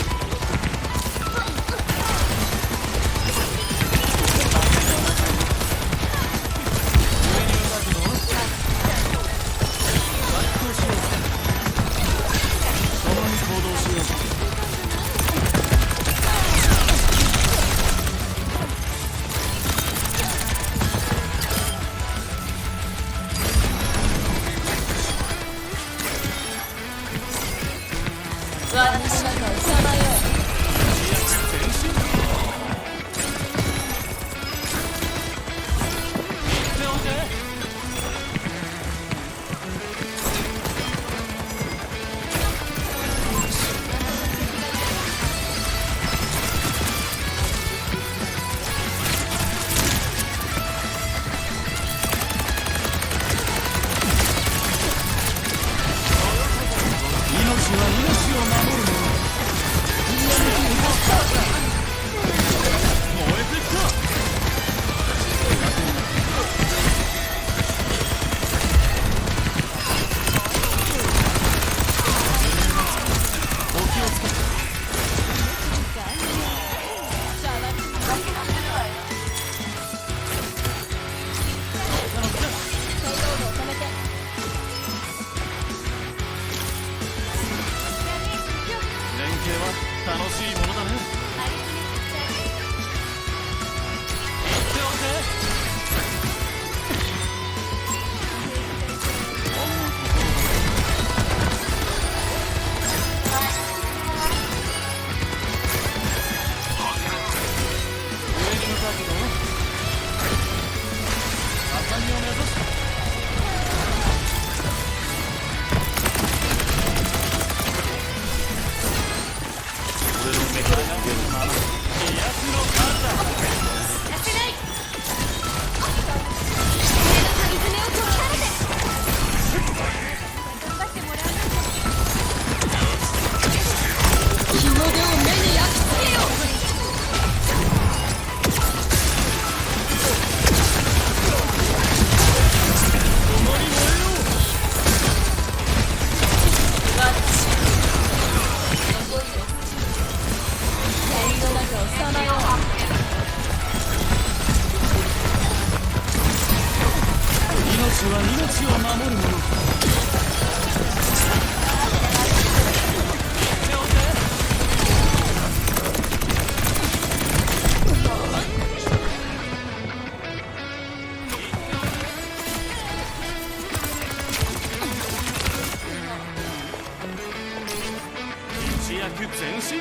楽しいものだね。前進。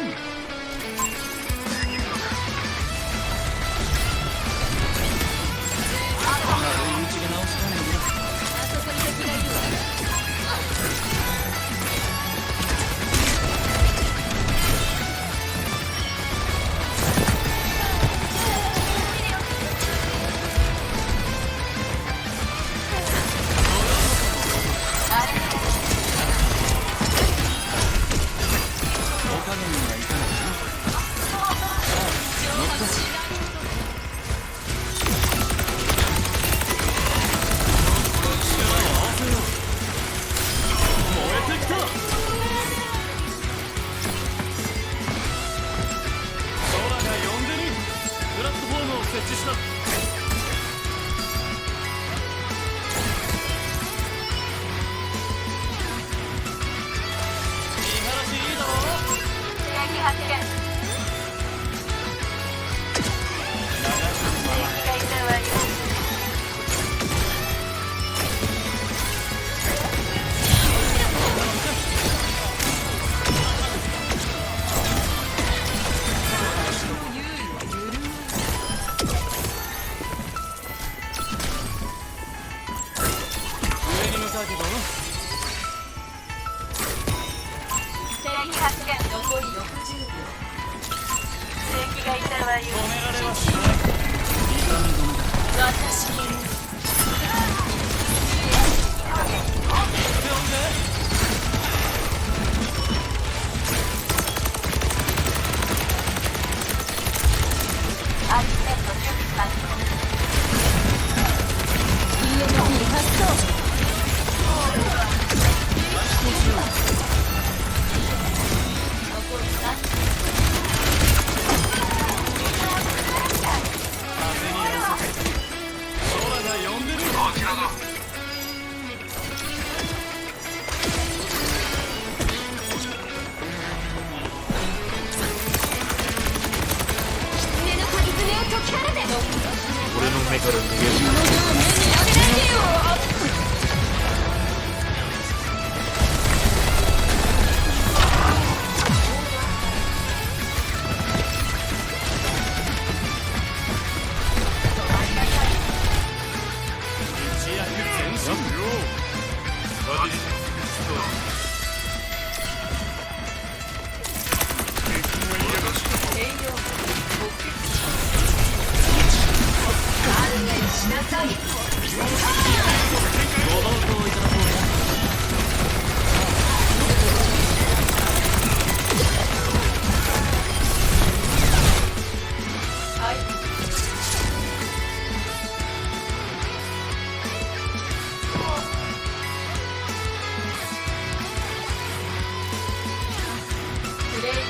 だけど。敵発見。残り60秒。敵がいたわよ。止められはしない。痛み止めだ。私に。アクセント準備完了。EMP 発動。残り30秒。風に乗せて空が呼んでる。こちらだ。狐の鍵爪を解き放て。俺の目から逃げる。目にあげないでよ。一躍前進。しなさい。ご同行いただこうか。プレイオン。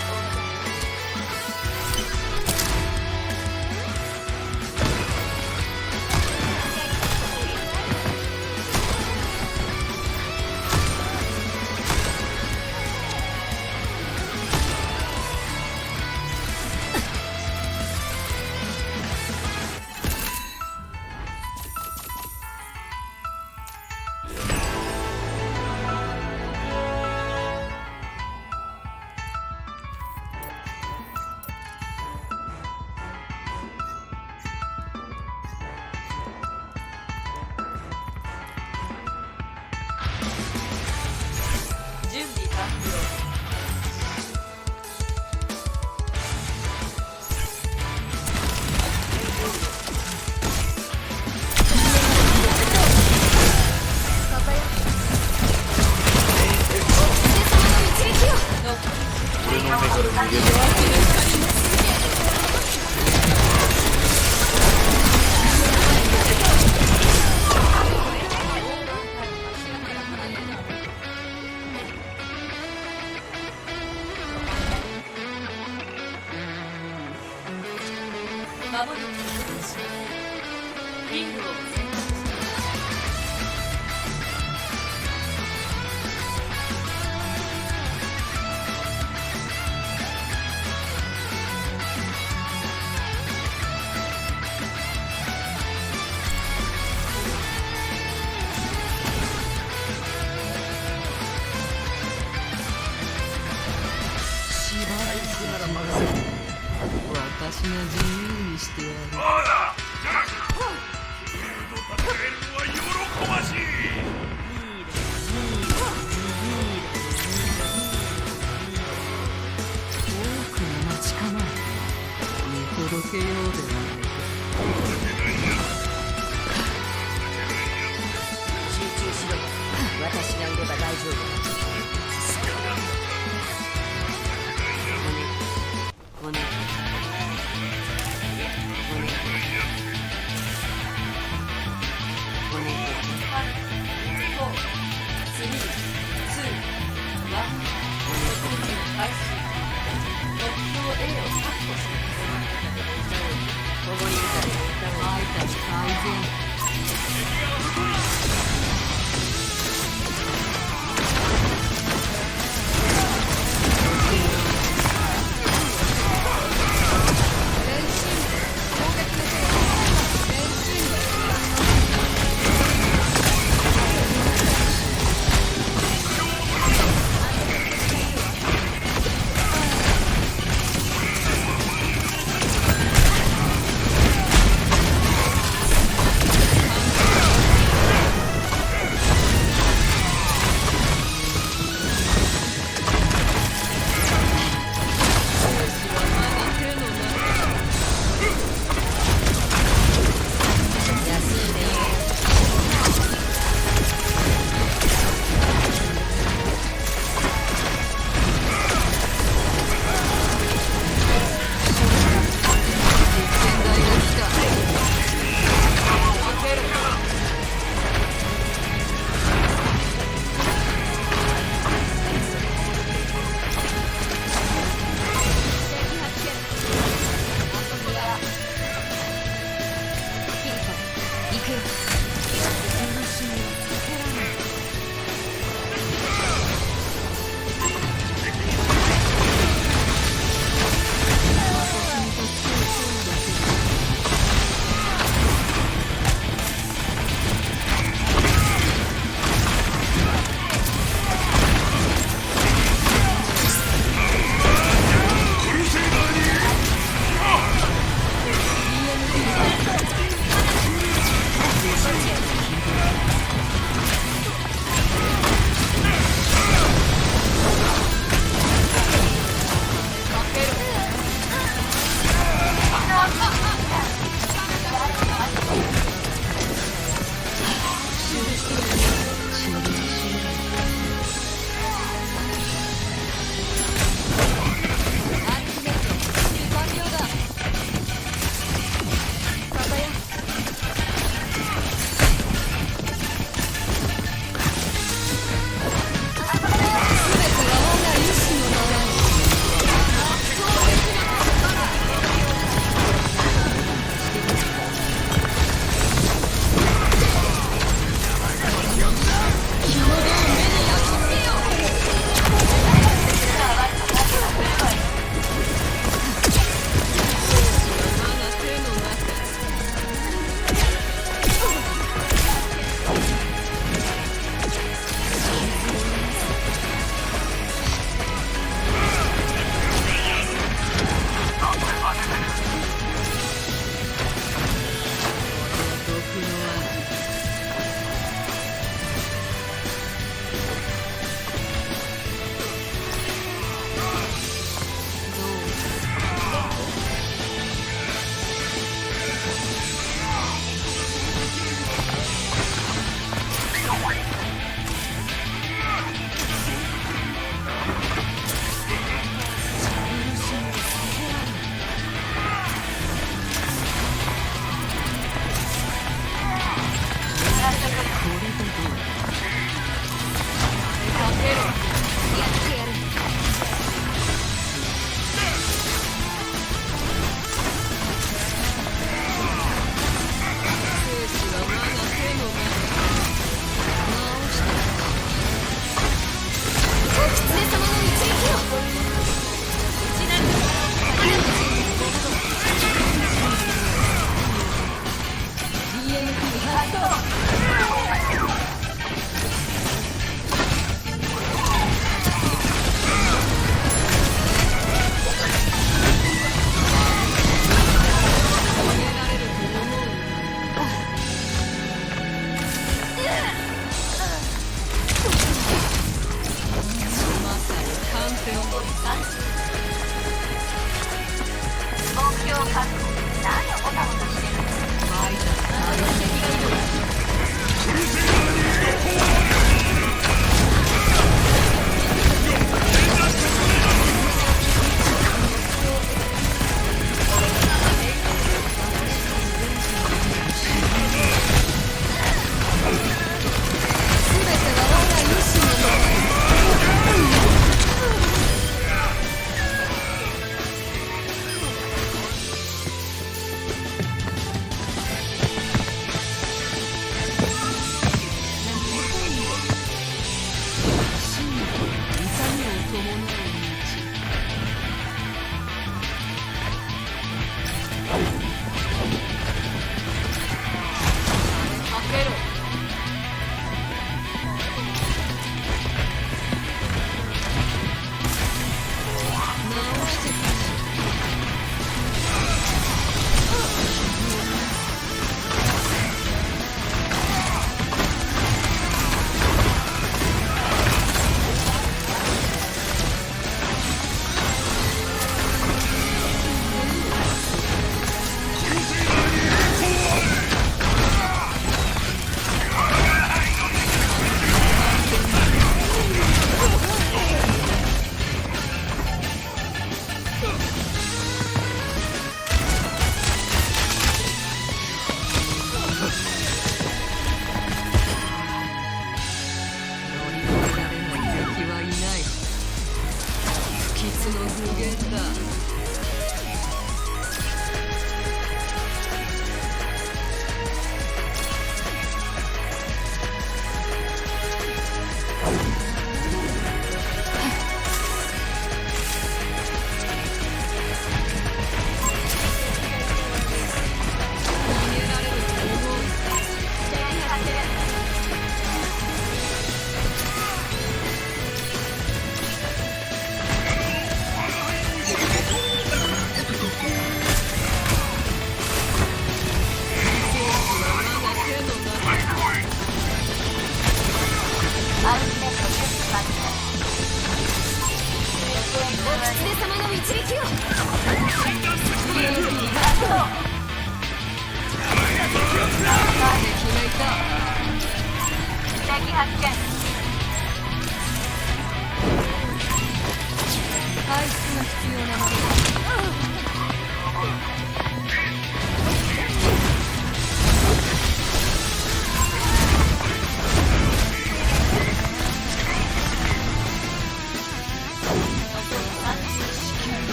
準備完了。俺の目から逃げる。間もなく到着します。ヒーローを選択します。しばらくなら任せる。私が自由にしてやる。まだじゃなくフィールド戦えるのは喜ばしい。多くの待ち構え見届けようではないか。集中しろ。私がいれば大丈夫。骨骨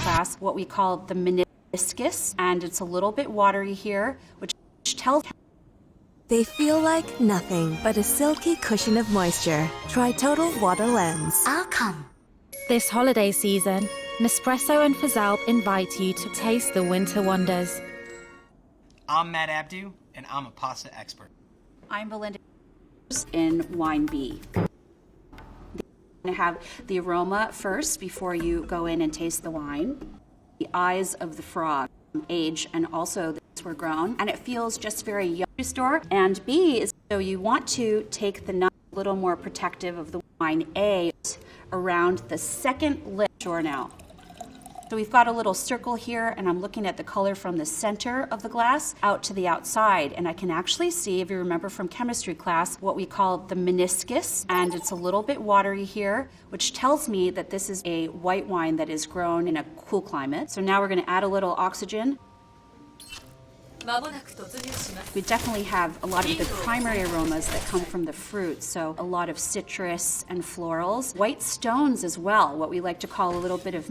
Class, what we call the meniscus, and it's a little bit watery here, which tells. They feel like nothing but a silky cushion of moisture. Try Total Water Lens. I'll come. This holiday season, Nespresso and Fazalp invite you to taste the winter wonders. I'm Matt Abdu, and I'm a pasta expert. I'm Belinda in Wine B. To have the aroma first before you go in and taste the wine. The eyes of the frog age and also were grown, and it feels just very young. Store. And B is so you want to take the nut a little more protective of the wine. A around the second lip. Sure now. So we've got a little circle here, and I'm looking at the color from the center of the glass out to the outside, and I can actually see, if you remember from chemistry class, what we call the meniscus, and it's a little bit watery here, which tells me that this is a white wine that is grown in a cool climate. So now we're going to add a little oxygen. We definitely have a lot of the primary aromas that come from the fruit, so a lot of citrus and florals. White stones as well, what we like to call a little bit of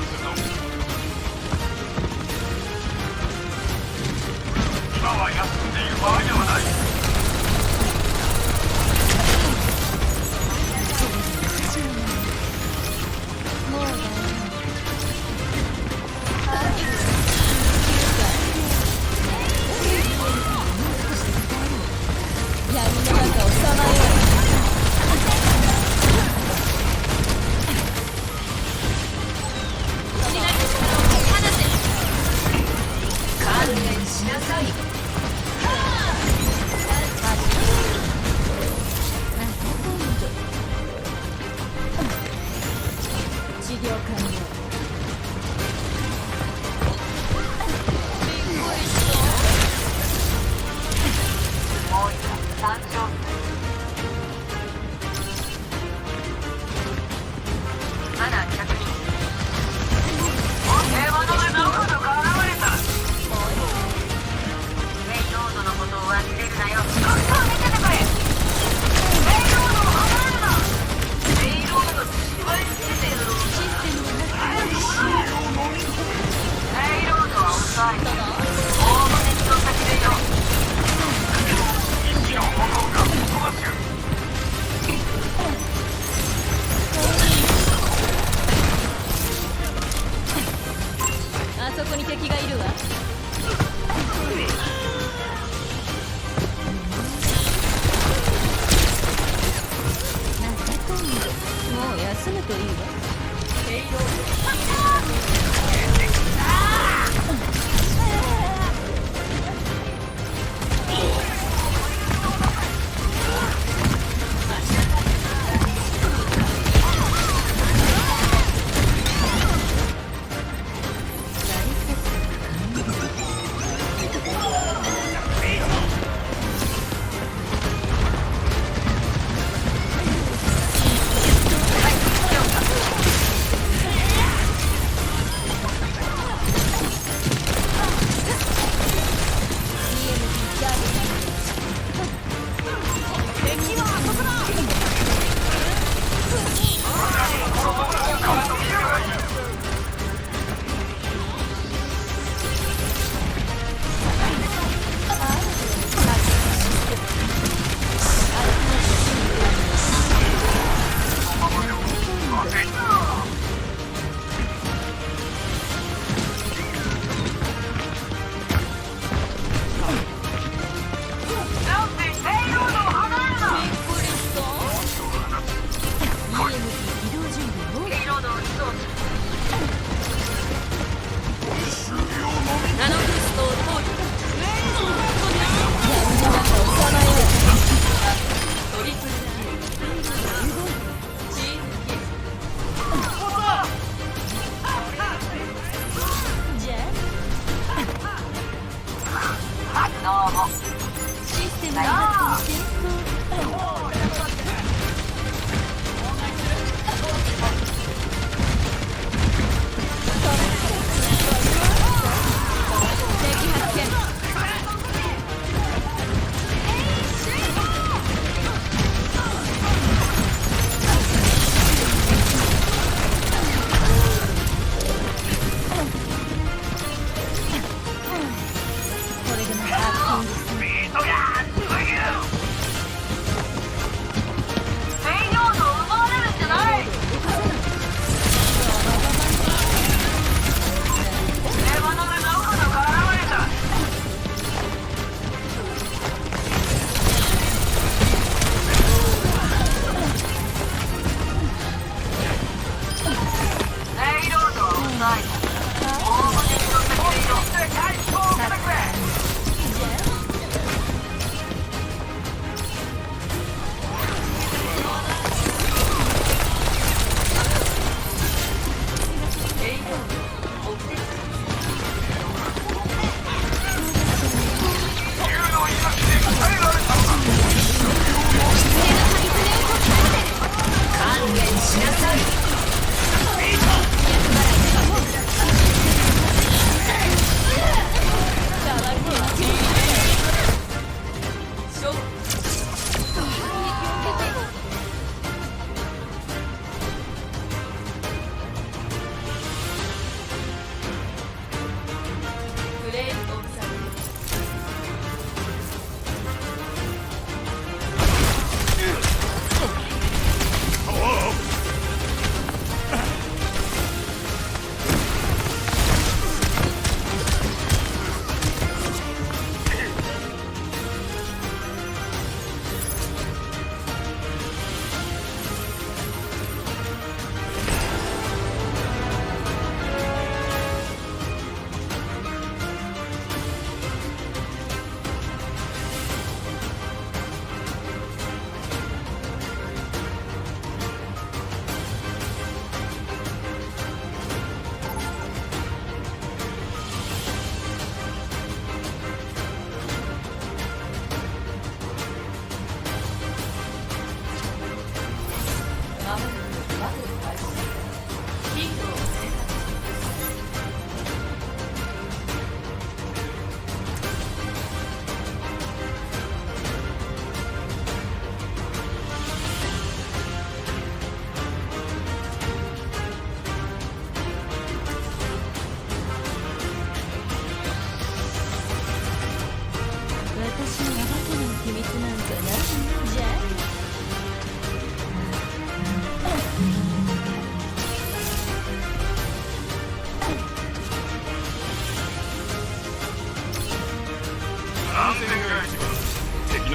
すぞ。今は休んでいる場合ではない。あそこに敵がいるわ。もう休むといいわ。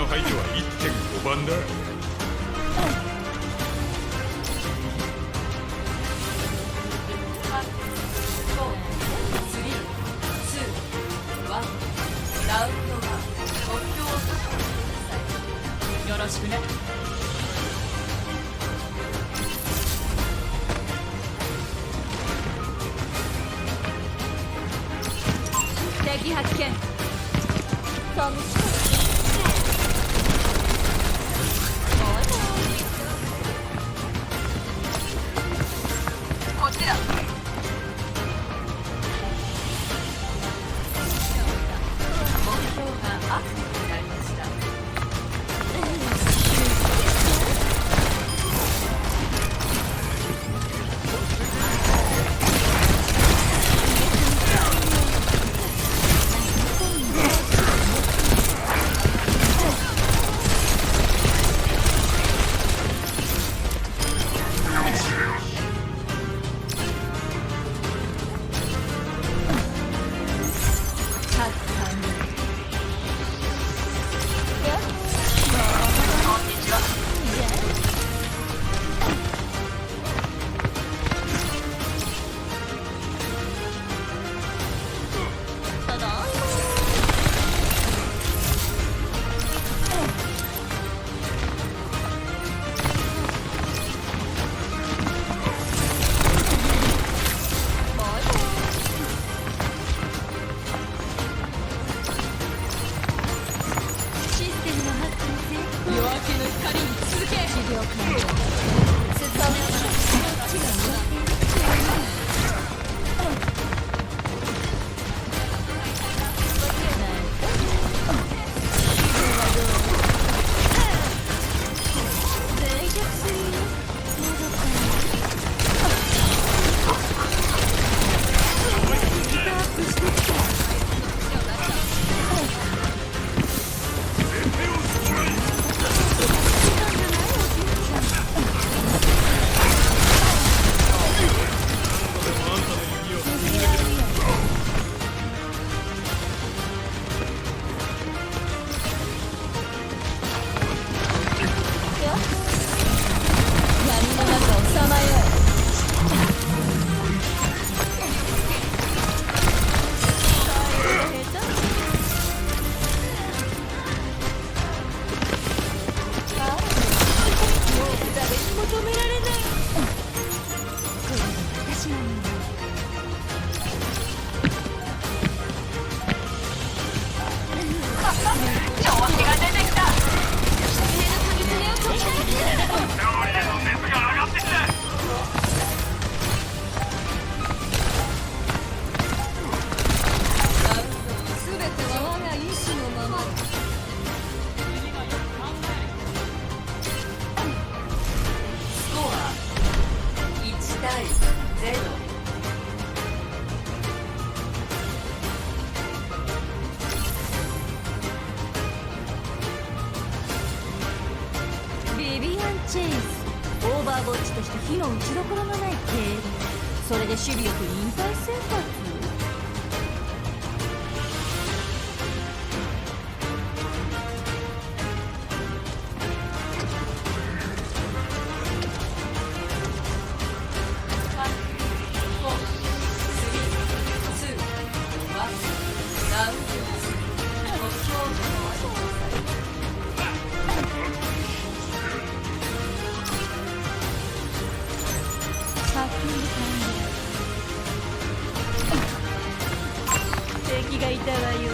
の配慮は 1.5 番だ。ラウンド1、目標を確保してください。よろしくね。敵発見。こちら。チェイス、オーバーウォッチとして火の打ちどころがない経歴、それで守備よく引退生活。敵がいたわよ。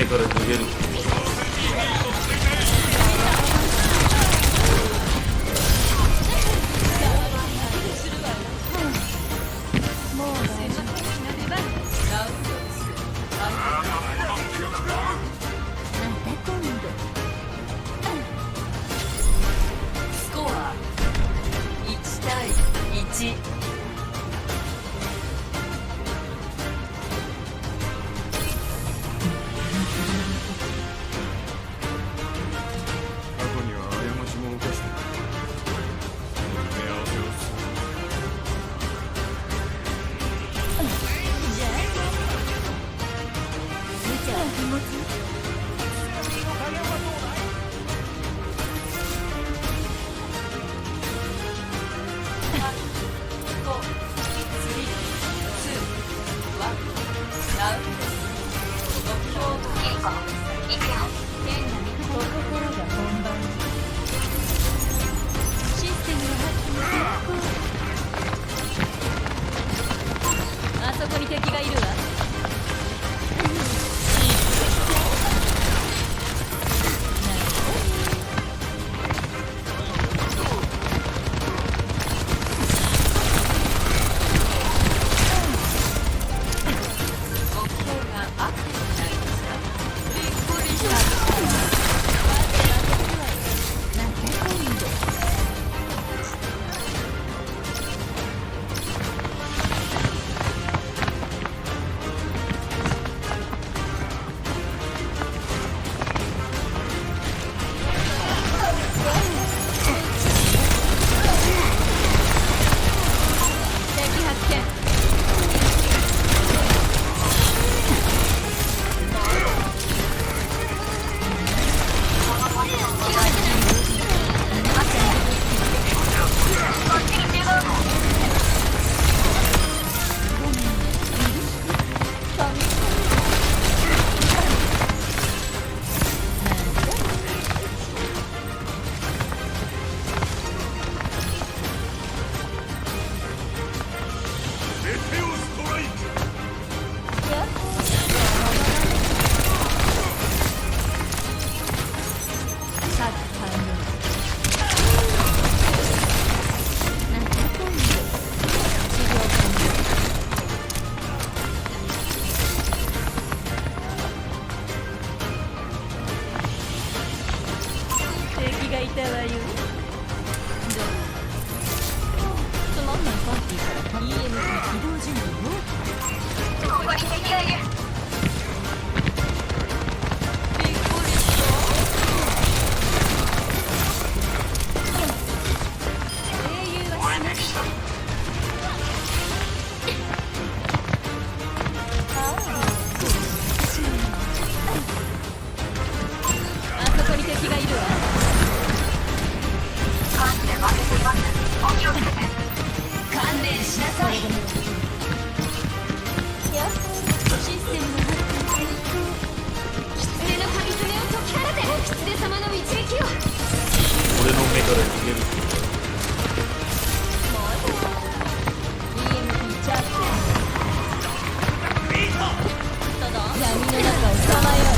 から逃げる。スコア1対1。過去には過ちも犯して目合わせをする。無茶は気持ちあそこに敵がいるわ。敵発見。敵がいたわよ。つまんないパーティーから EMP 起動準備よ。ここに敵がいる。俺に来た。あそこに敵がいるわ。かつて負けてます。お気をつけて。観念しなさい。システムの発展成功。狐の鍵爪を解き放て。お狐様の一撃を。俺の目から逃げる。EMP チャージ。闇の中をさまよう。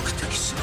索敵する。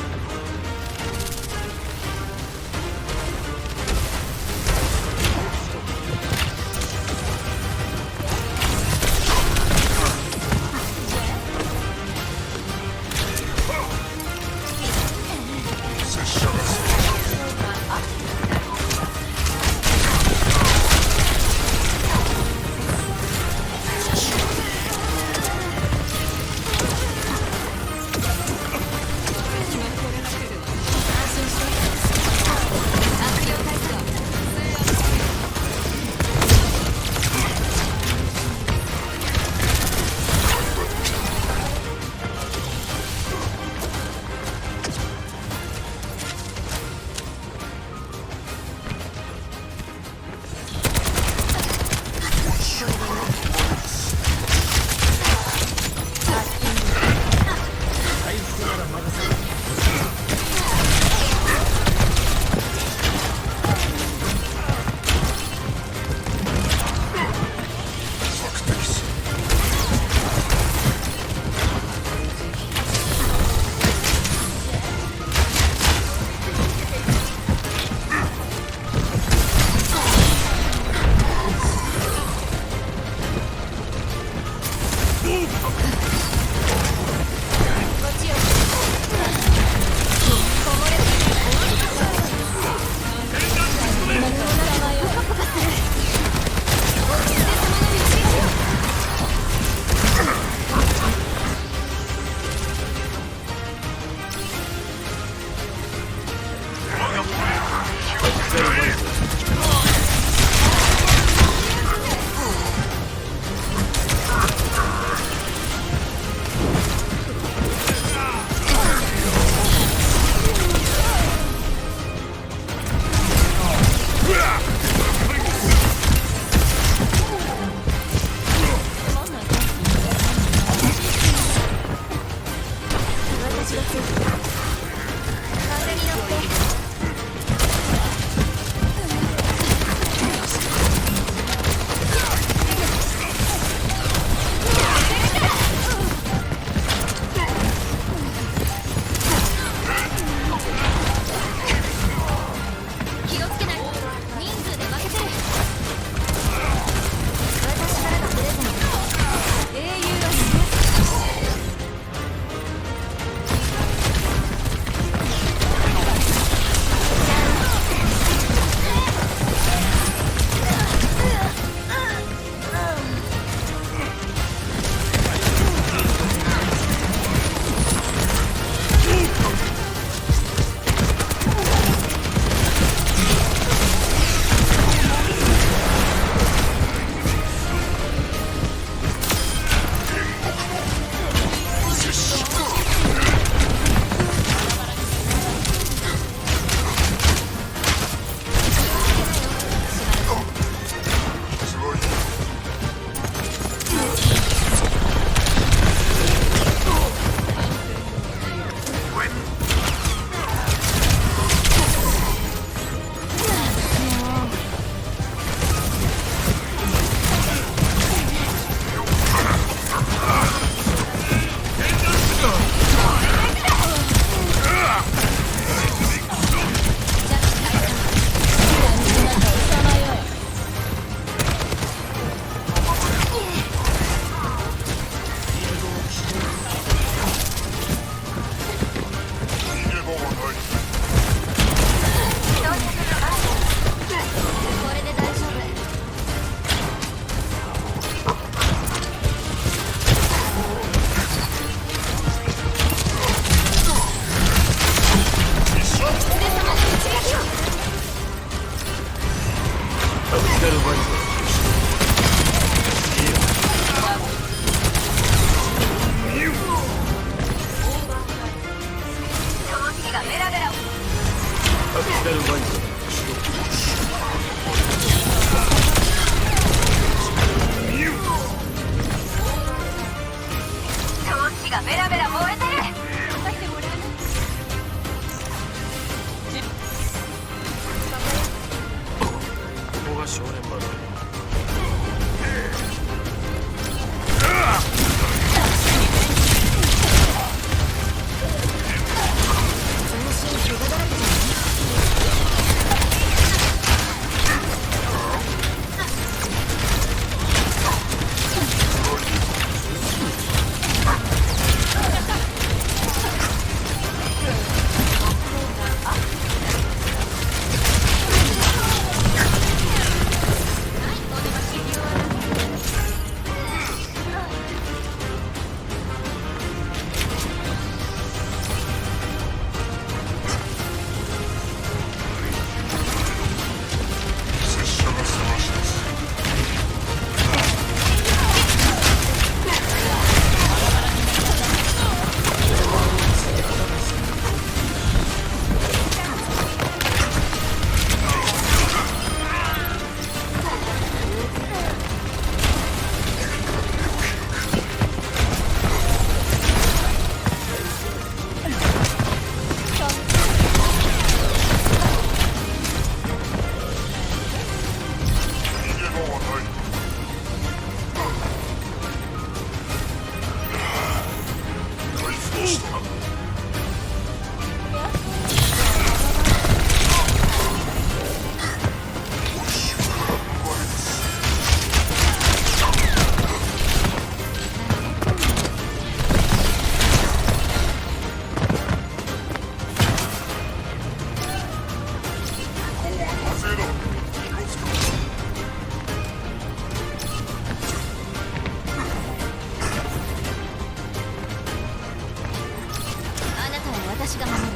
私が守る。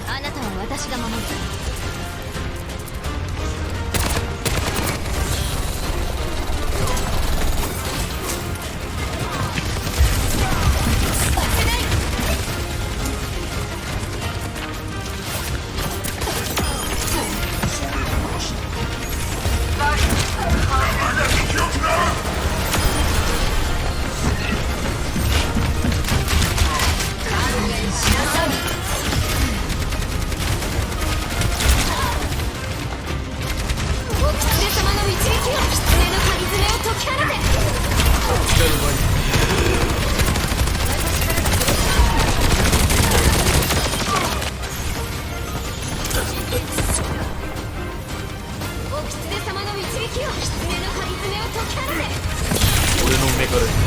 あなたは私が守る。俺の目から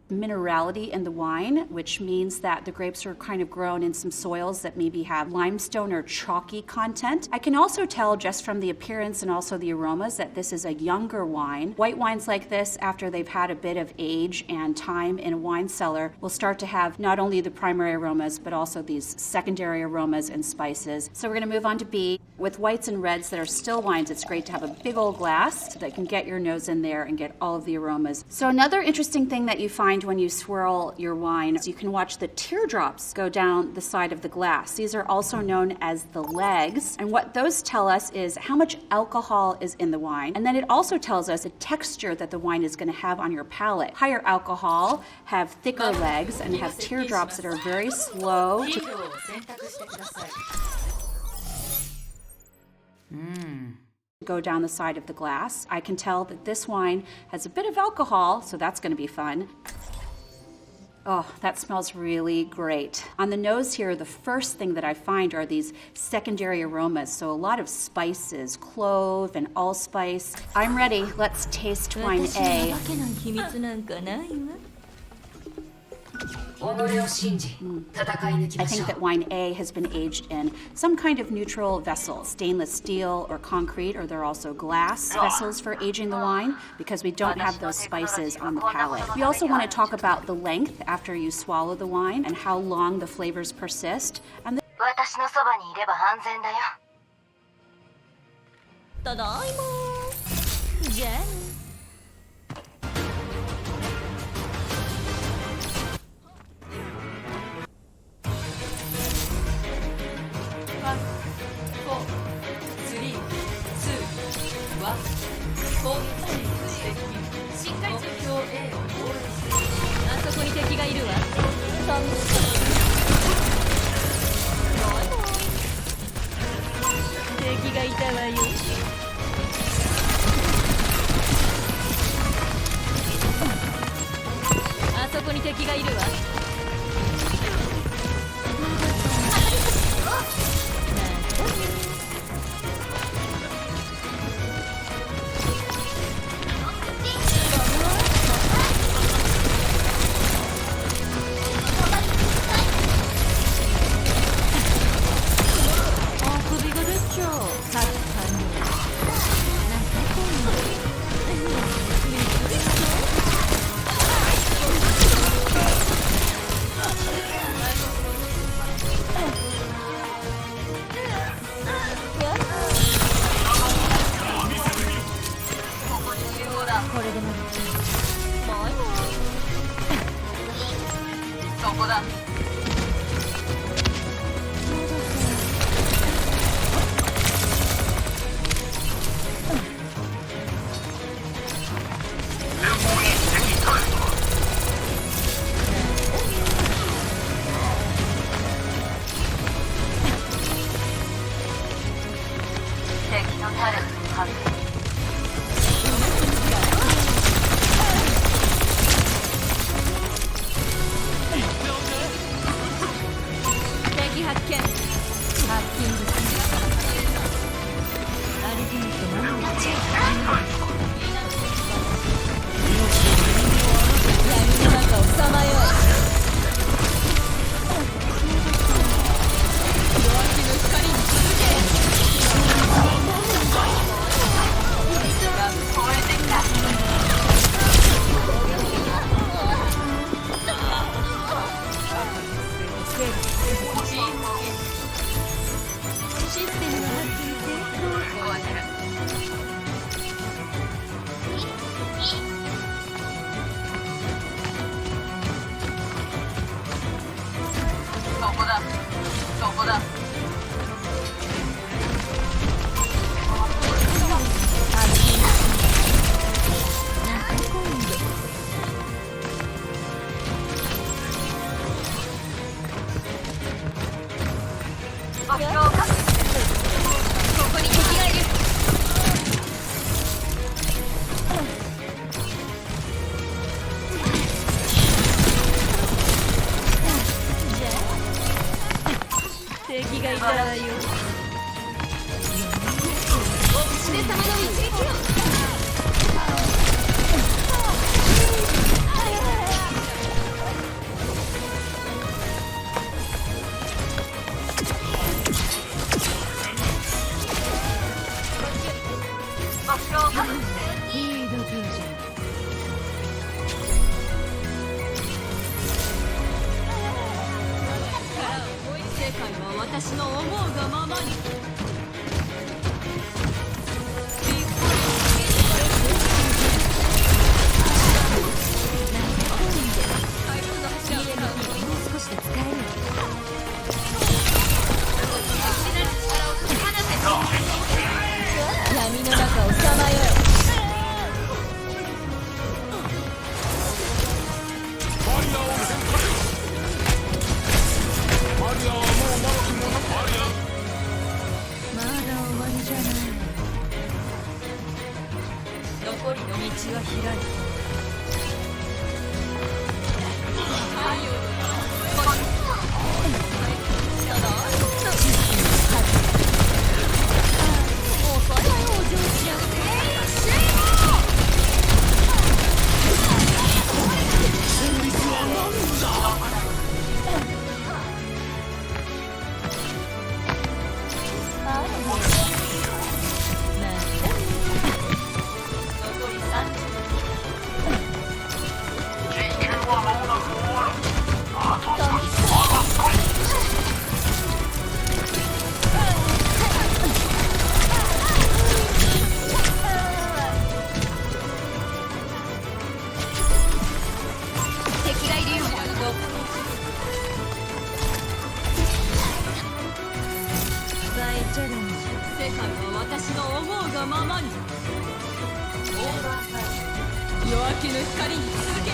minerality in the wine, which means that the grapes are kind of grown in some soils that maybe have limestone or chalky content. I can also tell just from the appearance and also the aromas that this is a younger wine. White wines like this, after they've had a bit of age and time in a wine cellar, will start to have not only the primary aromas, but also these secondary aromas and spices. So we're gonna move on to B. With whites and reds that are still wines, it's great to have a big old glass that can get your nose in there and get all of the aromas. So another interesting thing that you find when you swirl your wine is you can watch the teardrops go down the side of the glass. These are also known as the legs. And what those tell us is how much alcohol is in the wine. And then it also tells us the texture that the wine is going to have on your palate. Higher alcohol have thicker legs and have teardrops that are very slow to go down the side of the glass. I can tell that this wine has a bit of alcohol, so that's going to be fun. Oh, that smells really great. On the nose here, the first thing that I find are these secondary aromas. So a lot of spices, clove and allspice. I'm ready. Let's taste wine A. I think that wine A has been aged in some kind of neutral vessel, stainless steel or concrete, or there are also glass vessels for aging the wine because we don't have those spices on the palate. We also want to talk about the length after you swallow the wine and how long the flavors persist. And 私のそばにいれば安全だよ。ただいま。じゃあね。しっかり実況 A を応援してあそこに敵がいるわ。敵がいたわよ。あそこに敵がいるわ。これでもバイバイ。そこだ。敵のタレットに発見。敵発見。ハッキングする。ありがとう。闇の中をさまよう。夜明けの光に続け。超えてきた。システムの発見成功。そこだ。そこだ。目標確認。ここに敵がいる。敵がいたわよ。お口で様の一撃を。目標確認。いい度胸じゃ。世界は私の思うがままに。もう少しで使える。闇の中をさまよう。まだ終わりじゃない。世界は私の思うがままに。夜明けの光に続け。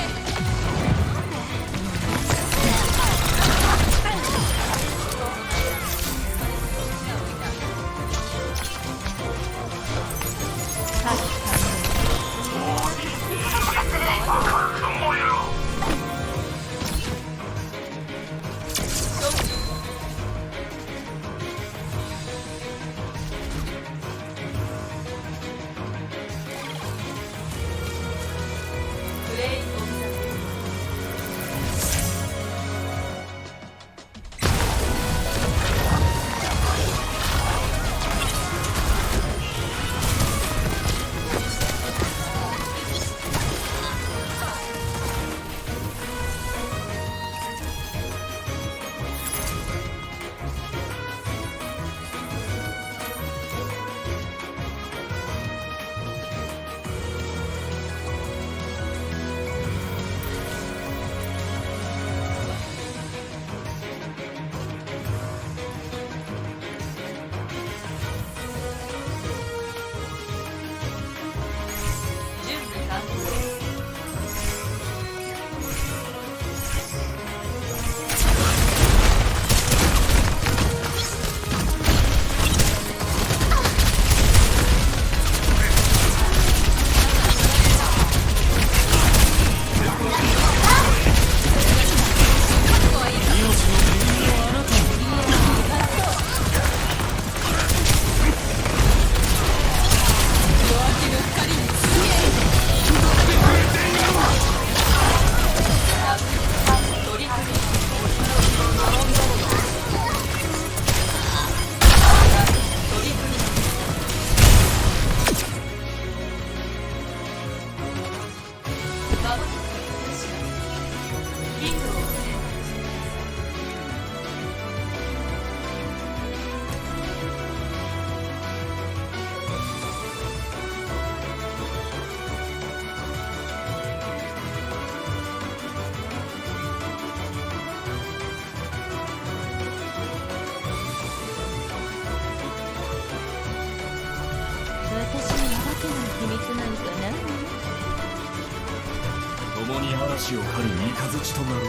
共に嵐を狩る三日月となろう。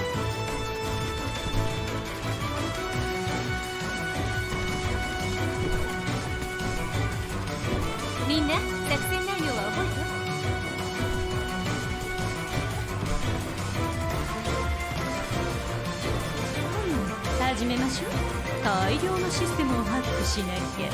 みんな作戦内容は覚えた？始めましょう。大量のシステムをハックしなきゃ。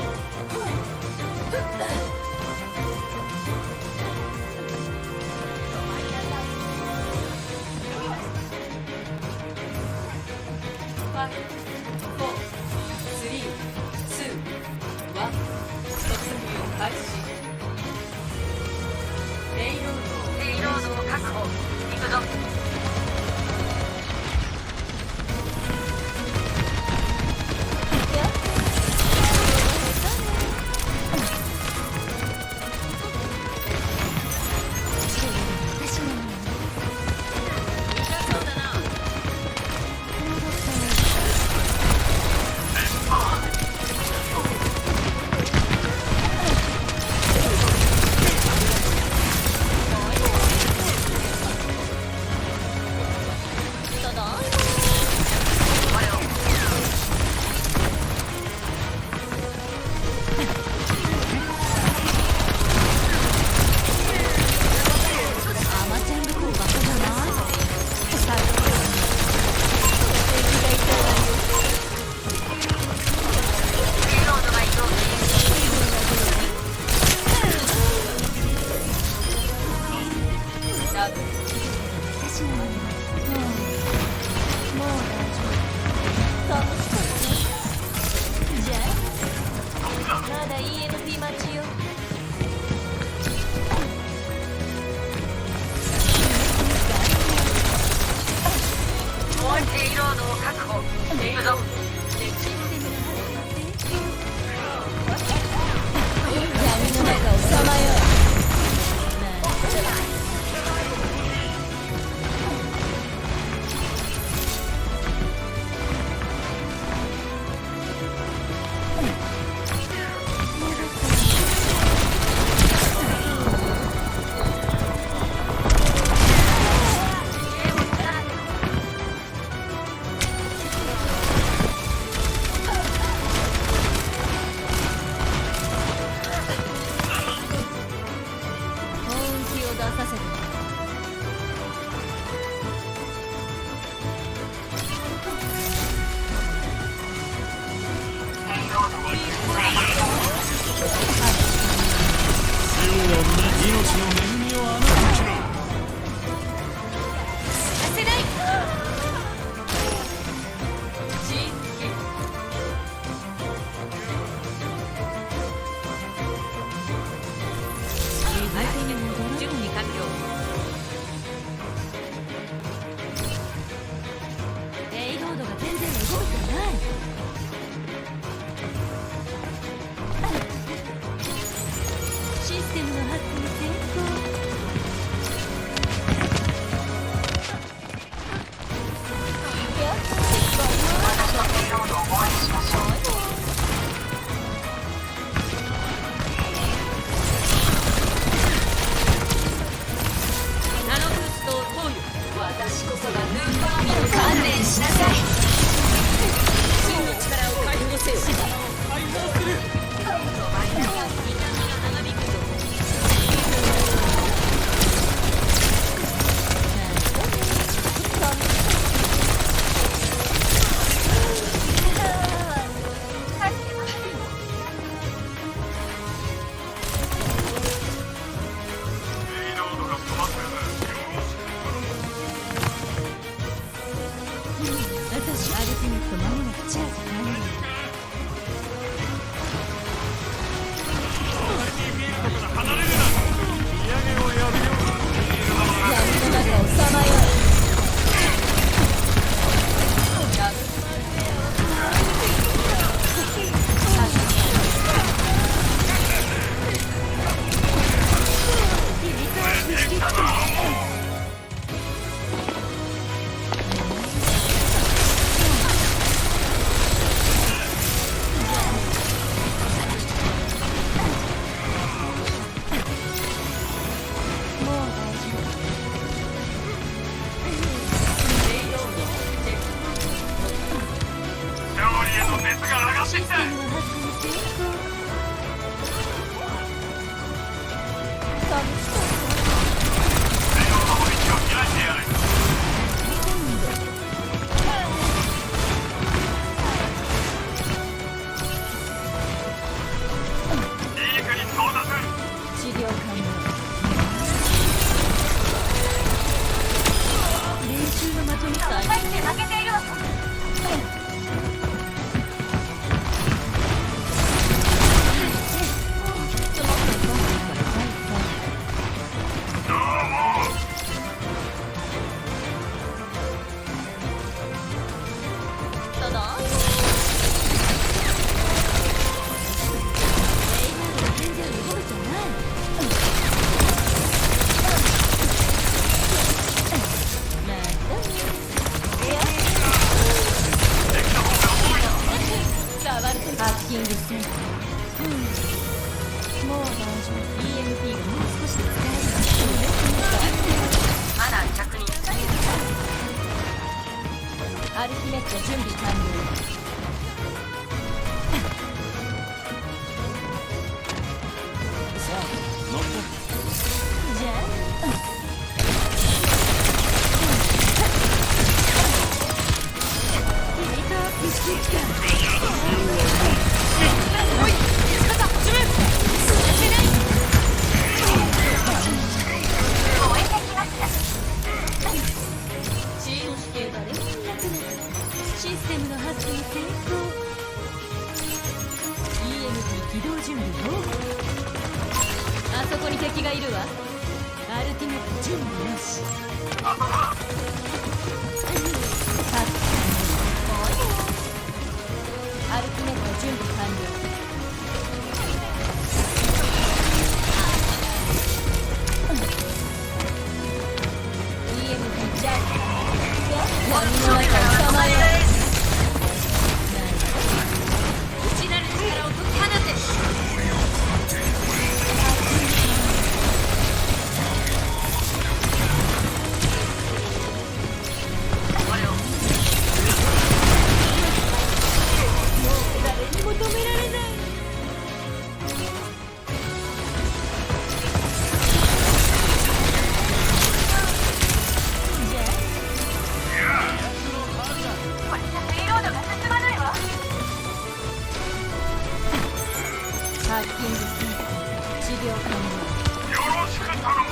システムのハックに成功。治療完了。練習の的にさえ入って負けているわ。ハッキングせん。もう大丈夫。EMP がもう少しで使える。マナー着任。アルティメット準備完了。さあ乗ってじゃあシステムのハックに成功。 EMP 起動準備を。あそこに敵がいるわ。アルティメット準備よし。ハックアルティメット準備完了。EMP ジャージ闇の中を捕まえよう。内なる力を解き放て。求められない。これじゃペイロードが進まないわ。ハッキング成功。治療完了。よろしく頼む。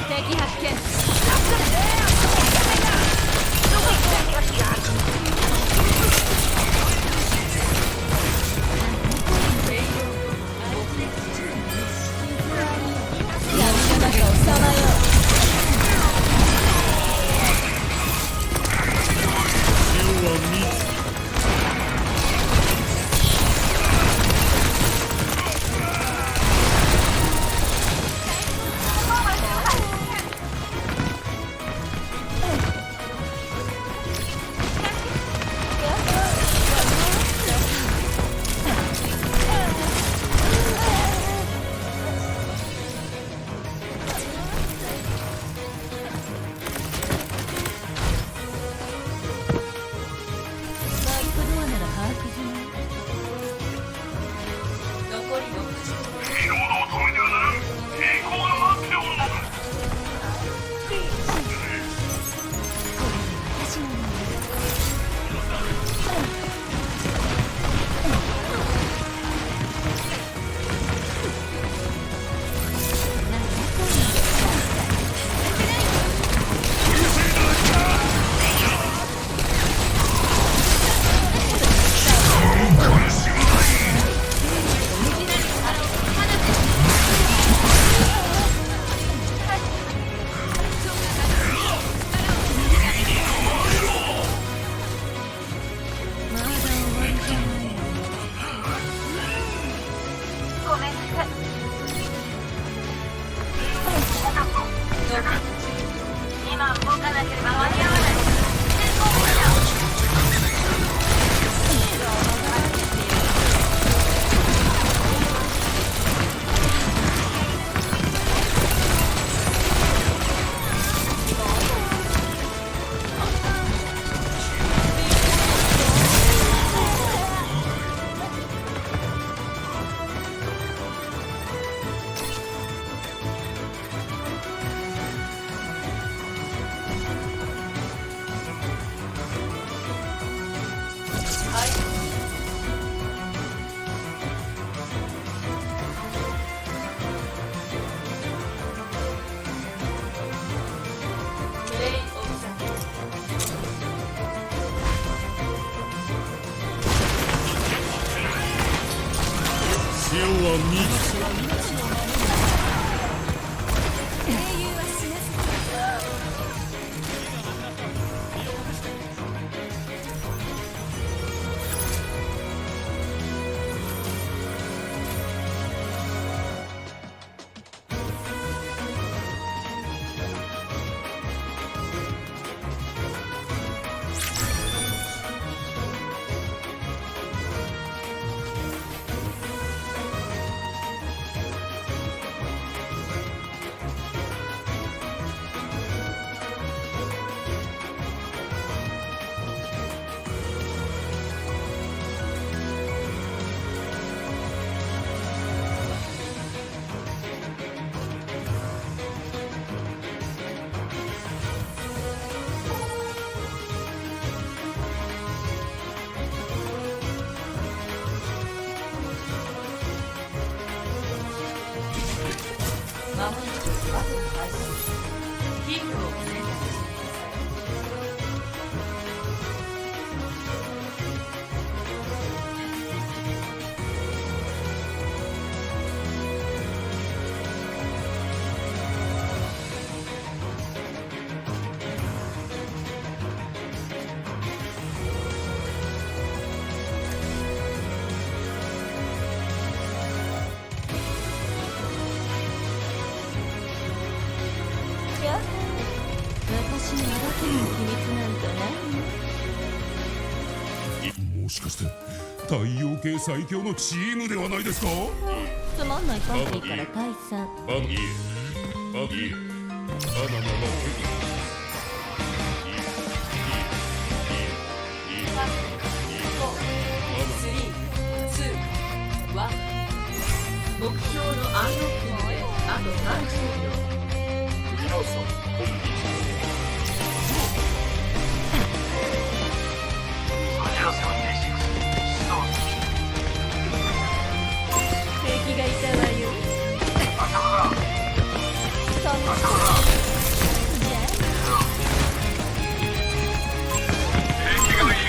敵発見。闇の中をさまよう。もしかして太陽系最強のチームではないですか？つまんないパーティーから退散。目標のアンロックまであと30秒。皆さん、こんにちは。敵がいたわよ。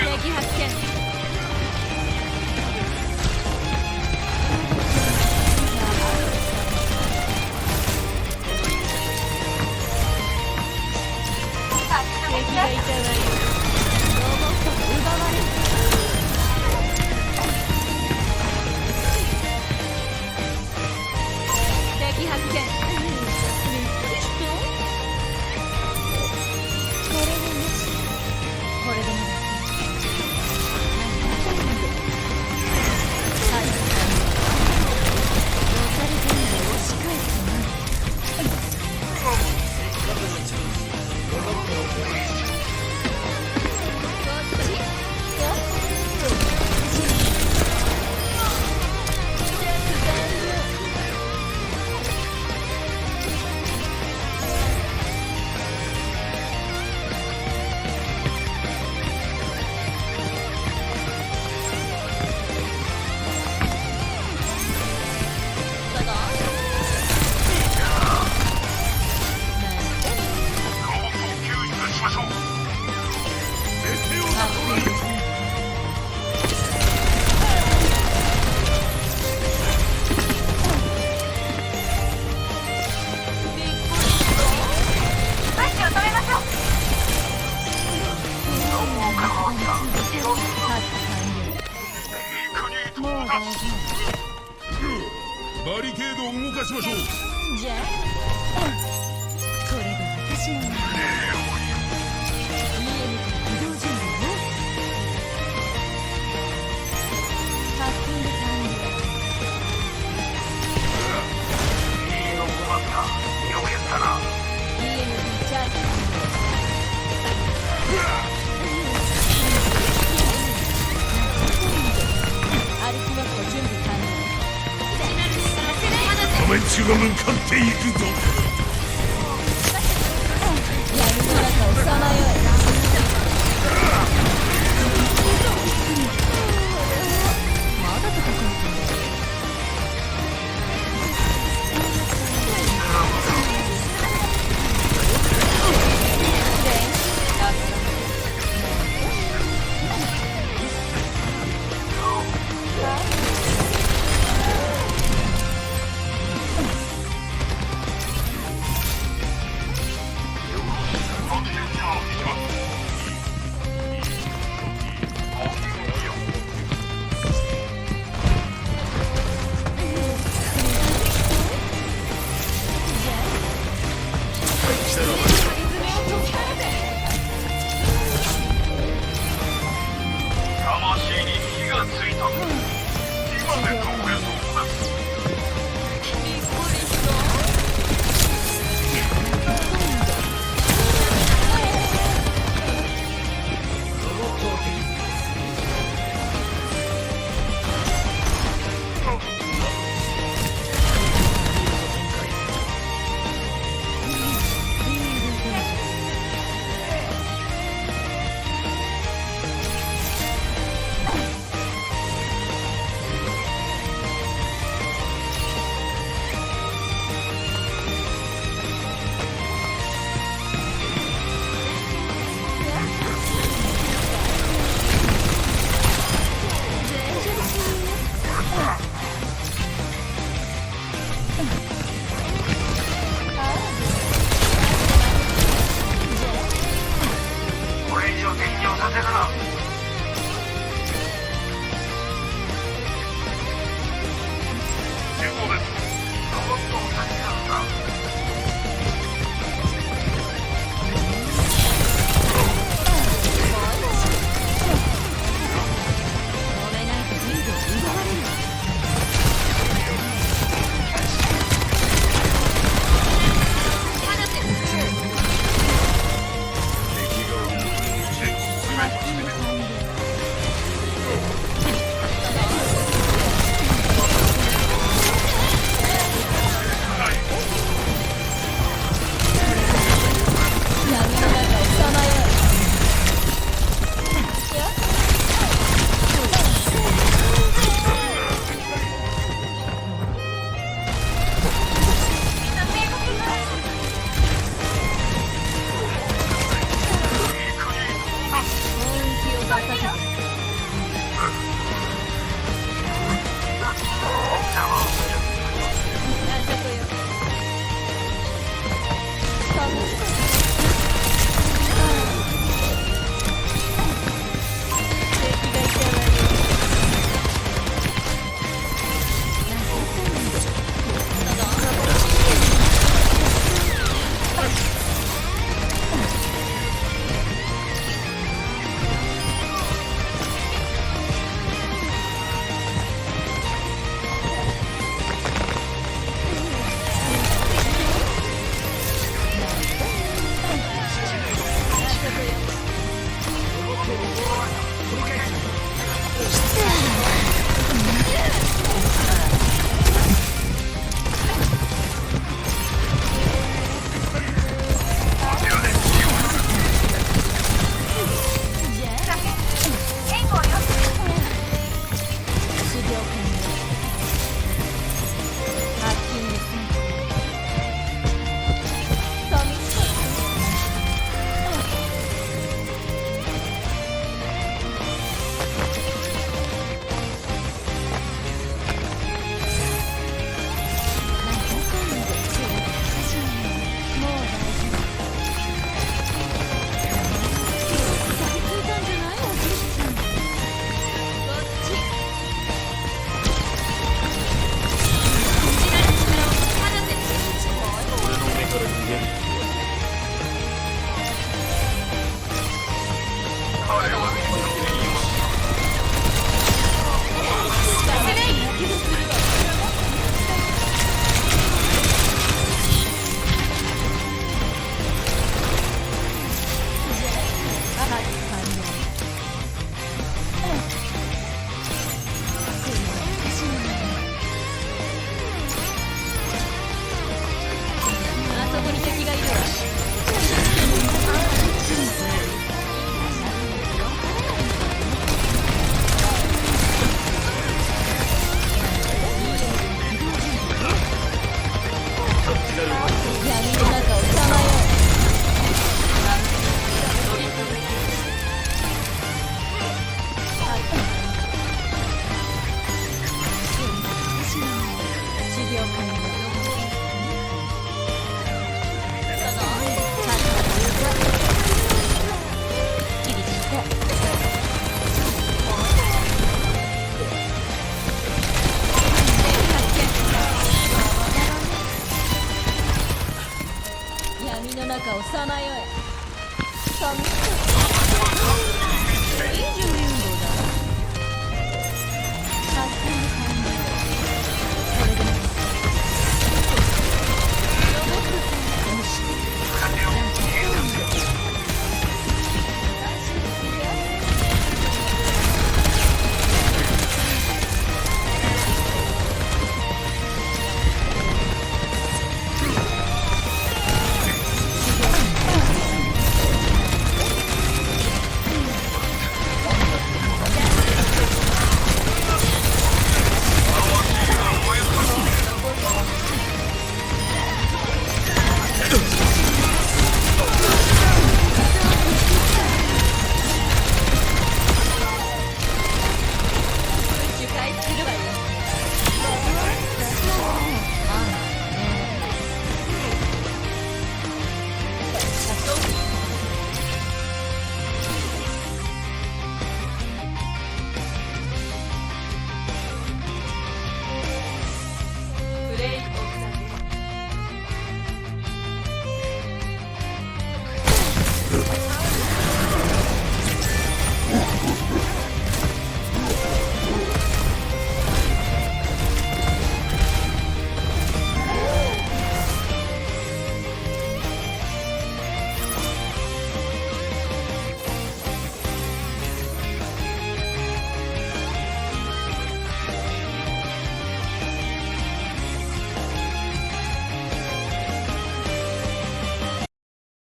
敵発見。敵がいたわよ。ロボットが奪われる。敵発見。これでよし。これでよし。はい。ロサリテンで押し返すな。バリケードを動かしましょう。じゃあこれで私の名前家に移動準備よ。ハッピングタイムだ。いいの困った。よくやったな。EMP チャージ。歩きますと準備完了。コメンチュが向かっていくぞ。闇の中をさまよえ。まだ戦うか。たぞ。今で飛べそうだ。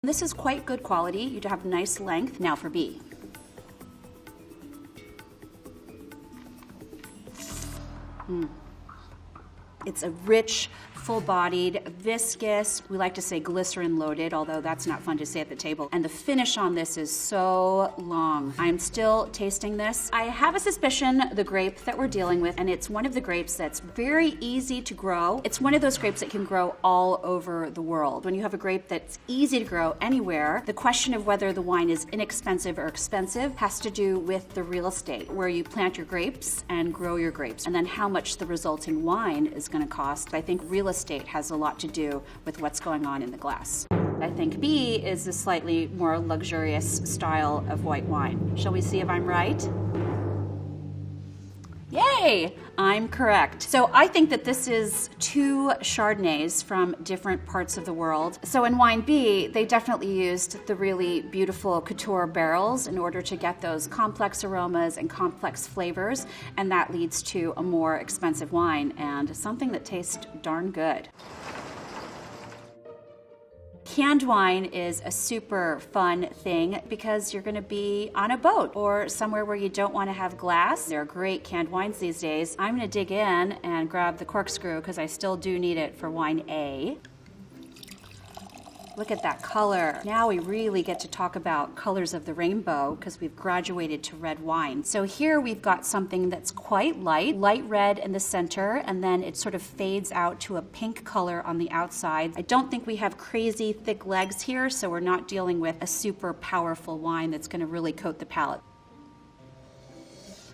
This is quite good quality. You have nice length. Now for B. It's a rich, full-bodied, viscous, we like to say glycerin-loaded, although that's not fun to say at the table. And the finish on this is so long. I'm still tasting this. I have a suspicion the grape that we're dealing with, and it's one of the grapes that's very easy to grow. It's one of those grapes that can grow all over the world. When you have a grape that's easy to grow anywhere, the question of whether the wine is inexpensive or expensive has to do with the real estate, where you plant your grapes and grow your grapes, and then how much the resulting wine is going to cost. I think real estate has a lot to do with what's going on in the glass. I think B is a slightly more luxurious style of white wine. Shall we see if I'm right? Yay! I'm correct. So I think that this is 2 Chardonnays from different parts of the world. So in wine B, they definitely used the really beautiful couture barrels in order to get those complex aromas and complex flavors, and that leads to a more expensive wine and something that tastes darn good. Canned wine is a super fun thing because you're going to be on a boat or somewhere where you don't want to have glass. There are great canned wines these days. I'm going to dig in and grab the corkscrew because I still do need it for wine A. Look at that color. Now we really get to talk about colors of the rainbow because we've graduated to red wine. So here we've got something that's quite light red in the center, and then it sort of fades out to a pink color on the outside. I don't think we have crazy thick legs here, so we're not dealing with a super powerful wine that's going to really coat the palate.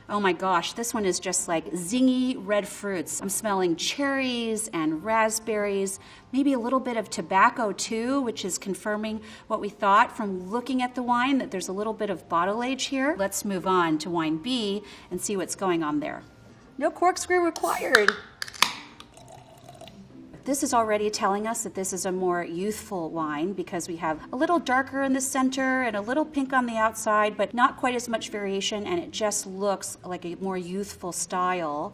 Oh my gosh, this one is just like zingy red fruits. I'm smelling cherries and raspberries, maybe a little bit of tobacco too, which is confirming what we thought from looking at the wine, that there's a little bit of bottle age here. Let's move on to wine B and see what's going on there. No corkscrew required. This is already telling us that this is a more youthful wine because we have a little darker in the center and a little pink on the outside, but not quite as much variation, and it just looks like a more youthful style.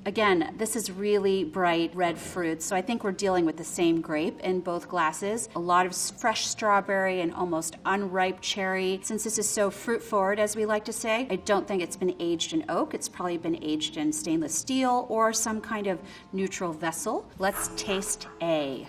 Again, this is really bright red fruits, so I think we're dealing with the same grape in both glasses. A lot of fresh strawberry and almost unripe cherry. Since this is so fruit forward, as we like to say, I don't think it's been aged in oak. It's probably been aged in stainless steel or some kind of neutral vessel. Let's taste A.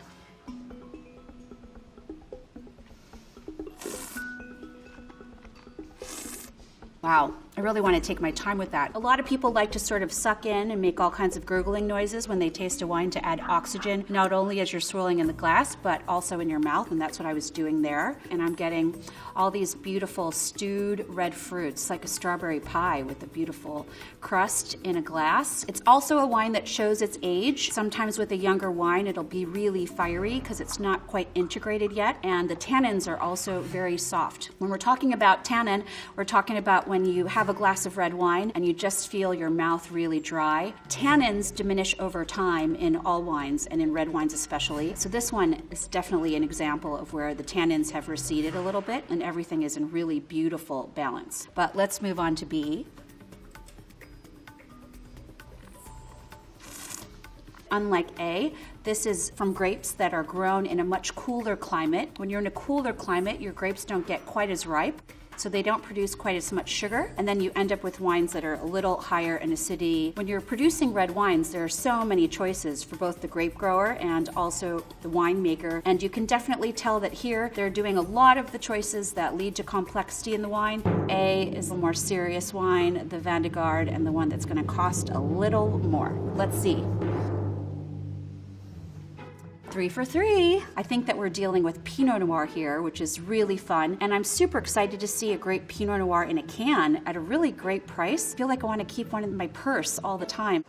Wow, I really want to take my time with that. A lot of people like to sort of suck in and make all kinds of gurgling noises when they taste a wine to add oxygen, not only as you're swirling in the glass, but also in your mouth, and that's what I was doing there. And I'm getting all these beautiful stewed red fruits, like a strawberry pie with a beautiful crust in a glass. It's also a wine that shows its age. Sometimes with a younger wine, it'll be really fiery because it's not quite integrated yet, and the tannins are also very soft. When we're talking about tannin, we're talking about when you have a glass of red wine and you just feel your mouth really dry. Tannins diminish over time in all wines and in red wines especially. So this one is definitely an example of where the tannins have receded a little bit and everything is in really beautiful balance. But let's move on to B. Unlike A, this is from grapes that are grown in a much cooler climate. When you're in a cooler climate, your grapes don't get quite as ripe, so they don't produce quite as much sugar, and then you end up with wines that are a little higher in acidity. When you're producing red wines, there are so many choices for both the grape grower and also the winemaker, and you can definitely tell that here they're doing a lot of the choices that lead to complexity in the wine. A is the more serious wine, the Vin de Garde, and the one that's going to cost a little more. Let's see. 3 for 3. I think that we're dealing with Pinot Noir here, which is really fun. And I'm super excited to see a great Pinot Noir in a can at a really great price. I feel like I want to keep one in my purse all the time.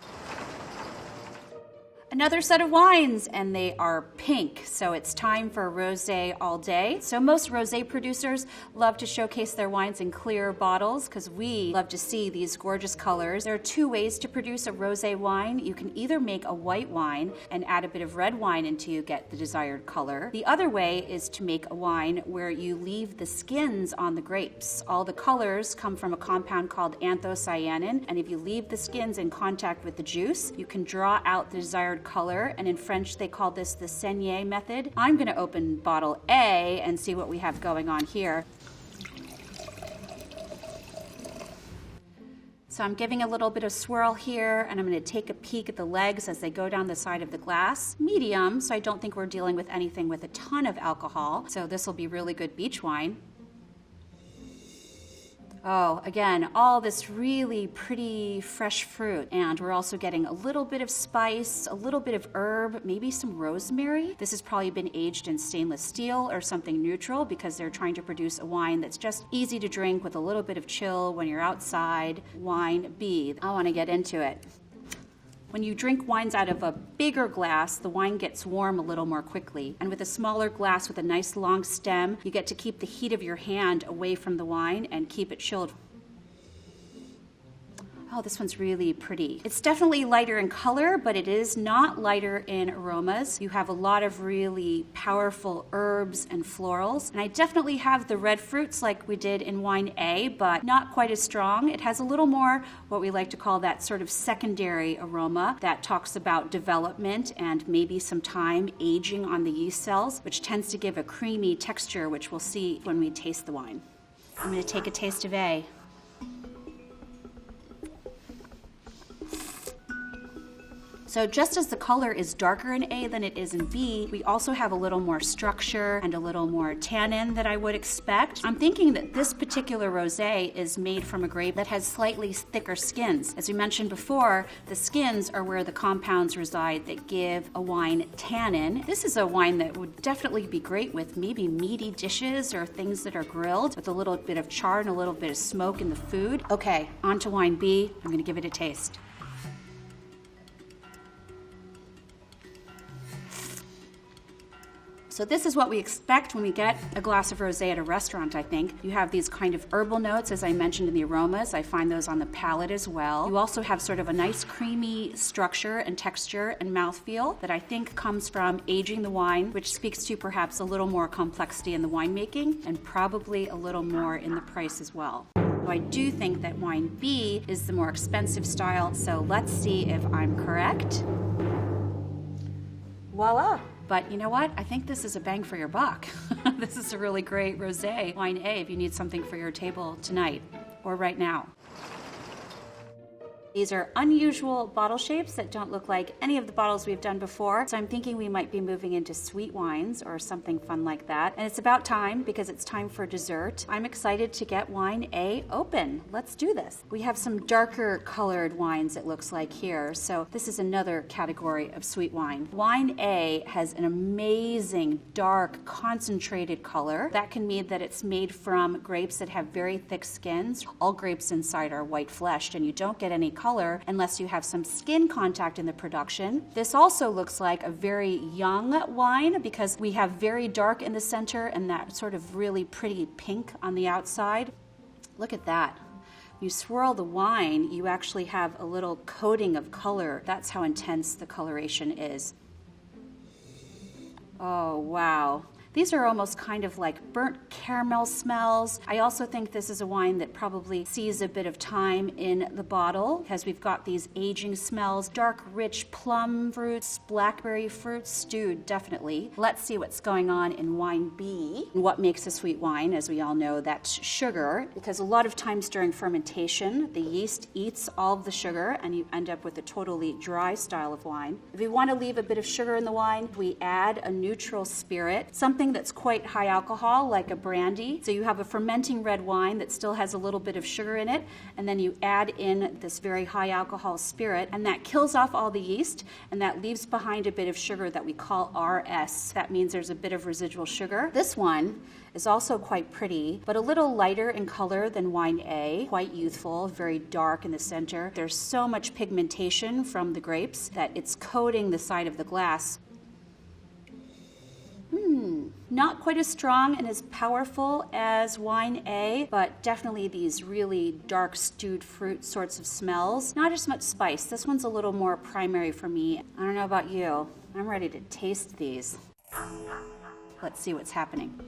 Another set of wines, and they are pink, so it's time for rosé all day. So most rosé producers love to showcase their wines in clear bottles because we love to see these gorgeous colors. There are 2 ways to produce a rosé wine. You can either make a white wine and add a bit of red wine until you get the desired color. The other way is to make a wine where you leave the skins on the grapes. All the colors come from a compound called anthocyanin, and if you leave the skins in contact with the juice, you can draw out the desired layered color, and in French they call this the saignée method. I'm going to open bottle A and see what we have going on here. So I'm giving a little bit of swirl here, and I'm going to take a peek at the legs as they go down the side of the glass. Medium, so I don't think we're dealing with anything with a ton of alcohol. So this will be really good beach wine. Oh, again, all this really pretty fresh fruit. And we're also getting a little bit of spice, a little bit of herb, maybe some rosemary. This has probably been aged in stainless steel or something neutral because they're trying to produce a wine that's just easy to drink with a little bit of chill when you're outside. Wine B. I want to get into it. When you drink wines out of a bigger glass, the wine gets warm a little more quickly. And with a smaller glass with a nice long stem, you get to keep the heat of your hand away from the wine and keep it chilled. Oh, this one's really pretty. It's definitely lighter in color, but it is not lighter in aromas. You have a lot of really powerful herbs and florals. And I definitely have the red fruits like we did in wine A, but not quite as strong. It has a little more what we like to call that sort of secondary aroma that talks about development and maybe some time aging on the yeast cells, which tends to give a creamy texture, which we'll see when we taste the wine. I'm going to take a taste of A. So just as the color is darker in A than it is in B, we also have a little more structure and a little more tannin that I would expect. I'm thinking that this particular rosé is made from a grape that has slightly thicker skins. As we mentioned before, the skins are where the compounds reside that give a wine tannin. This is a wine that would definitely be great with maybe meaty dishes or things that are grilled with a little bit of char and a little bit of smoke in the food. Okay, on to wine B. I'm gonna give it a taste. So this is what we expect when we get a glass of rosé at a restaurant, I think. You have these kind of herbal notes, as I mentioned in the aromas. I find those on the palate as well. You also have sort of a nice creamy structure and texture and mouthfeel that I think comes from aging the wine, which speaks to perhaps a little more complexity in the winemaking and probably a little more in the price as well. I do think that wine B is the more expensive style, so let's see if I'm correct. Voila! But you know what? I think this is a bang for your buck. This is a really great rosé wine A if you need something for your table tonight or right now. These are unusual bottle shapes that don't look like any of the bottles we've done before, so I'm thinking we might be moving into sweet wines or something fun like that. And it's about time because it's time for dessert. I'm excited to get wine A open. Let's do this. We have some darker colored wines, it looks like here, so this is another category of sweet wine. Wine A has an amazing dark concentrated color. That can mean that it's made from grapes that have very thick skins. All grapes inside are white fleshed and you don't get any color unless you have some skin contact in the production. This also looks like a very young wine because we have very dark in the center and that sort of really pretty pink on the outside. Look at that. You swirl the wine, you actually have a little coating of color. That's how intense the coloration is. Oh, wow. These are almost kind of like burnt caramel smells. I also think this is a wine that probably sees a bit of time in the bottle because we've got these aging smells, dark, rich plum fruits, blackberry fruits, stewed, definitely. Let's see what's going on in wine B. What makes a sweet wine, as we all know, that's sugar, because a lot of times during fermentation, the yeast eats all of the sugar and you end up with a totally dry style of wine. If we want to leave a bit of sugar in the wine, we add a neutral spirit, something that's quite high alcohol, like a brandy. So you have a fermenting red wine that still has a little bit of sugar in it, and then you add in this very high alcohol spirit, and that kills off all the yeast, and that leaves behind a bit of sugar that we call RS. That means there's a bit of residual sugar. This one is also quite pretty, but a little lighter in color than wine A, quite youthful, very dark in the center. There's so much pigmentation from the grapes that it's coating the side of the glass. Not quite as strong and as powerful as wine A, but definitely these really dark stewed fruit sorts of smells. Not as much spice. This one's a little more primary for me. I don't know about you. I'm ready to taste these. Let's see what's happening.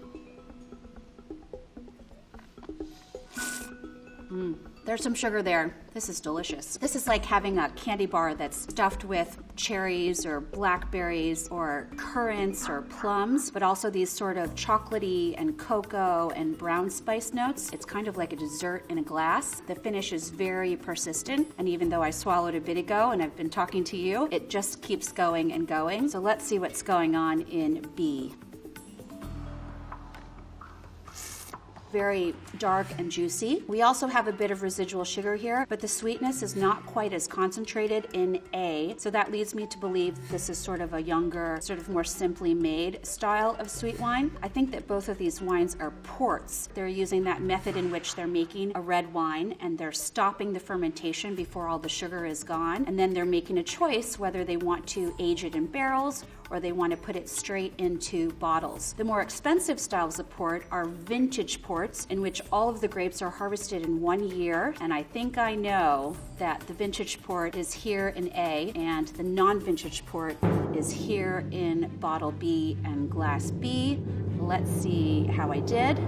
There's some sugar there. This is delicious. This is like having a candy bar that's stuffed with cherries or blackberries or currants or plums, but also these sort of chocolatey and cocoa and brown spice notes. It's kind of like a dessert in a glass. The finish is very persistent, and even though I swallowed a bit ago and I've been talking to you, it just keeps going and going. So let's see what's going on in B. Very dark and juicy. We also have a bit of residual sugar here, but the sweetness is not quite as concentrated in A, so that leads me to believe this is sort of a younger, sort of more simply made style of sweet wine. I think that both of these wines are ports. They're using that method in which they're making a red wine and they're stopping the fermentation before all the sugar is gone, and then they're making a choice whether they want to age it in barrels or they want to put it straight into bottles. The more expensive styles of port are vintage ports, in which all of the grapes are harvested in 1 year, and I think I know that the vintage port is here in A, and the non-vintage port is here in bottle B and glass B. Let's see how I did.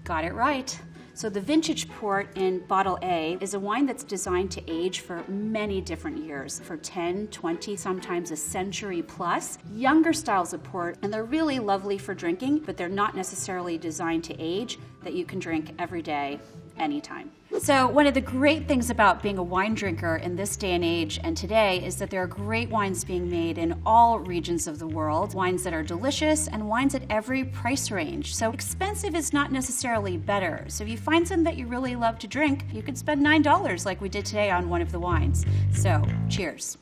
Got it right. So the vintage port in bottle A is a wine that's designed to age for many different years, for 10, 20, sometimes a century plus. Younger styles of port, and they're really lovely for drinking, but they're not necessarily designed to age, that you can drink every day, anytime. So one of the great things about being a wine drinker in this day and age and today is that there are great wines being made in all regions of the world, wines that are delicious and wines at every price range. So expensive is not necessarily better. So if you find something that you really love to drink, you could spend $9 like we did today on one of the wines. So cheers.